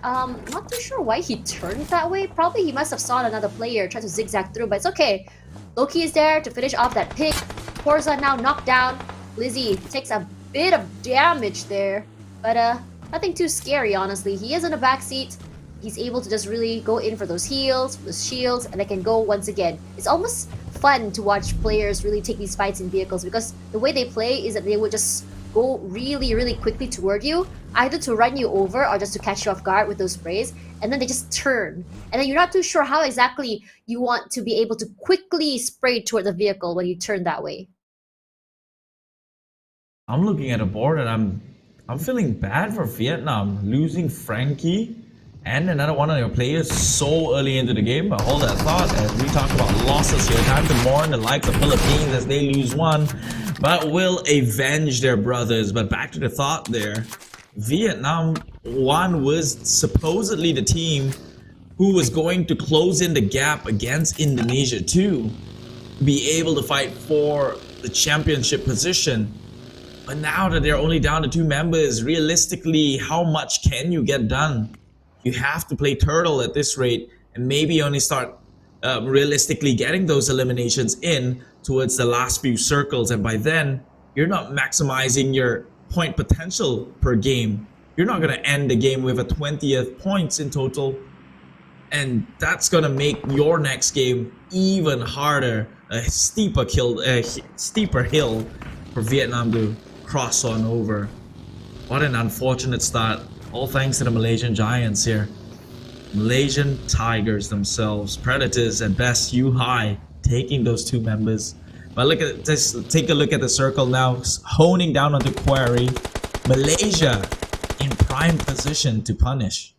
Not too sure why he turned that way. Probably he must have saw another player try to zigzag through, but it's okay. Loki is there to finish off that pick. Forza now knocked down. Lizzie takes a bit of damage there, but nothing too scary, honestly. He is in the backseat. He's able to just really go in for those heals, the shields, and they can go once again. It's almost fun to watch players really take these fights in vehicles, because the way they play is that they would just go really, really quickly toward you, either to run you over or just to catch you off guard with those sprays, and then they just turn. And then you're not too sure how exactly you want to be able to quickly spray toward the vehicle when you turn that way. I'm looking at a board and I'm feeling bad for Vietnam losing Frankie and another one of your players so early into the game. But hold that thought as we talk about losses here. Time to mourn the likes of Philippines as they lose one, but will avenge their brothers. But back to the thought there, Vietnam one was supposedly the team who was going to close in the gap against Indonesia to be able to fight for the championship position. But now that they're only down to 2 members, realistically, how much can you get done? You have to play turtle at this rate and maybe only start realistically getting those eliminations in towards the last few circles. And by then, you're not maximizing your point potential per game. You're not going to end the game with a 20th points in total. And that's going to make your next game even harder, a steeper hill for Vietnam to cross on over. What an unfortunate start. All thanks to the Malaysian Giants here. Malaysian Tigers themselves, predators at best. Yuhai taking those 2 members. But look at this. Take a look at the circle now, honing down onto Quarry. Malaysia in prime position to punish.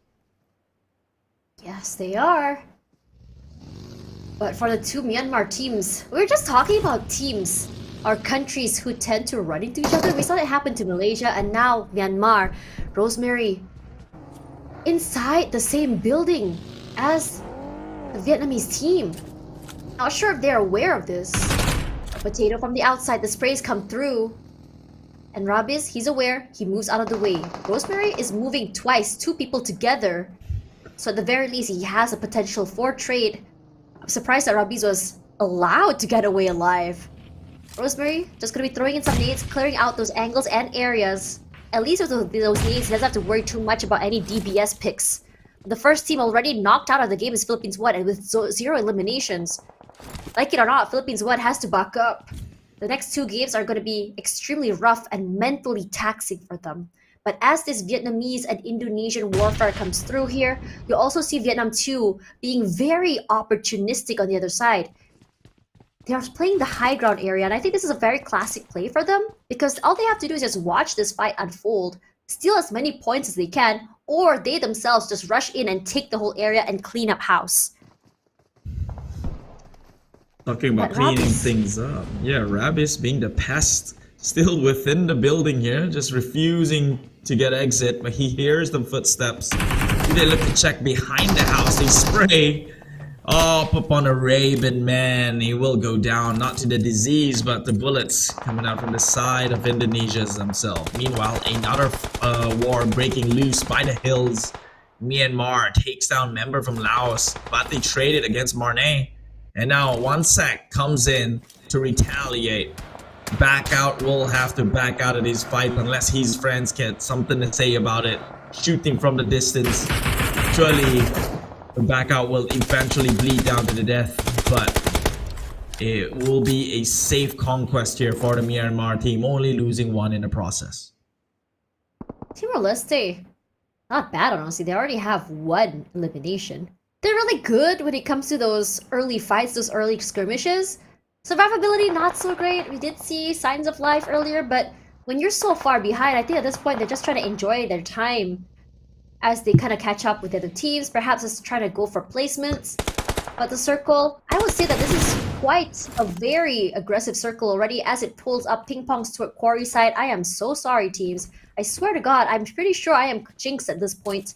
Yes, they are. But for the 2 Myanmar teams, we were just talking about teams or countries who tend to run into each other. We saw it happen to Malaysia and now Myanmar. Rosemary inside the same building as the Vietnamese team. Not sure if they're aware of this. A potato from the outside, the sprays come through. And Rabis, he's aware, he moves out of the way. Rosemary is moving twice, 2 people together. So at the very least, he has a potential for trade. I'm surprised that Rabis was allowed to get away alive. Rosemary just gonna be throwing in some nades, clearing out those angles and areas. At least with those nades, he doesn't have to worry too much about any DBS picks. The first team already knocked out of the game is Philippines 1, and with 0 eliminations. Like it or not, Philippines 1 has to buck up. The next 2 games are going to be extremely rough and mentally taxing for them. But as this Vietnamese and Indonesian warfare comes through here, you also see Vietnam 2 being very opportunistic on the other side. They are playing the high ground area, and I think this is a very classic play for them, because all they have to do is just watch this fight unfold, steal as many points as they can, or they themselves just rush in and take the whole area and clean up house. Talking about cleaning things up. Yeah, Rabis being the pest, still within the building here, just refusing to get exit, but he hears the footsteps. They look to check behind the house, they spray. Up on a Raven, man, he will go down, not to the disease, but the bullets coming out from the side of Indonesia's themselves. Meanwhile, another war breaking loose by the hills. Myanmar takes down member from Laos, but they traded against Marnay. And now 1sec comes in to retaliate. Back out, will have to back out of this fight unless his friends get something to say about it. Shooting from the distance. Surely the back out will eventually bleed down to the death, but it will be a safe conquest here for the Myanmar team, only losing 1 in the process. Timor-Leste, not bad honestly. They already have 1 elimination. They're really good when it comes to those early fights, those early skirmishes. Survivability, not so great. We did see signs of life earlier, but when you're so far behind, I think at this point they're just trying to enjoy their time as they kind of catch up with the other teams, perhaps just trying to go for placements. But the circle, I would say that this is quite a very aggressive circle already as it pulls up ping pongs toward Quarry side. I am so sorry, teams. I swear to God, I'm pretty sure I am jinxed at this point.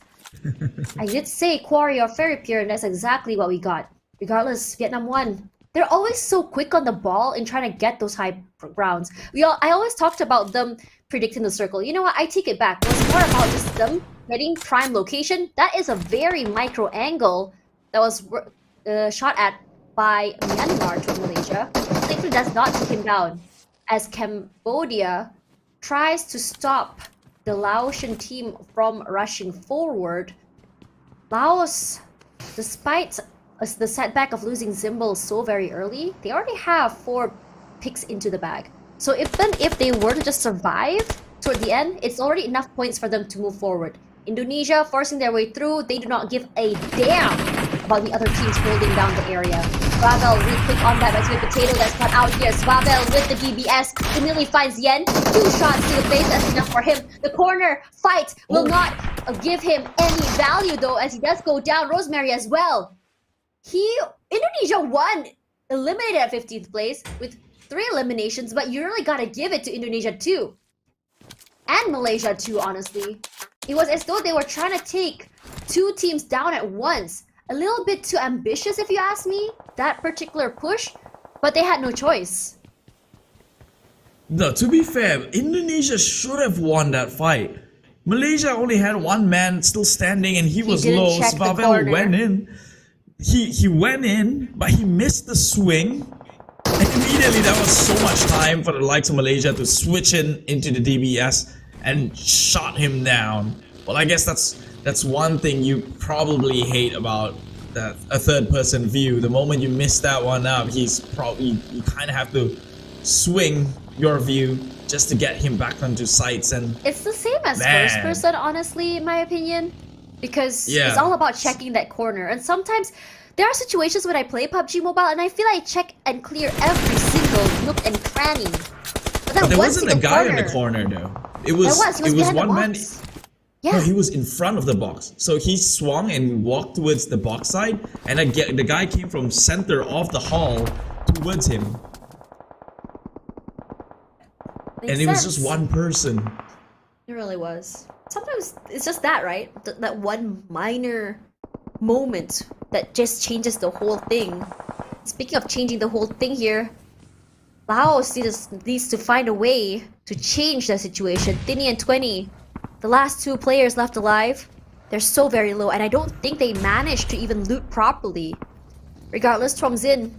I did say Quarry or Fairy Pier, and that's exactly what we got. Regardless, Vietnam won. They're always so quick on the ball in trying to get those high grounds. I always talked about them predicting the circle. You know what? I take it back. It was more about just them getting prime location. That is a very micro angle that was shot at by Myanmar to Malaysia. Thankfully, that's not take him down, as Cambodia tries to stop the Laotian team from rushing forward. Laos, despite the setback of losing Zimbal so very early, they already have 4 picks into the bag. So even if they were to just survive toward the end, it's already enough points for them to move forward. Indonesia forcing their way through, they do not give a damn about the other teams holding down the area. Swavel really quick on that by Sweet Potato that's cut out here. Swavel with the DBS immediately finds Yen. 2 shots to the face, that's enough for him. The corner fight will not give him any value though, as he does go down. Rosemary as well. Indonesia won, eliminated at 15th place with 3 eliminations, but you really gotta give it to Indonesia too. And Malaysia too, honestly. It was as though they were trying to take 2 teams down at once. A little bit too ambitious if you ask me, that particular push, but they had no choice. No, to be fair, Indonesia should have won that fight. Malaysia only had 1 man still standing and he was low. Swavel went in. He went in, but he missed the swing. And immediately there was so much time for the likes of Malaysia to switch into the DBS and shot him down. Well, I guess that's one thing you probably hate about a third-person view. The moment you miss that one up, you kind of have to swing your view just to get him back onto sights. And it's the same as first person, honestly, in my opinion, because it's all about checking that corner. And sometimes there are situations when I play PUBG Mobile and I feel I check and clear every single nook and cranny. But there wasn't a guy in the corner though. It was one man. Yeah. No, he was in front of the box. So he swung and walked towards the box side, and the guy came from center of the hall towards him. And it was just one person. It really was. Sometimes it's just that, right? That one minor moment that just changes the whole thing. Speaking of changing the whole thing here, Laos needs to find a way to change the situation. Thinny and 20, the last 2 players left alive, they're so very low, and I don't think they managed to even loot properly. Regardless, Trong Zin,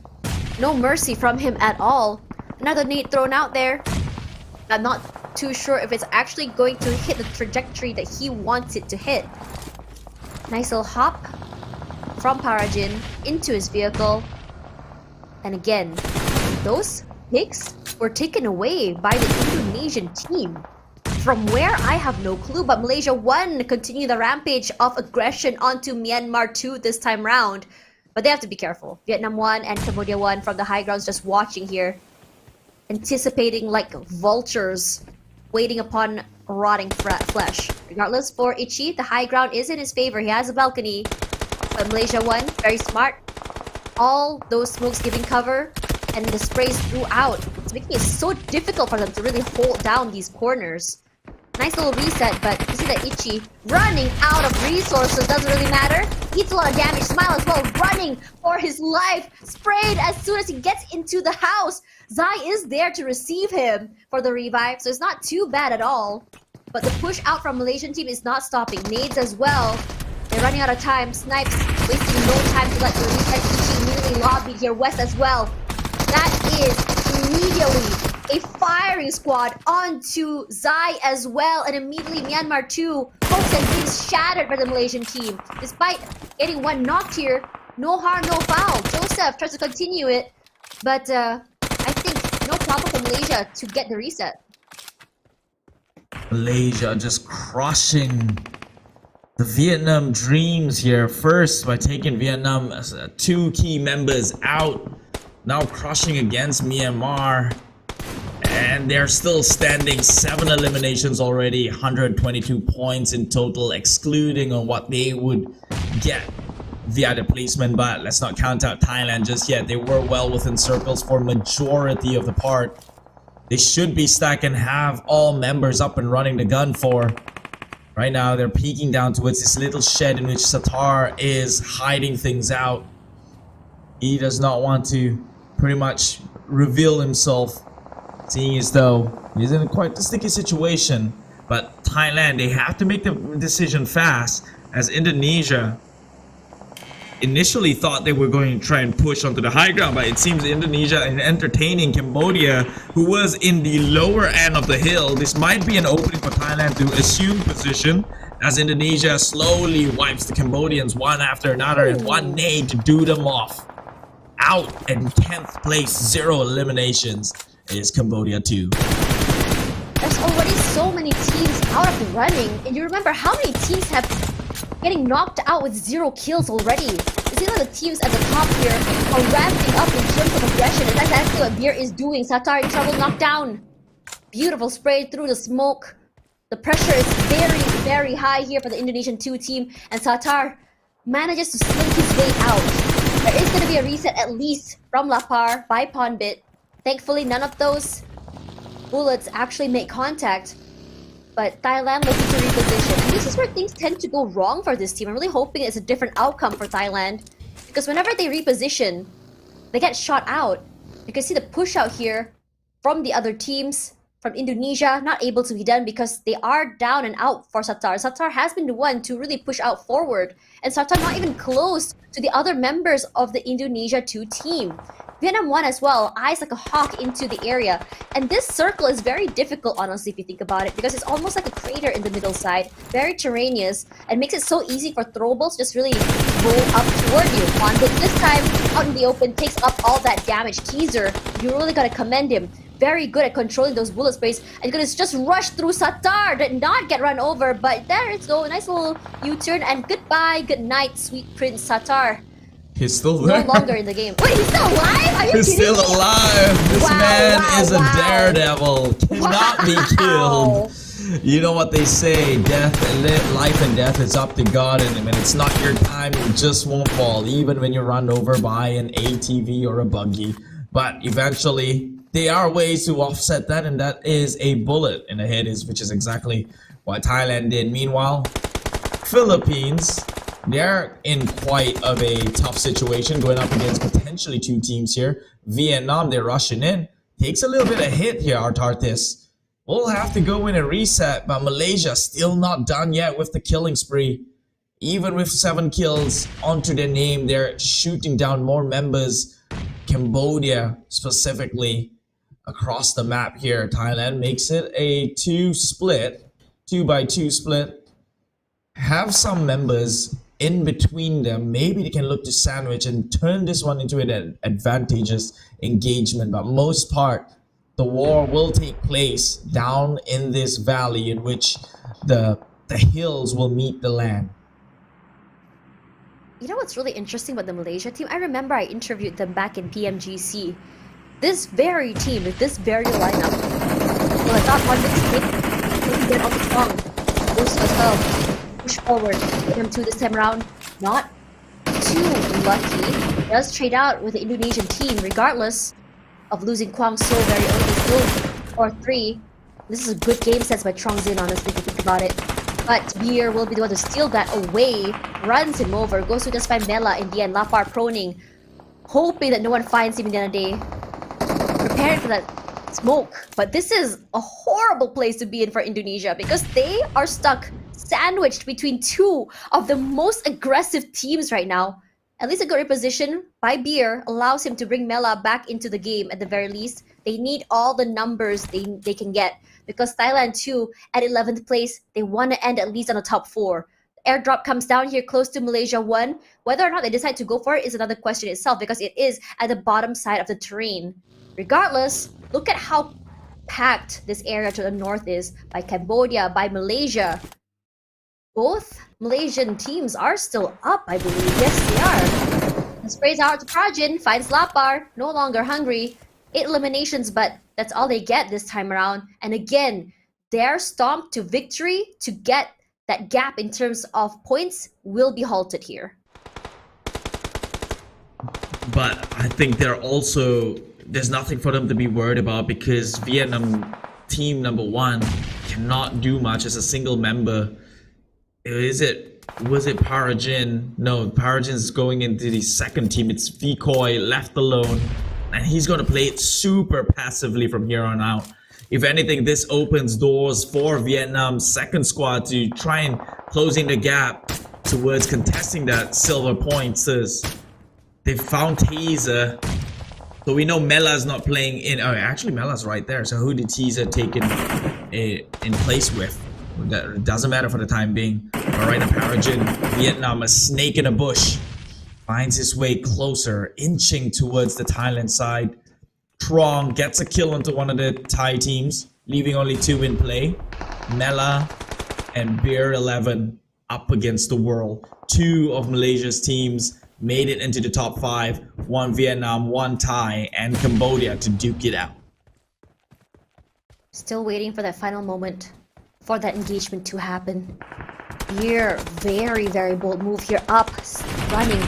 no mercy from him at all. Another nade thrown out there. I'm not too sure if it's actually going to hit the trajectory that he wants it to hit. Nice little hop from Parajin into his vehicle. And again, those picks were taken away by the Indonesian team. From where, I have no clue, but Malaysia won, continue the rampage of aggression onto Myanmar 2 this time round. But they have to be careful. Vietnam won and Cambodia won from the high grounds, just watching here. Anticipating like vultures, waiting upon rotting flesh. Regardless, for Ichi, the high ground is in his favor. He has a balcony. But Malaysia won, very smart. All those smokes giving cover, and the sprays throughout. It's making it so difficult for them to really hold down these corners. Nice little reset, but you see that Ichi running out of resources, doesn't really matter. Eats a lot of damage. Smile as well, running for his life. Sprayed as soon as he gets into the house. Zai is there to receive him for the revive, so it's not too bad at all. But the push out from Malaysian team is not stopping. Nades as well. They're running out of time. Snipes wasting no time to let the reset. Ichi immediately lobbied here. West as well. That is immediately a firing squad onto Zai as well, and immediately Myanmar 2 hopes and dreams shattered by the Malaysian team. Despite getting 1 knocked here, no harm, no foul. Joseph tries to continue it, but I think no problem for Malaysia to get the reset. Malaysia just crushing the Vietnam dreams here. First by taking Vietnam 2 key members out. Now crushing against Myanmar. And they're still standing 7 eliminations already, 122 points in total, excluding on what they would get via the placement. But let's not count out Thailand just yet. They were well within circles for majority of the part. They should be stacked and have all members up and running the gun for. Right now, they're peeking down towards this little shed in which Satar is hiding things out. He does not want to pretty much reveal himself, seeing as though he's in quite a sticky situation. But Thailand, they have to make the decision fast, as Indonesia initially thought they were going to try and push onto the high ground, but it seems Indonesia is entertaining Cambodia, who was in the lower end of the hill. This might be an opening for Thailand to assume position, as Indonesia slowly wipes the Cambodians one after another, and one nade to do them off. Out in 10th place, 0 eliminations, is Cambodia 2. There's already so many teams out of the running, and you remember how many teams have getting knocked out with 0 kills already. You see, the teams at the top here are ramping up in terms of aggression, and that's exactly what Beer is doing. Satar in trouble, knocked down. Beautiful spray through the smoke. The pressure is very, very high here for the Indonesian 2 team, and Satar manages to slink his way out. There is going to be a reset at least from Lapar by Ponbit. Thankfully, none of those bullets actually make contact. But Thailand looking to reposition. And this is where things tend to go wrong for this team. I'm really hoping it's a different outcome for Thailand. Because whenever they reposition, they get shot out. You can see the push out here from the other teams. From Indonesia, not able to be done because they are down and out for Satar. Satar has been the one to really push out forward. And Satar not even close to the other members of the Indonesia 2 team. Vietnam 1 as well, eyes like a hawk into the area. And this circle is very difficult, honestly, if you think about it, because it's almost like a crater in the middle side. Very terraneous, and makes it so easy for throwables to just really roll up toward you. But this time, out in the open, takes up all that damage. Teaser, you really gotta commend him. Very good at controlling those bullet sprays, and gonna just rush through Satar, did not get run over, but there it's go, a nice little U-turn, and goodbye, good night, sweet Prince Satar. He's still there. No longer in the game. Wait, he's still alive? Are you He's kidding still me? alive. This man is a daredevil. Cannot be killed. You know what they say, life and death is up to God, and when it's not your time, you just won't fall, even when you're run over by an ATV or a buggy. But eventually, there are ways to offset that, and that is a bullet in the head, which is exactly what Thailand did. Meanwhile, Philippines, they're in quite of a tough situation, going up against potentially 2 teams here. Vietnam, they're rushing in. Takes a little bit of hit here, Artartis. We'll have to go in and reset, but Malaysia still not done yet with the killing spree. Even with 7 kills onto their name, they're shooting down more members. Cambodia, specifically, across the map here. Thailand makes it a 2-by-2 split. Have some members in between them. Maybe they can look to sandwich and turn this one into an advantageous engagement. But most part, the war will take place down in this valley in which the hills will meet the land. You know what's really interesting about the Malaysia team? I remember I interviewed them back in PMGC. This very team with this very lineup. Well, I thought one big get on the strong. Boost as well. Push forward. Get him 2 this time around. Not too lucky. Does trade out with the Indonesian team regardless of losing Kwang so very early. Still 4-3. This is a good game sense by Trongzin, honestly, if you think about it. But Beer will be the one to steal that away. Runs him over. Goes to just find Mela in the end. Lapar proning. Hoping that no one finds him in the end of the day. Preparing for that smoke. But this is a horrible place to be in for Indonesia because they are stuck, sandwiched between 2 of the most aggressive teams right now. At least a good reposition by Beer allows him to bring Mela back into the game at the very least. They need all the numbers they can get because Thailand 2 at 11th place, they want to end at least on the top 4. Airdrop comes down here close to Malaysia 1. Whether or not they decide to go for it is another question itself because it is at the bottom side of the terrain. Regardless, look at how packed this area to the north is by Cambodia, by Malaysia. Both Malaysian teams are still up, I believe. Yes, they are. And sprays out to Prajin, finds Lapar, no longer hungry. 8 eliminations, but that's all they get this time around. And again, their stomp to victory to get that gap in terms of points will be halted here. But I think there's nothing for them to be worried about because Vietnam team number 1 cannot do much as a single member. Was it Parajin? No, Parajin's going into the second team. It's Vikoi left alone, and he's going to play it super passively from here on out. If anything, this opens doors for Vietnam's second squad to try and closing the gap towards contesting that silver points. They found Teaser, so we know Mela's not playing in. Oh, actually, Mela's right there. So who did Teaser take in place with? That doesn't matter for the time being. All right, Parajin, Vietnam, a snake in a bush, finds his way closer, inching towards the Thailand side. Trong gets a kill onto one of the Thai teams, leaving only 2 in play. Mela and Beer 11 up against the world. 2 of Malaysia's teams made it into the top 5. 1 Vietnam, 1 Thai, and Cambodia to duke it out. Still waiting for that final moment for that engagement to happen. Here, very, very bold move here. Up, running.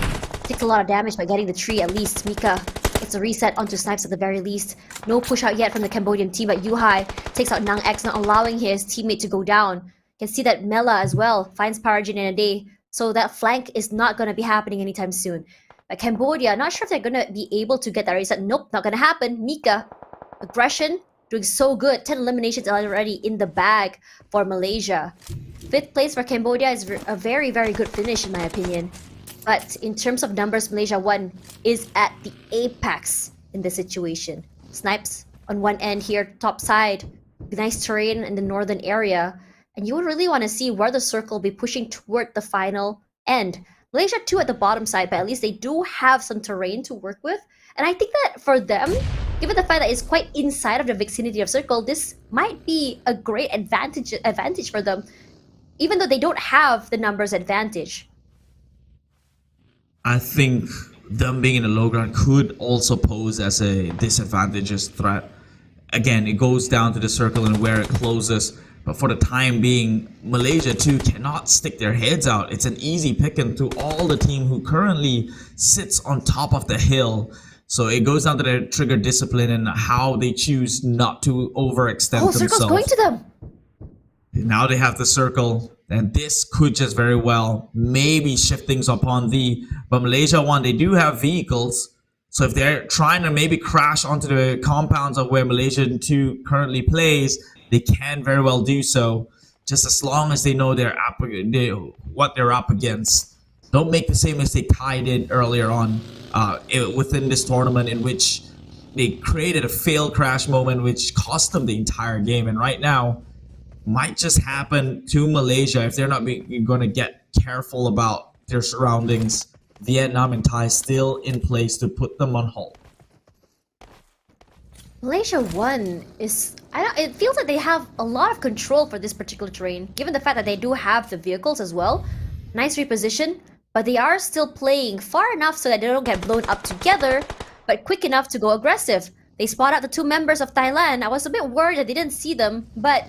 Takes a lot of damage by getting the tree at least. Mika gets a reset onto Snipes at the very least. No push out yet from the Cambodian team, but Yuhai takes out Nang X, not allowing his teammate to go down. You can see that Mela as well finds Parajin in a day, so that flank is not going to be happening anytime soon. But Cambodia, not sure if they're going to be able to get that reset. Nope, not going to happen. Mika, aggression, doing so good. 10 eliminations already in the bag for Malaysia. 5th place for Cambodia is a very, very good finish in my opinion. But in terms of numbers, Malaysia 1 is at the apex in this situation. Snipes on one end here, top side. Nice terrain in the northern area. And you would really want to see where the circle will be pushing toward the final end. Malaysia 2 at the bottom side, but at least they do have some terrain to work with. And I think that for them, given the fact that it's quite inside of the vicinity of circle, this might be a great advantage for them, even though they don't have the numbers advantage. I think them being in the low ground could also pose as a disadvantageous threat. Again, it goes down to the circle and where it closes. But for the time being, Malaysia too cannot stick their heads out. It's an easy pick-in to all the team who currently sits on top of the hill. So it goes down to their trigger discipline and how they choose not to overextend themselves. Circle's going to them! Now they have the circle, and this could just very well maybe shift things upon V. But Malaysia 1, they do have vehicles. So if they're trying to maybe crash onto the compounds of where Malaysia 2 currently plays, they can very well do so, just as long as they know what they're up against. Don't make the same mistake Thai did earlier on within this tournament, in which they created a failed crash moment which cost them the entire game. And right now, might just happen to Malaysia if they're not going to get careful about their surroundings. Vietnam and Thai still in place to put them on hold. Malaysia 1 is... it feels like they have a lot of control for this particular terrain, given the fact that they do have the vehicles as well. Nice reposition, but they are still playing far enough so that they don't get blown up together, but quick enough to go aggressive. They spot out the 2 members of Thailand. I was a bit worried that they didn't see them, but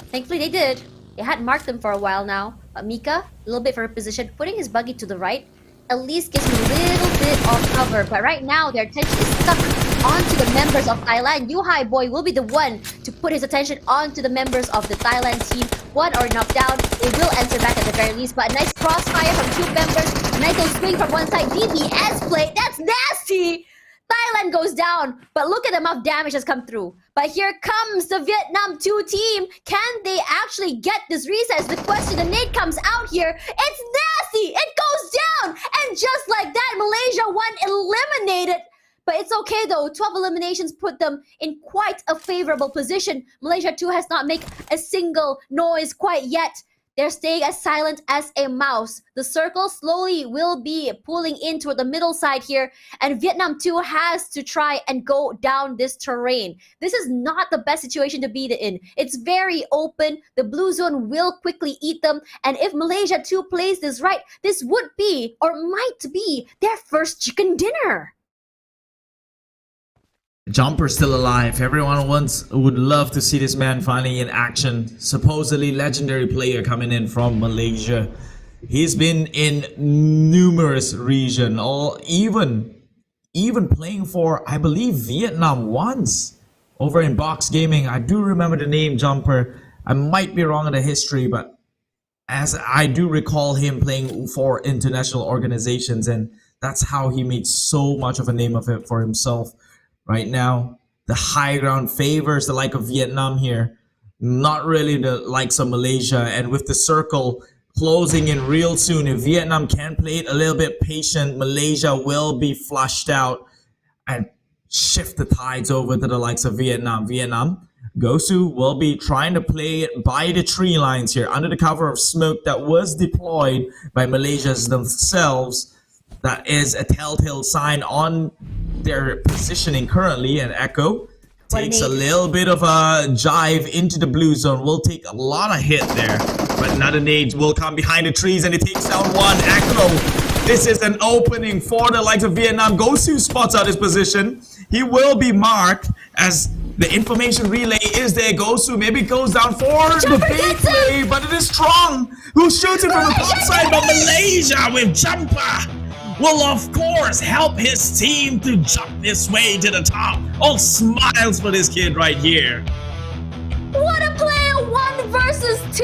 thankfully they did. They had marked them for a while now. But Mika, a little bit for reposition, putting his buggy to the right, at least gives me a little bit of cover. But right now, their attention is stuck onto the members of Thailand. Yuhai Boy will be the one to put his attention onto the members of the Thailand team. 1 are knocked down. They will answer back at the very least. But a nice crossfire from 2 members. A nice little swing from one side. DBS play. That's nasty! Thailand goes down, but look at the amount of damage that's come through. But here comes the Vietnam 2 team. Can they actually get this reset? Is the question. The nade comes out here. It's nasty! It goes down! And just like that, Malaysia 1 eliminated. But it's okay though. 12 eliminations put them in quite a favorable position. Malaysia 2 has not made a single noise quite yet. They're staying as silent as a mouse. The circle slowly will be pulling in toward the middle side here. And Vietnam 2 has to try and go down this terrain. This is not the best situation to be in. It's very open. The blue zone will quickly eat them. And if Malaysia 2 plays this right, this would be, or might be, their first chicken dinner. Jumper still alive. Everyone would love to see this man finally in action. Supposedly legendary player coming in from Malaysia. He's been in numerous regions, or even playing for, I believe, Vietnam once over in Box Gaming. I do remember the name Jumper. I might be wrong in the history, but as I do recall him playing for international organizations, and that's how he made so much of a name of it for himself. Right now, the high ground favors the like of Vietnam here, not really the likes of Malaysia. And with the circle closing in real soon, if Vietnam can play it a little bit patient, Malaysia will be flushed out and shift the tides over to the likes of Vietnam. Gosu will be trying to play it by the tree lines here under the cover of smoke that was deployed by Malaysians themselves. That is a telltale sign on their positioning currently. And Echo takes a little bit of a jive into the blue zone. Will take a lot of hit there, but another nade will come behind the trees and it takes down one. Echo, this is an opening for the likes of Vietnam. Gosu spots out his position. He will be marked as the information relay is there. Gosu maybe goes down for the big play, but it is Strong who shoots it from the top side. But Malaysia with Jumper will of course help his team to jump this way to the top. All smiles for this kid right here. What a play! 1 versus 2!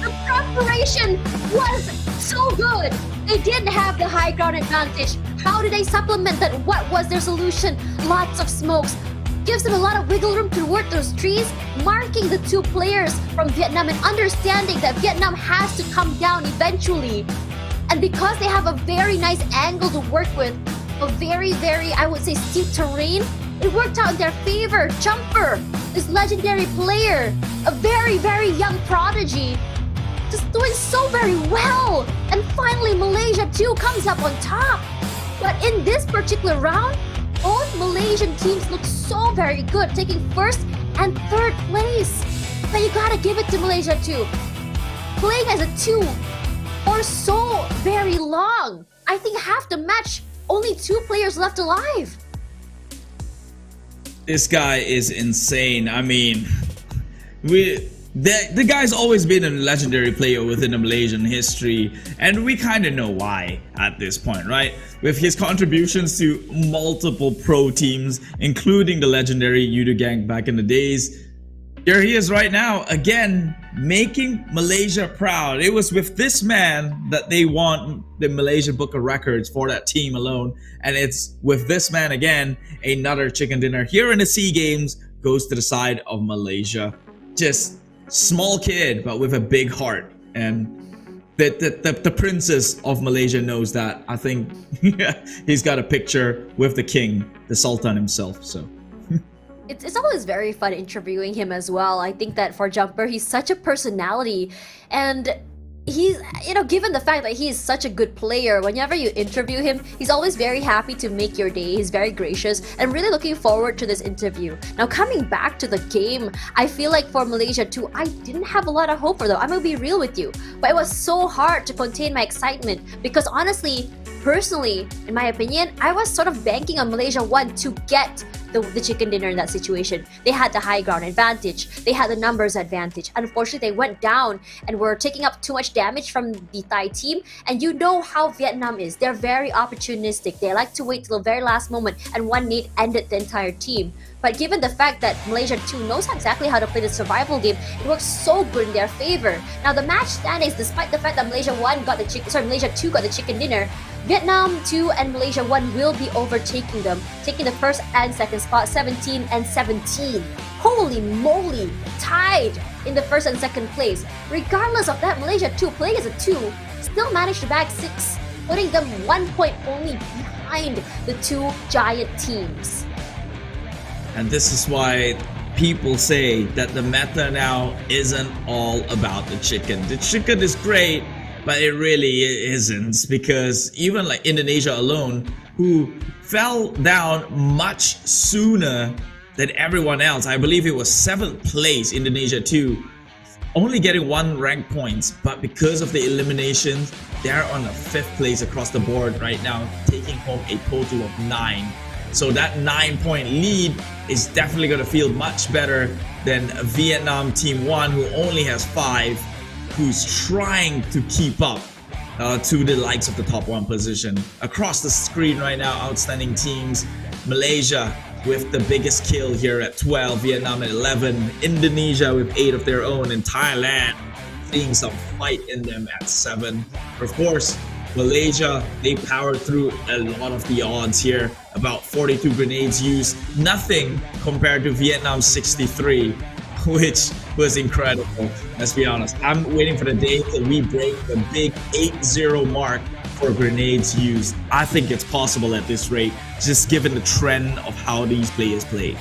The preparation was so good. They didn't have the high ground advantage. How did they supplement that? What was their solution? Lots of smokes. Gives them a lot of wiggle room to work those trees, marking the 2 players from Vietnam and understanding that Vietnam has to come down eventually. And because they have a very nice angle to work with, a very, I would say, steep terrain, it worked out in their favor. Jumper, this legendary player, a very, young prodigy, just doing so very well. And finally, Malaysia too comes up on top. But in this particular round, both Malaysian teams look so very good, taking 1st and 3rd place. But you gotta give it to Malaysia too. Playing as a 2 for so very long. I think half the match, only 2 players left alive. This guy is insane. I mean, the guy's always been a legendary player within the Malaysian history, and we kind of know why at this point, right? With his contributions to multiple pro teams, including the legendary Yudu Gang back in the days. Here he is right now, again, making Malaysia proud. It was with this man that they won the Malaysia Book of Records for that team alone. And it's with this man again, another chicken dinner here in the SEA Games goes to the side of Malaysia. Just small kid, but with a big heart. And the princess of Malaysia knows that. I think he's got a picture with the king, the Sultan himself, so. It's always very fun interviewing him as well. I think that for Jumper, he's such a personality, and he's, given the fact that he is such a good player, whenever you interview him, he's always very happy to make your day. He's very gracious, and really looking forward to this interview. Now, coming back to the game, I feel like for Malaysia too, I didn't have a lot of hope for them. I'm gonna be real with you, but it was so hard to contain my excitement because honestly, personally, in my opinion, I was sort of banking on Malaysia 1 to get the chicken dinner in that situation. They had the high ground advantage. They had the numbers advantage. Unfortunately, they went down and were taking up too much damage from the Thai team. And you know how Vietnam is. They're very opportunistic. They like to wait till the very last moment, and one nade ended the entire team. But given the fact that Malaysia 2 knows exactly how to play the survival game, it works so good in their favor. Now the match standings, despite the fact that Malaysia 2 got the chicken dinner, Vietnam 2 and Malaysia 1 will be overtaking them, taking the 1st and 2nd spot, 17 and 17. Holy moly, tied in the 1st and 2nd place. Regardless of that, Malaysia 2, playing as a 2, still managed to bag 6, putting them 1 point only behind the 2 giant teams. And this is why people say that the meta now isn't all about the chicken. The chicken is great, but it really isn't, because even like Indonesia alone, who fell down much sooner than everyone else, I believe it was 7th place, Indonesia 2, only getting 1 rank points, but because of the eliminations, they're on a 5th place across the board right now, taking home a total of 9. So that 9-point lead is definitely going to feel much better than Vietnam Team 1, who only has 5, who's trying to keep up to the likes of the top 1 position. Across the screen right now, outstanding teams. Malaysia with the biggest kill here at 12, Vietnam at 11, Indonesia with 8 of their own, and Thailand seeing some fight in them at 7. Of course, Malaysia, they powered through a lot of the odds here. About 42 grenades used, nothing compared to Vietnam's 63, which was incredible. Let's be honest. I'm waiting for the day that we break the big 8-0 mark for grenades used. I think it's possible at this rate, just given the trend of how these players play.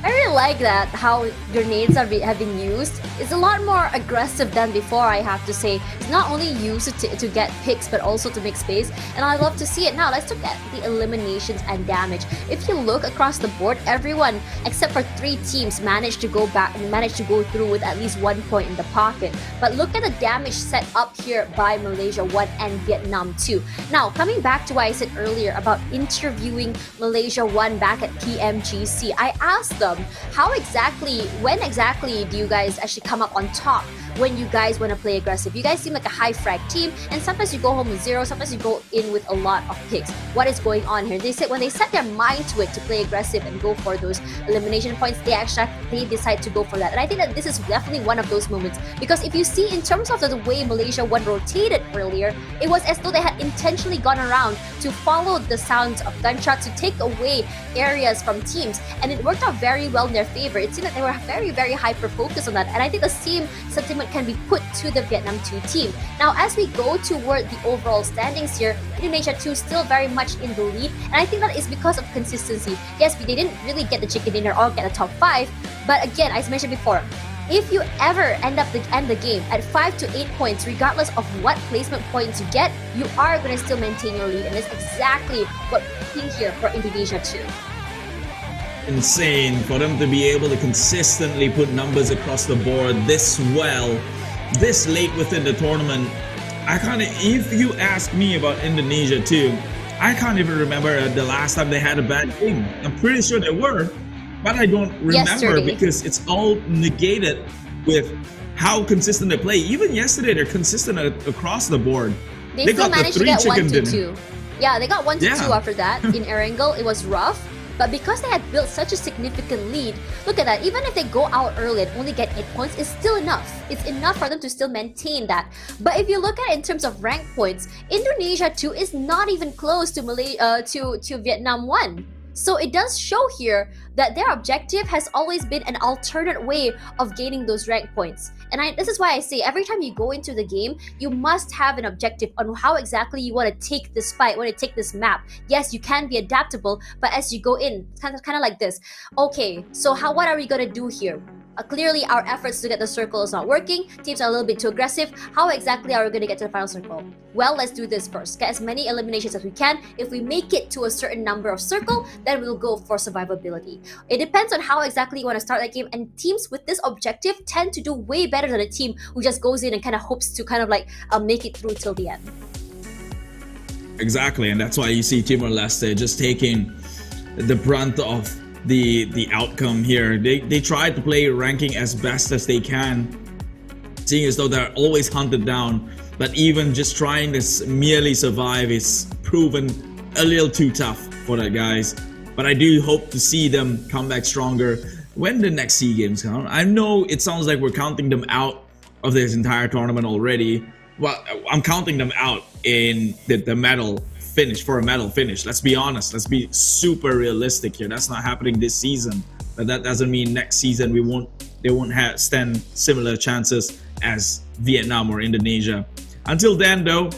I really like that, how grenades have been used. It's a lot more aggressive than before, I have to say. It's not only used to get picks, but also to make space. And I love to see it. Now, let's look at the eliminations and damage. If you look across the board, everyone, except for 3 teams, managed to go through with at least 1 point in the pocket. But look at the damage set up here by Malaysia 1 and Vietnam 2. Now, coming back to what I said earlier about interviewing Malaysia 1 back at PMGC, I asked them, when exactly do you guys actually come up on top when you guys want to play aggressive? You guys seem like a high frag team, and sometimes you go home with 0, sometimes you go in with a lot of picks. What is going on here? They said when they set their mind to it to play aggressive and go for those elimination points, they decide to go for that. And I think that this is definitely one of those moments, because if you see in terms of the way Malaysia 1 rotated earlier, it was as though they had intentionally gone around to follow the sounds of gunshots to take away areas from teams, and it worked out very well in their favor. It seemed that they were very, very hyper-focused on that, and I think the same sentiment can be put to the Vietnam 2 team. Now, as we go toward the overall standings here, Indonesia 2 still very much in the lead, and I think that is because of consistency. Yes, they didn't really get the chicken dinner or get the top 5, but again, as mentioned before, if you ever end the game at 5 to 8 points, regardless of what placement points you get, you are going to still maintain your lead, and that's exactly what we're seeing here for Indonesia 2. Insane for them to be able to consistently put numbers across the board this well, this late within the tournament. If you ask me about Indonesia too, I can't even remember the last time they had a bad game. I'm pretty sure they were, but I don't remember because it's all negated with how consistent they play. Even yesterday, they're consistent across the board. They still got managed the 3 to get 1 to dinner. 2. Yeah, they got 1 to 2 after that in Erangel. It was rough. But because they had built such a significant lead, look at that, even if they go out early and only get 8 points, it's still enough. It's enough for them to still maintain that. But if you look at it in terms of rank points, Indonesia 2 is not even close to Vietnam 1. So it does show here that their objective has always been an alternate way of gaining those rank points. And this is why I say every time you go into the game, you must have an objective on how exactly you want to take this fight, want to take this map. Yes, you can be adaptable, but as you go in, it's kind of like this. Okay, so what are we going to do here? Clearly, our efforts to get the circle is not working. Teams are a little bit too aggressive. How exactly are we going to get to the final circle? Well, let's do this first. Get as many eliminations as we can. If we make it to a certain number of circle, then we'll go for survivability. It depends on how exactly you want to start that game, and teams with this objective tend to do way better than a team who just goes in and kind of hopes to make it through till the end. Exactly, and that's why you see Timor-Leste just taking the brunt of the outcome here. They try to play ranking as best as they can, seeing as though they're always hunted down, but even just trying to merely survive is proven a little too tough for the guys. But I do hope to see them come back stronger when the next SEA Games come. I know it sounds like we're counting them out of this entire tournament already. Well, I'm counting them out in the medal finish, for a medal finish. Let's be honest, let's be super realistic here. That's not happening this season, but that doesn't mean next season they won't stand similar chances as Vietnam or Indonesia. Until then though,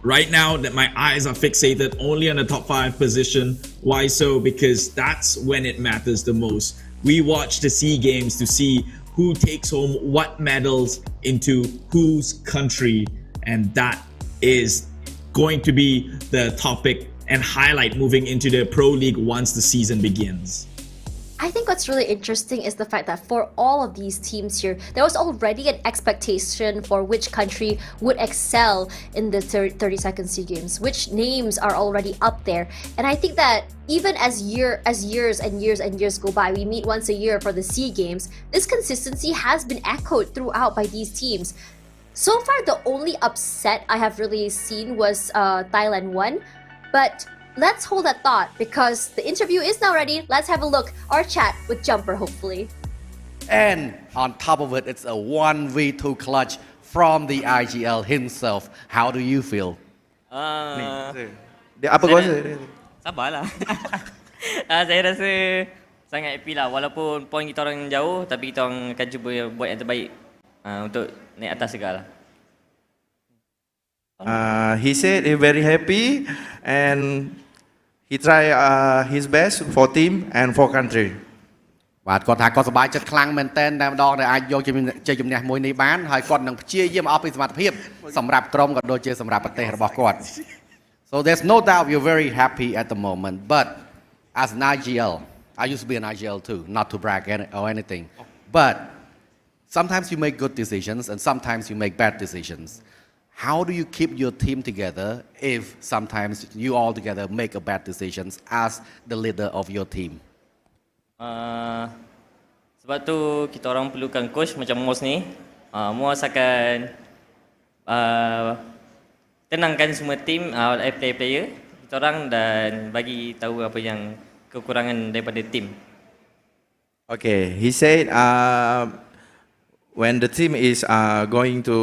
right now that my eyes are fixated only on the top 5 position. Why so? Because that's when it matters the most. We watch the SEA Games to see who takes home what medals into whose country, and that is going to be the topic and highlight moving into the Pro League once the season begins. I think what's really interesting is the fact that for all of these teams here, there was already an expectation for which country would excel in the 32nd SEA Games, which names are already up there. And I think that even as years and years go by, we meet once a year for the SEA Games, this consistency has been echoed throughout by these teams. So far, the only upset I have really seen was Thailand 1, but let's hold that thought because the interview is now ready. Let's have a look or chat with Jumper, hopefully. And on top of it, it's a 1v2 clutch from the IGL himself. How do you feel? Dia apa kau rasa? Sabarlah. Saya rasa sangat happy lah. Walaupun poin kita orang jauh, tapi kita orang akan cuba buat yang terbaik untuk naik atas segala. He said he's very happy and he try his best for team and for country. បាទគាត់ថាគាត់សប្បាយចិត្តខ្លាំងមែនទែនតែម្ដងដែលអាចយកជ័យជំនះមួយនេះបានហើយគាត់នឹងព្យាយាមអស់ពីសមត្ថភាពសម្រាប់ក្រុមក៏ដូចជាសម្រាប់ប្រទេសរបស់គាត់ So there's no doubt you're very happy at the moment, but as an IGL, I used to be an IGL too, not to brag or anything, but sometimes you make good decisions and sometimes you make bad decisions. How do you keep your team together if sometimes you all together make a bad decisions as the leader of your team? Sebab tu kita orang perlukan coach macam Mos ni. Mos akan tenangkan semua tim, player kita orang dan bagi tahu apa yang kekurangan daripada tim. Okay, he said when the team is going to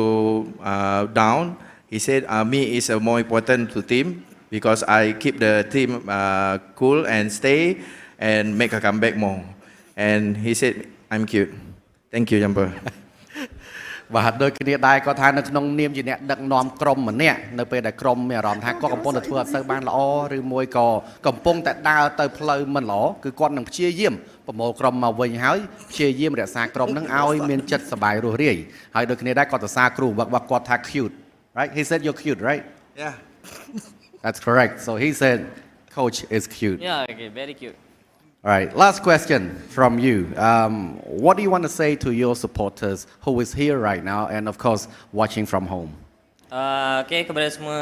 down, he said me is more important to team because I keep the team cool and stay and make a comeback more. And he said I'm cute. Thank you, Jumper. បាទដូចគ្នាដែរគាត់ថានៅក្នុងនាមជាអ្នកដឹកនាំក្រុមម្នាក់នៅពេលដែលក្រុមមានអារម្មណ៍ថាគាត់កំពុងតែធ្វើអត់សូវបានល្អឬមួយក៏កំពុងតែដើរទៅផ្លូវមិនល្អគឺគាត់នឹងព្យាយាមប្រមូលក្រុមមកវិញហើយព្យាយាមរក្សាក្រុមនឹងឲ្យមានចិត្តសប្បាយរស់រាយហើយដូចគ្នាដែរគាត់សរសើរគ្រូរបស់គាត់ថា cute, right? He said you're cute, right? Yeah. That's correct. So he said coach is cute. Yeah, okay, very cute. All right, last question from you. What do you want to say to your supporters who is here right now and of course watching from home? Okay, kepada semua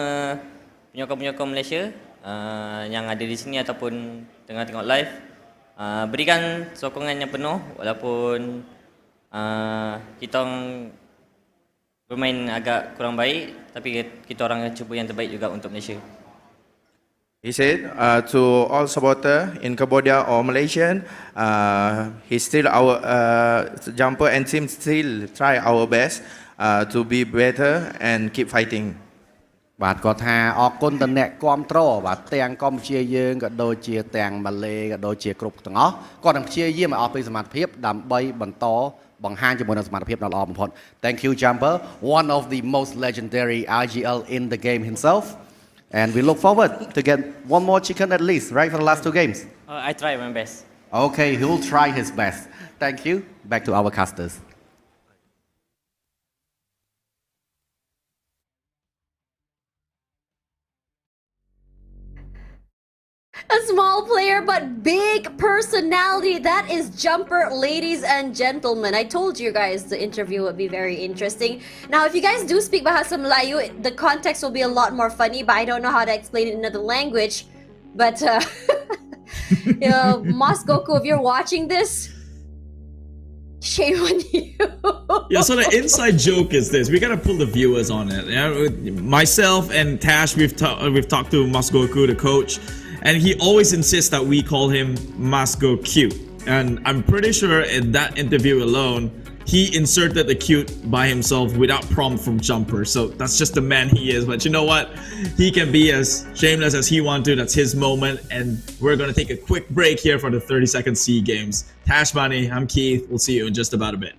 penyokong-penyokong Malaysia yang ada di sini ataupun tengah tengok live, berikan sokongan yang penuh walaupun kita orang bermain agak kurang baik, tapi kita orang cuba yang terbaik juga untuk Malaysia. He said to all supporters in Cambodia or Malaysian, he's still our Jumper and team still try our best to be better and keep fighting. បាទគាត់ថាអរគុណដល់អ្នកគ្រប់គ្រងបាទទាំងកម្ពុជាយើងក៏ដូចជាទាំងម៉ាឡេក៏ដូចជាគ្រប់ទាំងអស់គាត់នឹងព្យាយាមឲ្យអស់ពីសមត្ថភាពដើម្បីបន្តបង្ហាញជាមួយនឹងសមត្ថភាពដ៏ល្អបំផុត Thank you, Jumper, one of the most legendary IGL in the game himself. And we look forward to get one more chicken at least, right, for the last 2 games? I try my best. Okay, he'll try his best. Thank you. Back to our casters. A small player but big personality. That is Jumper, ladies and gentlemen. I told you guys the interview would be very interesting. Now, if you guys do speak Bahasa Melayu, the context will be a lot more funny, but I don't know how to explain it in another language. But, Mas Goku, if you're watching this, shame on you. Yeah, so the inside joke is this. We gotta pull the viewers on it. Myself and Tash, we've talked to Masgoku, the coach, and he always insists that we call him Masgo Cute. And I'm pretty sure in that interview alone, he inserted the cute by himself without prompt from Jumper. So that's just the man he is. But you know what? He can be as shameless as he wants to. That's his moment. And we're gonna take a quick break here for the 30-second C games. Tash Bunny, I'm Keith. We'll see you in just about a bit.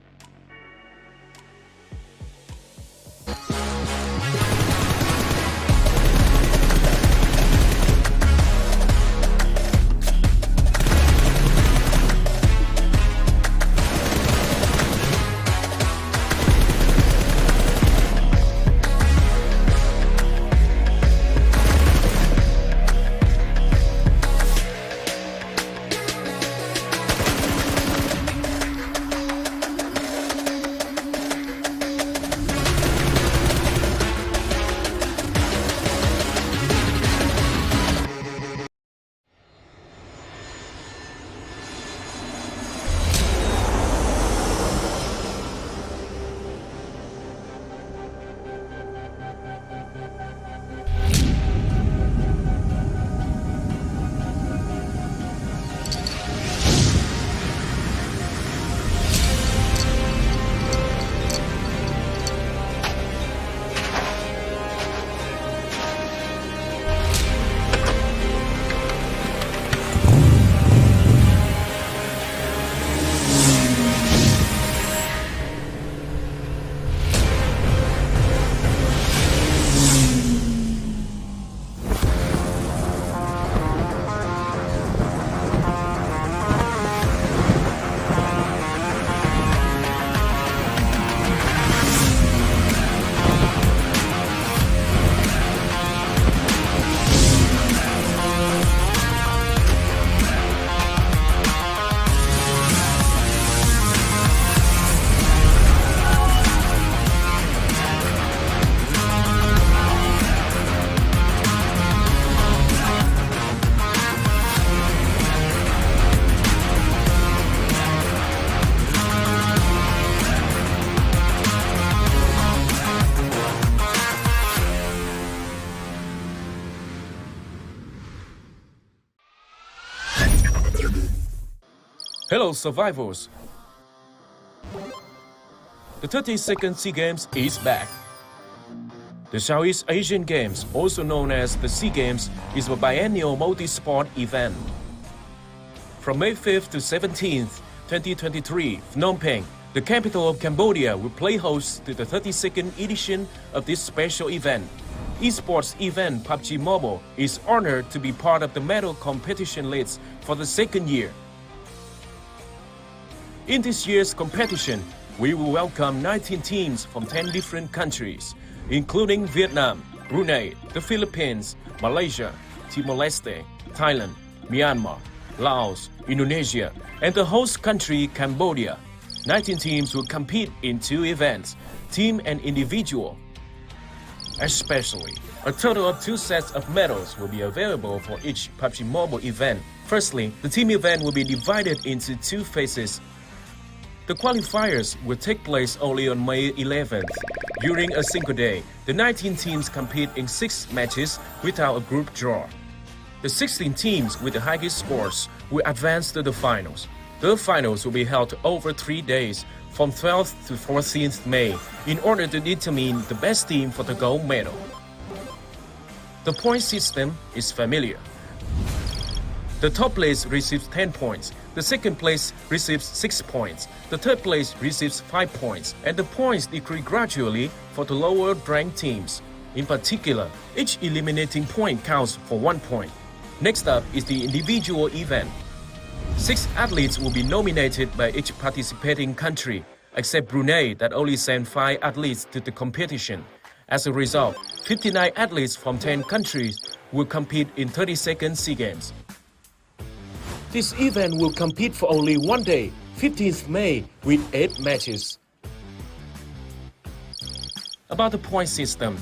Hello, survivors. The 32nd SEA Games is back. The Southeast Asian Games, also known as the SEA Games, is a biennial multi-sport event. From May 5th to 17th, 2023, Phnom Penh, the capital of Cambodia, will play host to the 32nd edition of this special event. Esports event Pubg Mobile is honored to be part of the medal competition list for the second year. In this year's competition, we will welcome 19 teams from 10 different countries, including Vietnam, Brunei, the Philippines, Malaysia, Timor-Leste, Thailand, Myanmar, Laos, Indonesia, and the host country Cambodia. 19 teams will compete in 2 events, team and individual. Especially, a total of 2 sets of medals will be available for each Pubg Mobile event. Firstly, the team event will be divided into 2 phases. The qualifiers will take place only on May 11th. During a single day, the 19 teams compete in 6 matches without a group draw. The 16 teams with the highest scores will advance to the finals. The finals will be held over 3 days, from 12th to 14th May, in order to determine the best team for the gold medal. The point system is familiar. The top place receives 10 points, the second place receives 6 points, the third place receives 5 points, and the points decrease gradually for the lower ranked teams. In particular, each eliminating point counts for 1 point. Next up is the individual event. 6 athletes will be nominated by each participating country, except Brunei that only sent 5 athletes to the competition. As a result, 59 athletes from 10 countries will compete in 32nd SEA Games. This event will compete for only 1 day, 15th May, with 8 matches. About the point system.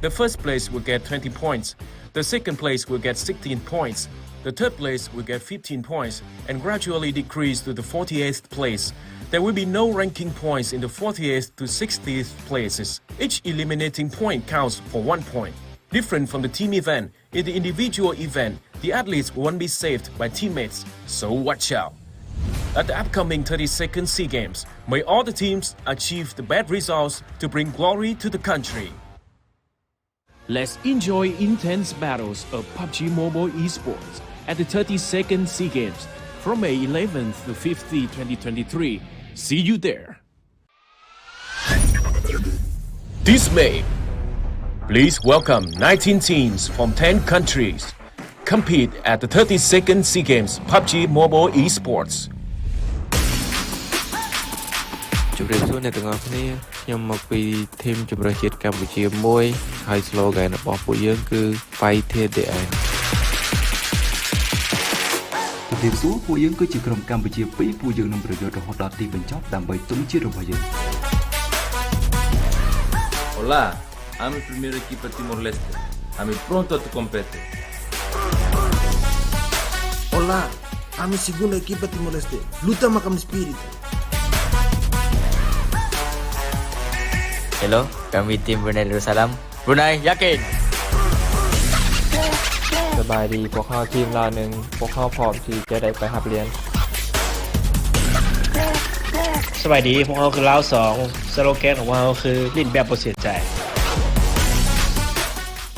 The first place will get 20 points, the second place will get 16 points, the third place will get 15 points and gradually decrease to the 48th place. There will be no ranking points in the 48th to 60th places. Each eliminating point counts for 1 point. Different from the team event, in the individual event, the athletes won't be saved by teammates, so watch out. At the upcoming 32nd SEA Games, may all the teams achieve the best results to bring glory to the country. Let's enjoy intense battles of Pubg Mobile Esports at the 32nd SEA Games from May 11th to 15th, 2023. See you there. This May, please welcome 19 teams from 10 countries. Compete at the 32nd SEA Games Pubg Mobile Esports. ជម្រាបសួរអ្នកទាំងអស់គ្នាខ្ញុំមកពីធីមជម្រើសជាតិកម្ពុជាមួយហើយ slogan របស់ពួកយើងគឺ Fight to the end ជំរាបសួរពួកយើងគឺជាក្រុមកម្ពុជា2ពួកយើងនឹងប្រយុទ្ធរហូតដល់ទីបញ្ចប់ដើម្បីទង់ជាតិរបស់យើង Hola, I'm el primer equipo de Timor-Leste. I'm pronto a competir. Hola, I'm el segundo equipo de Timor-Leste. Lutamos con espíritu. Hello, kami tim Brunei Darussalam. Brunei yakin. สบายดีพวกเขาทีมเราหนึ่งพวกเขาพร้อมที่จะได้ไปหับเรียน สวัสดีพวกเขาคือเราสองสโลแกนของพวกเขาคือลิ้นแบบบ่เสียใจ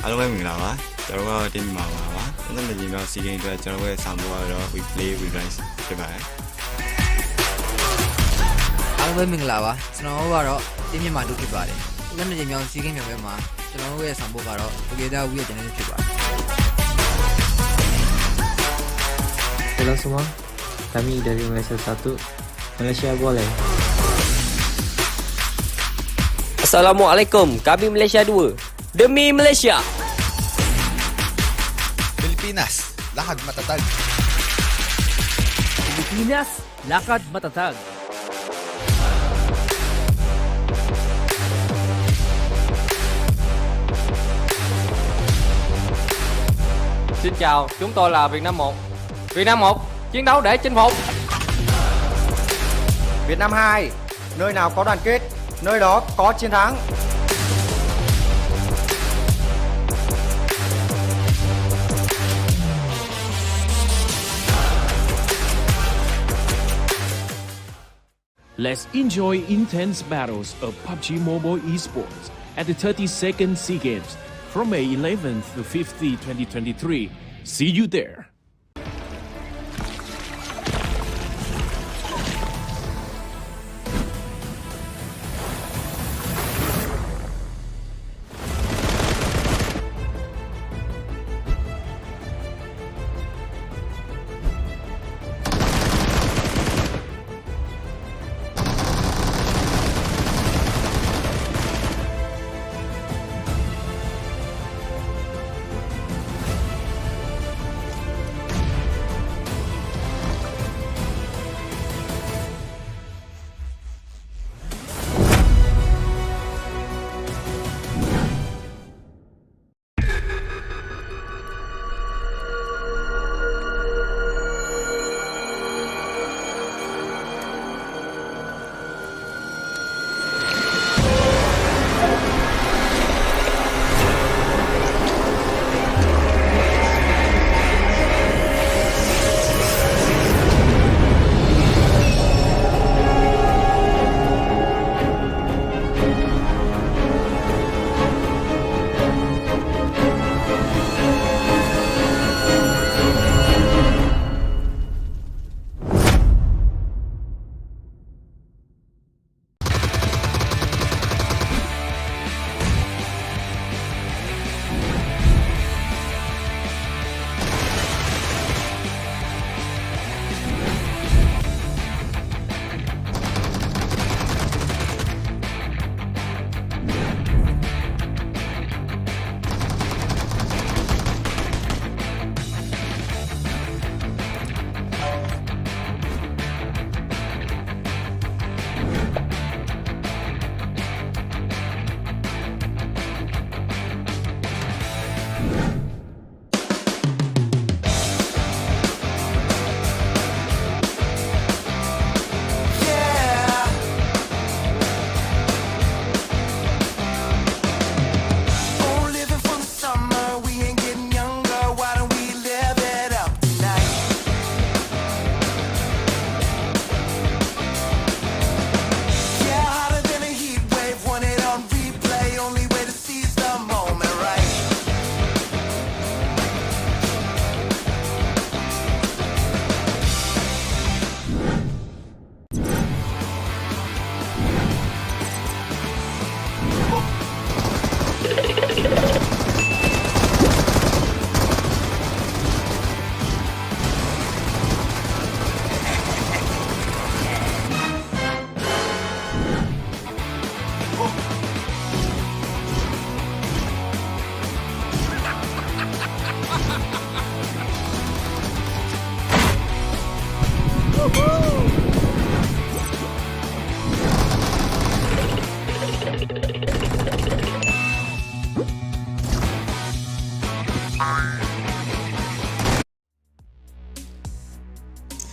အားလုံးပဲမင်္ဂလာပါကျွန်တော်ကတင်ပါပါပါအဲ့ဒါနဲ့ညီမစီကင်းအတွက်ကျွန်တော်ရဲ့ဆောင်ပေါ်ကတော့ we play we rise ဖြစ်ပါတယ် အားလုံးပဲမင်္ဂလာပါကျွန်တော်ကတော့တင်းမြန်မာတို့ဖြစ်ပါတယ်လက်နေမြောင်စီကင်းမြောင်ပဲမှာကျွန်တော်ရဲ့ဆောင်ဖို့ကတော့ Together We ရဲ့ channel ဖြစ်ပါတယ် Halo semua, kami dari Malaysia 1, Malaysia boleh. Assalamualaikum, kami Malaysia 2. Demi Malaysia. Pilipinas, lakad matatag. Pilipinas, lakad matatag. Xin chào, chúng tôi là Việt Nam 1. Việt Nam 1, chiến đấu để chinh phục. Việt Nam 2, nơi nào có đoàn kết, nơi đó có chiến thắng. Let's enjoy intense battles of PUBG Mobile Esports at the 32nd SEA Games from May 11th to 15th, 2023. See you there.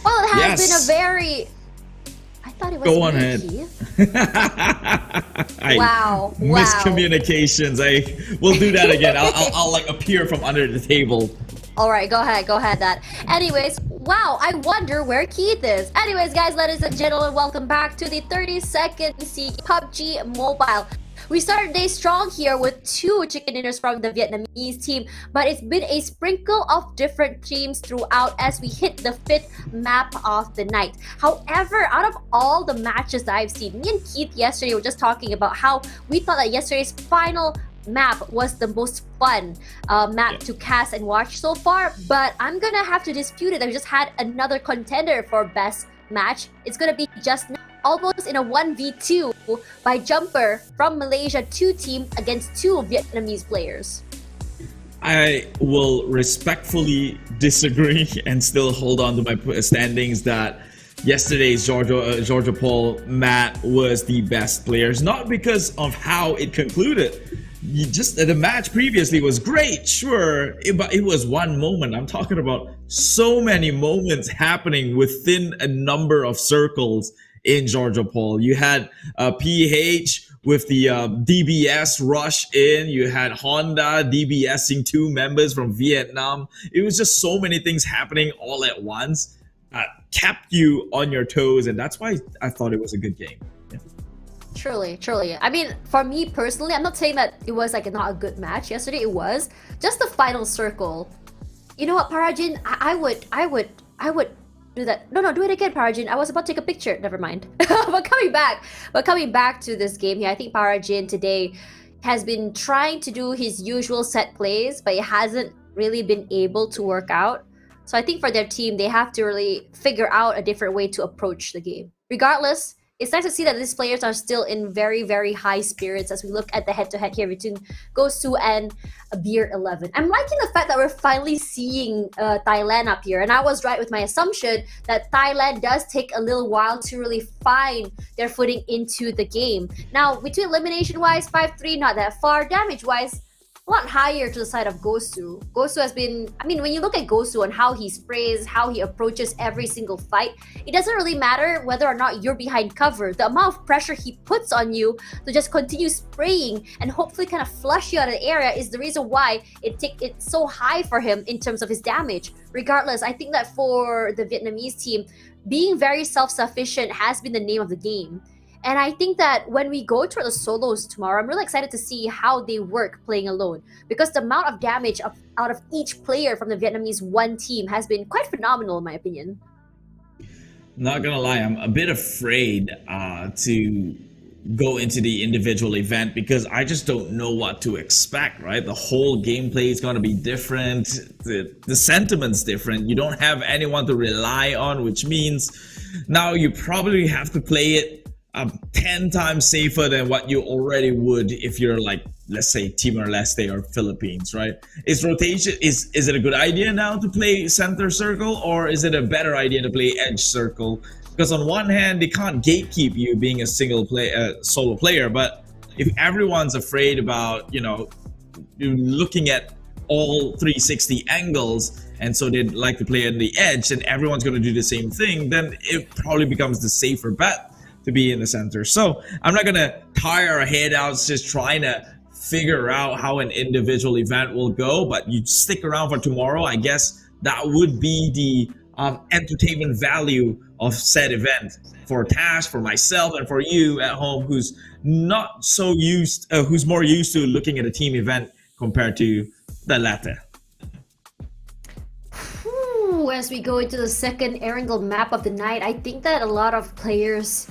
Well, it has been a Yes. very. I thought it was. Go on me, ahead. Keith. Wow. Miscommunications. We'll do that again. I'll like appear from under the table. All right, go ahead. That. Anyways, wow, I wonder where Keith is. Anyways, guys, ladies and gentlemen, welcome back to the 32nd SEA PUBG Mobile. We started day strong here with 2 chicken dinners from the Vietnamese team, but it's been a sprinkle of different teams throughout as we hit the 5th map of the night. However, out of all the matches that I've seen, me and Keith yesterday were just talking about how we thought that yesterday's final map was the most fun map to cast and watch so far, but I'm gonna have to dispute it. I just had another contender for best match. It's gonna be just almost in a 1v2 by Jumper from Malaysia 2 team against 2 Vietnamese players. I will respectfully disagree and still hold on to my standings that yesterday's Georgia Paul map was the best players, not because of how it concluded. The match previously was great, sure, but it was one moment. I'm talking about so many moments happening within a number of circles in Georgia Paul. You had PH with the DBS rush in. You had Honda DBSing 2 members from Vietnam. It was just so many things happening all at once. kept you on your toes, and that's why I thought it was a good game. Yeah. Truly. I mean, for me personally, I'm not saying that it was like not a good match yesterday. It was just the final circle. You know what, Parajin? I would do that. No, do it again, Parajin. I was about to take a picture. Never mind. But coming back to this game here, I think Parajin today has been trying to do his usual set plays, but it hasn't really been able to work out. So I think for their team, they have to really figure out a different way to approach the game. Regardless, it's nice to see that these players are still in very, very high spirits as we look at the head-to-head here between Gosu and Beer 11. I'm liking the fact that we're finally seeing Thailand up here, and I was right with my assumption that Thailand does take a little while to really find their footing into the game. Now, between elimination-wise, 5-3, not that far. Damage-wise, a lot higher to the side of Gosu. Gosu has been, I mean, when you look at Gosu and how he sprays, how he approaches every single fight, it doesn't really matter whether or not you're behind cover. The amount of pressure he puts on you to just continue spraying and hopefully kind of flush you out of the area is the reason why it's so high for him in terms of his damage. Regardless, I think that for the Vietnamese team, being very self-sufficient has been the name of the game. And I think that when we go to the solos tomorrow, I'm really excited to see how they work playing alone, because the amount of damage out of each player from the Vietnamese one team has been quite phenomenal in my opinion. Not gonna lie, I'm a bit afraid to go into the individual event because I just don't know what to expect, right? The whole gameplay is gonna be different, the sentiment's different, you don't have anyone to rely on, which means now you probably have to play it 10 times safer than what you already would if you're like, let's say, Timor-Leste or Philippines, right? Is rotation, is it a good idea now to play center circle, or is it a better idea to play edge circle? Because on one hand, they can't gatekeep you being a solo player, but if everyone's afraid about, you know, looking at all 360 angles, and so they'd like to play on the edge, and everyone's going to do the same thing, then it probably becomes the safer bet to be in the center. So I'm not gonna tire our head out just trying to figure out how an individual event will go, but you stick around for tomorrow. I guess that would be the entertainment value of said event for Tash, for myself, and for you at home who's not so used, who's more used to looking at a team event compared to the latter. As we go into the second Erangel map of the night, I think that a lot of players,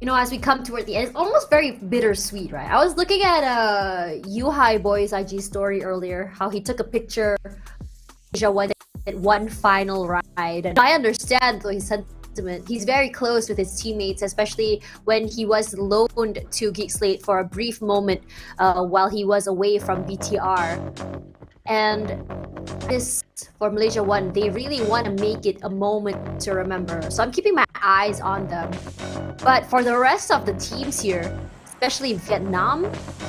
you know, as we come toward the end, it's almost very bittersweet, right? I was looking at Yuhai Boy's IG story earlier, how he took a picture of one final ride. And I understand though his sentiment. He's very close with his teammates, especially when he was loaned to Geek Slate for a brief moment while he was away from BTR. And this, for Malaysia 1, they really want to make it a moment to remember. So I'm keeping my eyes on them. But for the rest of the teams here, especially Vietnam,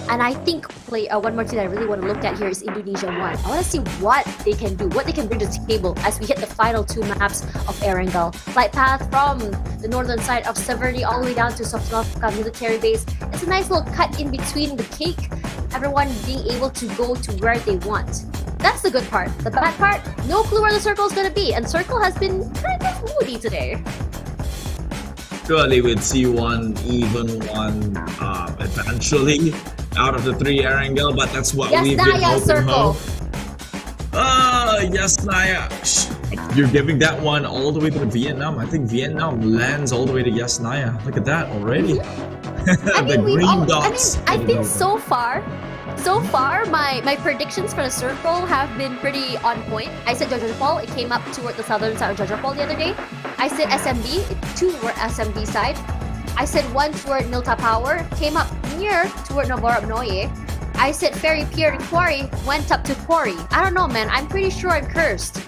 and I think one more team that I really want to look at here is Indonesia 1. I want to see what they can do, what they can bring to the table as we hit the final two maps of Erangel. Flight path from the northern side of Severny all the way down to Softanovka military base. It's a nice little cut in between the cake. Everyone being able to go to where they want. That's the good part. The bad part, no clue where the circle is going to be, and circle has been kind of moody today. Surely we'd see one even one eventually out of the three Erangel, but that's what we've been hoping for. Yes, Naya. You're giving that one all the way to Vietnam. I think Vietnam lands all the way to Yes Naya. Look at that already. The green dots. I think so far, my predictions for the circle have been pretty on point. I said Jajapal, it came up toward the southern side of Jajapal the other day. I said SMB, two were SMB side. I said one toward Milta Power, came up near toward Novorab Noye. I said Ferry Pier and Quarry, went up to Quarry. I don't know, man. I'm pretty sure I'm cursed.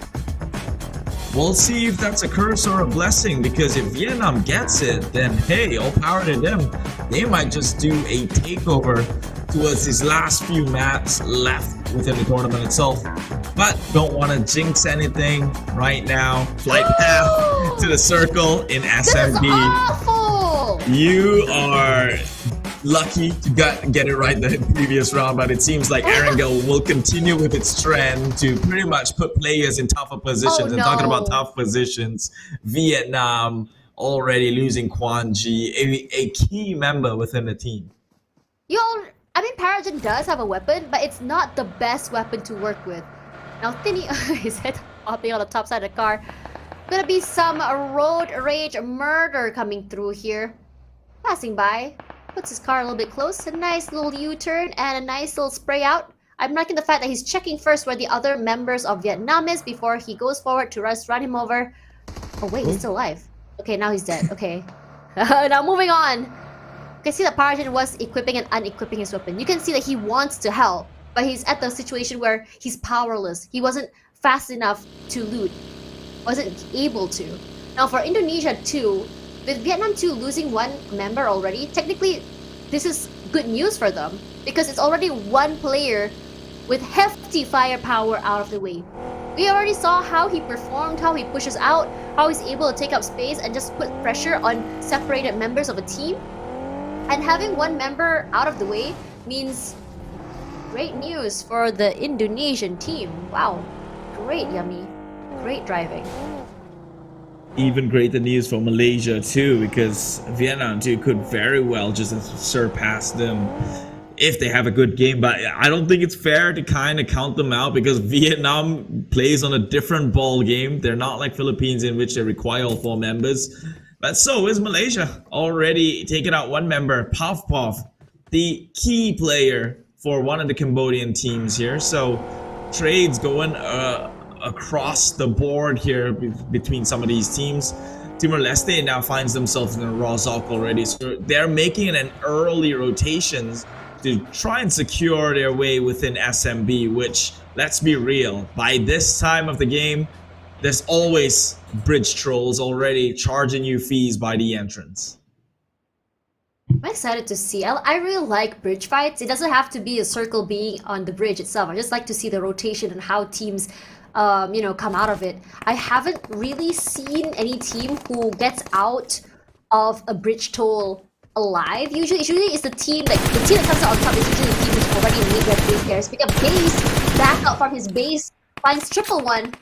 We'll see if that's a curse or a blessing, because if Vietnam gets it, then hey, all power to them. They might just do a takeover towards these last few maps left within the tournament itself. But don't want to jinx anything right now. Flight path to the circle in SMB. This is awful! You are lucky to get it right the previous round, but it seems like Erangel will continue with its trend to pretty much put players in tougher positions. And talking about tough positions, Vietnam already losing Quan Ji, a key member within the team. I mean, Paragon does have a weapon, but it's not the best weapon to work with. Now, Thinny is hopping on the top side of the car. Gonna be some road rage murder coming through here. Passing by, puts his car a little bit close. A nice little U-turn and a nice little spray out. I'm liking the fact that he's checking first where the other members of Vietnam is before he goes forward to run him over. Oh wait, he's still alive. Okay, now he's dead. Okay. Now moving on. You can see that Paragon was equipping and unequipping his weapon. You can see that he wants to help, but he's at the situation where he's powerless. He wasn't fast enough to loot. Wasn't able to. Now for Indonesia too, with Vietnam 2 losing one member already, technically this is good news for them because it's already one player with hefty firepower out of the way. We already saw how he performed, how he pushes out, how he's able to take up space and just put pressure on separated members of a team. And having one member out of the way means great news for the Indonesian team. Wow, great Yummy, great driving. Even greater news for Malaysia too, because Vietnam too could very well just surpass them if they have a good game. But I don't think it's fair to kind of count them out because Vietnam plays on a different ball game. They're not like Philippines in which they require all 4 members. But so is Malaysia, already taking out one member, Pubg, the key player for one of the Cambodian teams here. So trades going across the board here between some of these teams. Timor-Leste now finds themselves in a raw Zok already, so they're making an early rotations to try and secure their way within SMB, which, let's be real, by this time of the game, there's always bridge trolls already charging you fees by the entrance. I'm excited to see. I really like bridge fights. It doesn't have to be a circle being on the bridge itself. I just like to see the rotation and how teams come out of it. I haven't really seen any team who gets out of a bridge toll alive. Usually it's the team that comes out on top is usually the team who's already made their base there. Pick up base, back up from his base, finds triple one.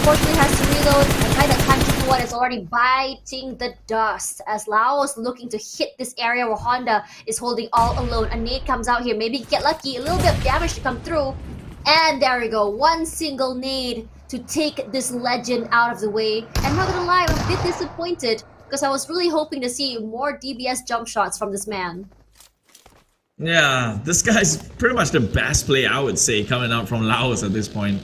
Unfortunately has to reload, and by that time triple one is already biting the dust as Lao is looking to hit this area where Honda is holding all alone. A nade comes out here, maybe get lucky, a little bit of damage to come through. And there we go, one single nade to take this legend out of the way. And not gonna lie, I'm a bit disappointed because I was really hoping to see more DBS jump shots from this man. Yeah, this guy's pretty much the best player, I would say, coming out from Laos at this point.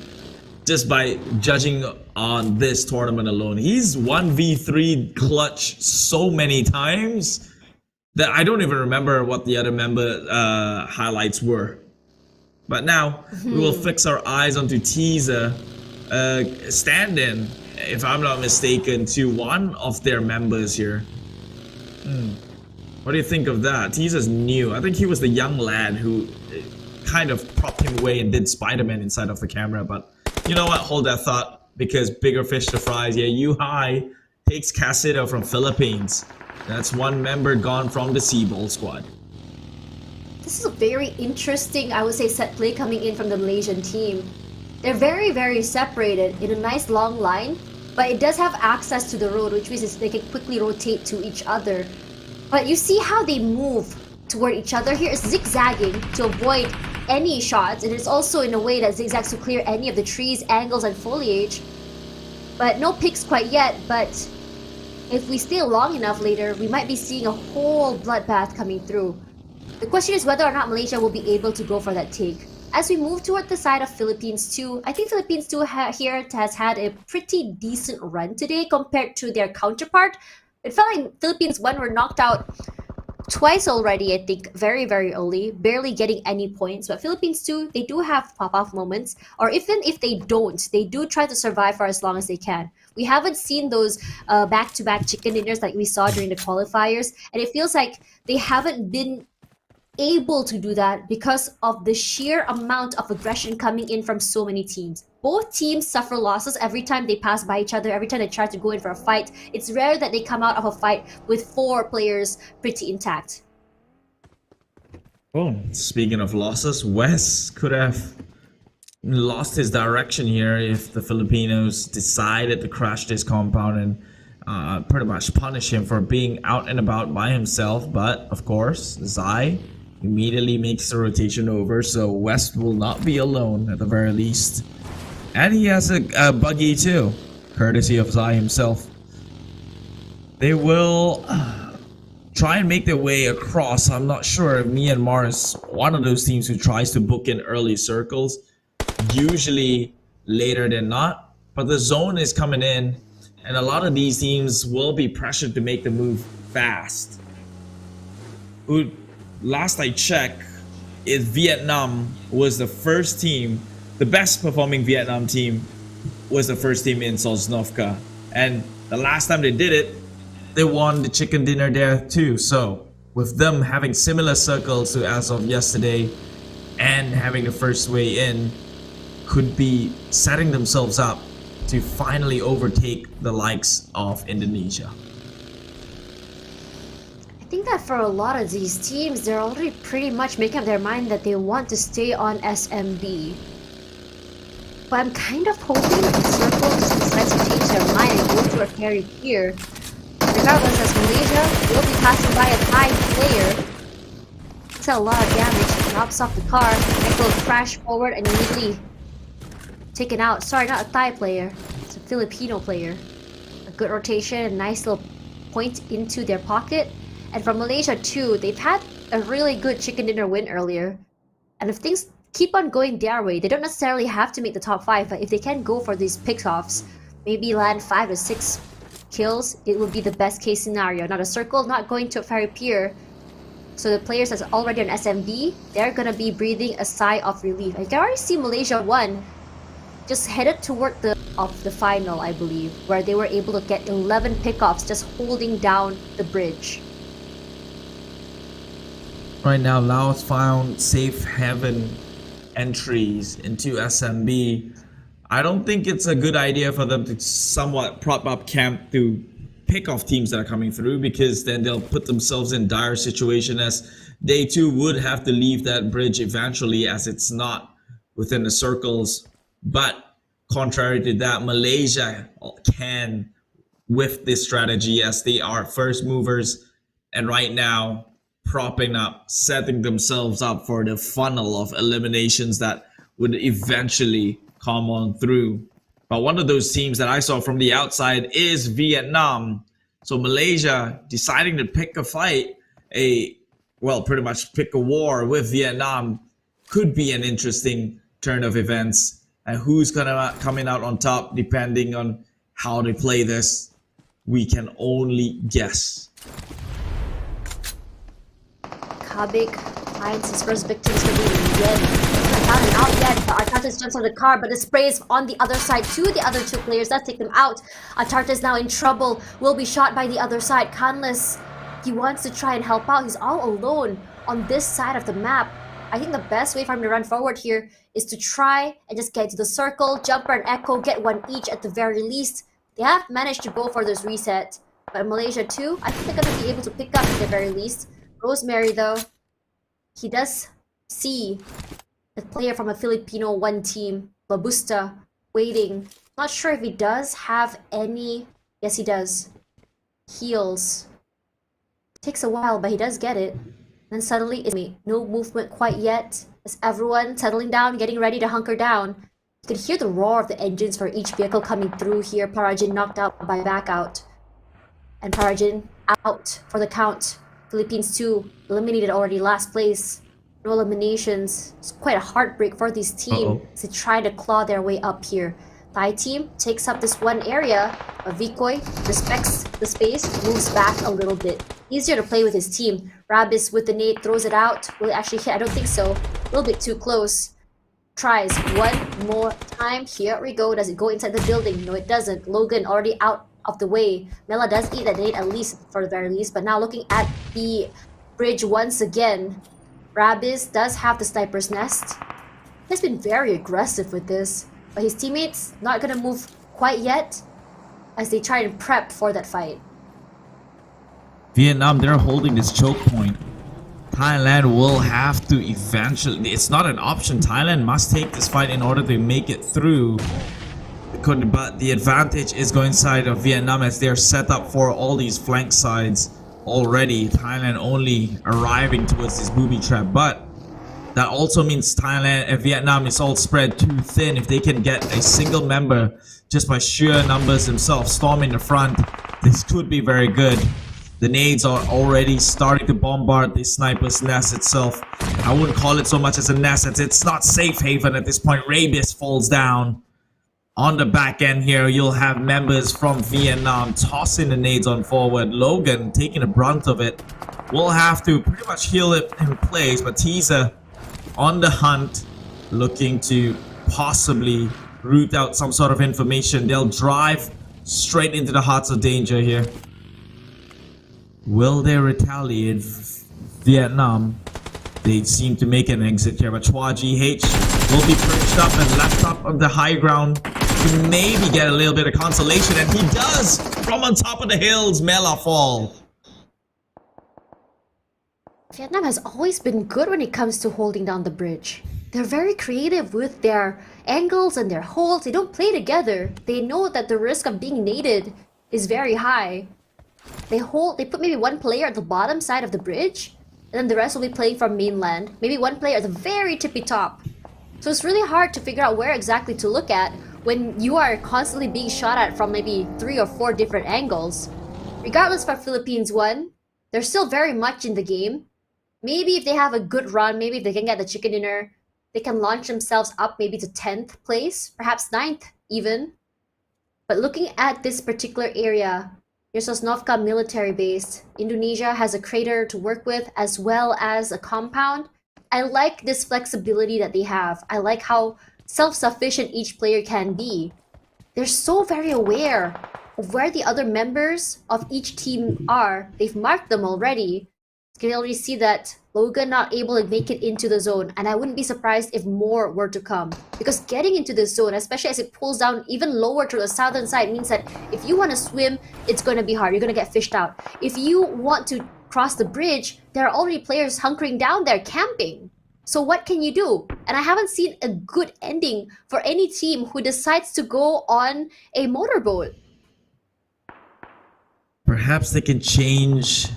Just by judging on this tournament alone. He's 1v3 clutch so many times that I don't even remember what the other member highlights were. But now we will fix our eyes onto Teaser stand-in, if I'm not mistaken, to one of their members here. What do you think of that? Teaser's new. I think he was the young lad who kind of propped him away and did Spider-Man inside of the camera, but you know what? Hold that thought, because bigger fish to fries. Yeah, Yuhai takes Casito from Philippines. That's one member gone from the Seaball squad. This is a very interesting, I would say, set play coming in from the Malaysian team. They're very, very separated in a nice long line, but it does have access to the road, which means they can quickly rotate to each other. But you see how they move toward each other here is zigzagging to avoid any shots, and it's also in a way that zigzags to clear any of the trees, angles, and foliage. But no picks quite yet, but if we stay long enough later, we might be seeing a whole bloodbath coming through. The question is whether or not Malaysia will be able to go for that take. As we move toward the side of Philippines 2, I think Philippines 2 here has had a pretty decent run today compared to their counterpart. It felt like Philippines 1 were knocked out twice already, I think, very, very early, barely getting any points. But Philippines 2, they do have pop-off moments, or even if they don't, they do try to survive for as long as they can. We haven't seen those back-to-back chicken dinners like we saw during the qualifiers, and it feels like they haven't been able to do that because of the sheer amount of aggression coming in from so many teams. Both teams suffer losses every time they pass by each other, every time they try to go in for a fight. It's rare that they come out of a fight with 4 players pretty intact. Oh, speaking of losses, West could have lost his direction here if the Filipinos decided to crash this compound and pretty much punish him for being out and about by himself. But of course, Zai immediately makes the rotation over, so West will not be alone at the very least. And he has a buggy too, courtesy of Zai himself. They will try and make their way across. I'm not sure if Myanmar is one of those teams who tries to book in early circles, usually later than not. But the zone is coming in, and a lot of these teams will be pressured to make the move fast. Last I checked, Vietnam was the first team, the best performing Vietnam team was the first team in Sosnovka. And the last time they did it, they won the chicken dinner there too. So with them having similar circles to as of yesterday and having the first way in, could be setting themselves up to finally overtake the likes of Indonesia. I think that for a lot of these teams, they're already pretty much making up their mind that they want to stay on SMB. But I'm kind of hoping that the Circles decide to change their mind and go to a carry here. Regardless, as Malaysia will be passing by a Thai player. It's a lot of damage. Knocks off the car. Echo crash forward and immediately taken out. Sorry, not a Thai player. It's a Filipino player. A good rotation, a nice little point into their pocket. And from Malaysia too, they've had a really good chicken dinner win earlier. And if things keep on going their way, they don't necessarily have to make the top 5, but if they can go for these pickoffs, maybe land 5 to 6 kills, it would be the best case scenario. Now the Circle not going to a ferry pier, so the players that's already on SMB, they're gonna be breathing a sigh of relief. I can already see Malaysia 1 just headed toward the final, I believe, where they were able to get 11 pickoffs just holding down the bridge. Right now, Laos found safe haven entries into SMB. I don't think it's a good idea for them to somewhat prop up camp to pick off teams that are coming through, because then they'll put themselves in dire situation, as they too would have to leave that bridge eventually, as it's not within the circles. But contrary to that, Malaysia can with this strategy, as they are first movers, and right now propping up, setting themselves up for the funnel of eliminations that would eventually come on through. But one of those teams that I saw from the outside is Vietnam. So Malaysia deciding to pick a fight, pretty much pick a war with Vietnam, could be an interesting turn of events. And who's coming out on top, depending on how they play this, we can only guess. Kabik finds his first victim to be Yen. Not out yet, but Atartas jumps on the car, but the spray is on the other side to the other two players. Let's take them out. Atartas now in trouble, will be shot by the other side. Canless, he wants to try and help out. He's all alone on this side of the map. I think the best way for him to run forward here is to try and just get to the circle. Jumper and Echo get one each at the very least. They have managed to go for this reset. But Malaysia too, I think they're going to be able to pick up at the very least. Rosemary though, he does see a player from a Filipino 1 team, Babusta, waiting. Not sure if he does have any. Yes, he does. Heals. Takes a while, but he does get it. Then suddenly, it's no movement quite yet. As everyone settling down, getting ready to hunker down. You can hear the roar of the engines for each vehicle coming through here. Parajin knocked out by back out. And Parajin out for the count. Philippines 2 eliminated already, last place. No eliminations. It's quite a heartbreak for this team to try to claw their way up here. Thai team takes up this one area, but Vikoy respects the space, moves back a little bit. Easier to play with his team. Rabis with the nade throws it out. Will it actually hit? I don't think so. A little bit too close. Tries one more time. Here we go. Does it go inside the building? No, it doesn't. Logan already out of the way. Mela does eat that nade, at least for the very least. But now looking at the bridge once again. Rabis does have the sniper's nest. He's been very aggressive with this. But his teammates not gonna move quite yet as they try and prep for that fight. Vietnam, they're holding this choke point. Thailand will have to eventually, it's not an option. Thailand must take this fight in order to make it through. But the advantage is going side of Vietnam as they're set up for all these flank sides already. Thailand only arriving towards this booby trap, but that also means Thailand and Vietnam is all spread too thin. If they can get a single member just by sheer numbers themselves storm in the front, this could be very good. The nades are already starting to bombard the sniper's nest itself. I wouldn't call it so much as a nest, as it's not safe haven at this point. Rabies falls down. On the back end here, you'll have members from Vietnam tossing the nades on forward. Logan taking the brunt of it. We'll have to pretty much heal it in place, but Teaser on the hunt, looking to possibly root out some sort of information. They'll drive straight into the hearts of danger here. Will they retaliate? Vietnam, they seem to make an exit here, but Chua GH will be perched up and left up on the high ground to maybe get a little bit of consolation, and he does from on top of the hills. Mela fall. Vietnam has always been good when it comes to holding down the bridge. They're very creative with their angles and their holds. They don't play together. They know that the risk of being naded is very high. They put maybe one player at the bottom side of the bridge, and then the rest will be playing from mainland. Maybe one player at the very tippy top. So it's really hard to figure out where exactly to look at when you are constantly being shot at from maybe 3 or 4 different angles. Regardless for Philippines won, they're still very much in the game. Maybe if they have a good run, maybe if they can get the chicken dinner, they can launch themselves up maybe to 10th place, perhaps 9th even. But looking at this particular area, your Sosnovka military base, Indonesia has a crater to work with as well as a compound. I like this flexibility that they have. I like how self-sufficient each player can be. They're so very aware of where the other members of each team are. They've marked them already. You can already see that Logan not able to make it into the zone, and I wouldn't be surprised if more were to come. Because getting into the zone, especially as it pulls down even lower to the southern side, means that if you want to swim, it's going to be hard. You're going to get fished out. If you want to cross the bridge, there are already players hunkering down there, camping. So what can you do? And I haven't seen a good ending for any team who decides to go on a motorboat. Perhaps they can change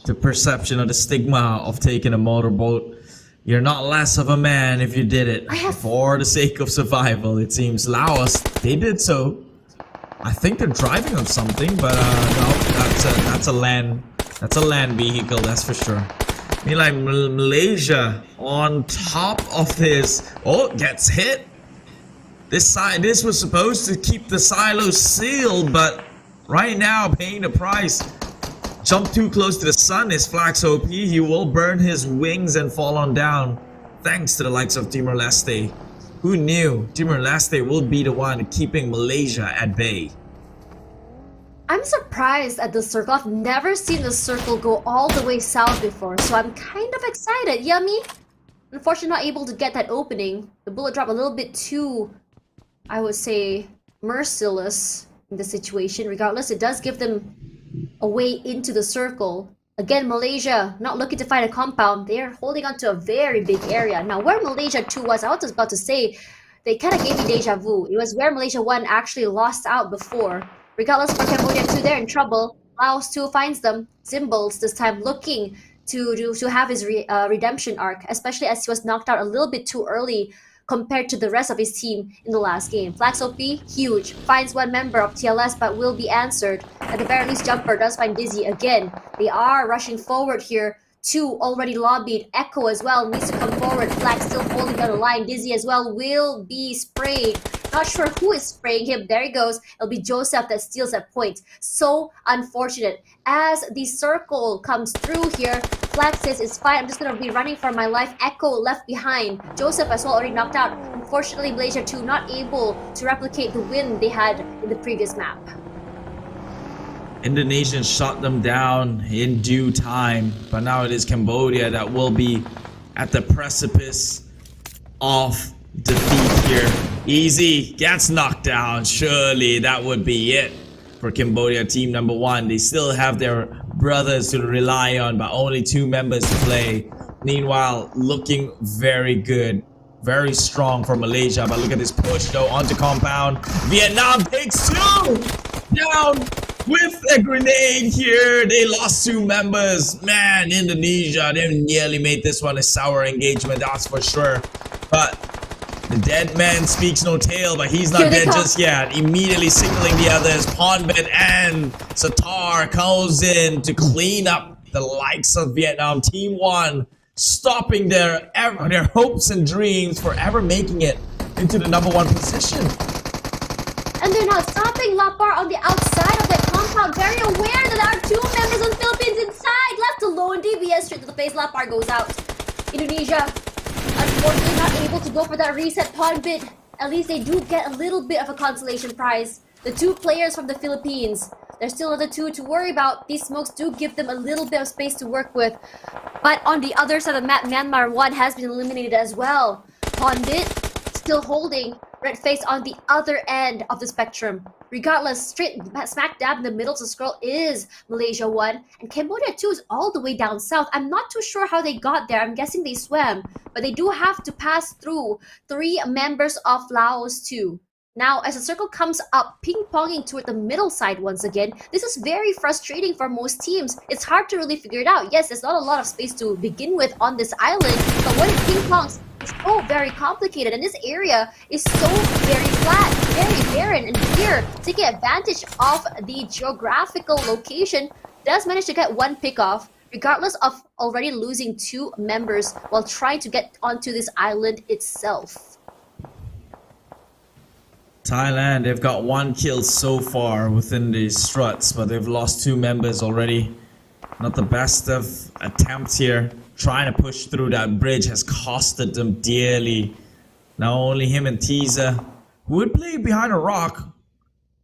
the perception or the stigma of taking a motorboat. You're not less of a man if you did it for the sake of survival. It seems Laos, they did so. I think they're driving on something, but no, that's a land vehicle, that's for sure. I mean, like Malaysia on top of this. Oh, gets hit. This was supposed to keep the silos sealed, but right now paying the price. Jump too close to the sun is Flax OP. He will burn his wings and fall on down. Thanks to the likes of Timor-Leste. Who knew Timor-Leste will be the one keeping Malaysia at bay? I'm surprised at the circle. I've never seen the circle go all the way south before, so I'm kind of excited. Yummy! Unfortunately, not able to get that opening. The bullet dropped a little bit too, I would say, merciless in the situation. Regardless, it does give them a way into the circle. Again, Malaysia not looking to find a compound. They're holding on to a very big area. Now, where Malaysia 2 was, I was about to say, they kind of gave me deja vu. It was where Malaysia 1 actually lost out before. Regardless for Cambodia 2, they're in trouble. Laos 2 finds them. Zimbal's this time looking to have his redemption arc, especially as he was knocked out a little bit too early compared to the rest of his team in the last game. Flax OP, huge. Finds one member of TLS but will be answered. At the very least, Jumper does find Dizzy again. They are rushing forward here. 2 already lobbied. Echo as well needs to come forward. Flax still holding down the line. Dizzy as well will be sprayed. Not sure who is spraying him. There he goes. It'll be Joseph that steals that point. So unfortunate. As the circle comes through here, Flax says it's fine. I'm just going to be running for my life. Echo left behind. Joseph as well already knocked out. Unfortunately, Malaysia 2 not able to replicate the win they had in the previous map. Indonesians shot them down in due time, but now it is Cambodia that will be at the precipice of defeat here. Easy gets knocked down. Surely that would be it for Cambodia team number 1. They still have their brothers to rely on, but only 2 members to play. meanwhile, looking very good. Very strong for Malaysia, but look at this push though onto compound. Vietnam takes 2 down with a grenade here. They lost 2 members. Man, Indonesia, they nearly made this one a sour engagement, that's for sure. But the dead man speaks no tale, but he's not dead just yet. Immediately signaling the others. Ponbet and Satar goes in to clean up the likes of Vietnam. Team 1 stopping their hopes and dreams for ever making it into the #1 position. And they're not stopping. Lapar on the outside of that compound, very aware that there are 2 members of the Philippines inside. Left alone, DBS straight to the face. Lapar goes out. Indonesia, unfortunately not able to go for that reset pawn bid. At least they do get a little bit of a consolation prize. The 2 players from the Philippines. There's still another 2 to worry about. These smokes do give them a little bit of space to work with. But on the other side of the map, Myanmar 1 has been eliminated as well. Pondit still holding Red Face on the other end of the spectrum. Regardless, straight smack dab in the middle of the scroll is Malaysia 1. And Cambodia 2 is all the way down south. I'm not too sure how they got there. I'm guessing they swam. But they do have to pass through 3 members of Laos 2. Now, as the circle comes up, ping-ponging toward the middle side once again, this is very frustrating for most teams. It's hard to really figure it out. Yes, there's not a lot of space to begin with on this island, but when it ping-pongs, it's so very complicated, and this area is so very flat, very barren, and here, taking advantage of the geographical location, does manage to get 1 pick-off, regardless of already losing 2 members while trying to get onto this island itself. Thailand, they've got 1 kill so far within the struts, but they've lost 2 members already. Not the best of attempts here. Trying to push through that bridge has costed them dearly. Now only him and Tiza, who would play behind a rock,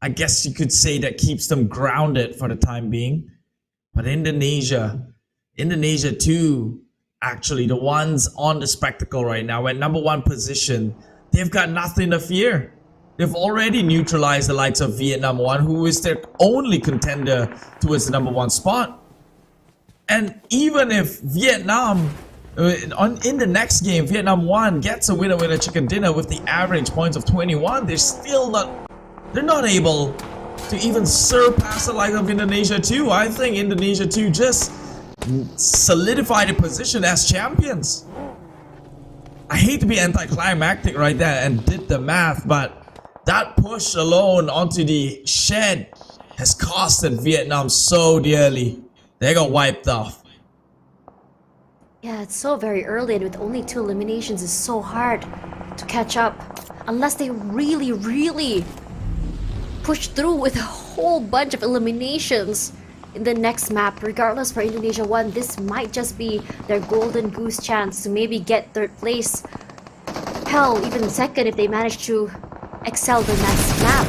I guess you could say that keeps them grounded for the time being. But Indonesia too, actually the ones on the spectacle right now at #1 position, they've got nothing to fear. They've already neutralized the likes of Vietnam 1, who is their only contender towards the #1 spot. And even if Vietnam, in the next game, Vietnam 1 gets a winner chicken dinner with the average points of 21, they're not able to even surpass the likes of Indonesia 2. I think Indonesia 2 just solidified a position as champions. I hate to be anticlimactic right there and did the math, but that push alone onto the shed has costed Vietnam so dearly. They got wiped off. Yeah, it's so very early, and with only 2 eliminations, it's so hard to catch up. Unless they really, really push through with a whole bunch of eliminations in the next map. Regardless, for Indonesia 1, this might just be their golden goose chance to maybe get 3rd place. Hell, even 2nd if they manage to excel the next map.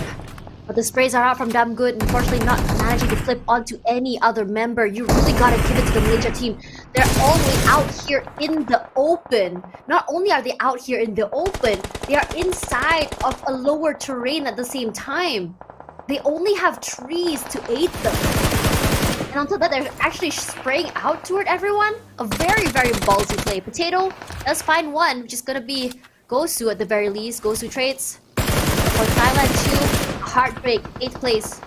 But the sprays are out from Damn Good, unfortunately not managing to flip onto any other member. You really gotta give it to the Malaysia team. They're all the way out here in the open. Not only are they out here in the open, they are inside of a lower terrain at the same time. They only have trees to aid them. And on top of that, they're actually spraying out toward everyone. A very, very ballsy play. Potato does find 1, which is gonna be Gosu at the very least. Gosu trades. For Thailand 2, heartbreak, 8th place.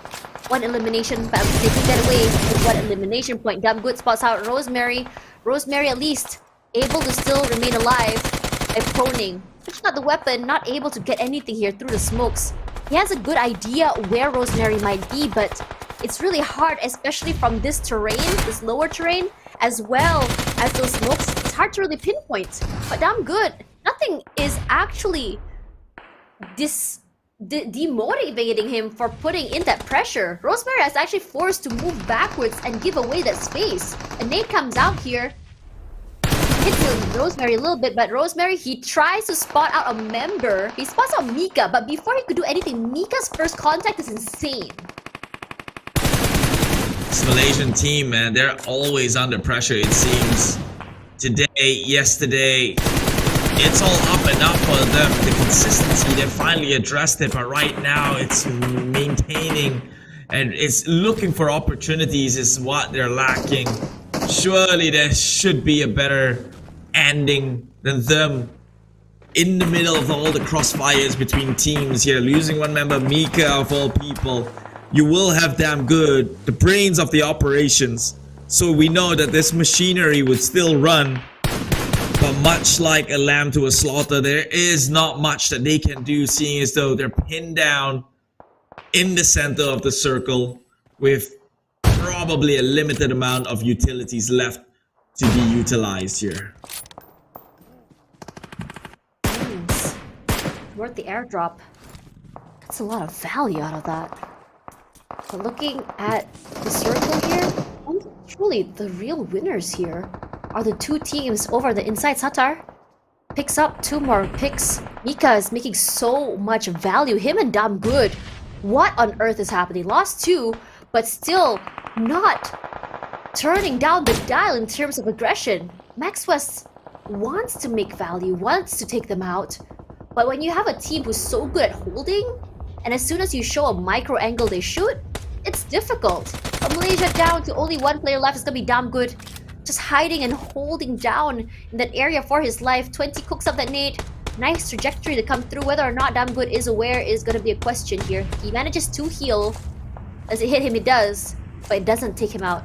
1 elimination, but they can get away with 1 elimination point. Damn Good spots out Rosemary. Rosemary at least able to still remain alive by proning. Switching out the weapon, not able to get anything here through the smokes. He has a good idea where Rosemary might be, but it's really hard, especially from this terrain, this lower terrain, as well as those smokes. It's hard to really pinpoint. But Damn Good, nothing is actually demotivating him for putting in that pressure. Rosemary is actually forced to move backwards and give away that space. And Nate comes out here, hits Rosemary a little bit, but Rosemary, he tries to spot out a member. He spots out Mika, but before he could do anything, Mika's first contact is insane. This Malaysian team, man, they're always under pressure, it seems. Today, yesterday, it's all up and up for them. The consistency, they finally addressed it, but right now it's maintaining and it's looking for opportunities is what they're lacking. Surely there should be a better ending them in the middle of all the crossfires between teams here, losing one member, Mika of all people. You will have Damn Good, the brains of the operations, so we know that this machinery would still run. But much like a lamb to a slaughter, there is not much that they can do, seeing as though they're pinned down in the center of the circle with probably a limited amount of utilities left to be utilized here. Worth the airdrop. That's a lot of value out of that. But looking at the circle here, truly the real winners here are the two teams over the inside. Satar picks up 2 more picks. Mika is making so much value. Him and Damn Good. What on earth is happening? Lost 2, but still not turning down the dial in terms of aggression. Max West wants to make value, wants to take them out. But when you have a team who's so good at holding, and as soon as you show a micro angle they shoot, it's difficult. From Malaysia down to only 1 player left, it's gonna be Damn Good. Just hiding and holding down in that area for his life. 20 cooks up that nade. Nice trajectory to come through. Whether or not Damn Good is aware is gonna be a question here. He manages to heal. As it hit him, it does, but it doesn't take him out.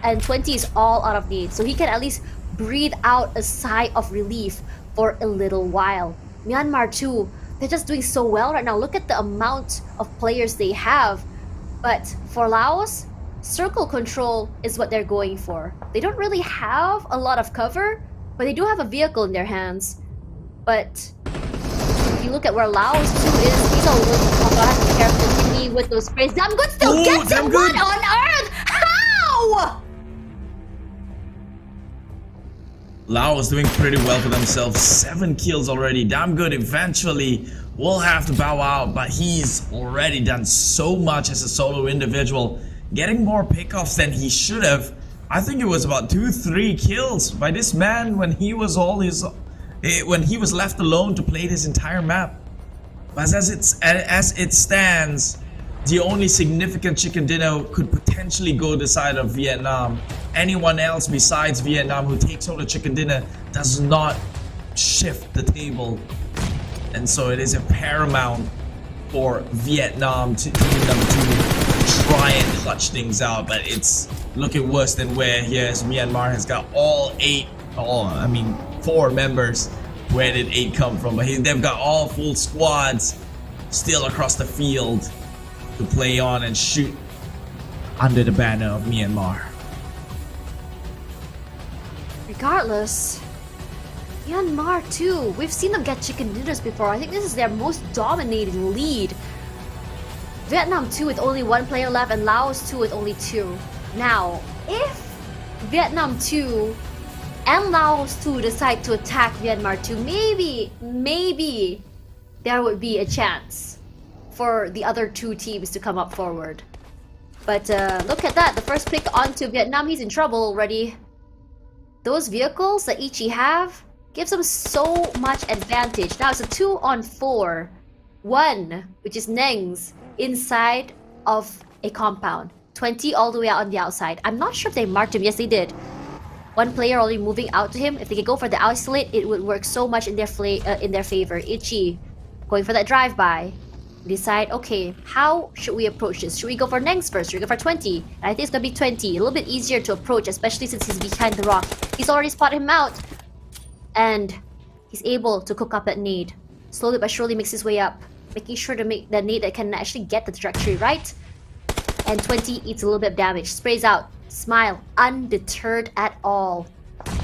And 20 is all out of nade, so he can at least breathe out a sigh of relief for a little while. Myanmar too, they're just doing so well right now. Look at the amount of players they have. But for Laos, circle control is what they're going for. They don't really have a lot of cover, but they do have a vehicle in their hands. But if you look at where Laos too is, he's a little have to be careful with those sprays. Damn Good still gets it! What on earth? How? Lao is doing pretty well for themselves. 7 kills already. Damn Good eventually will have to bow out, but he's already done so much as a solo individual, getting more pickoffs than he should have. I think it was about 2-3 kills by this man when he was left alone to play this entire map. But as it stands, the only significant chicken dinner could potentially go the side of Vietnam. Anyone else besides Vietnam who takes home the chicken dinner does not shift the table. And so it is a paramount for Vietnam to try and clutch things out. But it's looking worse than where here, as Myanmar has got all 4 members. Where did 8 come from? But they've got all full squads still across the field to play on and shoot under the banner of Myanmar. Regardless, Myanmar too, we've seen them get chicken dinners before. I think this is their most dominating lead. Vietnam 2 with only 1 player left and Laos 2 with only 2. Now, if Vietnam 2 and Laos 2 decide to attack Myanmar 2, maybe there would be a chance for the other 2 teams to come up forward. But look at that, the first pick onto Vietnam, he's in trouble already. Those vehicles that Ichi have gives them so much advantage. Now it's a 2-on-4. 1, which is Neng's, inside of a compound. 20 all the way out on the outside. I'm not sure if they marked him. Yes, they did. 1 player only moving out to him. If they could go for the isolate, it would work so much in their favor. Ichi going for that drive-by. Decide, okay, how should we approach this? Should we go for Neng's first? Should we go for 20? And I think it's gonna be 20. A little bit easier to approach, especially since he's behind the rock. He's already spotted him out. And he's able to cook up that nade. Slowly but surely makes his way up, making sure to make the nade that can actually get the trajectory right. And 20 eats a little bit of damage. Sprays out. Smile. Undeterred at all.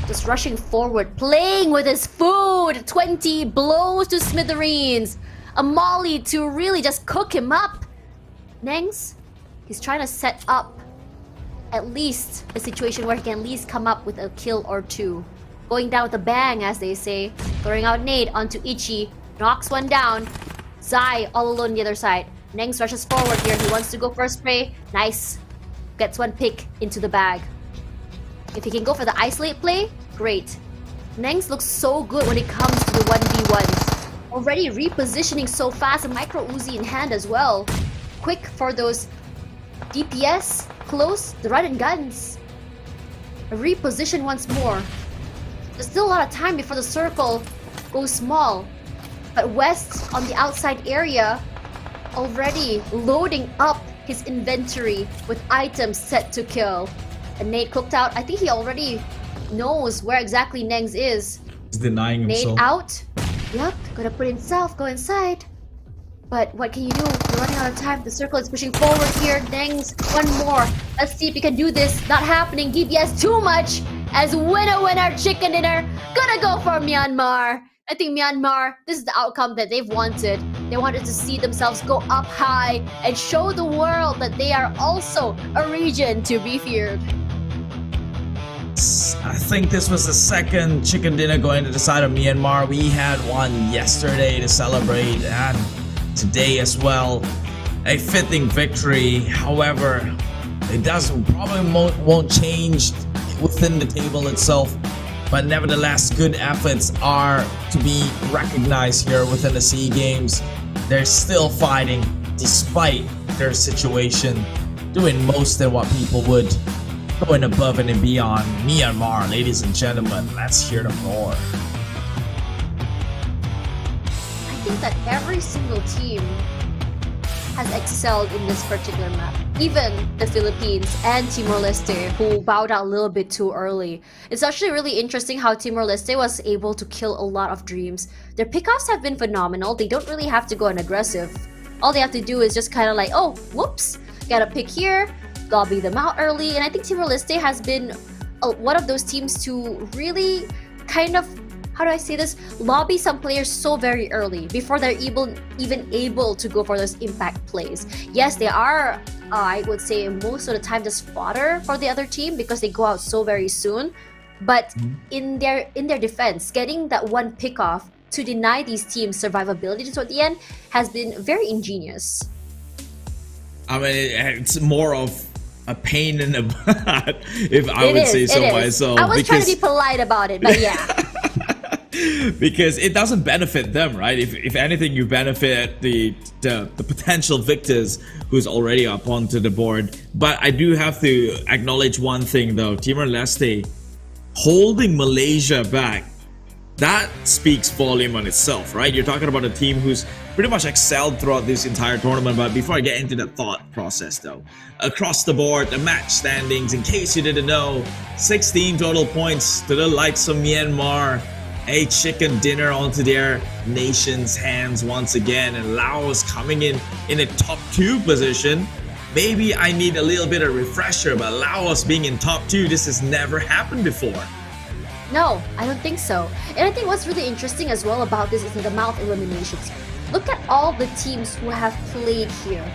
Just rushing forward. Playing with his food. 20 blows to smithereens. A molly to really just cook him up. Nengs, he's trying to set up at least a situation where he can at least come up with a kill or 2. Going down with a bang, as they say. Throwing out nade onto Ichi. Knocks 1 down. Zai all alone on the other side. Nengs rushes forward here. He wants to go for a spray. Nice. Gets 1 pick into the bag. If he can go for the isolate play, great. Nengs looks so good when it comes to the 1v1s. Already repositioning so fast. A micro Uzi in hand as well. Quick for those DPS. Close. The run and guns. Reposition once more. There's still a lot of time before the circle goes small. But West on the outside area already loading up his inventory with items set to kill. And Nate cooked out. I think he already knows where exactly Nengs is. He's denying Nate himself. out. Yep, gotta put himself, go inside. But what can you do? You're running out of time. The circle is pushing forward here. Nengs, one more. Let's see if you can do this. Not happening. DBS too much. As winner, chicken dinner. Gonna go for Myanmar. I think Myanmar, this is the outcome that they've wanted. They wanted to see themselves go up high and show the world that they are also a region to be feared. I think this was the second chicken dinner going to the side of Myanmar. We had one yesterday to celebrate and today as well. A fitting victory. However, it won't change within the table itself. But nevertheless, good efforts are to be recognized here within the SEA Games. They're still fighting despite their situation, doing most than what people would, going above and beyond. Myanmar, ladies and gentlemen, let's hear them roar. I think that every single team has excelled in this particular map. Even the Philippines and Timor-Leste, who bowed out a little bit too early. It's actually really interesting how Timor-Leste was able to kill a lot of dreams. Their pickoffs have been phenomenal. They don't really have to go on aggressive. All they have to do is just kind of like, oh, whoops, gotta pick here, lobby them out early. And I think Timor-Leste has been one of those teams to really kind of, how do I say this, lobby some players so very early before they're even able to go for those impact plays. Yes, they are, I would say most of the time just fodder for the other team because they go out so very soon. But in their defense, getting that one pick off to deny these teams survivability toward the end has been very ingenious. I mean, it's more of a pain in the butt, if I would say so myself. I was trying to be polite about it, but yeah. Because it doesn't benefit them, right? If anything, you benefit the potential victors who's already up onto the board. But I do have to acknowledge one thing though. Timor-Leste holding Malaysia back, that speaks volume on itself, right? You're talking about a team who's pretty much excelled throughout this entire tournament. But before I get into the thought process though, across the board, the match standings, in case you didn't know, 16 total points to the likes of Myanmar. A chicken dinner onto their nation's hands once again, and Laos coming in a top 2 position. Maybe I need a little bit of refresher, but Laos being in top 2, this has never happened before. No, I don't think so. And I think what's really interesting as well about this is the amount of eliminations. Look at all the teams who have played here.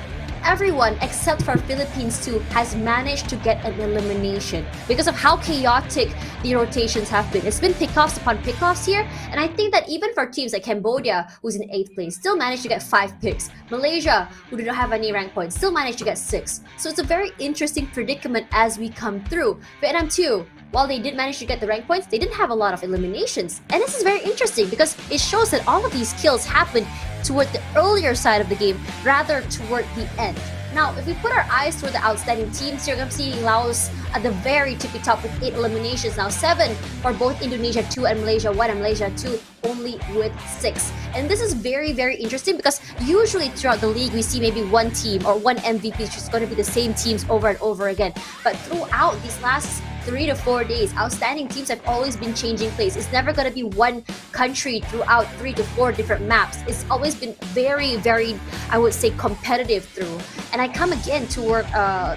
Everyone except for Philippines too has managed to get an elimination because of how chaotic the rotations have been. It's been pickoffs upon pickoffs here, and I think that even for teams like Cambodia, who's in 8th place, still managed to get 5 picks. Malaysia, who do not have any rank points, still managed to get 6. So it's a very interesting predicament as we come through. Vietnam too, while they did manage to get the rank points, they didn't have a lot of eliminations. And this is very interesting because it shows that all of these kills happened toward the earlier side of the game rather toward the end. Now, if we put our eyes toward the outstanding teams here, I'm seeing Laos at the very tippy top with 8 eliminations. Now 7 for both Indonesia 2 and Malaysia 1, and Malaysia 2 only with 6. And this is very, very interesting because usually throughout the league, we see maybe one team or one MVP, which is going to be the same teams over and over again. But throughout these last 3 to 4 days, outstanding teams have always been changing place. It's never going to be one country throughout 3 to 4 different maps. It's always been very, very, I would say, competitive through. And I come again toward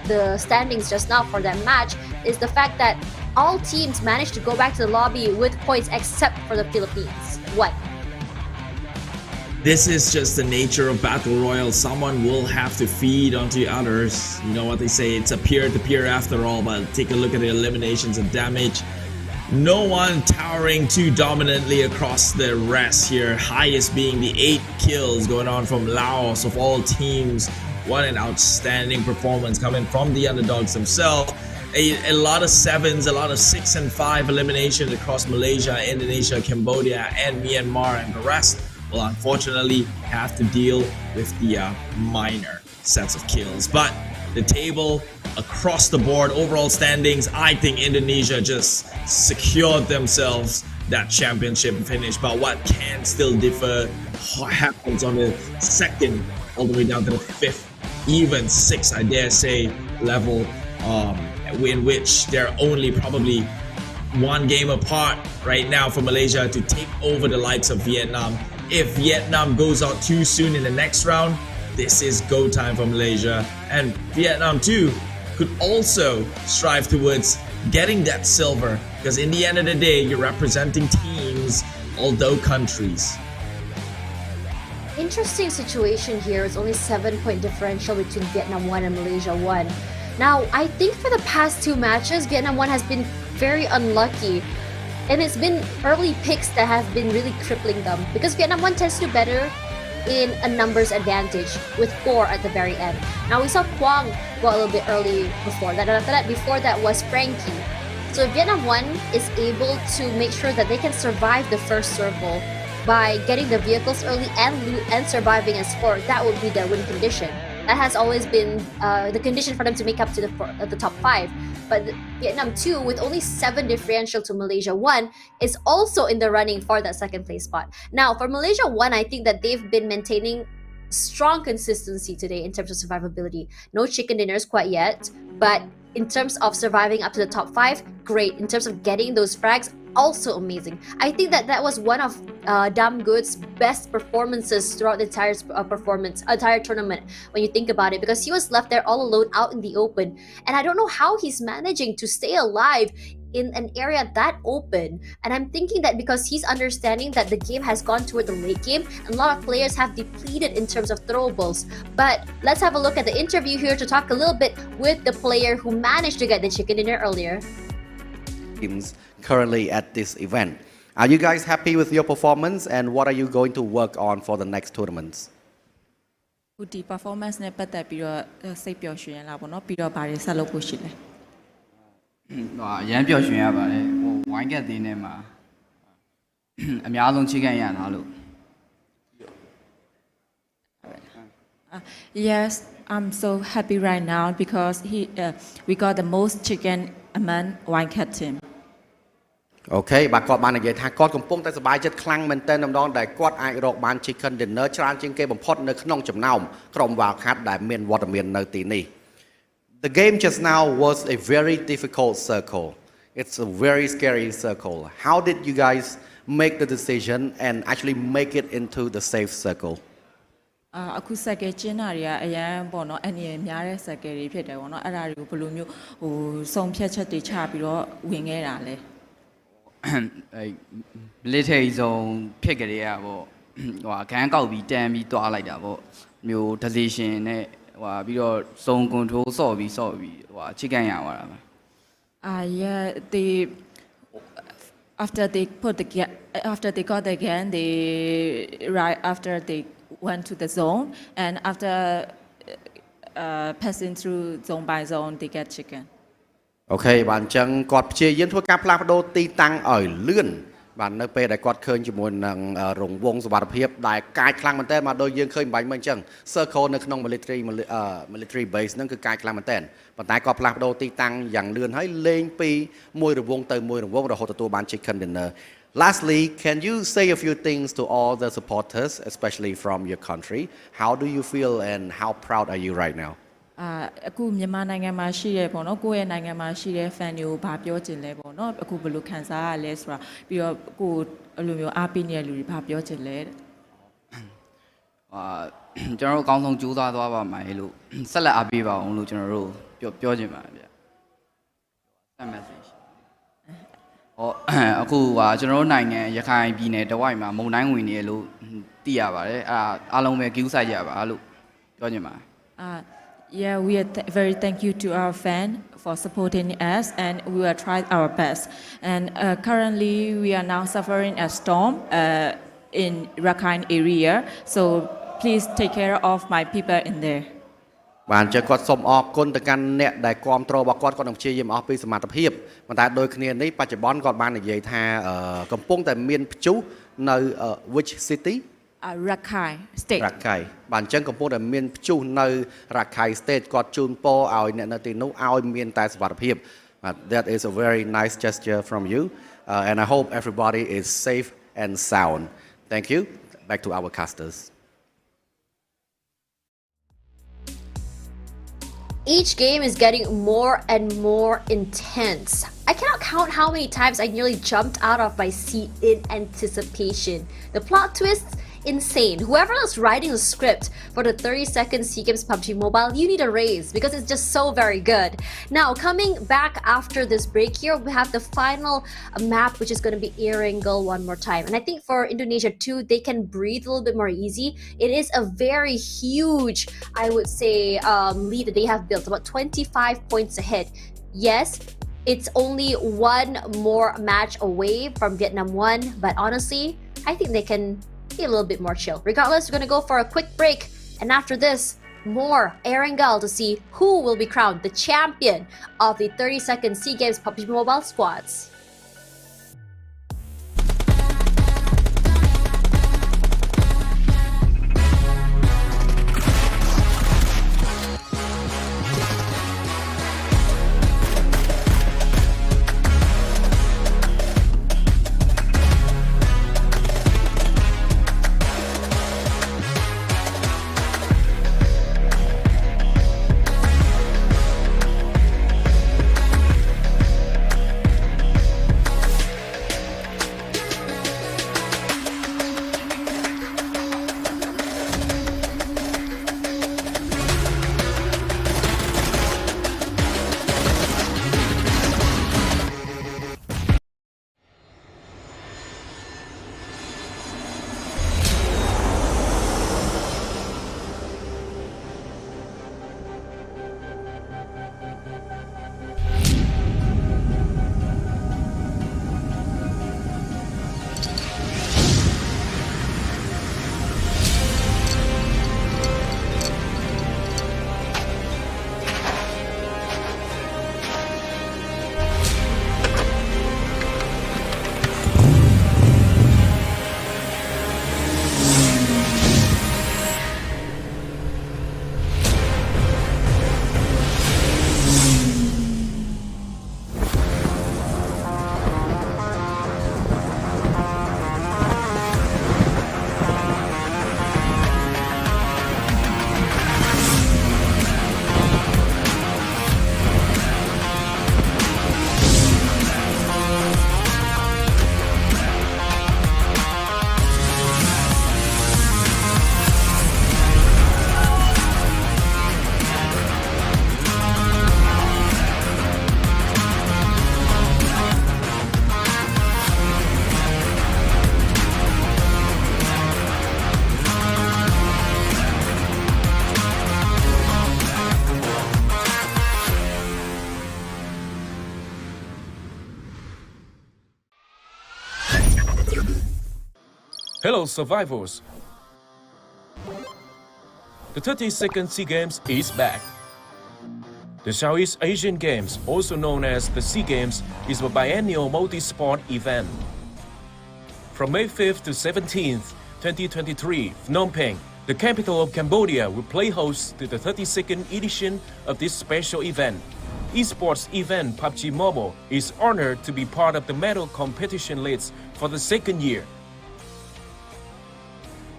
the standings just now for that match is the fact that all teams managed to go back to the lobby with points except for the Philippines. What? This is just the nature of Battle Royale. Someone will have to feed onto others. You know what they say, it's a peer-to-peer after all, but take a look at the eliminations and damage. No one towering too dominantly across the rest here. Highest being the 8 kills going on from Laos of all teams. What an outstanding performance coming from the underdogs themselves. A lot of 7s, a lot of 6 and 5 eliminations across Malaysia, Indonesia, Cambodia, and Myanmar, and the rest will unfortunately have to deal with the minor sets of kills. But the table, across the board, overall standings, I think Indonesia just secured themselves that championship finish. But what can still differ happens on the second all the way down to the fifth, even sixth, I dare say, level, in which they're only probably one game apart right now for Malaysia to take over the likes of Vietnam. If Vietnam goes out too soon in the next round, this is go time for Malaysia. And Vietnam too could also strive towards getting that silver, because in the end of the day, you're representing teams, although countries. Interesting situation here. It's only 7-point differential between Vietnam 1 and Malaysia 1. Now, I think for the past two matches, Vietnam 1 has been very unlucky. And it's been early picks that have been really crippling them, because Vietnam 1 tends to do better in a numbers advantage with 4 at the very end. Now we saw Quang go a little bit early before that, and after that, before that was Frankie. So if Vietnam 1 is able to make sure that they can survive the first circle by getting the vehicles early and surviving as 4, that would be their win condition. That has always been the condition for them to make up to the top 5. But Vietnam 2, with only 7 differential to Malaysia 1, is also in the running for that second place spot. Now, for Malaysia 1, I think that they've been maintaining strong consistency today in terms of survivability. No chicken dinners quite yet, but in terms of surviving up to the top 5, great. In terms of getting those frags, also amazing. I think that was one of Dam Good's best performances throughout the entire tournament when you think about it, because he was left there all alone out in the open, and I don't know how he's managing to stay alive in an area that open. And I'm thinking that because he's understanding that the game has gone toward the late game and a lot of players have depleted in terms of throwables. But let's have a look at the interview here to talk a little bit with the player who managed to get the chicken dinner earlier. Teams currently at this event. Are you guys happy with your performance, and what are you going to work on for the next tournaments? ဒီ performance နဲ့ပတ်သက်ပြီးတော့စိတ်ပျော်ရွှင်ရလားပေါ့နော်ပြီးတော့ဘာတွေဆက်လုပ်ဖို့ရှိလဲရမ်းပျော်ရွှင်ရပါတယ်ဟိုဝိုင်းကက်သေးနေမှာအများဆုံးချိကန်ရတာလို့ Yes, I'm so happy right now because we got the most chicken among wine cat team. អូខេបាទគាត់បាននិយាយថាគាត់កំពុងតែសប្បាយចិត្តខ្លាំងមែនទែនម្ដងដែលគាត់អាចរកបាន chicken dinner ច្រើនជាងគេបំផុតនៅក្នុងចំណោមក្រុម wildcat ដែលមានវត្តមាននៅទីនេះ The game just now was a very difficult circle. It's a very scary circle. How did you guys make the decision and actually make it into the safe circle? အခု circle ကျင်းတာတွေကအရန်ပေါ့နော်အနေနဲ့များတဲ့ circle တွေဖြစ်တယ်ပေါ့နော်အဲ့ဒါတွေကိုဘယ်လိုမျိုးဟိုစုံဖြတ်ချက်တွေချပြီးတော့ဝင်ခဲ့တာလဲ military zone ဖြစ်ကြတဲ့ပေါ့ဟိုခန်းကောက်ပြီးတန်းပြီးတွားလိုက်တာပေါ့မျိုး decision နဲ့ဟိုပြီးတော့ zone control ဆော့ပြီးဟိုချိကန်ရသွားတာပါ yeah they after they got the gun they right after they went to the zone and after passing through zone by zone they get chicken អូខេបាទអញ្ចឹងគាត់ព្យាយាមធ្វើការផ្លាស់ប្ដូរទីតាំងឲ្យលឿនបាទនៅពេលដែលគាត់ឃើញជាមួយនឹងរង្វង់សុវត្ថិភាពដែលកាចខ្លាំងមែនតើមកដូចយើងឃើញបាញ់មិញអញ្ចឹង circle នៅក្នុង military base ហ្នឹងគឺកាចខ្លាំងមែនតើប៉ុន្តែគាត់ផ្លាស់ប្ដូរទីតាំងយ៉ាងលឿនហើយលេងពីមួយរង្វង់ទៅមួយរង្វង់រហូតទទួលបាន chicken dinner. Lastly, can you say a few things to all the supporters, especially from your country? How do you feel and how proud are you right now? အခုမြန်မာနိုင်ငံမှာရှိရဲပေါ့နော်ကိုယ့်ရဲ့နိုင်ငံမှာရှိတဲ့ fan တွေကိုဗာပြောချင်လဲပေါ့နော်အခုဘယ်လိုခံစားရလဲဆိုတာပြီးတော့ကိုအဲ့လိုမျိုးအားပေးနေတဲ့လူတွေဗာပြောချင်လဲကျွန်တော်တို့အကောင်းဆုံးကြိုးစားသွားပါမယ်လို့ဆက်လက်အားပေးပါအောင်လို့ကျွန်တော်တို့ပြောချင်ပါတယ်ဗျဆက် message ဟောအခုကျွန်တော်တို့နိုင်ငံရခိုင်ပြည်နယ်တဝိုက်မှာမုန်တိုင်းဝင်နေရလို့သိရပါတယ်အဲ့ဒါအားလုံးပဲ queue ဆိုင်ကြပါလို့ပြောချင်ပါတယ်Yeah, we are very thank you to our fan for supporting us, and we will try our best. And currently, we are now suffering a storm in Rakhine area, so please take care of my people in there. បានចឹងគាត់សូមអរគុណទៅកាន់អ្នកដែលគ្រប់គ្រងរបស់គាត់នឹងព្យាយាមអស់ពីសមត្ថភាពប៉ុន្តែដូចគ្នានេះបច្ចុប្បន្នគាត់បាននិយាយថាកំពុងតែមានព្យុះនៅ which city Rakhine State រ៉ាខៃបាទអញ្ចឹងកំពុងតែមានព្យុះនៅរ៉ាខៃ State គាត់ជូនពរឲ្យអ្នកនៅទីនោះឲ្យមានតែសុវត្ថិភាព That is a very nice gesture from you and I hope everybody is safe and sound Thank you back to our casters Each game is getting more and more intense. I cannot count how many times I nearly jumped out of my seat in anticipation. The plot twists, insane. Whoever is writing the script for the 30-second SEA Games PUBG Mobile, you need a raise because it's just so very good. Now, coming back after this break here, we have the final map, which is going to be Erangel one more time. And I think for Indonesia too, they can breathe a little bit more easy. It is a very huge, I would say, lead that they have built, about 25 points ahead. Yes, it's only one more match away from Vietnam 1, but honestly, I think they can be a little bit more chill. Regardless, we're going to go for a quick break, and after this, more Erangel to see who will be crowned the champion of the 30-second SEA Games PUBG Mobile squads. Hello survivors! The 32nd SEA Games is back. The Southeast Asian Games, also known as the SEA Games, is a biennial multi-sport event. From May 5th to 17th, 2023, Phnom Penh, the capital of Cambodia, will play host to the 32nd edition of this special event. Esports event PUBG Mobile is honored to be part of the medal competition list for the second year.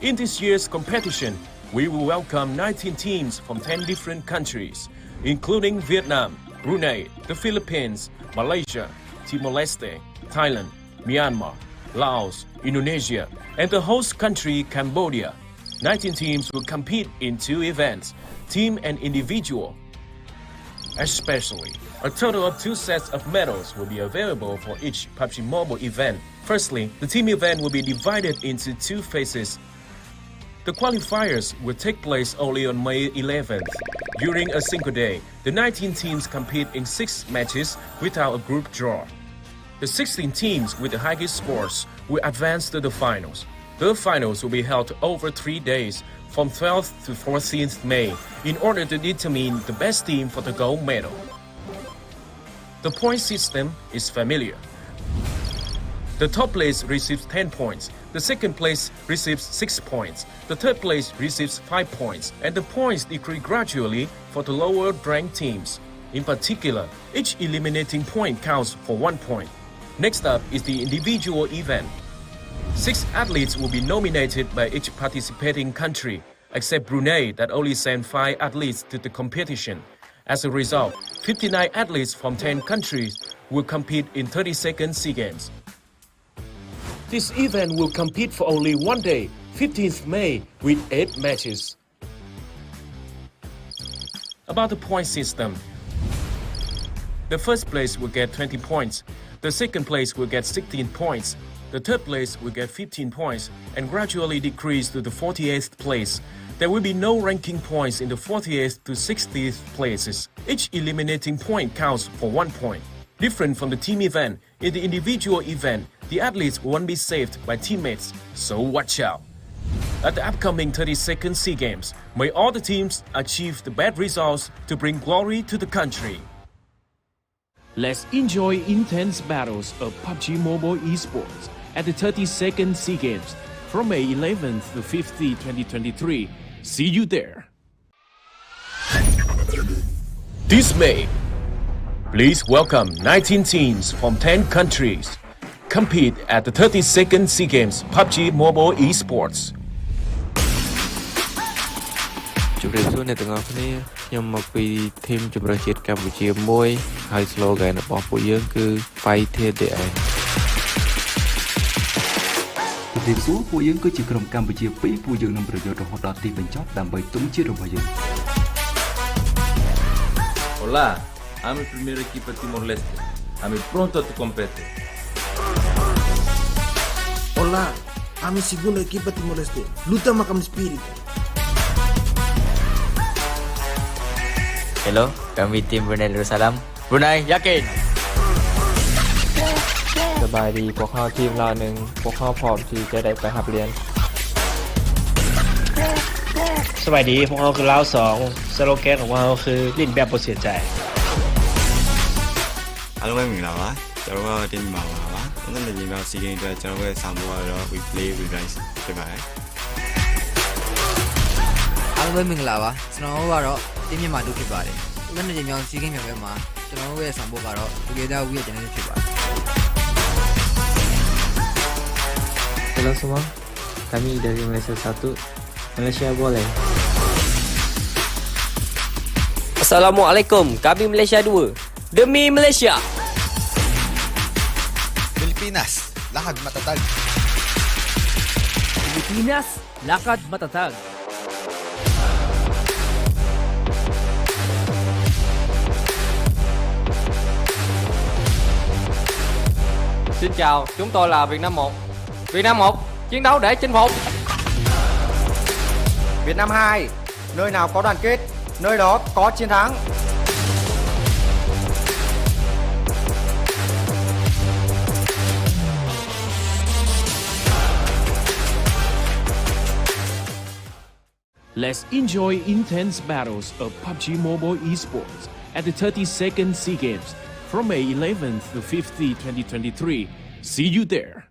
In this year's competition, we will welcome 19 teams from 10 different countries, including Vietnam, Brunei, the Philippines, Malaysia, Timor-Leste, Thailand, Myanmar, Laos, Indonesia, and the host country, Cambodia. 19 teams will compete in 2 events, team and individual. Especially, a total of 2 sets of medals will be available for each PUBG Mobile event. Firstly, the team event will be divided into 2 phases. The qualifiers will take place only on May 11th. During a single day, the 19 teams compete in 6 matches without a group draw. The 16 teams with the highest scores will advance to the finals. The finals will be held over 3 days, from 12th to 14th May, in order to determine the best team for the gold medal. The point system is familiar. The top place receives 10 points, The second place receives 6 points, the third place receives 5 points, and the points decrease gradually for the lower ranked teams. In particular, each eliminating point counts for 1 point. Next up is the individual event. 6 athletes will be nominated by each participating country, except Brunei that only sent 5 athletes to the competition. As a result, 59 athletes from 10 countries will compete in 32nd SEA Games. This event will compete for only one day, 15th May, with 8 matches. About the point system. The first place will get 20 points, the second place will get 16 points, the third place will get 15 points and gradually decrease to the 48th place. There will be no ranking points in the 48th to 60th places. Each eliminating point counts for 1 point. Different from the team event, in the individual event, the athletes won't be saved by teammates, so watch out. At the upcoming 32nd SEA Games, may all the teams achieve the best results to bring glory to the country. Let's enjoy intense battles of PUBG Mobile Esports at the 32nd SEA Games from May 11th to 15th, 2023. See you there. This May, please welcome 19 teams from 10 countries. Compete at the 32nd SEA Games PUBG Mobile Esports. ជម្រាបសួរអ្នកទាំងអស់គ្នាខ្ញុំមកពីធីមជម្រើសជាតិកម្ពុជាមួយហើយ slogan របស់ពួកយើងគឺ Fight to the end ជំរាបសួរពួកយើងគឺជាក្រុមកម្ពុជា2ពួកយើងនឹងប្រយុទ្ធរហូតដល់ទីបញ្ចប់ដើម្បីទង់ជាតិរបស់យើង Olá, I'm a primeira equipa Timor-Leste. I'm pronto a competir. Olá, I'm a segunda equipa Timor-Leste. Luta macam spirit. Hello, kami tim Brunei Darussalam. Brunei yakin. สบายดีพวกเขาทีมเราหนึ่งพวกเขาพร้อมที่จะได้ไปหับเรียน สวัสดีพวกเขาคือเราสองสโลแกนของเราคือลิ้นแบบบ่เสียใจ အားလုံးပဲမင်္ဂလာပါကျွန်တော်ကတင်းမှာပါအဲ့ဒါလည်းညီမစီးကင်းအတွက်ကျွန်တော်ရဲ့ဆောင်ပေါ်ကတော့ we play we rise ဖြစ်ပါတယ် အားလုံးပဲမင်္ဂလာပါကျွန်တော်ကတော့တင်းမြန်မာတို့ဖြစ်ပါတယ်လက်နေမြောင်စီးကင်းမြောင်ဘက်မှာကျွန်တော်ရဲ့ဆောင်ပေါ်ကတော့ together we ရဲ့ channel ဖြစ်ပါတယ် Halo semua, kami dari Malaysia 1, Malaysia boleh. Assalamualaikum, kami Malaysia 2. Demi Malaysia. Pilipinas, lakad matatag. Pilipinas, lakad matatag. Xin chào, chúng tôi là Việt Nam 1. Việt Nam 1, chiến đấu để chinh phục. Việt Nam 2, nơi nào có đoàn kết, nơi đó có chiến thắng. Let's enjoy intense battles of PUBG Mobile Esports at the 32nd SEA Games from May 11th to 15th, 2023. See you there.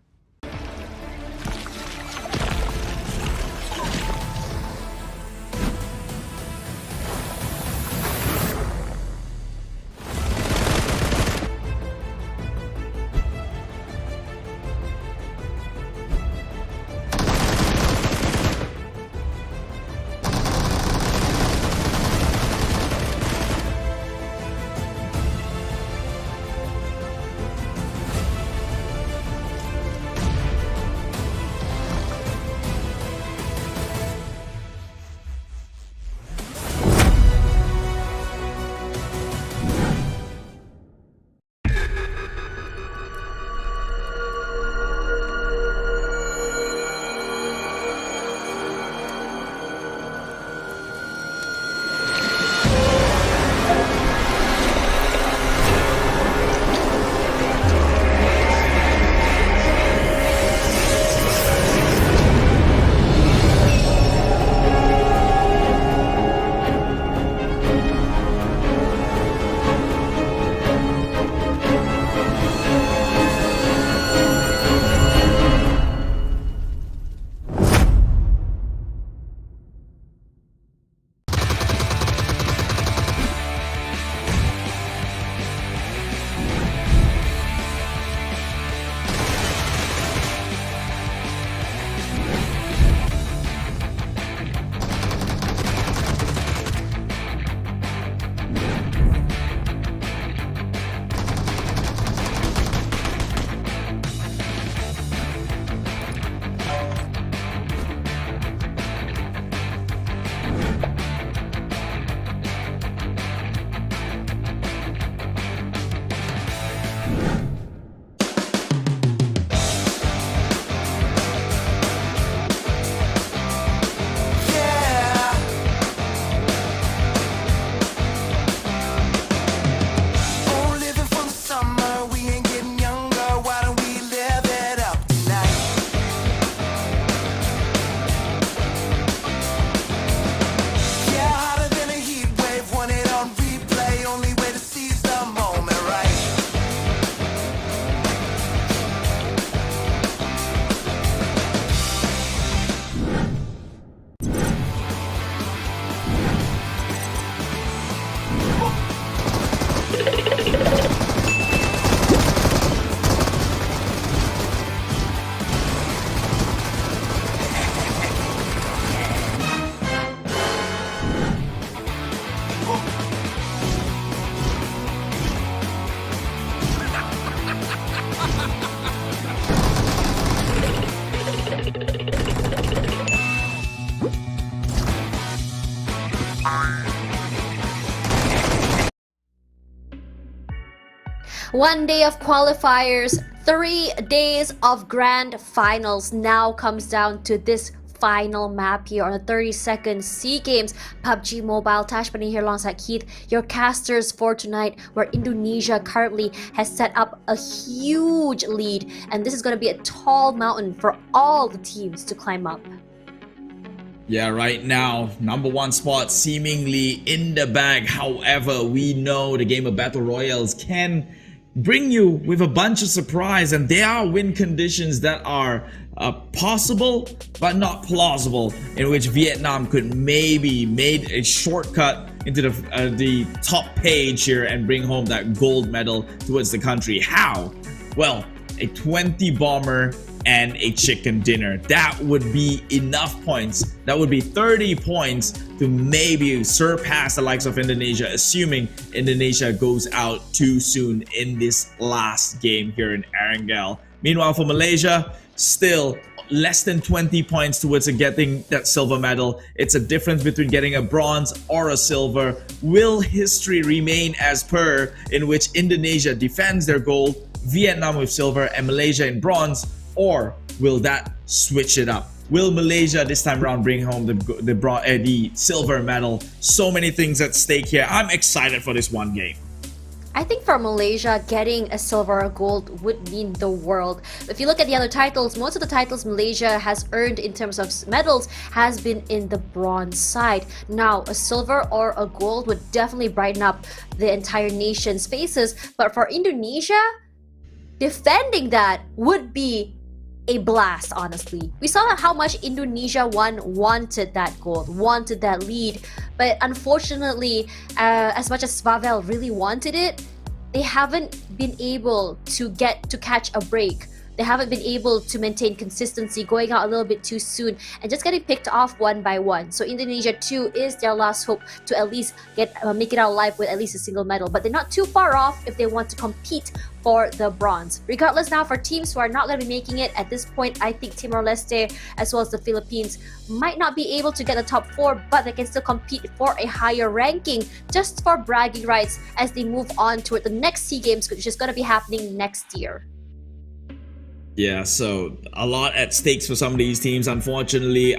1 day of qualifiers, 3 days of grand finals. Now comes down to this final map here on the 32nd SEA Games. PUBG Mobile, Tash Bunny here alongside Keith, your casters for tonight, where Indonesia currently has set up a huge lead, and this is going to be a tall mountain for all the teams to climb up. Yeah, right now, #1 spot seemingly in the bag. However, we know the game of Battle Royales can bring you with a bunch of surprise, and there are win conditions that are possible but not plausible, in which Vietnam could maybe made a shortcut into the top page here and bring home that gold medal towards the country. How? Well, a 20 bomber and a chicken dinner. That would be enough points. That would be 30 points to maybe surpass the likes of Indonesia, assuming Indonesia goes out too soon in this last game here in Erangel. Meanwhile, for Malaysia, still less than 20 points towards getting that silver medal. It's a difference between getting a bronze or a silver. Will history remain as per, in which Indonesia defends their gold, Vietnam with silver, and Malaysia in bronze? Or will that switch it up? Will Malaysia this time around bring home the silver medal? So many things at stake here. I'm excited for this one game. I think for Malaysia, getting a silver or gold would mean the world. If you look at the other titles, most of the titles Malaysia has earned in terms of medals has been in the bronze side. Now, a silver or a gold would definitely brighten up the entire nation's faces. But for Indonesia, defending that would be a blast, honestly. We saw how much Indonesia wanted that gold, wanted that lead, but unfortunately, as much as Svavel really wanted it, they haven't been able to catch a break. They haven't been able to maintain consistency, going out a little bit too soon and just getting picked off one by one. So Indonesia too is their last hope to at least make it out alive with at least a single medal. But they're not too far off if they want to compete for the bronze. Regardless, now for teams who are not going to be making it at this point, I think Timor-Leste as well as the Philippines might not be able to get the top 4, but they can still compete for a higher ranking just for bragging rights as they move on toward the next SEA Games, which is going to be happening next year. Yeah, so a lot at stakes for some of these teams. Unfortunately,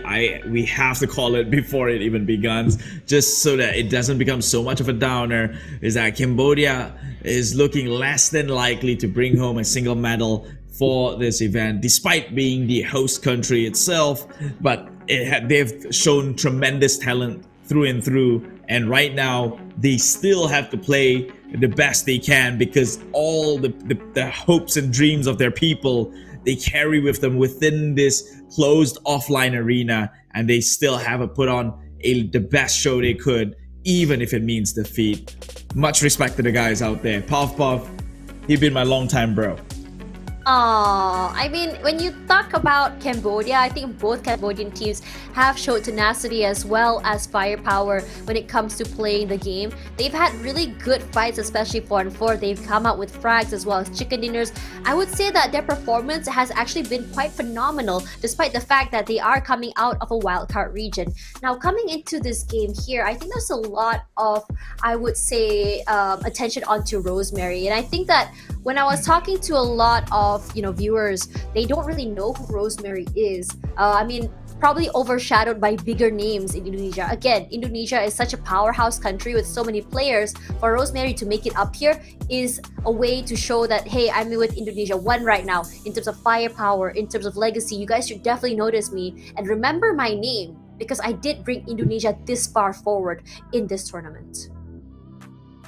we have to call it before it even begins, just so that it doesn't become so much of a downer, is that Cambodia is looking less than likely to bring home a single medal for this event, despite being the host country itself. But they've shown tremendous talent through and through, and right now they still have to play the best they can, because all the hopes and dreams of their people, they carry with them within this closed offline arena, and they still have to put on the best show they could, even if it means defeat. Much respect to the guys out there. Puff, he been my longtime bro. I mean, when you talk about Cambodia, I think both Cambodian teams have showed tenacity as well as firepower when it comes to playing the game. They've had really good fights, especially 4-on-4. They've come out with frags as well as chicken dinners. I would say that their performance has actually been quite phenomenal, despite the fact that they are coming out of a wildcard region. Now, coming into this game here, I think there's a lot of, I would say, attention onto Rosemary. And I think that when I was talking to a lot of viewers, they don't really know who Rosemary is. I mean, probably overshadowed by bigger names in Indonesia. Again, Indonesia is such a powerhouse country with so many players. For Rosemary to make it up here is a way to show that, hey, I'm with Indonesia 1 right now in terms of firepower, in terms of legacy. You guys should definitely notice me and remember my name, because I did bring Indonesia this far forward in this tournament.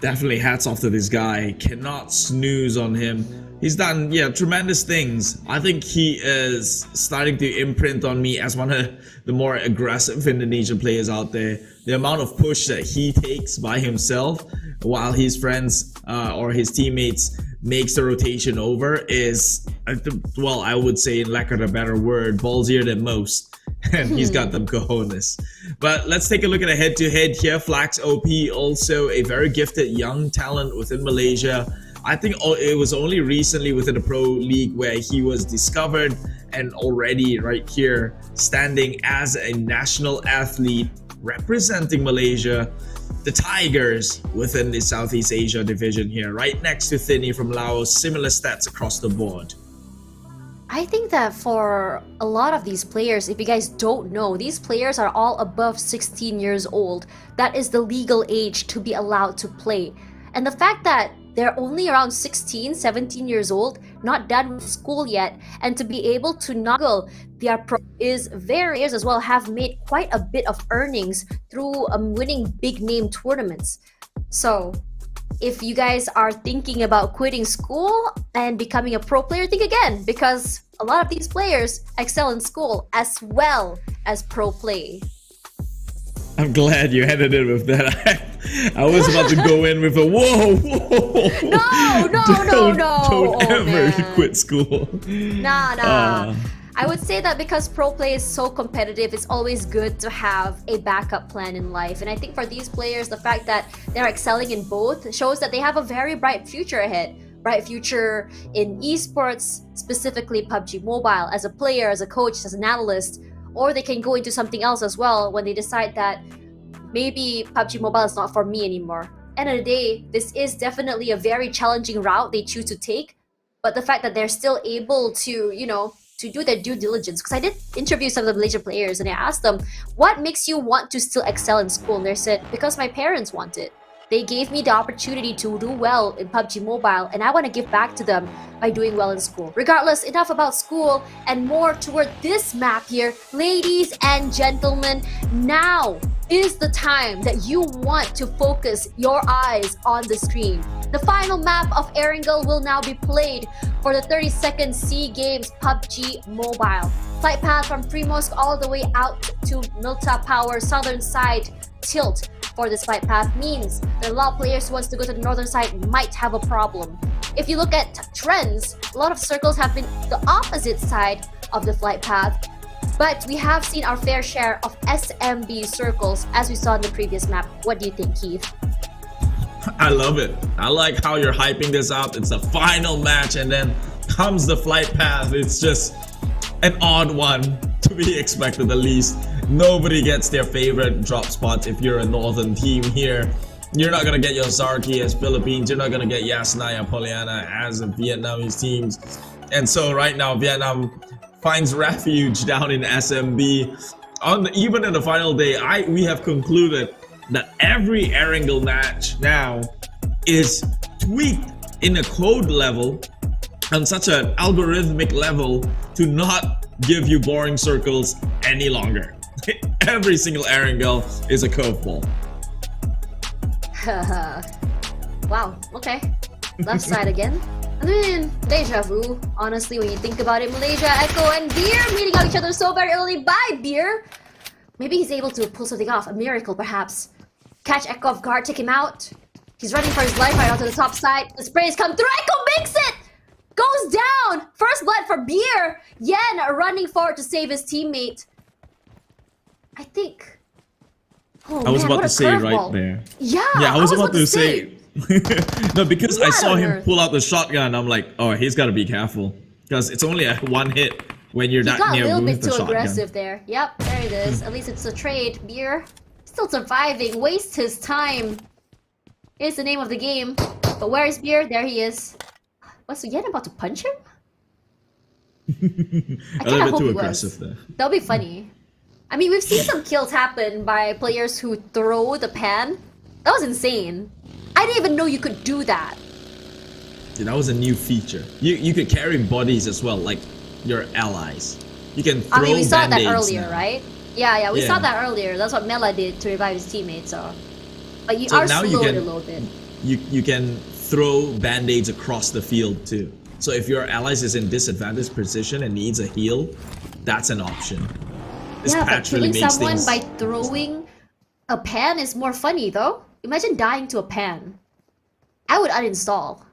Definitely hats off to this guy. Cannot snooze on him. He's done, tremendous things. I think he is starting to imprint on me as one of the more aggressive Indonesian players out there. The amount of push that he takes by himself while his friends or his teammates makes the rotation over is, well, I would say, in lack of a better word, ballsier than most. And he's got them cojones. But let's take a look at a head-to-head here. Flax OP, also a very gifted young talent within Malaysia. I think it was only recently within the Pro League where he was discovered, and already right here standing as a national athlete representing Malaysia, the Tigers within the Southeast Asia division here, right next to Thinny from Laos, similar stats across the board. I think that for a lot of these players, if you guys don't know, these players are all above 16 years old. That is the legal age to be allowed to play. And the fact that they're only around 16, 17 years old, not done with school yet, and to be able to nuggle their pro is very years as well, have made quite a bit of earnings through winning big name tournaments. So if you guys are thinking about quitting school and becoming a pro player, think again, because a lot of these players excel in school as well as pro play. I'm glad you ended it with that. I was about to go in with a whoa. No. Don't ever quit school. Nah. I would say that because pro play is so competitive, it's always good to have a backup plan in life. And I think for these players, the fact that they're excelling in both shows that they have a very bright future ahead. Bright future in esports, specifically Pubg Mobile, as a player, as a coach, as an analyst, or they can go into something else as well when they decide that maybe Pubg Mobile is not for me anymore. End of the day, this is definitely a very challenging route they choose to take, but the fact that they're still able to, to do their due diligence, because I did interview some of the Malaysian players and I asked them, what makes you want to still excel in school? And they said, because my parents want it. They gave me the opportunity to do well in Pubg Mobile, and I want to give back to them by doing well in school. Regardless, enough about school and more toward this map here. Ladies and gentlemen, now is the time that you want to focus your eyes on the screen. The final map of Erangel will now be played for the 32nd SEA Games Pubg Mobile. Flight path from Primorsk all the way out to Milta Power southern side tilt for this flight path means that a lot of players who wants to go to the northern side might have a problem. If you look at trends, a lot of circles have been the opposite side of the flight path, but we have seen our fair share of SMB circles as we saw in the previous map. What do you think, Keith? I love it. I like how you're hyping this up. It's the final match and then comes the flight path. It's just an odd one to be expected, at least. Nobody gets their favorite drop spots if you're a northern team here. You're not gonna get your Zarki as Philippines. You're not gonna get Yasnaya Poliana as a Vietnamese teams. And so right now, Vietnam finds refuge down in SMB. Even in the final day, we have concluded that every Erangel match now is tweaked in a code level on such an algorithmic level to not give you boring circles any longer. Every single Erangel is a curveball. Wow, okay. Left side again. And then deja vu. Honestly, when you think about it, Malaysia, Echo, and Beer meeting out each other so very early. Bye, Beer! Maybe he's able to pull something off. A miracle, perhaps. Catch Echo off guard, take him out. He's running for his life right onto the top side. The sprays come through. Echo makes it! Goes down! First blood for Beer! Yen running forward to save his teammate. I think... I was about to say right there. Yeah, I was about to say. No, because I saw him pull out the shotgun. I'm like, oh, he's got to be careful. Because it's only a one hit when you're that near with the shotgun. He got a little bit too aggressive there. Yep, there it is. At least it's a trade. Beer still surviving. Wastes his time. Is the name of the game. But where is Beer? There he is. Was Yen about to punch him? A little bit too aggressive there. That'll be funny. I mean, we've seen some kills happen by players who throw the pan. That was insane. I didn't even know you could do that. Yeah, that was a new feature. You could carry bodies as well, like your allies. You can throw I mean, we saw that band-aids earlier, now. right? Yeah, we saw that earlier. That's what Mela did to revive his teammates. So, but you So are now slowed you can- a little bit. You can throw band-aids across the field too. So if your allies is in disadvantaged position and needs a heal, that's an option. This Yeah, but patch really killing makes someone things by throwing a pan is more funny, though. Imagine dying to a pan. I would uninstall.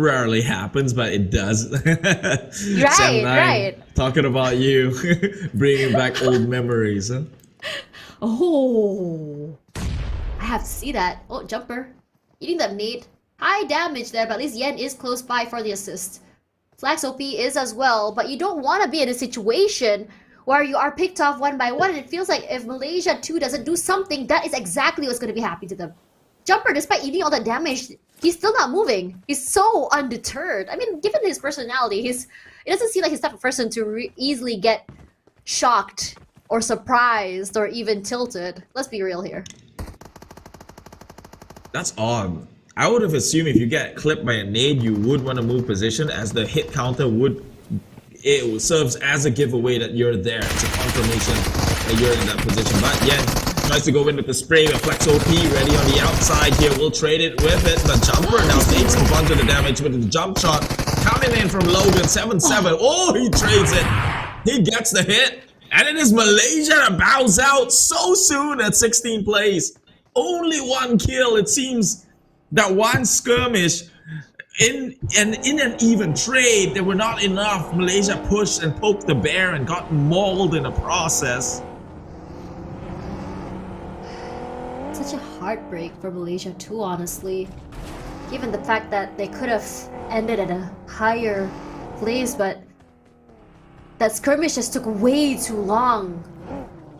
rarely happens, but it does. Right, right. Talking about you, bringing back old memories, huh? Oh, I have to see that. Oh, jumper. Eating that nade. High damage there, but at least Yen is close by for the assist. Flax OP is as well, but you don't want to be in a situation where you are picked off one by one, and it feels like if Malaysia 2 doesn't do something, that is exactly what's going to be happening to them. Jumper, despite eating all that damage, he's still not moving. He's so undeterred. I mean, given his personality, it doesn't seem like he's the type of person to easily get shocked or surprised or even tilted. Let's be real here. That's odd. I would have assumed if you get clipped by a nade, you would want to move position, as the hit counter it serves as a giveaway that you're there. It's a confirmation that you're in that position. But Yen tries to go in with the spray, a flex OP ready on the outside here. We'll trade it with it. The jumper now takes a bunch of the damage with the jump shot coming in from Logan. 7-7. Oh, he trades it. He gets the hit. And it is Malaysia that bows out so soon at 16 plays. Only one kill. It seems that one skirmish in an even trade, there were not enough. Malaysia pushed and poked the bear and got mauled in the process. Such a heartbreak for Malaysia too, honestly. Given the fact that they could have ended at a higher place, but that skirmish just took way too long.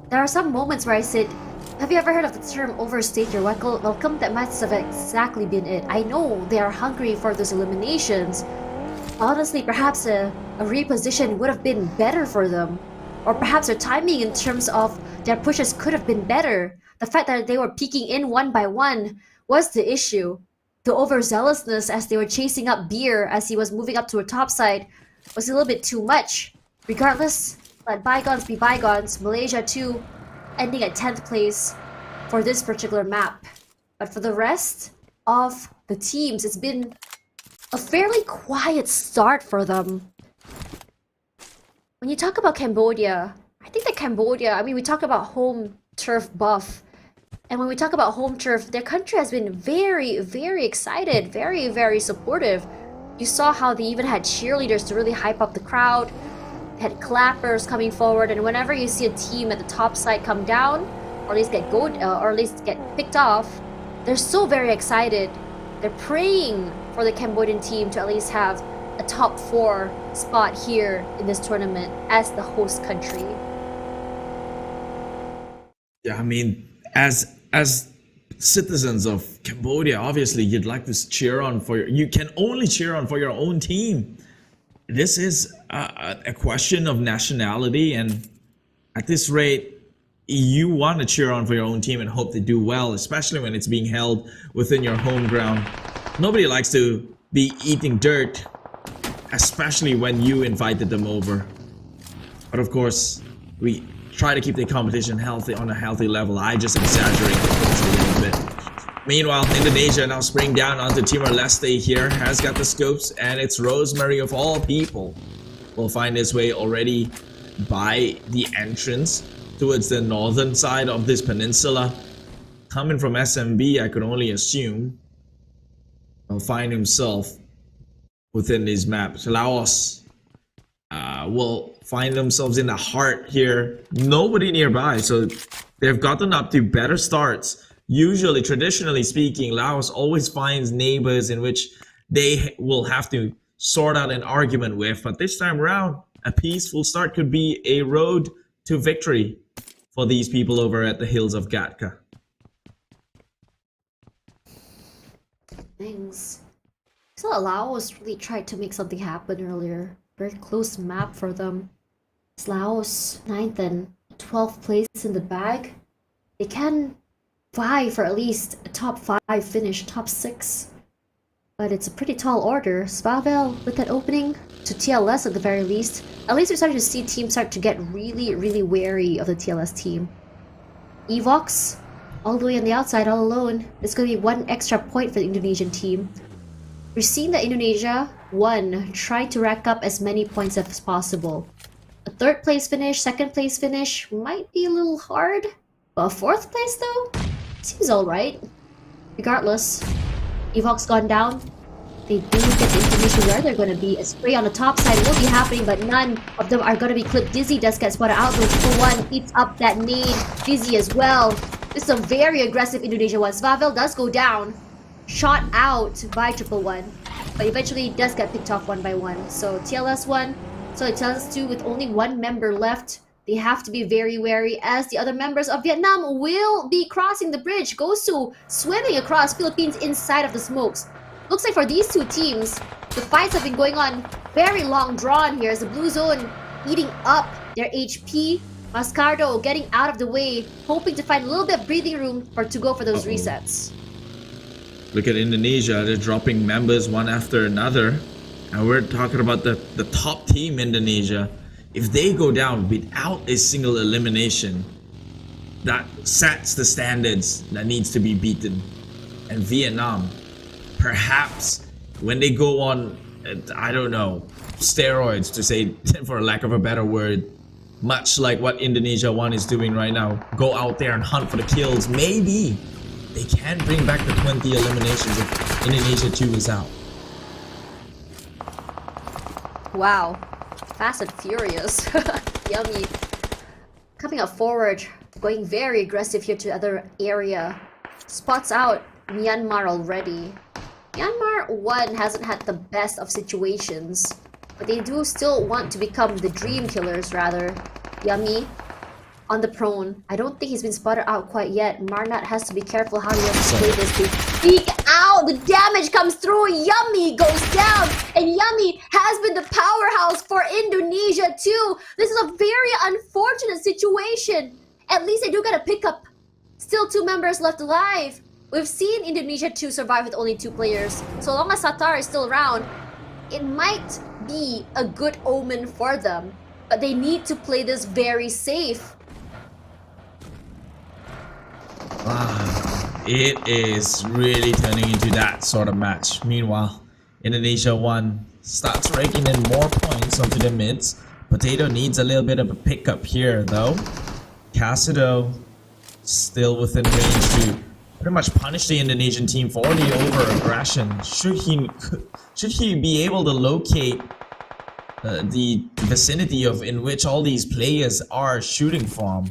There are some moments where I said, have you ever heard of the term overstayed your welcome? That must have exactly been it. I know they are hungry for those eliminations. Honestly, perhaps a reposition would have been better for them. Or perhaps their timing in terms of their pushes could have been better. The fact that they were peeking in one by one was the issue. The overzealousness as they were chasing up Beer as he was moving up to a top side was a little bit too much. Regardless, let bygones be bygones. Malaysia 2 ending at 10th place for this particular map. But for the rest of the teams, it's been a fairly quiet start for them. When you talk about Cambodia, I think that Cambodia, I mean, we talk about home turf buff. And when we talk about home turf, their country has been very, very excited, very, very supportive. You saw how they even had cheerleaders to really hype up the crowd. Had clappers coming forward, and whenever you see a team at the top side come down, or at least get picked off, they're so very excited. They're praying for the Cambodian team to at least have a top 4 spot here in this tournament as the host country. Yeah, I mean, as citizens of Cambodia, obviously you'd like to cheer on you can only cheer on for your own team. This is a question of nationality, and at this rate, you want to cheer on for your own team and hope they do well, especially when it's being held within your home ground. Nobody likes to be eating dirt, especially when you invited them over. But of course, we try to keep the competition healthy on a healthy level. I just exaggerate things a little bit. Meanwhile, Indonesia now spring down onto Timor-Leste here, has got the scopes, and it's Rosemary of all people will find his way already by the entrance towards the northern side of this peninsula. Coming from SMB, I could only assume he'll find himself within these maps. Laos will find themselves in the heart here. Nobody nearby, so they've gotten up to better starts. Usually, traditionally speaking, Laos always finds neighbors in which they will have to sort out an argument with. But this time around, a peaceful start could be a road to victory for these people over at the hills of Gatka. Things. So Laos really tried to make something happen earlier. Very close map for them. It's Laos 9th and 12th place in the bag. They can vie for at least a top 5 finish, top 6. But it's a pretty tall order. Svavel with that opening to TLS at the very least. At least we're starting to see teams start to get really, really wary of the TLS team. Evox, all the way on the outside, all alone. It's going to be 1 extra point for the Indonesian team. We're seeing that Indonesia, 1, trying to rack up as many points as possible. A 3rd place finish, 2nd place finish might be a little hard. But a 4th place though? Seems alright. Regardless, Evox gone down. They do get the information where they're going to be. A spray on the top side will be happening, but none of them are going to be clipped. Dizzy does get spotted out. For 1, eats up that nade. Dizzy as well. This is a very aggressive Indonesia one. Svavel does go down. Shot out by 111. But eventually does get picked off 1 by 1. So TLS 1. So TLS 2 with only 1 member left. They have to be very wary as the other members of Vietnam will be crossing the bridge. Gosu swimming across Philippines inside of the smokes. Looks like for these two teams, the fights have been going on very long drawn here as the blue zone eating up their HP. Mascardo getting out of the way, hoping to find a little bit of breathing room to go for those resets. Look at Indonesia, they're dropping members one after another. And we're talking about the top team, Indonesia. If they go down without a single elimination, that sets the standards that needs to be beaten. And Vietnam, perhaps when they go on, I don't know, steroids to say, for lack of a better word, much like what Indonesia 1 is doing right now, go out there and hunt for the kills. Maybe they can bring back the 20 eliminations if Indonesia 2 is out. Wow, fast and furious. Yummy. Coming up forward, going very aggressive here to the other area. Spots out Myanmar already. Myanmar 1 hasn't had the best of situations, but they do still want to become the dream killers rather. Yummy on the prone. I don't think he's been spotted out quite yet. Marnat has to be careful how he has to play this. They peek out. The damage comes through. Yummy goes down. And Yummy has been the powerhouse for Indonesia too. This is a very unfortunate situation. At least they do get a pickup. Still 2 members left alive. We've seen Indonesia 2 survive with only 2 players. So long as Satar is still around, it might be a good omen for them. But they need to play this very safe. It is really turning into that sort of match. Meanwhile, Indonesia 1 starts raking in more points onto the mids. Potato needs a little bit of a pickup here though. Cassido still within range to pretty much punish the Indonesian team for the over-aggression. Should he be able to locate the vicinity of in which all these players are shooting from,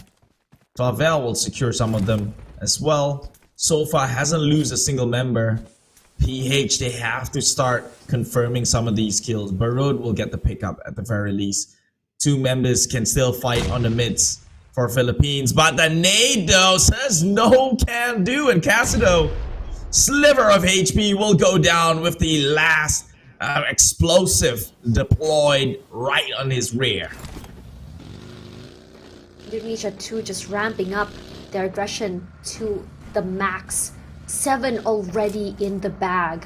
Clavel will secure some of them as well. Sofa hasn't lost a single member. PH, they have to start confirming some of these kills. Barod will get the pickup at the very least. 2 members can still fight on the mids for Philippines, but the nade though says no can do, and Cassido, sliver of HP, will go down with the last explosive deployed right on his rear. Indonesia 2 just ramping up their aggression to the max. 7 already in the bag.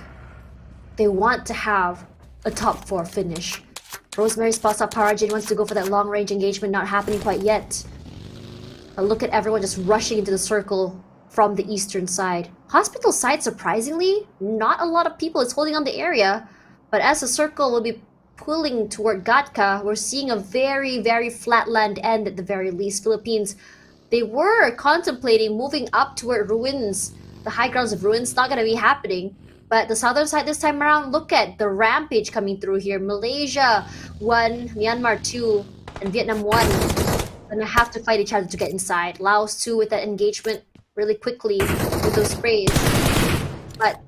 They want to have a top 4 finish. Rosemary spots up Parajin, wants to go for that long range engagement, not happening quite yet. But look at everyone just rushing into the circle from the eastern side. Hospital side, surprisingly, not a lot of people is holding on the area. But as the circle will be pulling toward Gatka, we're seeing a very, very flat land end at the very least. Philippines, they were contemplating moving up toward ruins, the high grounds of ruins. Not gonna be happening. But the southern side this time around, look at the rampage coming through here. Malaysia 1, Myanmar 2, and Vietnam 1 gonna have to fight each other to get inside. Laos 2 with that engagement really quickly with those sprays, but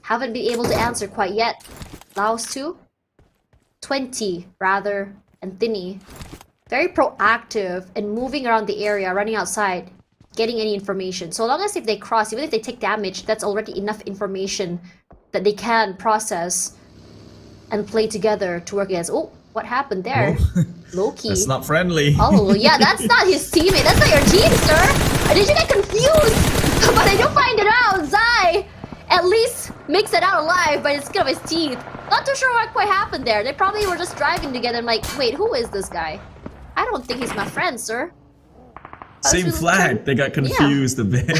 haven't been able to answer quite yet. Laos 2, 20 rather, and Thinny. Very proactive and moving around the area, running outside, getting any information. So long as if they cross, even if they take damage, that's already enough information that they can process and play together to work against. Oh, what happened there? Loki. That's not friendly. Oh, yeah, that's not his teammate. That's not your team, sir. Did you get confused? But I do find it out. Zai at least makes it out alive by the skin of his teeth. Not too sure what quite happened there. They probably were just driving together and like, wait, who is this guy? I don't think he's my friend, sir. Same flag. They got confused a bit.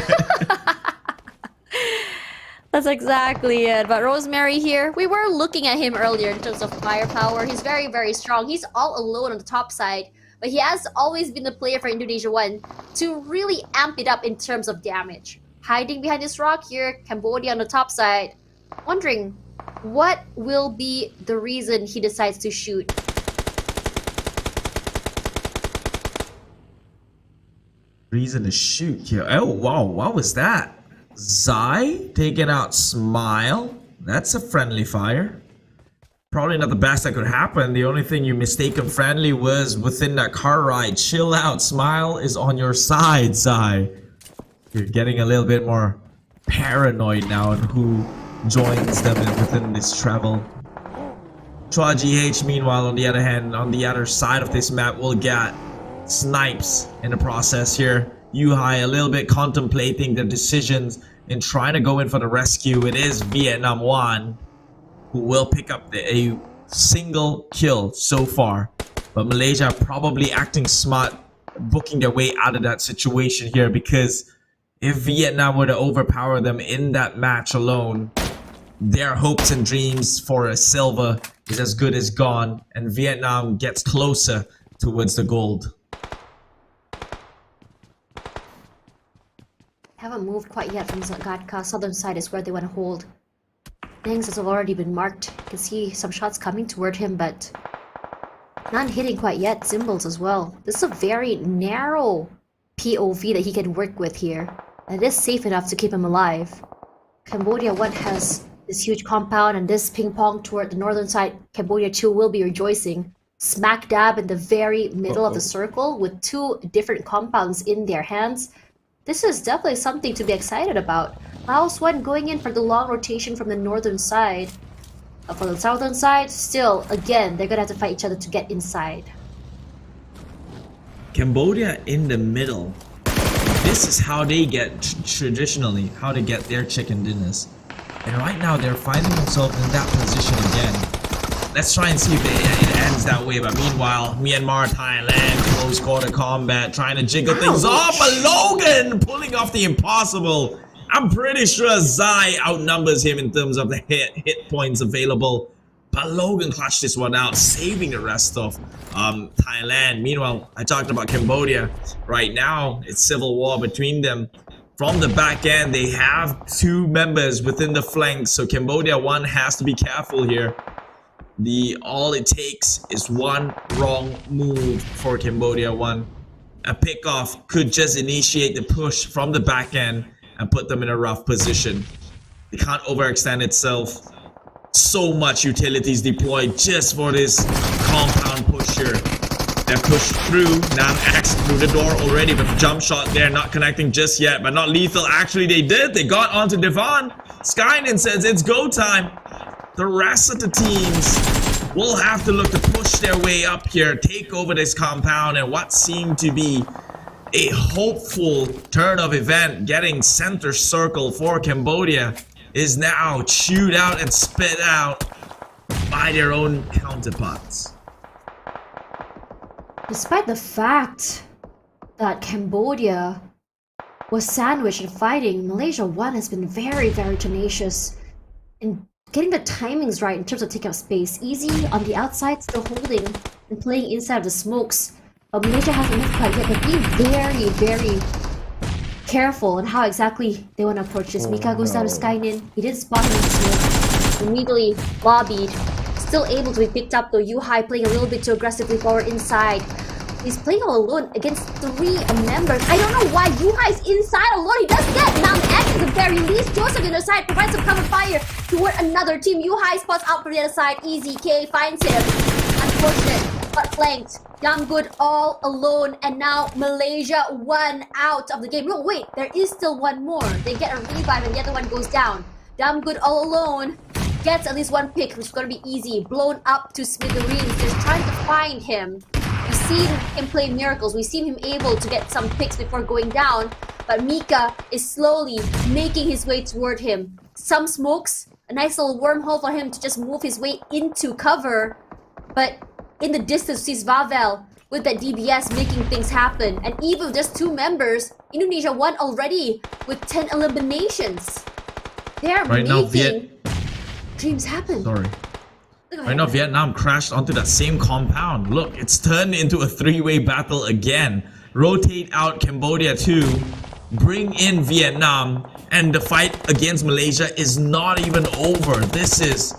That's exactly it. But Rosemary here, we were looking at him earlier in terms of firepower. He's very, very strong. He's all alone on the top side. But he has always been the player for Indonesia 1 to really amp it up in terms of damage. Hiding behind this rock here, Cambodia on the top side. Wondering, what will be the reason he decides to shoot? Reason to shoot here. Oh, wow. What was that? Zai taking out Smile. That's a friendly fire. probably not the best that could happen. The only thing you mistaken friendly was within that car ride. Chill out. Smile is on your side, Zai. You're getting a little bit more paranoid now on who joins them within this travel. Chua GH, meanwhile, on the other hand, on the other side of this map, will get snipes in the process here. Yuhai a little bit contemplating the decisions in trying to go in for the rescue. It is Vietnam 1 who will pick up a single kill so far. But Malaysia probably acting smart, booking their way out of that situation here, because if Vietnam were to overpower them in that match alone, their hopes and dreams for a silver is as good as gone, and Vietnam gets closer towards the gold. Haven't moved quite yet from Zagatka. Southern side is where they want to hold. Things has already been marked. You can see some shots coming toward him, but not hitting quite yet. Symbols as well. This is a very narrow POV that he can work with here, and it is safe enough to keep him alive. Cambodia 1 has this huge compound, and this ping pong toward the northern side. Cambodia 2 will be rejoicing. Smack dab in the very middle of the circle with 2 different compounds in their hands. This is definitely something to be excited about. Laos 1 going in for the long rotation from the northern side. For the southern side, still, again, they're gonna have to fight each other to get inside. Cambodia in the middle. This is how they get, traditionally, how they get their chicken dinners. And right now, they're finding themselves in that position again. Let's try and see if it ends that way. But meanwhile, Myanmar, Thailand, close quarter combat, trying to jiggle things off. But Logan pulling off the impossible. I'm pretty sure Zai outnumbers him in terms of the hit points available. But Logan clutched this one out, saving the rest of Thailand. Meanwhile, I talked about Cambodia. Right now, it's civil war between them. From the back end, they have 2 members within the flanks. So Cambodia 1 has to be careful here. All it takes is one wrong move for Cambodia 1. A pickoff could just initiate the push from the back end and put them in a rough position. They can't overextend itself. So much utilities deployed just for this compound pusher. They're pushed through. Nam X through the door already, but the jump shot there not connecting just yet, but not lethal. Actually, they did. They got onto Devon. Skynin says it's go time. The rest of the teams will have to look to push their way up here, take over this compound, and what seemed to be a hopeful turn of event, getting center circle for Cambodia, is now chewed out and spit out by their own counterparts. Despite the fact that Cambodia was sandwiched in fighting, Malaysia 1 has been very, very tenacious in getting the timings right in terms of taking up space. Easy on the outside, still holding and playing inside of the smokes. But Malaysia hasn't moved quite yet, but being very, very careful on how exactly they want to approach this. Mika goes down to Skynin. He did spot him in the smoke. Immediately lobbied. Still able to be picked up though. Yuhai playing a little bit too aggressively forward inside. He's playing all alone against 3 members. I don't know why Yuhai's inside alone. He does get Mount X at the very least. Joseph on the other side provides some cover fire toward another team. Yuhai spots out from the other side. Easy K finds him. Unfortunate, but flanked. Damn Good all alone, and now Malaysia 1 out of the game. No, wait, there is still one more. They get a revive and the other one goes down. Damn Good all alone. Gets at least 1 pick, which is going to be easy. Blown up to smithereens. They're trying to find him. We've seen him play miracles. We've seen him able to get some picks before going down. But Mika is slowly making his way toward him. Some smokes, a nice little wormhole for him to just move his way into cover. But in the distance, sees Vavel with that DBS making things happen. And even with just 2 members, Indonesia 1 already with 10 eliminations. They're right making now, dreams happen. Sorry. Right now, Vietnam crashed onto that same compound. Look, it's turned into a 3-way battle again. Rotate out Cambodia 2, bring in Vietnam, and the fight against Malaysia is not even over. This is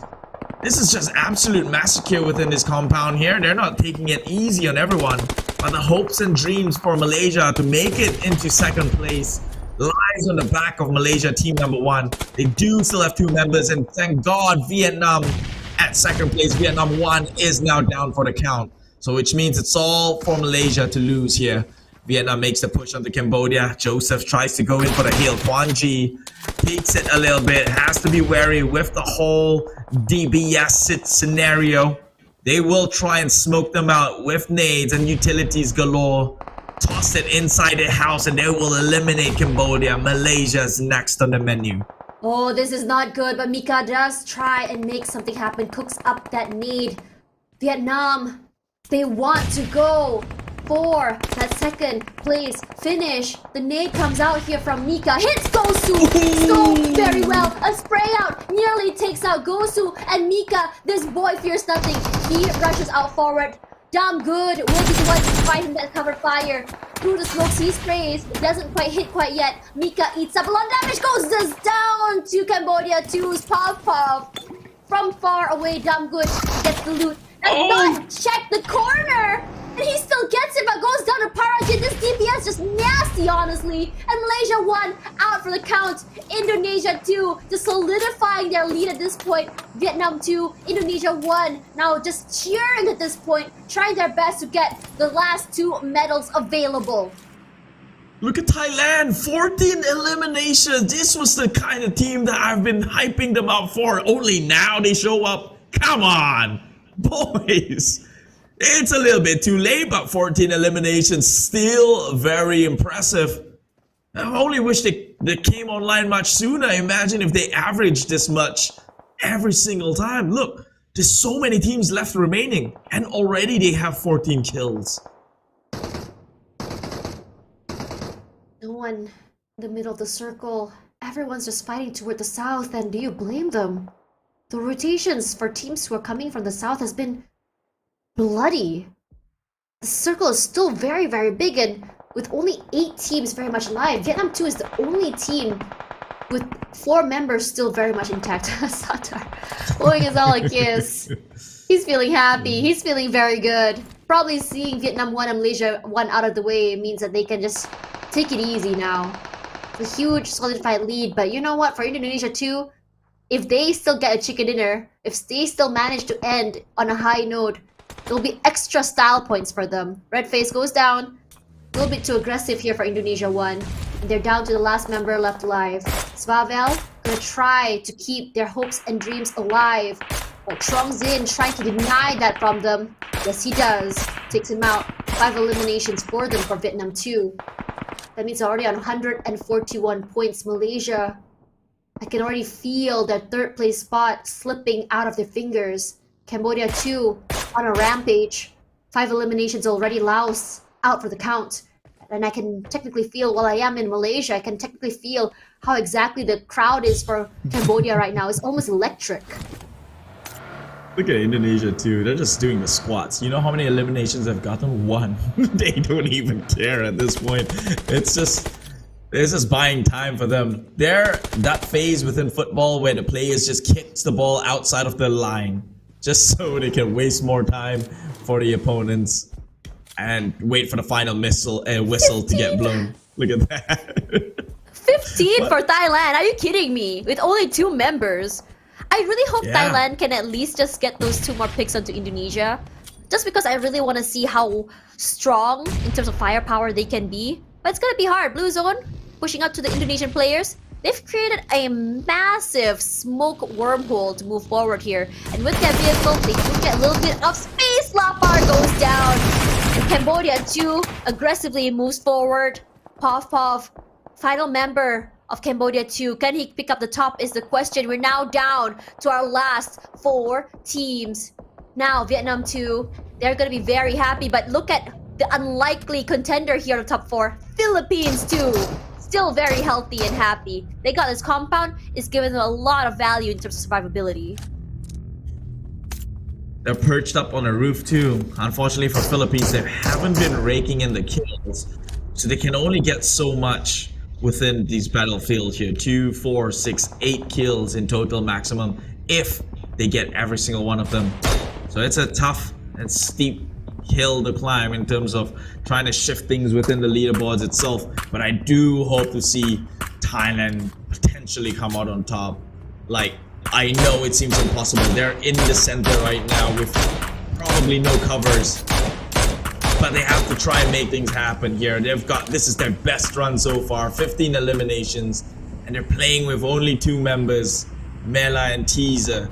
just absolute massacre within this compound here. They're not taking it easy on everyone. But the hopes and dreams for Malaysia to make it into 2nd place lies on the back of Malaysia team number 1. They do still have 2 members, and thank God Vietnam at at second place. Vietnam 1 is now down for the count. So which means it's all for Malaysia to lose here. Vietnam makes the push onto Cambodia. Joseph tries to go in for the heel. Quan Ji takes it a little bit. Has to be wary with the whole DBS scenario. They will try and smoke them out with nades and utilities galore. Toss it inside the house and they will eliminate Cambodia. Malaysia's next on the menu. Oh, this is not good, but Mika does try and make something happen. Cooks up that nade. Vietnam, they want to go for that second place finish. The nade comes out here from Mika. Hits Gosu. Scoped very well. A spray out nearly takes out Gosu. And Mika, this boy fears nothing. He rushes out forward. Damn good. Will be the one fighting that covered fire. Through the smokes he sprays. Doesn't quite hit quite yet. Mika eats up a lot of damage. Goes this down to Cambodia 2's Puff. From far away, Damn good gets the loot. And not check the corner. And he still gets it, but goes down to Parajit. This DPS just nasty, honestly. And Malaysia 1 out for the count. Indonesia 2 just solidifying their lead at this point. Vietnam 2, Indonesia 1 now just cheering at this point, trying their best to get the last 2 medals available. Look at Thailand, 14 eliminations. This was the kind of team that I've been hyping them up for. Only now they show up. Come on, boys. It's a little bit too late, but 14 eliminations, still very impressive. I only wish they came online much sooner. Imagine if they averaged this much every single time. Look, there's so many teams left remaining, and already they have 14 kills. No one in the middle of the circle. Everyone's just fighting toward the south, and do you blame them? The rotations for teams who are coming from the south has been bloody. The circle is still very, very big, and with only 8 teams very much alive. Vietnam 2 is the only team with 4 members still very much intact. Satar blowing us all a kiss. He's feeling happy. He's feeling very good. Probably seeing Vietnam 1 and Malaysia 1 out of the way means that they can just take it easy now. It's a huge solidified lead, but you know what? For Indonesia 2, if they still get a chicken dinner, if they still manage to end on a high note, there'll be extra style points for them. Red face goes down. A little bit too aggressive here for Indonesia 1. And they're down to the last member left alive. Svavel gonna try to keep their hopes and dreams alive. But Trong-Zin trying to deny that from them. Yes, he does. Takes him out. 5 eliminations for them for Vietnam 2. That means already on 141 points. Malaysia, I can already feel their 3rd place spot slipping out of their fingers. Cambodia 2 on a rampage. 5 eliminations already. Laos out for the count. And I can technically feel, while I am in Malaysia, I can technically feel how exactly the crowd is for Cambodia right now. It's almost electric. Look at Indonesia too. They're just doing the squats. You know how many eliminations they've gotten? 1. They don't even care at this point. It's just buying time for them. They're that phase within football where the players just kicks the ball outside of the line, just so they can waste more time for the opponents and wait for the final whistle 15? To get blown. Look at that. 15 for Thailand. Are you kidding me? With only 2 members. I really hope Thailand can at least just get those 2 more picks onto Indonesia. Just because I really want to see how strong in terms of firepower they can be. But it's gonna be hard. Blue zone pushing up to the Indonesian players. They've created a massive smoke wormhole to move forward here. And with their vehicle, they do get a little bit of space. Lapar goes down. And Cambodia 2 aggressively moves forward. Puff, final member of Cambodia 2. Can he pick up the top is the question. We're now down to our last 4 teams. Now, Vietnam 2, they're going to be very happy. But look at the unlikely contender here in the top 4. Philippines 2. Still very healthy and happy. They got this compound. It's given them a lot of value in terms of survivability. They're perched up on a roof too. Unfortunately for Philippines, they haven't been raking in the kills. So they can only get so much within these battlefields here. 2, 4, 6, 8 kills in total maximum if they get every single one of them. So it's a tough and steep hill to climb in terms of trying to shift things within the leaderboards itself. But I do hope to see Thailand potentially come out on top. Like, I know it seems impossible. They're in the center right now with probably no covers. But they have to try and make things happen here. This is their best run so far, 15 eliminations, and they're playing with only 2 members, Mela and Teaser.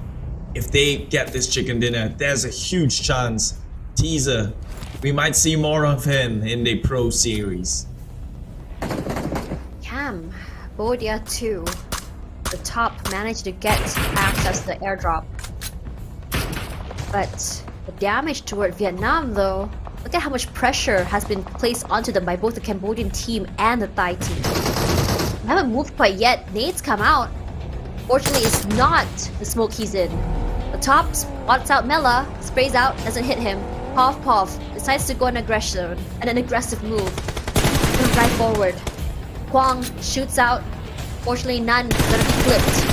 If they get this chicken dinner, there's a huge chance Teaser, we might see more of him in the Pro Series. Cambodia 2, the top managed to get access to the airdrop. But the damage toward Vietnam though, look at how much pressure has been placed onto them by both the Cambodian team and the Thai team. They haven't moved quite yet. Nades come out. Fortunately, it's not the smoke he's in. The top spots out Mela, sprays out, doesn't hit him. Pov decides to go an aggressive move. Gonna drive forward. Quang shoots out. Fortunately, none gonna be flipped.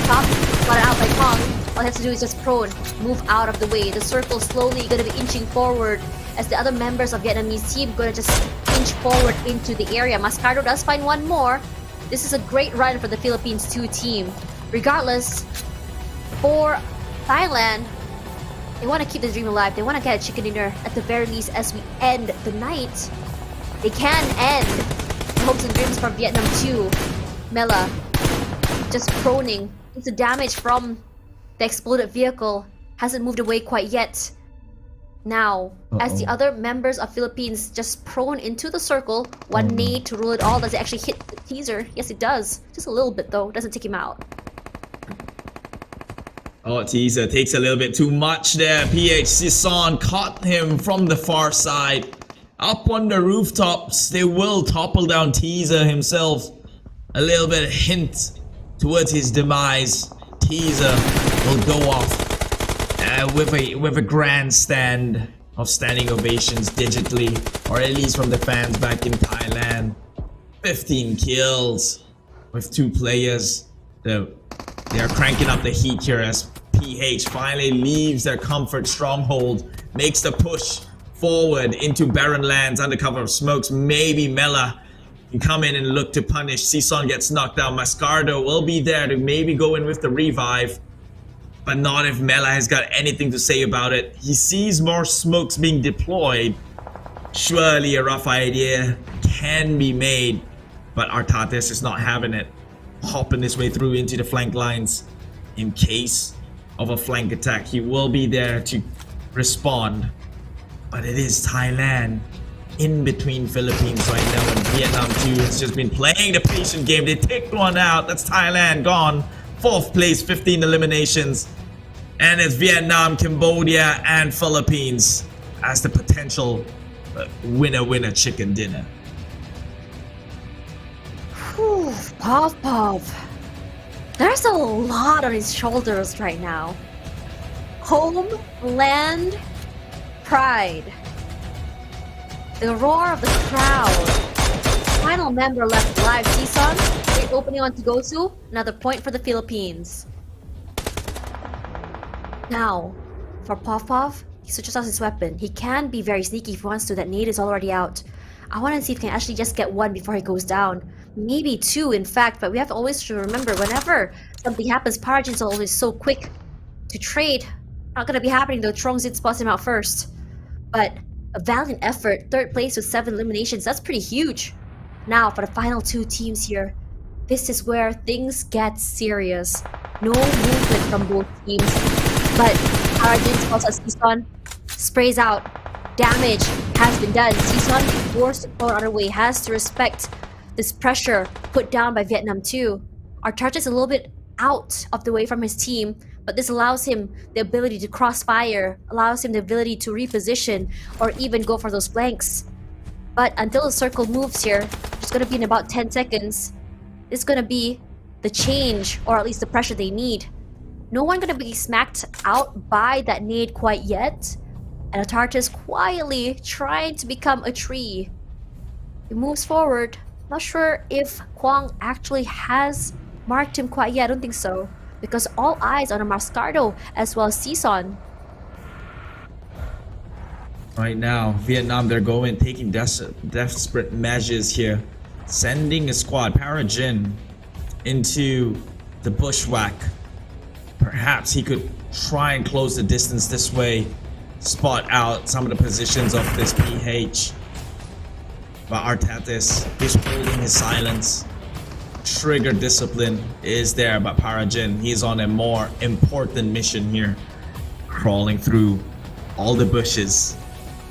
Top spotted out by Quang. All he has to do is just prone, move out of the way. The circle slowly gonna be inching forward as the other members of Vietnamese team gonna just inch forward into the area. Mascardo does find one more. This is a great run for the Philippines 2 team. Regardless, for Thailand, they want to keep the dream alive. They want to get a chicken dinner at the very least as we end the night. They can end the hopes and dreams for Vietnam 2. Mela just proning. It's the damage from the exploded vehicle. Hasn't moved away quite yet. Now, as the other members of Philippines just prone into the circle, one nade to rule it all. Does it actually hit the Teaser? Yes, it does. Just a little bit though. Doesn't take him out. Oh, Teaser takes a little bit too much there. PH Sison caught him from the far side. Up on the rooftops, they will topple down Teaser himself. A little bit of hint towards his demise. Teaser will go off with a grandstand of standing ovations digitally, or at least from the fans back in Thailand. 15 kills with 2 players. They are cranking up the heat here as PH finally leaves their comfort stronghold, makes the push forward into barren lands under cover of smokes. Maybe Mela can come in and look to punish. Sison gets knocked down. Mascardo will be there to maybe go in with the revive, but not if Mela has got anything to say about it. He sees more smokes being deployed. Surely a rough idea can be made, but Artates is not having it. Hopping his way through into the flank lines. In case of a flank attack, he will be there to respond. But it is Thailand in between Philippines right now, and Vietnam 2 has just been playing the patient game. They take one out. That's Thailand gone. 4th place, 15 eliminations. And it's Vietnam, Cambodia, and Philippines as the potential winner chicken dinner. Whew, Pov. There's a lot on his shoulders right now. Home, land, pride. The roar of the crowd. Final member left alive, Sison. Great opening on Gosu. Another point for the Philippines. Now, for Pov, he switches out his weapon. He can be very sneaky if he wants to. That nade is already out. I want to see if he can actually just get 1 before he goes down. Maybe 2, in fact, but we have to always remember whenever something happens, Parajin's always so quick to trade. Not gonna be happening though. Trongzit spots him out first. But a valiant effort, 3rd place with 7 eliminations. That's pretty huge. Now for the final 2 teams here. This is where things get serious. No movement from both teams. But Parajin spots out Sison, sprays out. Damage has been done. Sison, forced to pull out of the way, has to respect this pressure put down by Vietnam 2. Artates is a little bit out of the way from his team, but this allows him the ability to crossfire, allows him the ability to reposition, or even go for those flanks. But until the circle moves here, which is going to be in about 10 seconds, it's going to be the change, or at least the pressure they need. No one going to be smacked out by that nade quite yet, and Artates quietly trying to become a tree. He moves forward. Not sure if Quang actually has marked him quite yet. I don't think so, because all eyes on a Mascardo as well as Sison. Right now, Vietnam, they're taking desperate measures here, sending a squad, Parajin, into the bushwhack perhaps he could try and close the distance this way, spot out some of the positions of this PH. But Artatis is holding his silence. Trigger discipline is there, but Parajin, he's on a more important mission here. Crawling through all the bushes,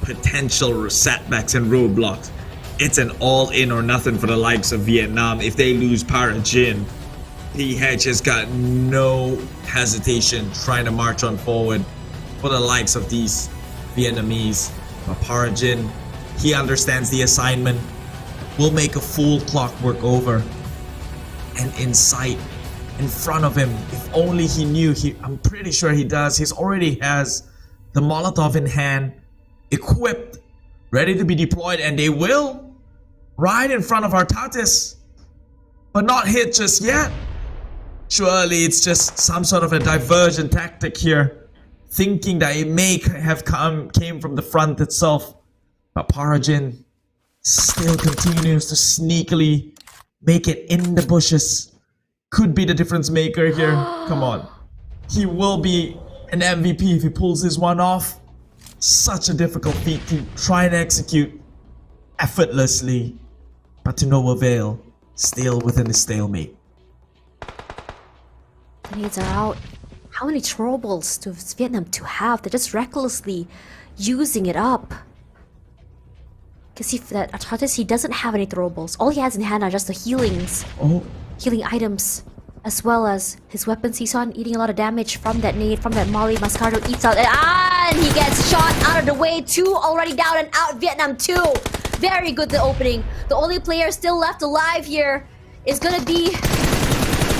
potential setbacks and roadblocks. It's an all in or nothing for the likes of Vietnam. If they lose Parajin, PH has got no hesitation trying to march on forward for the likes of these Vietnamese. But Parajin, he understands the assignment. Will make a full clockwork over. And in sight, in front of him, if only he knew, I'm pretty sure he does. He already has the Molotov in hand, equipped, ready to be deployed, and they will, right in front of Artatis, but not hit just yet. Surely it's just some sort of a diversion tactic here, thinking that it may have came from the front itself. But Parajin still continues to sneakily make it in the bushes. Could be the difference maker here. Come on. He will be an MVP if he pulls this one off. Such a difficult feat to try and execute effortlessly, but to no avail. Still within the stalemate. The nades are out. How many throwables does Vietnam to have? They're just recklessly using it up. Can see that Artatis, he doesn't have any throwables. All he has in hand are just the healings. Healing items. As well as his weapons. He's on eating a lot of damage from that nade, from that molly. Mascardo eats out and he gets shot out of the way. 2 already down and out. Vietnam 2. Very good the opening. The only player still left alive here is gonna be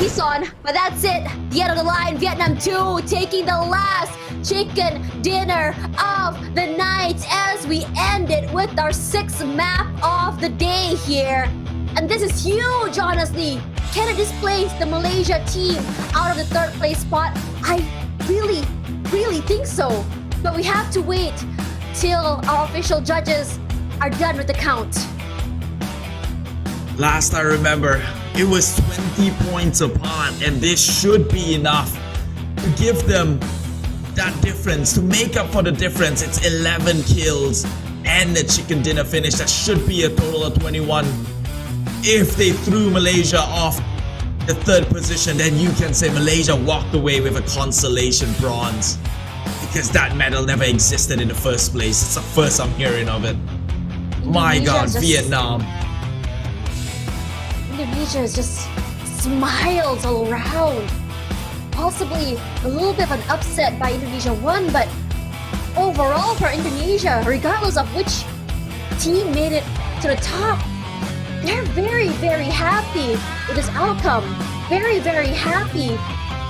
Ison, but that's it. The end of the line. Vietnam 2 taking the last chicken dinner of the night as we end it with our 6th map of the day here. And this is huge, honestly. Can it displace the Malaysia team out of the 3rd place spot? I really think so. But we have to wait till our official judges are done with the count. Last I remember, it was 20 points apart, and this should be enough to give them that difference, to make up for the difference. It's 11 kills and a chicken dinner finish. That should be a total of 21. If they threw Malaysia off the 3rd position, then you can say Malaysia walked away with a consolation bronze, because that medal never existed in the first place. It's the first I'm hearing of it. My God, Vietnam. Indonesia is just smiles all around. Possibly a little bit of an upset by Indonesia 1, but overall for Indonesia, regardless of which team made it to the top, they're very happy with this outcome. Very happy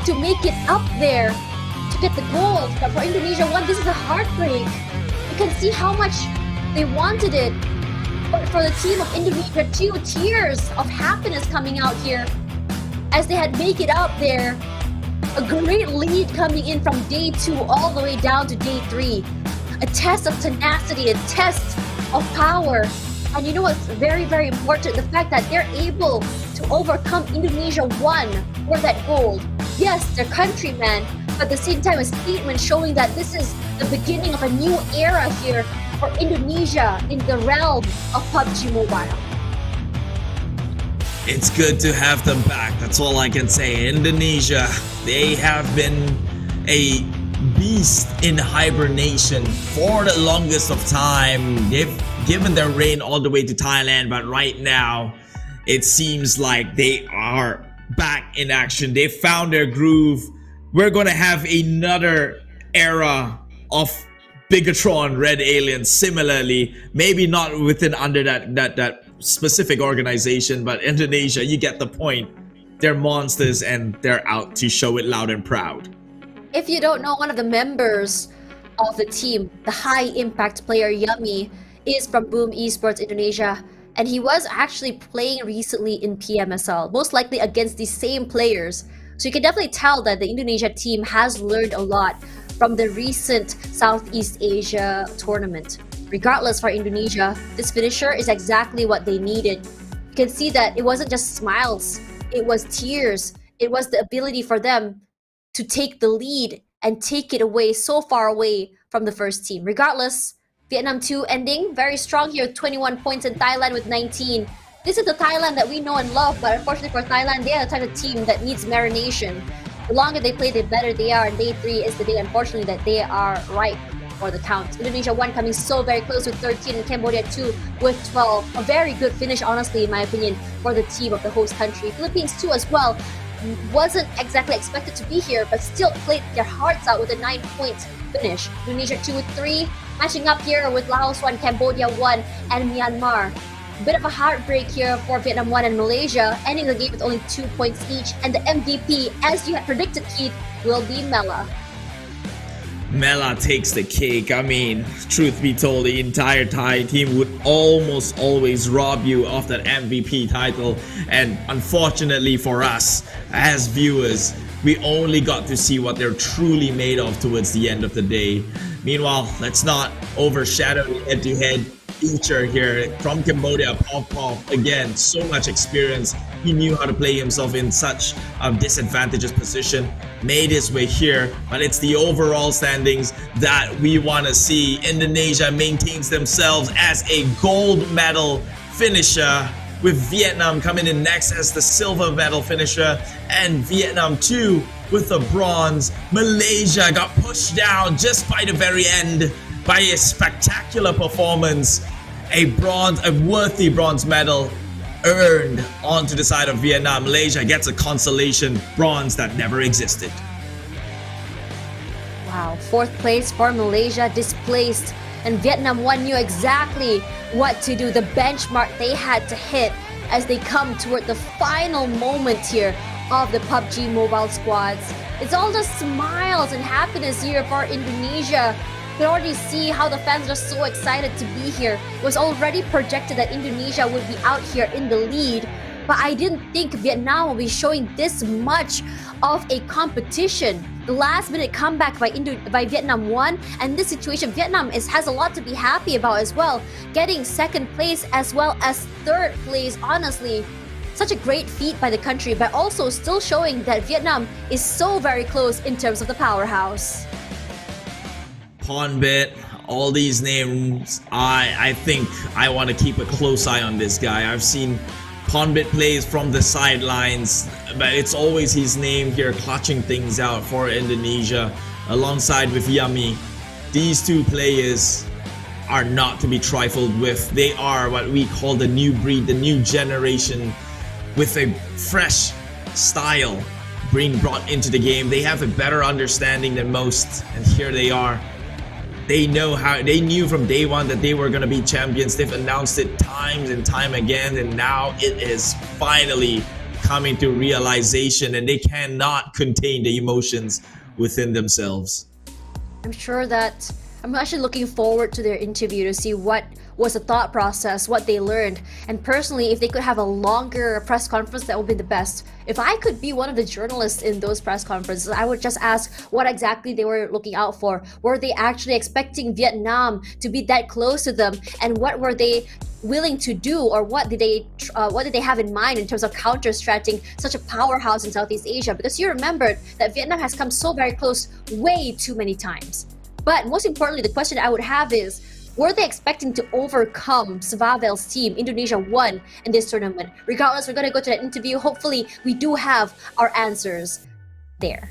to make it up there to get the gold. But for Indonesia 1, this is a heartbreak. You can see how much they wanted it. But for the team of Indonesia, 2 tears of happiness coming out here as they had make it up there. A great lead coming in from day 2 all the way down to day 3. A test of tenacity, a test of power. And you know what's very important? The fact that they're able to overcome Indonesia 1 for that gold. Yes, they're countrymen, but at the same time a statement showing that this is the beginning of a new era here for Indonesia in the realm of PUBG Mobile. It's good to have them back. That's all I can say. Indonesia, they have been a beast in hibernation for the longest of time. They've given their reign all the way to Thailand, but right now it seems like they are back in action. They found their groove. We're gonna have another era of Bigatron Red Aliens similarly, maybe not within under that specific organization, but Indonesia, you get the point. They're monsters and they're out to show it loud and proud. If you don't know, one of the members of the team, the high impact player Yummy, is from Boom Esports Indonesia, and he was actually playing recently in PMSL, most likely against the same players. So you can definitely tell that the Indonesia team has learned a lot from the recent Southeast Asia tournament. Regardless, for Indonesia, this finisher is exactly what they needed. You can see that it wasn't just smiles, it was tears. It was the ability for them to take the lead and take it away so far away from the first team. Regardless, Vietnam 2 ending very strong here, 21 points, and Thailand with 19. This is the Thailand that we know and love, but unfortunately for Thailand, they are the type of team that needs marination. The longer they play, the better they are, and day 3 is the day, unfortunately, that they are ripe for the count. Indonesia 1 coming so very close with 13, and Cambodia 2 with 12. A very good finish, honestly, in my opinion, for the team of the host country. Philippines 2 as well wasn't exactly expected to be here, but still played their hearts out with a 9-point finish. Indonesia 2 with 3, matching up here with Laos 1, Cambodia 1, and Myanmar. Bit of a heartbreak here for Vietnam 1 and Malaysia, ending the game with only 2 points each, and the MVP, as you had predicted, Keith, will be Mela. Mela takes the cake. I mean, truth be told, the entire Thai team would almost always rob you of that MVP title. And unfortunately for us, as viewers, we only got to see what they're truly made of towards the end of the day. Meanwhile, let's not overshadow the head-to-head feature here from Cambodia. Pubg, again, so much experience. He knew how to play himself in such a disadvantageous position, made his way here, but it's the overall standings that we want to see. Indonesia maintains themselves as a gold medal finisher, with Vietnam coming in next as the silver medal finisher, and Vietnam 2 with the bronze. Malaysia got pushed down just by the very end by a spectacular performance. A worthy bronze medal earned onto the side of Vietnam. Malaysia gets a consolation bronze that never existed. Wow, 4th place for Malaysia displaced, and Vietnam 1 knew exactly what to do, the benchmark they had to hit as they come toward the final moment here of the PUBG Mobile squads. It's all just smiles and happiness here for Indonesia. You can already see how the fans are so excited to be here. It was already projected that Indonesia would be out here in the lead, but I didn't think Vietnam would be showing this much of a competition. The last minute comeback by Vietnam 1, and this situation, Vietnam has a lot to be happy about as well. Getting 2nd place as well as 3rd place, honestly. Such a great feat by the country, but also still showing that Vietnam is so very close in terms of the powerhouse. Pubg, all these names, I think I want to keep a close eye on this guy. I've seen Pubg plays from the sidelines, but it's always his name here clutching things out for Indonesia alongside with Yummy. These two players are not to be trifled with. They are what we call the new breed, the new generation, with a fresh style being brought into the game. They have a better understanding than most, and here they are. They knew from day one that they were going to be champions. They've announced it times and time again, and now it is finally coming to realization, and they cannot contain the emotions within themselves. I'm actually looking forward to their interview to see what was the thought process, what they learned. And personally, if they could have a longer press conference, that would be the best. If I could be one of the journalists in those press conferences, I would just ask what exactly they were looking out for. Were they actually expecting Vietnam to be that close to them? And what were they willing to do, or what did they have in mind in terms of counter-strateging such a powerhouse in Southeast Asia? Because you remembered that Vietnam has come so very close way too many times. But most importantly, the question I would have is, were they expecting to overcome Svavel's team, Indonesia 1, in this tournament? Regardless, we're going to go to that interview. Hopefully, we do have our answers there.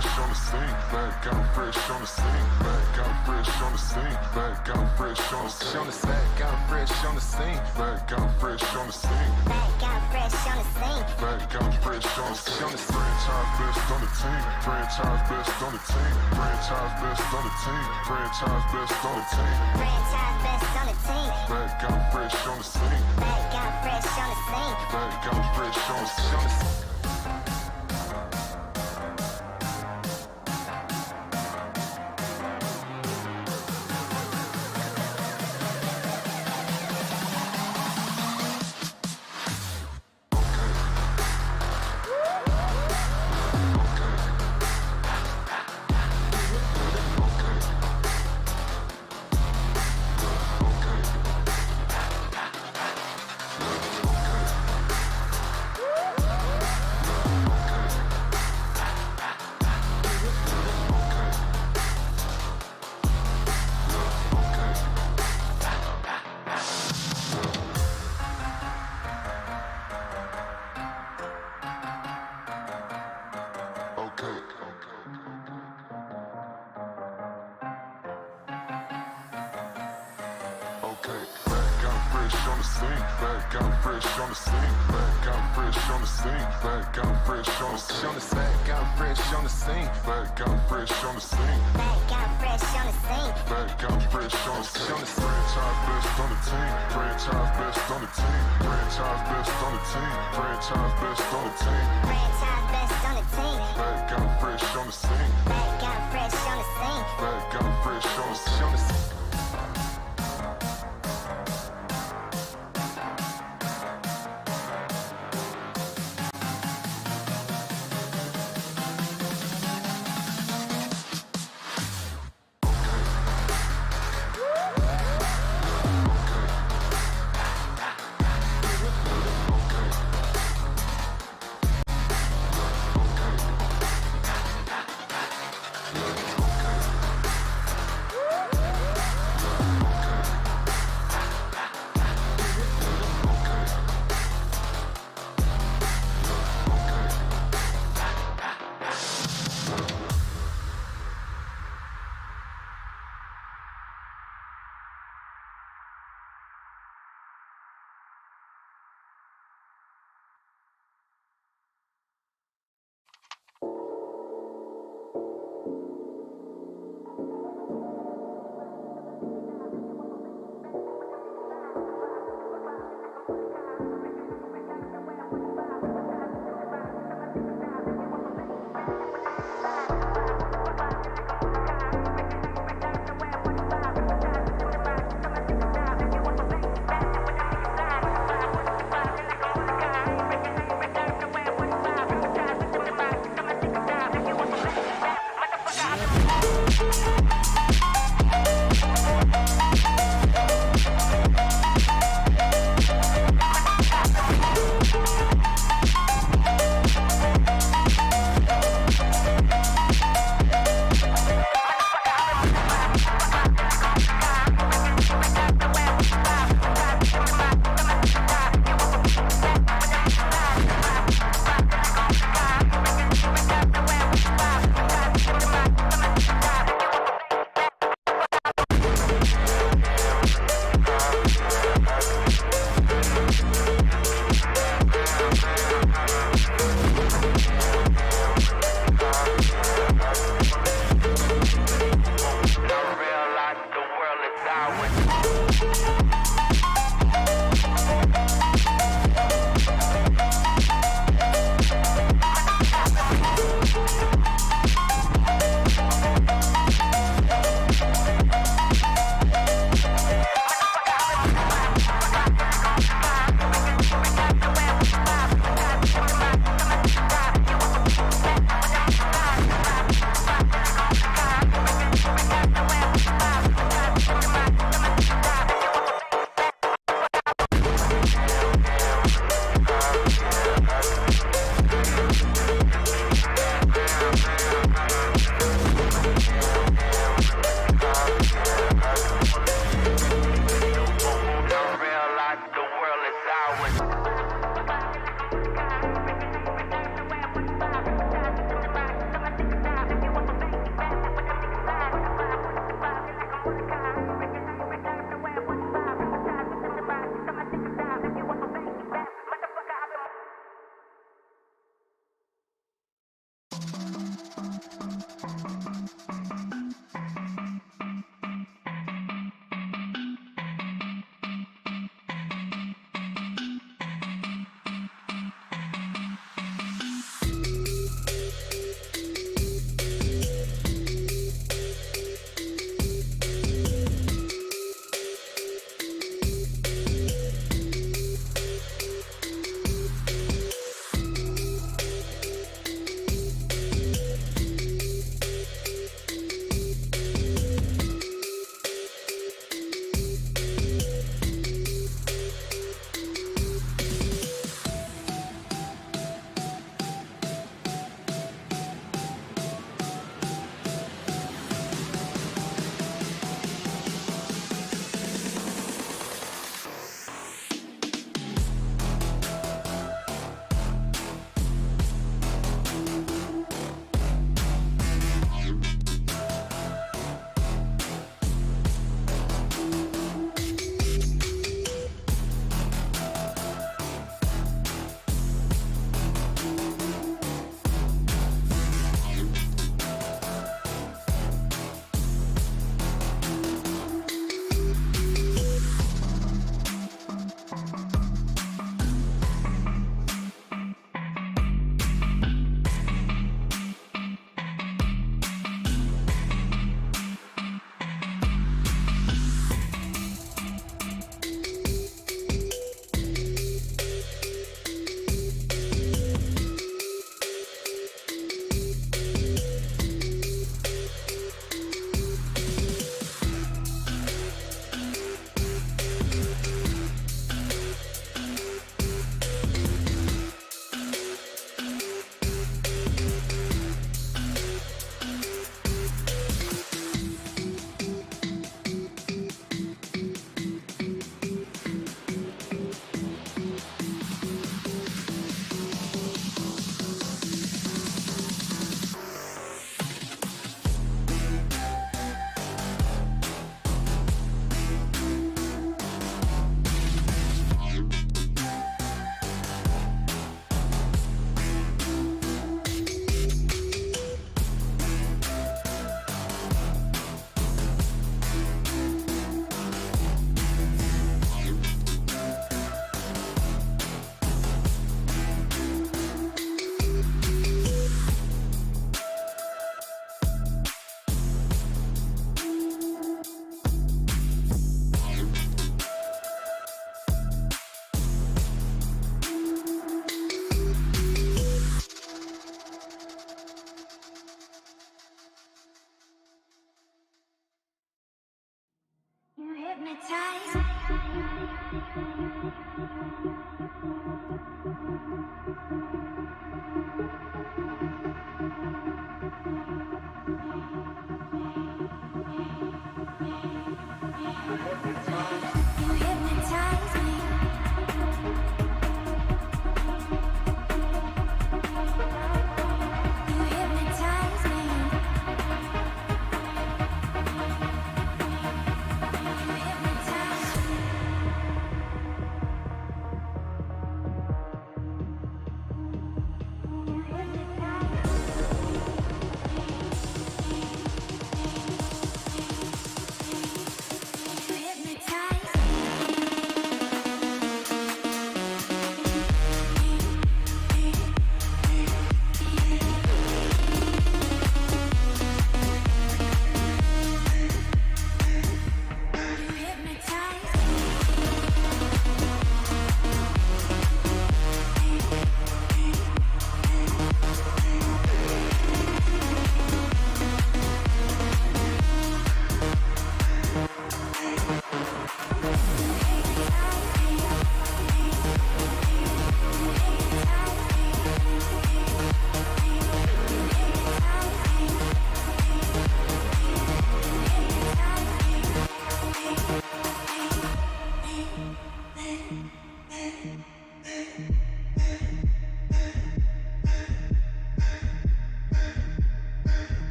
fresh on the scene. Back out fresh on the scene. Back out fresh on the scene. Back out fresh on the scene. Back out fresh on the scene. Back out fresh on the scene. Back out fresh on the scene. Back out fresh on the scene. Franchise best on the team. Franchise best on the team. Franchise best on the team. Franchise best on the team. Franchise best on the team. Back out fresh on the scene. Back out fresh on the scene. Back out fresh on the scene.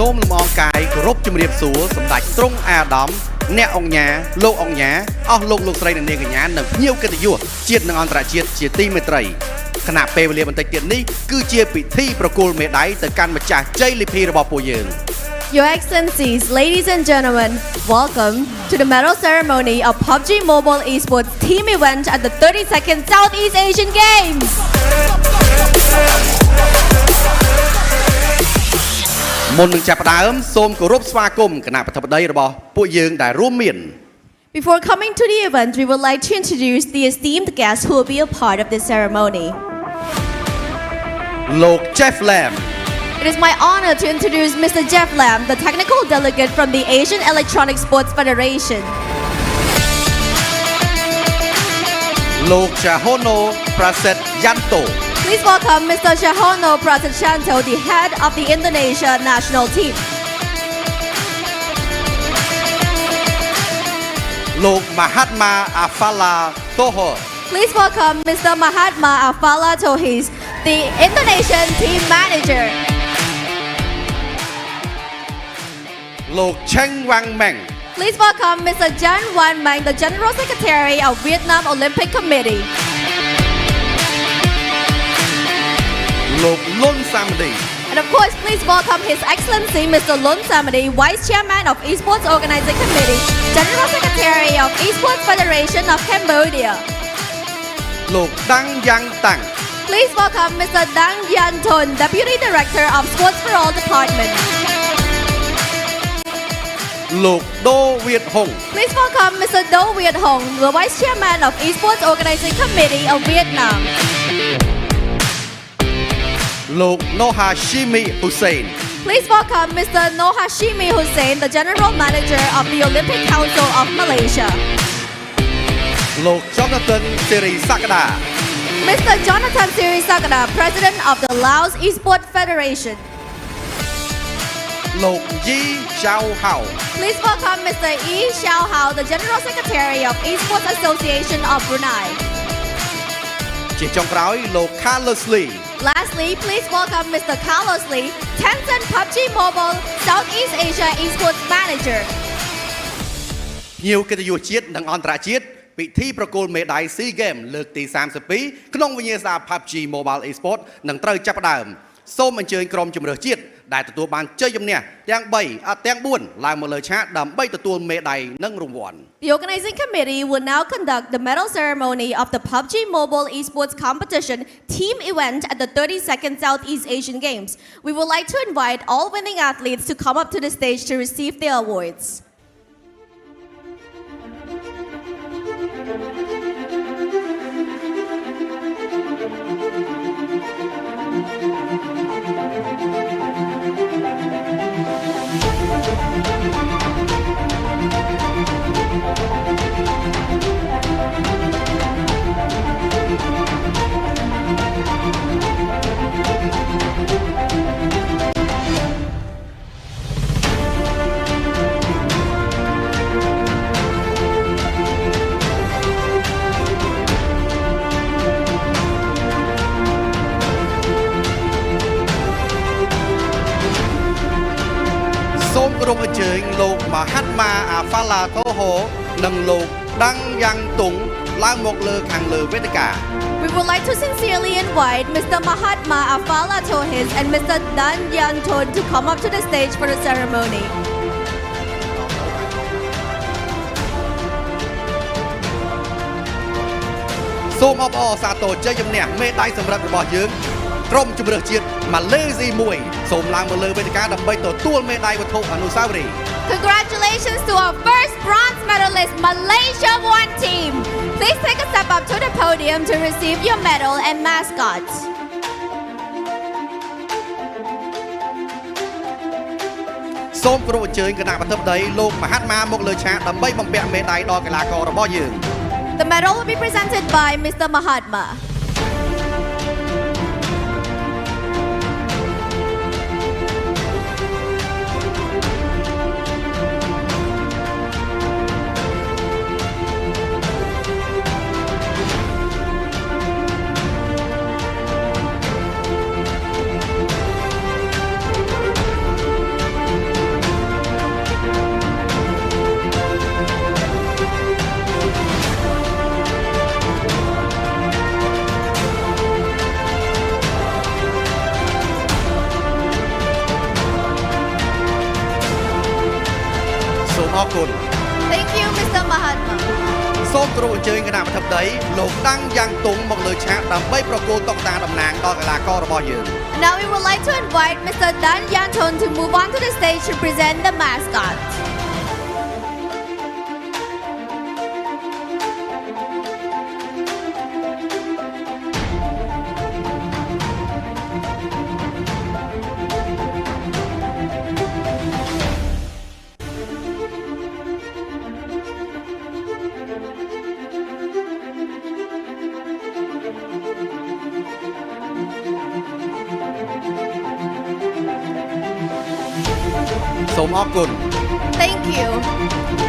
សូមលំអរកាយគោរពជំរាបសួរសម្ដេចទ្រង់អាដាមអ្នកអង្គញាលោកអង្គញាអស់លោកស្រីនិងនាងកញ្ញានិងភ្ញៀវកិត្តិយសជាតិនិងអន្តរជាតិជាទីមេត្រីគណៈពេលវេលាបន្តិចទៀតនេះគឺជាពិធីប្រគល់មេដាយទៅកាន់ម្ចាស់ជ័យលាភីរបស់ពួកយើង Your Excellencies, ladies and gentlemen, welcome to the medal ceremony of Pubg Mobile Esports team event at the 32nd Southeast Asian Games. មុននឹងចាប់ផ្ដើមសូមគោរពស្វាគមន៍គណៈប្រធានបតីរបស់ពួកយើងដែលរួមមាន Before coming to the event, we would like to introduce the esteemed guests who will be a part of this ceremony. លោក Jeff Lam. It is my honor to introduce Mr. Jeff Lam, the technical delegate from the Asian Electronic Sports Federation. លោក Shahono Prasetyanto. Please welcome Mr. Shahono Prasetyanto, the head of the Indonesia national team. លោក Mahatma Afala Toho. Please welcome Mr. Mahatma Afala Tohis, the Indonesian team manager. លោក Cheng Wang Meng. Please welcome Mr. Jan Wan Meng, the General Secretary of Vietnam Olympic Committee. លោក Lun Samdi. And of course, please welcome His Excellency Mr. Lun Samdi, Vice Chairman of Esports Organizing Committee, General Secretary of Esports Federation of Cambodia. លោក Dang Yang Tang. Please welcome Mr. Dang Yan Thon, Deputy Director of Sports for All Department. លោក Do Viet Hong. Please welcome Mr. Do Viet Hong, the Vice Chairman of Esports Organizing Committee of Vietnam. លោក Nohashimi Hussein. Please welcome Mr. Nohashimi Hussein, the General Manager of the Olympic Council of Malaysia. លោក Jonathan Siri Sakada. Mr. Jonathan Siri Sakada, President of the Laos Esports Federation. លោក Yi Xiao Hao. Please welcome Mr. Yi Xiao Hao, the General Secretary of Esports Association of Brunei. ជាចុងក្រោយលោក Carlos Lee. Lastly, please welcome Mr. Carlos Lee, Tencent Pubg Mobile Southeast Asia Esports Manager. ភ្ញៀវកិត្តិយសជាតិនិងអន្តរជាតិពិធីប្រគល់មេដាយ SEA Games លើកទី32ក្នុងវិញ្ញាសា Pubg Mobile Esports នឹងត្រូវចាប់ផ្ដើមសូមអញ្ជើញក្រុមជម្រើសជាតិដែលទទួលបានជ័យជំនះទាំង4ឡើងមកលើឆាកដើម្បីទទួលមេដាយនិងរង្វាន់ The organizing committee will now conduct the medal ceremony of the Pubg Mobile Esports competition team event at the 32nd Southeast Asian Games. We would like to invite all winning athletes to come up to the stage to receive their awards.សូមគោរពអញ្ជើញលោក Mahatma Afala Toho និងលោក Dang Yang Tung ឡើងមកលើខាងលើវេទិកា We would like to sincerely invite Mr. Mahatma Afala Tohis and Mr. Dan Yan Thon to come up to the stage for the ceremony. សូមអបអរសាទរជ័យជំនះមេដាយសម្រាប់របស់យើងក្រុមជម្រើសជាតិម៉ាឡេស៊ី1សូមឡើងមកលើវេទិកាដើម្បីទទួលមេដាយវត្ថុអនុស្សាវរីយ៍ Congratulations to our first bronze medalist, Malaysia 1 team. Please take a step up to the podium to receive your medal and mascots. សូមគោរពអញ្ជើញគណៈប្រធានបតីលោក Mahatma មកលើឆាកដើម្បីបំពាក់មេដាយដល់កីឡាកររបស់យើង The medal will be presented by Mr. Mahatma. คุณ Thank you, Mr. Mahatma. សូមគោរពអញ្ជើញគណៈប្រធានបតីលោកតាំងយ៉ាងទុងមកលើឆាកដើម្បីប្រគល់តុក្កតាតំណាងដល់កីឡាកររបស់យើង Now we would like to invite Mr. Dan Yanton to move on to the stage to present the mascot. Thank you.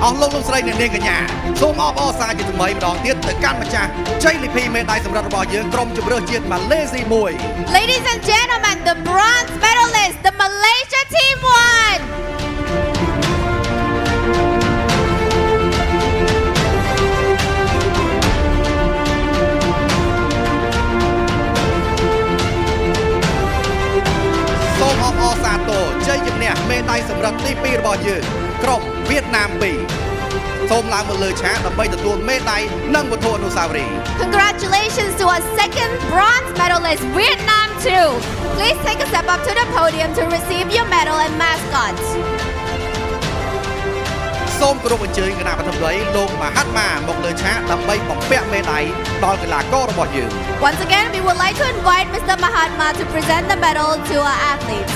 អស់លោកលោកស្រីអ្នកនាងកញ្ញាសូមអបអរសាជាថ្មីម្ដងទៀតទៅកាន់ម្ចាស់ជ័យលាភីមេដាយសម្រាប់របស់យើងក្រុមជម្រើសជាតិម៉ាឡេស៊ី1 Ladies and gentlemen, the bronze medalist, the Malaysia team won. សូមអបអរសាទរជ័យជំនះមេដាយសម្រាប់ទី2របស់យើងក្រុមវៀតណាម2សូមឡើងមកលើឆាកដើម្បីទទួលមេដាយនិងវត្ថុអនុស្សាវរីយ៍ Congratulations to our second bronze medalist, Vietnam 2. Please take a step up to the podium to receive your medal and mascot. សូមគោរពអញ្ជើញគណៈប្រធានបតីលោកមហាត្មាមកលើឆាកដើម្បីបំពាក់មេដាយដល់កីឡាកររបស់យើង Once again, we would like to invite Mr. Mahatma to present the medal to our athletes.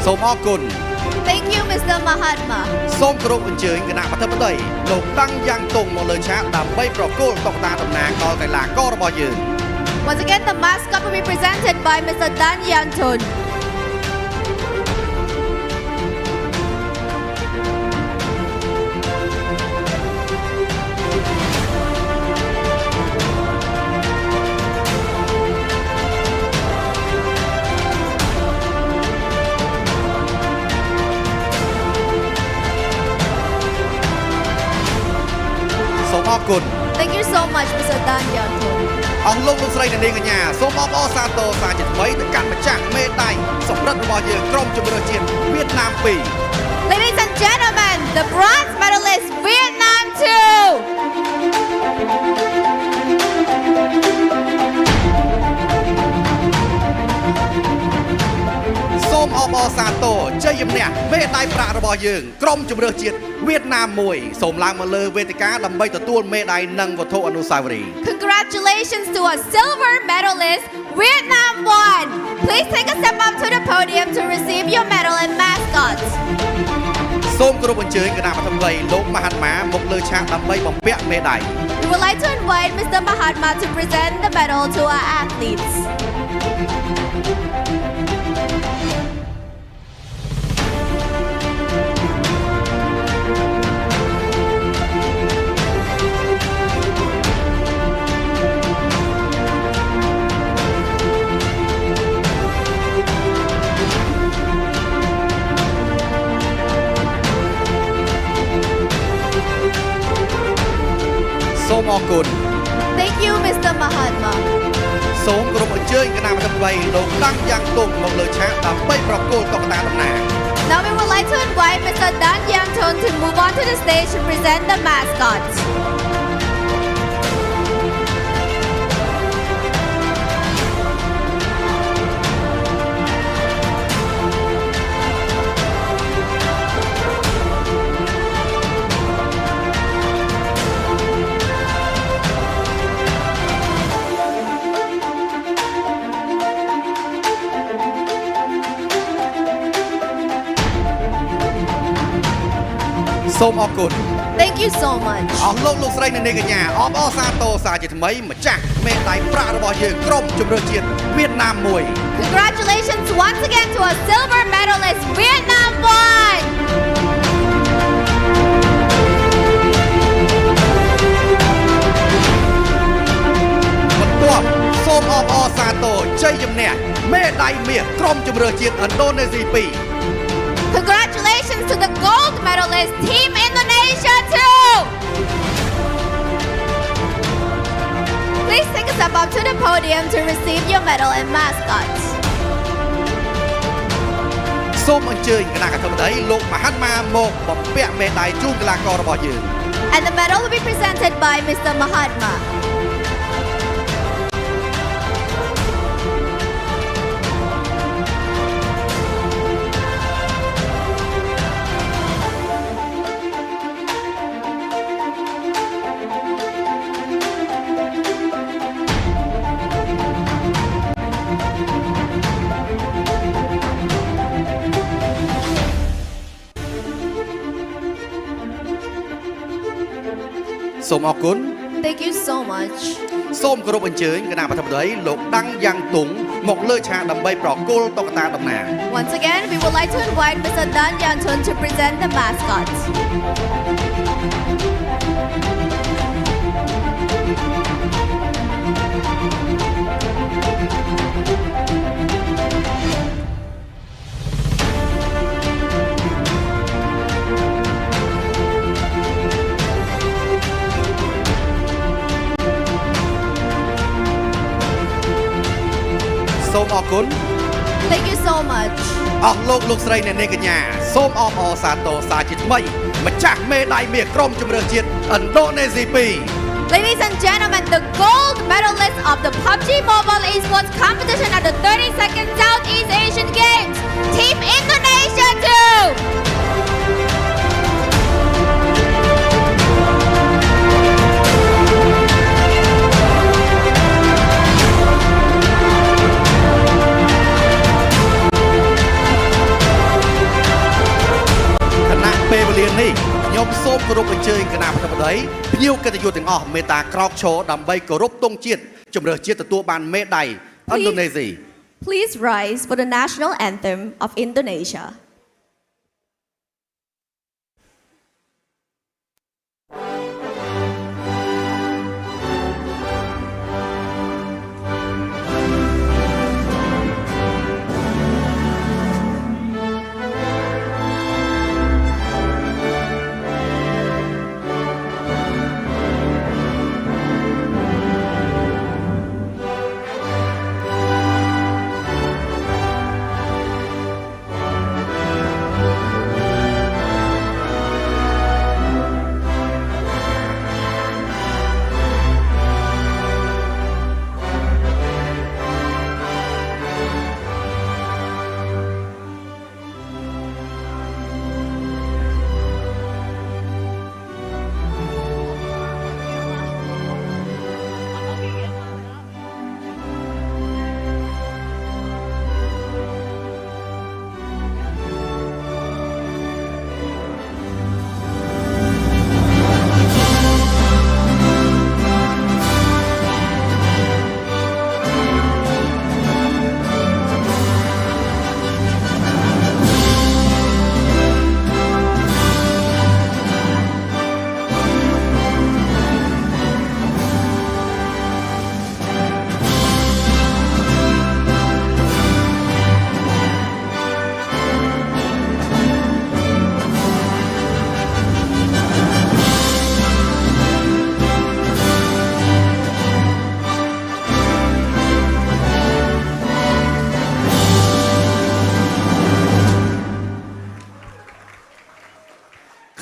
សូមអរគុណ Thank you, Mr. Mahatma. សូមគោរពអញ្ជើញគណៈប្រធានបតីលោកតាំងយ៉ាងទុងមកលើឆាកដើម្បីប្រគល់តុក្កតាតំណាងដល់កីឡាកររបស់យើង Once again, the mascot will be presented by Mr. Dan Yanton. សូមអរគុណ Thank you so much, Mr. Dan Yanton. អស់លោកលោកស្រីអ្នកនាងកញ្ញាសូមអបអរសាទរសារជាថ្មីទៅកាន់ម្ចាស់មេដាយសម្រិទ្ធរបស់យើងក្រុមជម្រើសជាតិវៀតណាម2 Ladies and gentlemen, the bronze medalist, Vietnam 2. សូមអបអរសាទរជ័យជំនះមេដាយប្រាក់របស់យើងក្រុមជម្រើសជាតិវៀតណាម1សូមឡើងមកលើវេទិកាដើម្បីទទួលមេដាយនិងវត្ថុអនុស្សាវរីយ៍ Congratulations to our silver medalist, Vietnam 1. Please take a step up to the podium to receive your medal and mascot. សូមគោរពអញ្ជើញគណៈប្រធានបតីលោកមហាត្មាមកលើឆាកដើម្បីបំពាក់មេដាយ We would like to invite Mr. Mahatma to present the medal to our athletes. សូមអរគុណ Thank you, Mr. Mahatma. សូមគោរពអញ្ជើញគណៈប្រធានបតីលោកតាំងយ៉ាងទុងមកលើឆាកដើម្បីប្រគល់តុក្កតាតំណាង Now we would like to invite Mr. Dan Yanton to move on to the stage to present the mascot. សូមអរគុណ Thank you so much. អស់លោកលោកស្រីអ្នកនាងកញ្ញាអបអរសាទរសារជាថ្មីម្ចាស់មេដាយប្រាក់របស់យើងក្រុមជម្រើសជាតិវៀតណាម1 Congratulations once again to our silver medalist, Vietnam 1. សូមអបអរសាទរជ័យជំនះមេដាយមាសក្រុមជម្រើសជាតិឥណ្ឌូនេស៊ី2 Congratulations to the gold medalist Team Indonesia 2. Please take a step up to the podium to receive your medal and mascots. សូមអញ្ជើញគណៈកម្មការលោកមហាត់មាមកបំពាក់មេដាយជូនកីឡាកររបស់យើង And the medal will be presented by Mr. Mahatma. Thank you so much. សូមគោរពអញ្ជើញគណៈប្រធានលោកដាំងយ៉ាងតុងមកលើឆាកដើម្បីប្រគល់តុក្កតាតំណាង Once again, we would like to invite Mr. Dan Yantun to present the mascots. សូមអរគុណ Thank you so much. អស់លោកស្រីអ្នកនាងកញ្ញាសូមអបអរសាទរសាជាថ្មីម្ចាស់មេដាយមាសក្រុមជម្រើសជាតិឥណ្ឌូនេស៊ី2 Ladies and gentlemen, the gold medalist of the Pubg Mobile Esports competition at the 32nd Southeast Asian Games, Team Indonesia 2. ពេលវេលានេះខ្ញុំសូមគោរពអញ្ជើញគណៈប្រធានភ្ញៀវកិត្តិយសទាំងអស់មេត្តាក្រោកឈរដើម្បីគោរពទង់ជាតិជម្រើសជាតិទទួលបានមេដាយឥណ្ឌូនេស៊ី Please rise for the national anthem of Indonesia.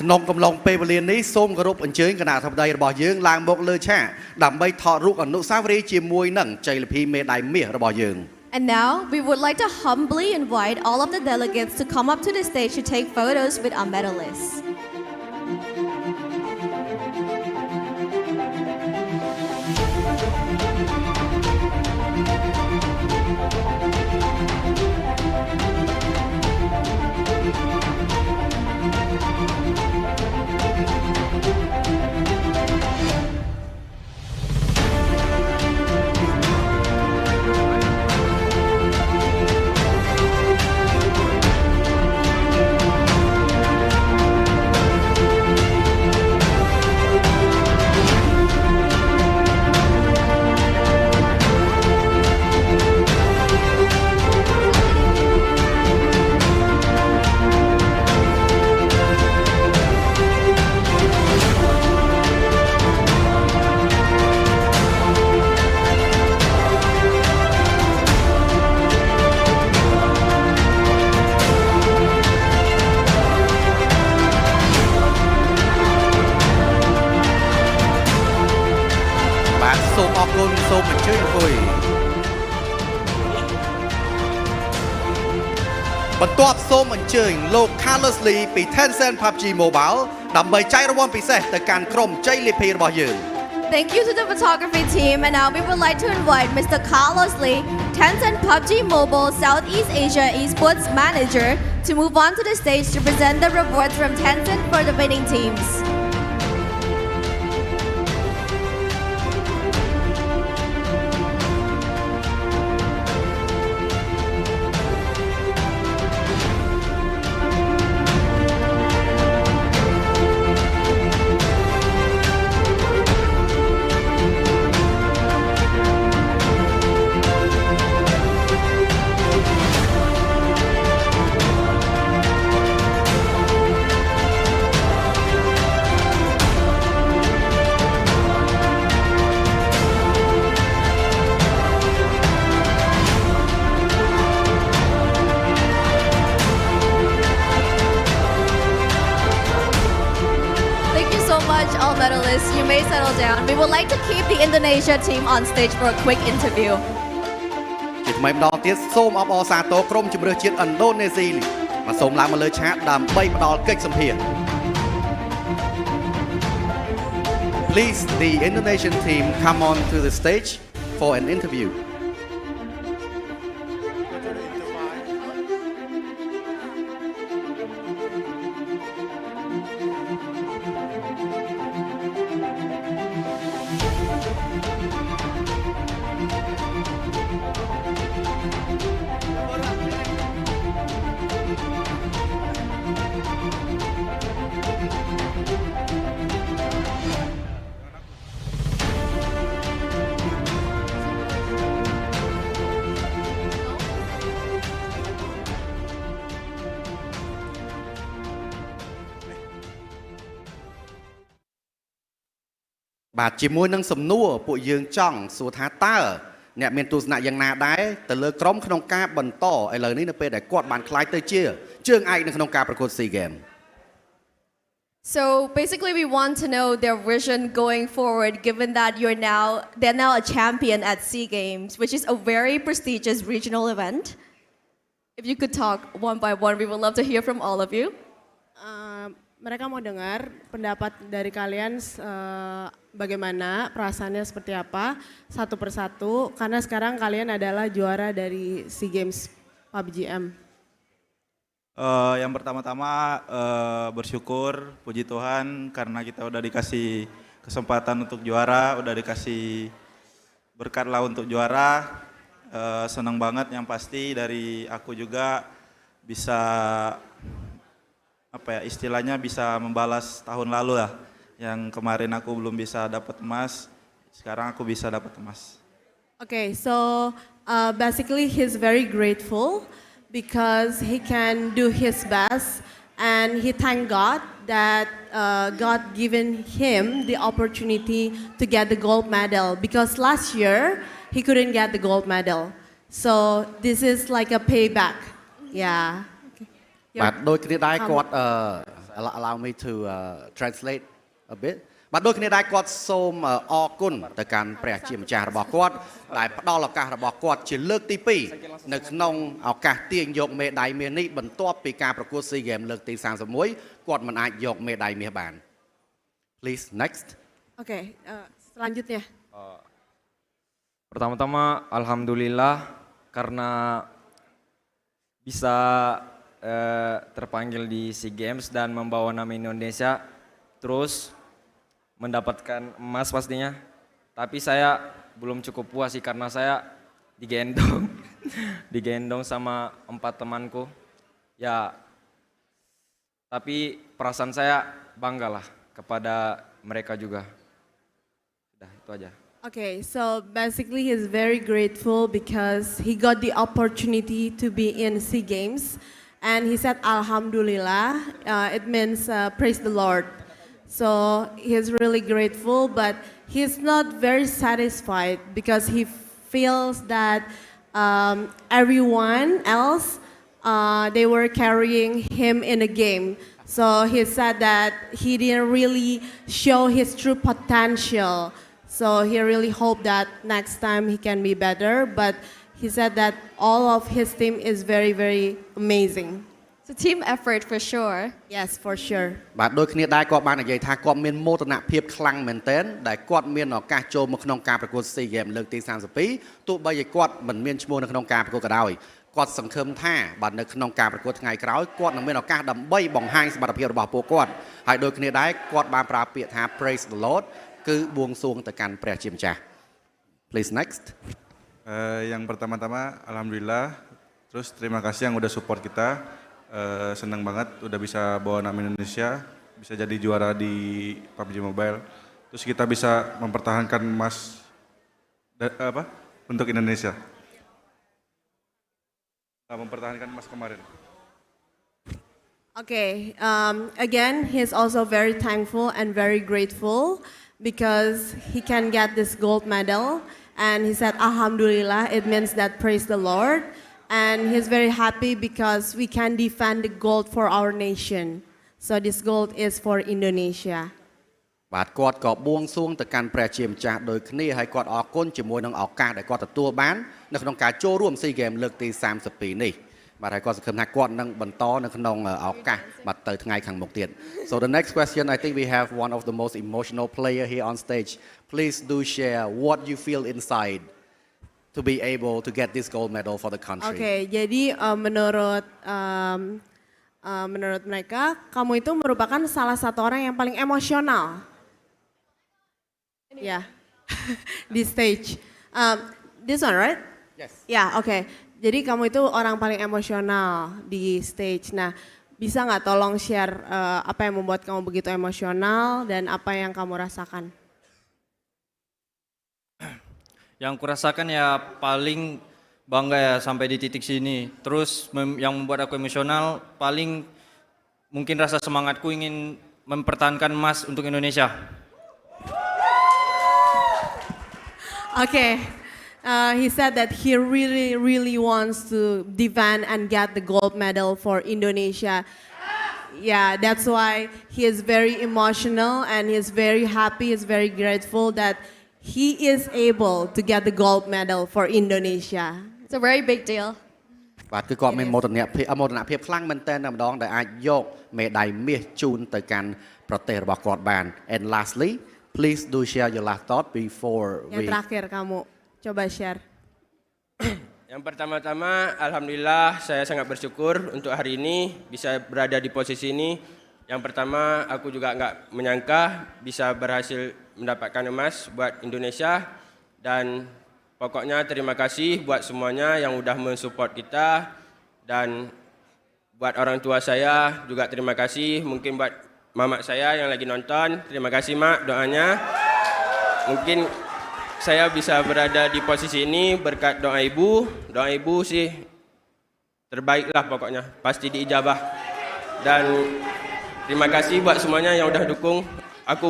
ក្នុងកំឡុងពេលវេលានេះសូមគោរពអញ្ជើញគណៈធិបតីរបស់យើងឡើងមកលើឆាកដើម្បីថតរូបអនុស្សាវរីយ៍ជាមួយនឹងជ័យលាភីមេដាយមាសរបស់យើង And now we would like to humbly invite all of the delegates to come up to the stage to take photos with our medalists. បាទសូមអរគុណសូមអញ្ជើញអង្គុយបន្ទាប់សូមអញ្ជើញលោក Carlos Lee ពី Tencent Pubg Mobile ដើម្បីចែករង្វាន់ពិសេសទៅកាន់ក្រុមជ័យលាភីរបស់យើង Thank you to the photography team, and now we would like to invite Mr. Carlos Lee, Tencent Pubg Mobile Southeast Asia Esports Manager, to move on to the stage to present the rewards from Tencent for the winning teams. All medalists, you may settle down. We would like to keep the Indonesia team on stage for a quick interview. ជាថ្មីម្ដងទៀតសូមអបអរសាទរក្រុមជម្រើសជាតិឥណ្ឌូនេស៊ីមកសូមឡើងមកលើឆាកដើម្បីផ្ដល់កិច្ចសម្ភាសន៍ Please the Indonesian team come on to the stage for an interview.បាទជាមួយនឹងសំណួរពួកយើងចង់សួរថាតើអ្នកមានទស្សនៈយ៉ាងណាដែរទៅលើក្រុមក្នុងការបន្តឥឡូវនេះនៅពេលដែលគាត់បានក្លាយទៅជាជើងឯកនៅក្នុងការប្រកួត SEA Games So basically we want to know their vision going forward given that they're now a champion at SEA Games, which is a very prestigious regional event. If you could talk one by one, we would love to hear from all of you. Mereka mau dengar pendapat dari kalian bagaimana perasaannya seperti apa satu persatu karena sekarang kalian adalah juara dari SEA Games PUBG M. Yang pertama-tama bersyukur, puji Tuhan karena kita udah dikasih kesempatan untuk juara, udah dikasih berkat lah untuk juara. Senang banget yang pasti dari aku juga bisa istilahnya bisa membalas tahun lalu lah. Yang kemarin aku belum bisa dapat emas, sekarang aku bisa dapat emas. Okay, so basically he's very grateful because he can do his best and he thank God that God given him the opportunity to get the gold medal because last year he couldn't get the gold medal. So this is like a payback. Yeah. បាទដូចគ្នាដែរគាត់ allow me to translate a bit បាទដូចគ្នាដែរគាត់សូមអរគុណទៅកាន់ព្រះជាម្ចាស់របស់គាត់ដែលផ្ដល់ឱកាសរបស់គាត់ជាលើកទី2នៅក្នុងឱកាសទាញយកមេដាយមាសនេះបន្ទាប់ពីការប្រកួត SEA Games លើកទី31គាត់មិនអាចយកមេដាយមាសបាន Please next. Okay, selanjutnya. Pertama-tama alhamdulillah karena bisa terpanggil di SEA Games dan membawa nama Indonesia terus mendapatkan emas pastinya. Tapi saya belum cukup puas sih karena saya digendong sama 4 temanku. Ya, tapi perasaan saya bangga lah kepada mereka juga. Sudah itu aja. Okay, so basically he's very grateful because he got the opportunity to be in SEA Games. And he said, Alhamdulillah, it means praise the Lord. So he's really grateful, but he's not very satisfied because he feels that everyone else, they were carrying him in a game. So he said that he didn't really show his true potential. So he really hoped that next time he can be better. But he said that all of his team is very, very amazing. So team effort for sure. Yes, for sure. បាទដូចគ្នាដែរគាត់បាននិយាយថាគាត់មានមោទនភាពខ្លាំងមែនទែនដែលគាត់មានឱកាសចូលមកក្នុងការប្រកួត SEA Games លើកទី32ទោះបីជាគាត់មិនមានឈ្មោះនៅក្នុងការប្រកួតក៏ដោយគាត់សង្ឃឹមថាបាទនៅក្នុងការប្រកួតថ្ងៃក្រោយគាត់នឹងមានឱកាសដើម្បីបង្ហាញសមត្ថភាពរបស់ពួកគាត់ហើយដូចគ្នាដែរគាត់បានប្រើពាក្យថា Praise the Lord គឺបួងសួងទៅកាន់ព្រះជាម្ចាស់ Please next. Yang pertama-tama alhamdulillah terus terima kasih yang udah support kita. Senang banget udah bisa bawa nama Indonesia, bisa jadi juara di PUBG Mobile. Terus kita bisa mempertahankan emas untuk Indonesia. Mempertahankan emas kemarin. Okay, again, he's also very thankful and very grateful because he can get this gold medal. And he said, Alhamdulillah, it means that praise the Lord. And he's very happy because we can defend the gold for our nation. So this gold is for Indonesia. បាទគាត់ក៏បួងសួងទៅកាន់ព្រះជាម្ចាស់ដូចគ្នាហើយគាត់អរគុណជាមួយនឹងឱកាសដែលគាត់ទទួលបាននៅក្នុងការចូលរួម SEA Games លើកទី32នេះបាទហើយគាត់សង្ឃឹមថាគាត់នឹងបន្តនៅក្នុងឱកាសបាទទៅថ្ងៃខាងមុខទៀត So the next question I think we have one of the most emotional player here on stage. Please do share what you feel inside to be able to get this gold medal for the country. Okay, jadi menurut mereka kamu itu merupakan salah satu orang yang paling emosional. Ya, di stage. This one, right? Yes. Ya, oke. Jadi kamu itu orang paling emosional di stage. Nah, bisa nggak tolong share apa yang membuat kamu begitu emosional dan apa yang kamu rasakan? Yang kurasakan ya paling bangga ya sampai di titik sini. Terus yang membuat aku emosional paling mungkin rasa semangatku ingin mempertahankan emas untuk Indonesia. Okay, he said that he really wants to defend and get the gold medal for Indonesia. Yeah, that's why he is very emotional and he is very happy, he's very grateful that he is able to get the gold medal for Indonesia. It's a very big deal. បាទគឺគាត់មានមោទនភាពខ្លាំងមែនទែនតែម្ដងដែលអាចយកមេដាយមាសជូនទៅកាន់ប្រទេសរបស់គាត់បាន And lastly, please do share your last thought before Yang terakhir kamu coba share. Yang pertama-tama, alhamdulillah saya sangat bersyukur untuk hari ini bisa berada di posisi ini. Yang pertama, aku juga nggak menyangka bisa berhasil mendapatkan emas buat Indonesia. Dan pokoknya terima kasih buat semuanya yang udah mensupport kita. Dan buat orang tua saya juga terima kasih. Mungkin buat mamak saya yang lagi nonton, terima kasih mak doanya. Mungkin saya bisa berada di posisi ini berkat doa ibu. Doa ibu sih terbaiklah pokoknya, pasti diijabah. Dan terima kasih buat semuanya yang udah dukung. Aku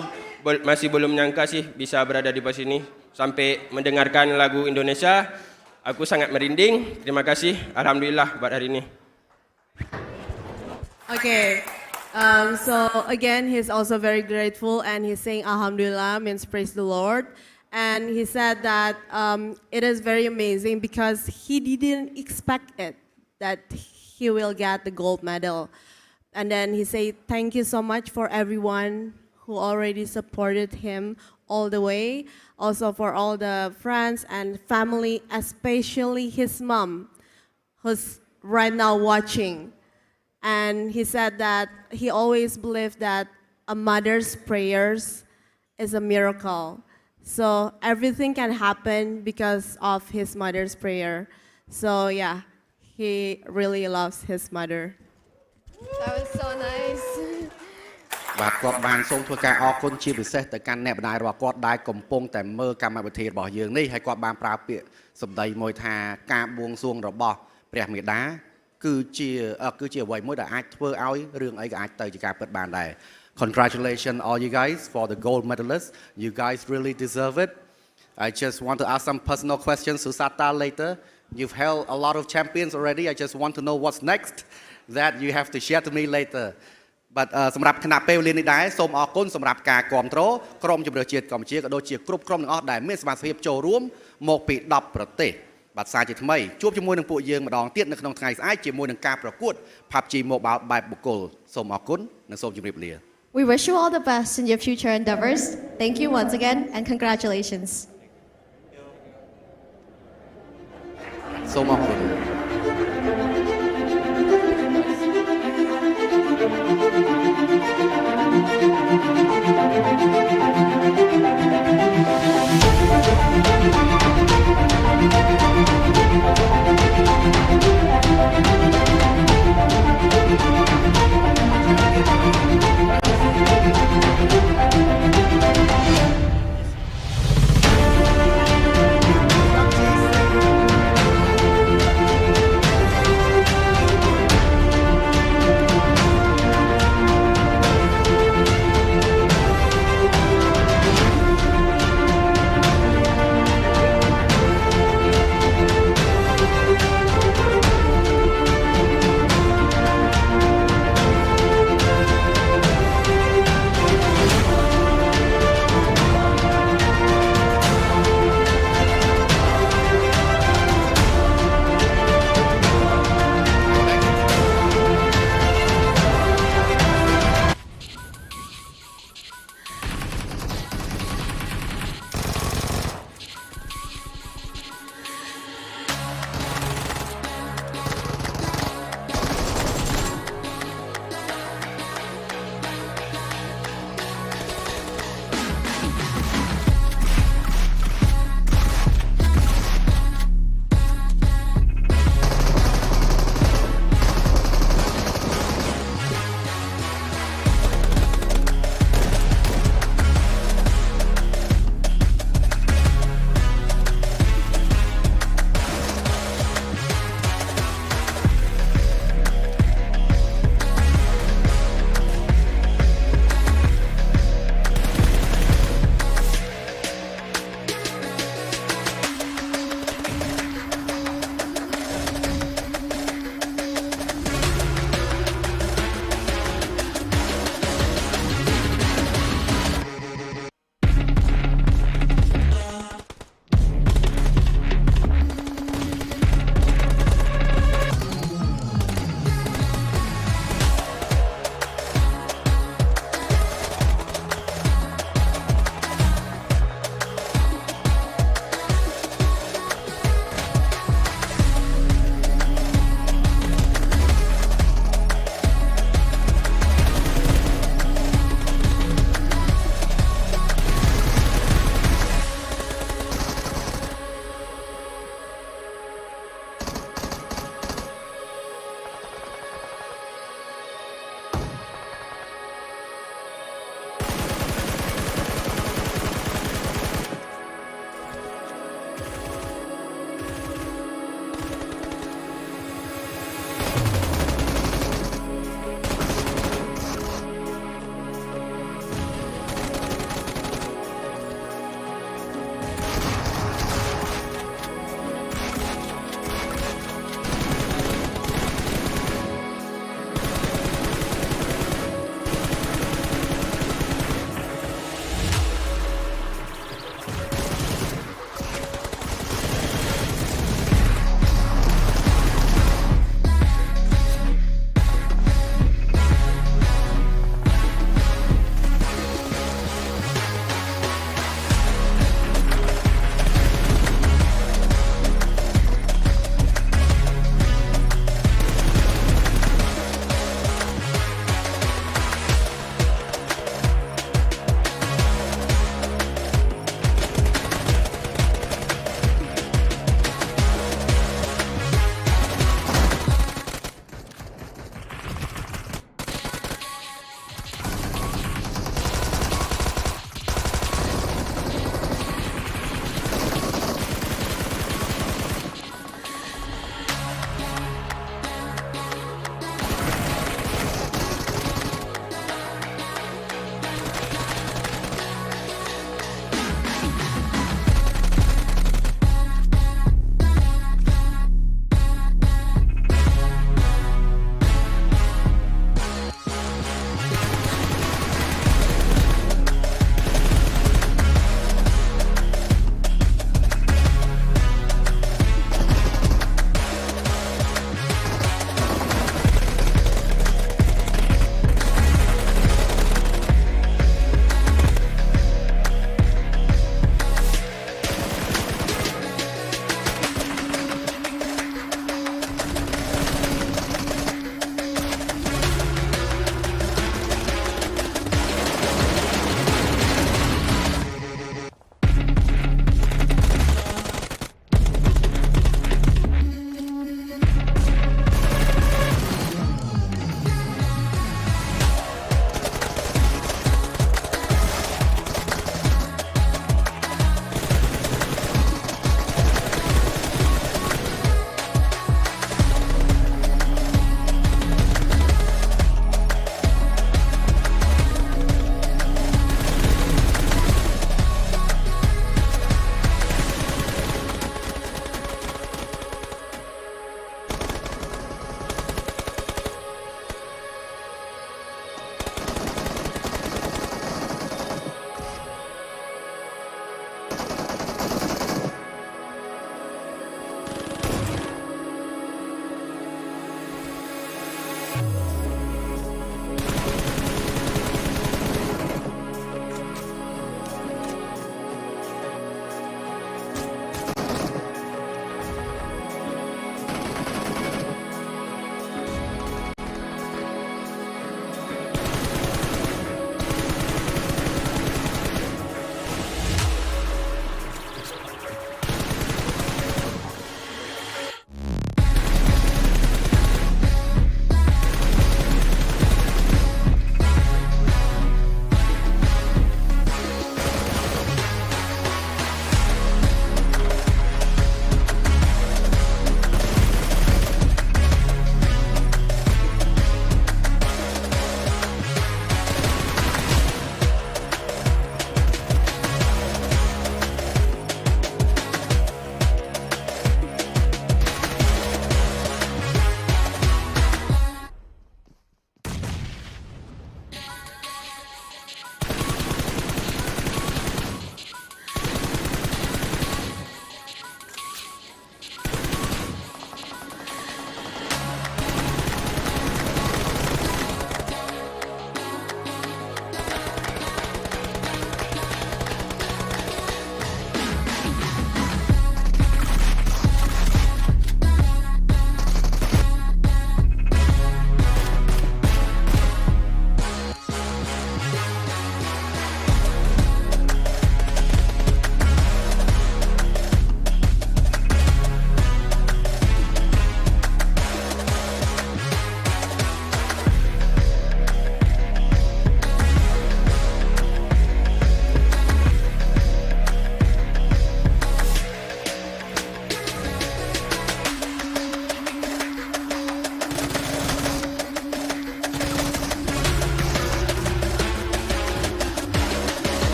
masih belum nyangka sih bisa berada di posisi ini sampai mendengarkan lagu Indonesia. Aku sangat merinding. Terima kasih. Alhamdulillah buat hari ini. Okay. So again, he's also very grateful and he's saying Alhamdulillah means praise the Lord. And he said that it is very amazing because he didn't expect it, that he will get the gold medal. And then he said, thank you so much for everyone who already supported him all the way. Also for all the friends and family, especially his mom, who's right now watching. And he said that he always believed that a mother's prayers is a miracle. So everything can happen because of his mother's prayer. So yeah, he really loves his mother. That was so nice. បាទគាត់បានសូមធ្វើការអរគុណជាពិសេសទៅកាន់អ្នកបណ្ដាញរបស់គាត់ដែលកំពុងតែមើលកម្មវិធីរបស់យើងនេះហើយគាត់បានប្រើពាក្យសម្ដីមួយថាការបួងសួងរបស់ព្រះមេដាគឺជាអ្វីមួយដែលអាចធ្វើឲ្យរឿងអីក៏អាចទៅជាការពិតបានដែរ Congratulations all you guys for the gold medalists. You guys really deserve it. I just want to ask some personal questions to Sata later. You've held a lot of champions already. I just want to know what's next that you have to share to me later. បាទសម្រាប់គណៈពេលវេលានេះដែរសូមអរគុណសម្រាប់ការគាំទ្រក្រុមជម្រើសជាតិកម្ពុជាក៏ដូចជាគ្រប់ក្រុមទាំងអស់ដែលមានសមាជិកចូលរួមមកពី10ប្រទេសបាទសារជាថ្មីជួបជាមួយនឹងពួកយើងម្ដងទៀតនៅក្នុងថ្ងៃស្អែកជាមួយនឹងការប្រកួត Pubg Mobile បែបបុគ្គលសូមអរគុណនិងសូមជម្រាបលា We wish you all the best in your future endeavors. Thank you once again and congratulations. សូមអរគុណ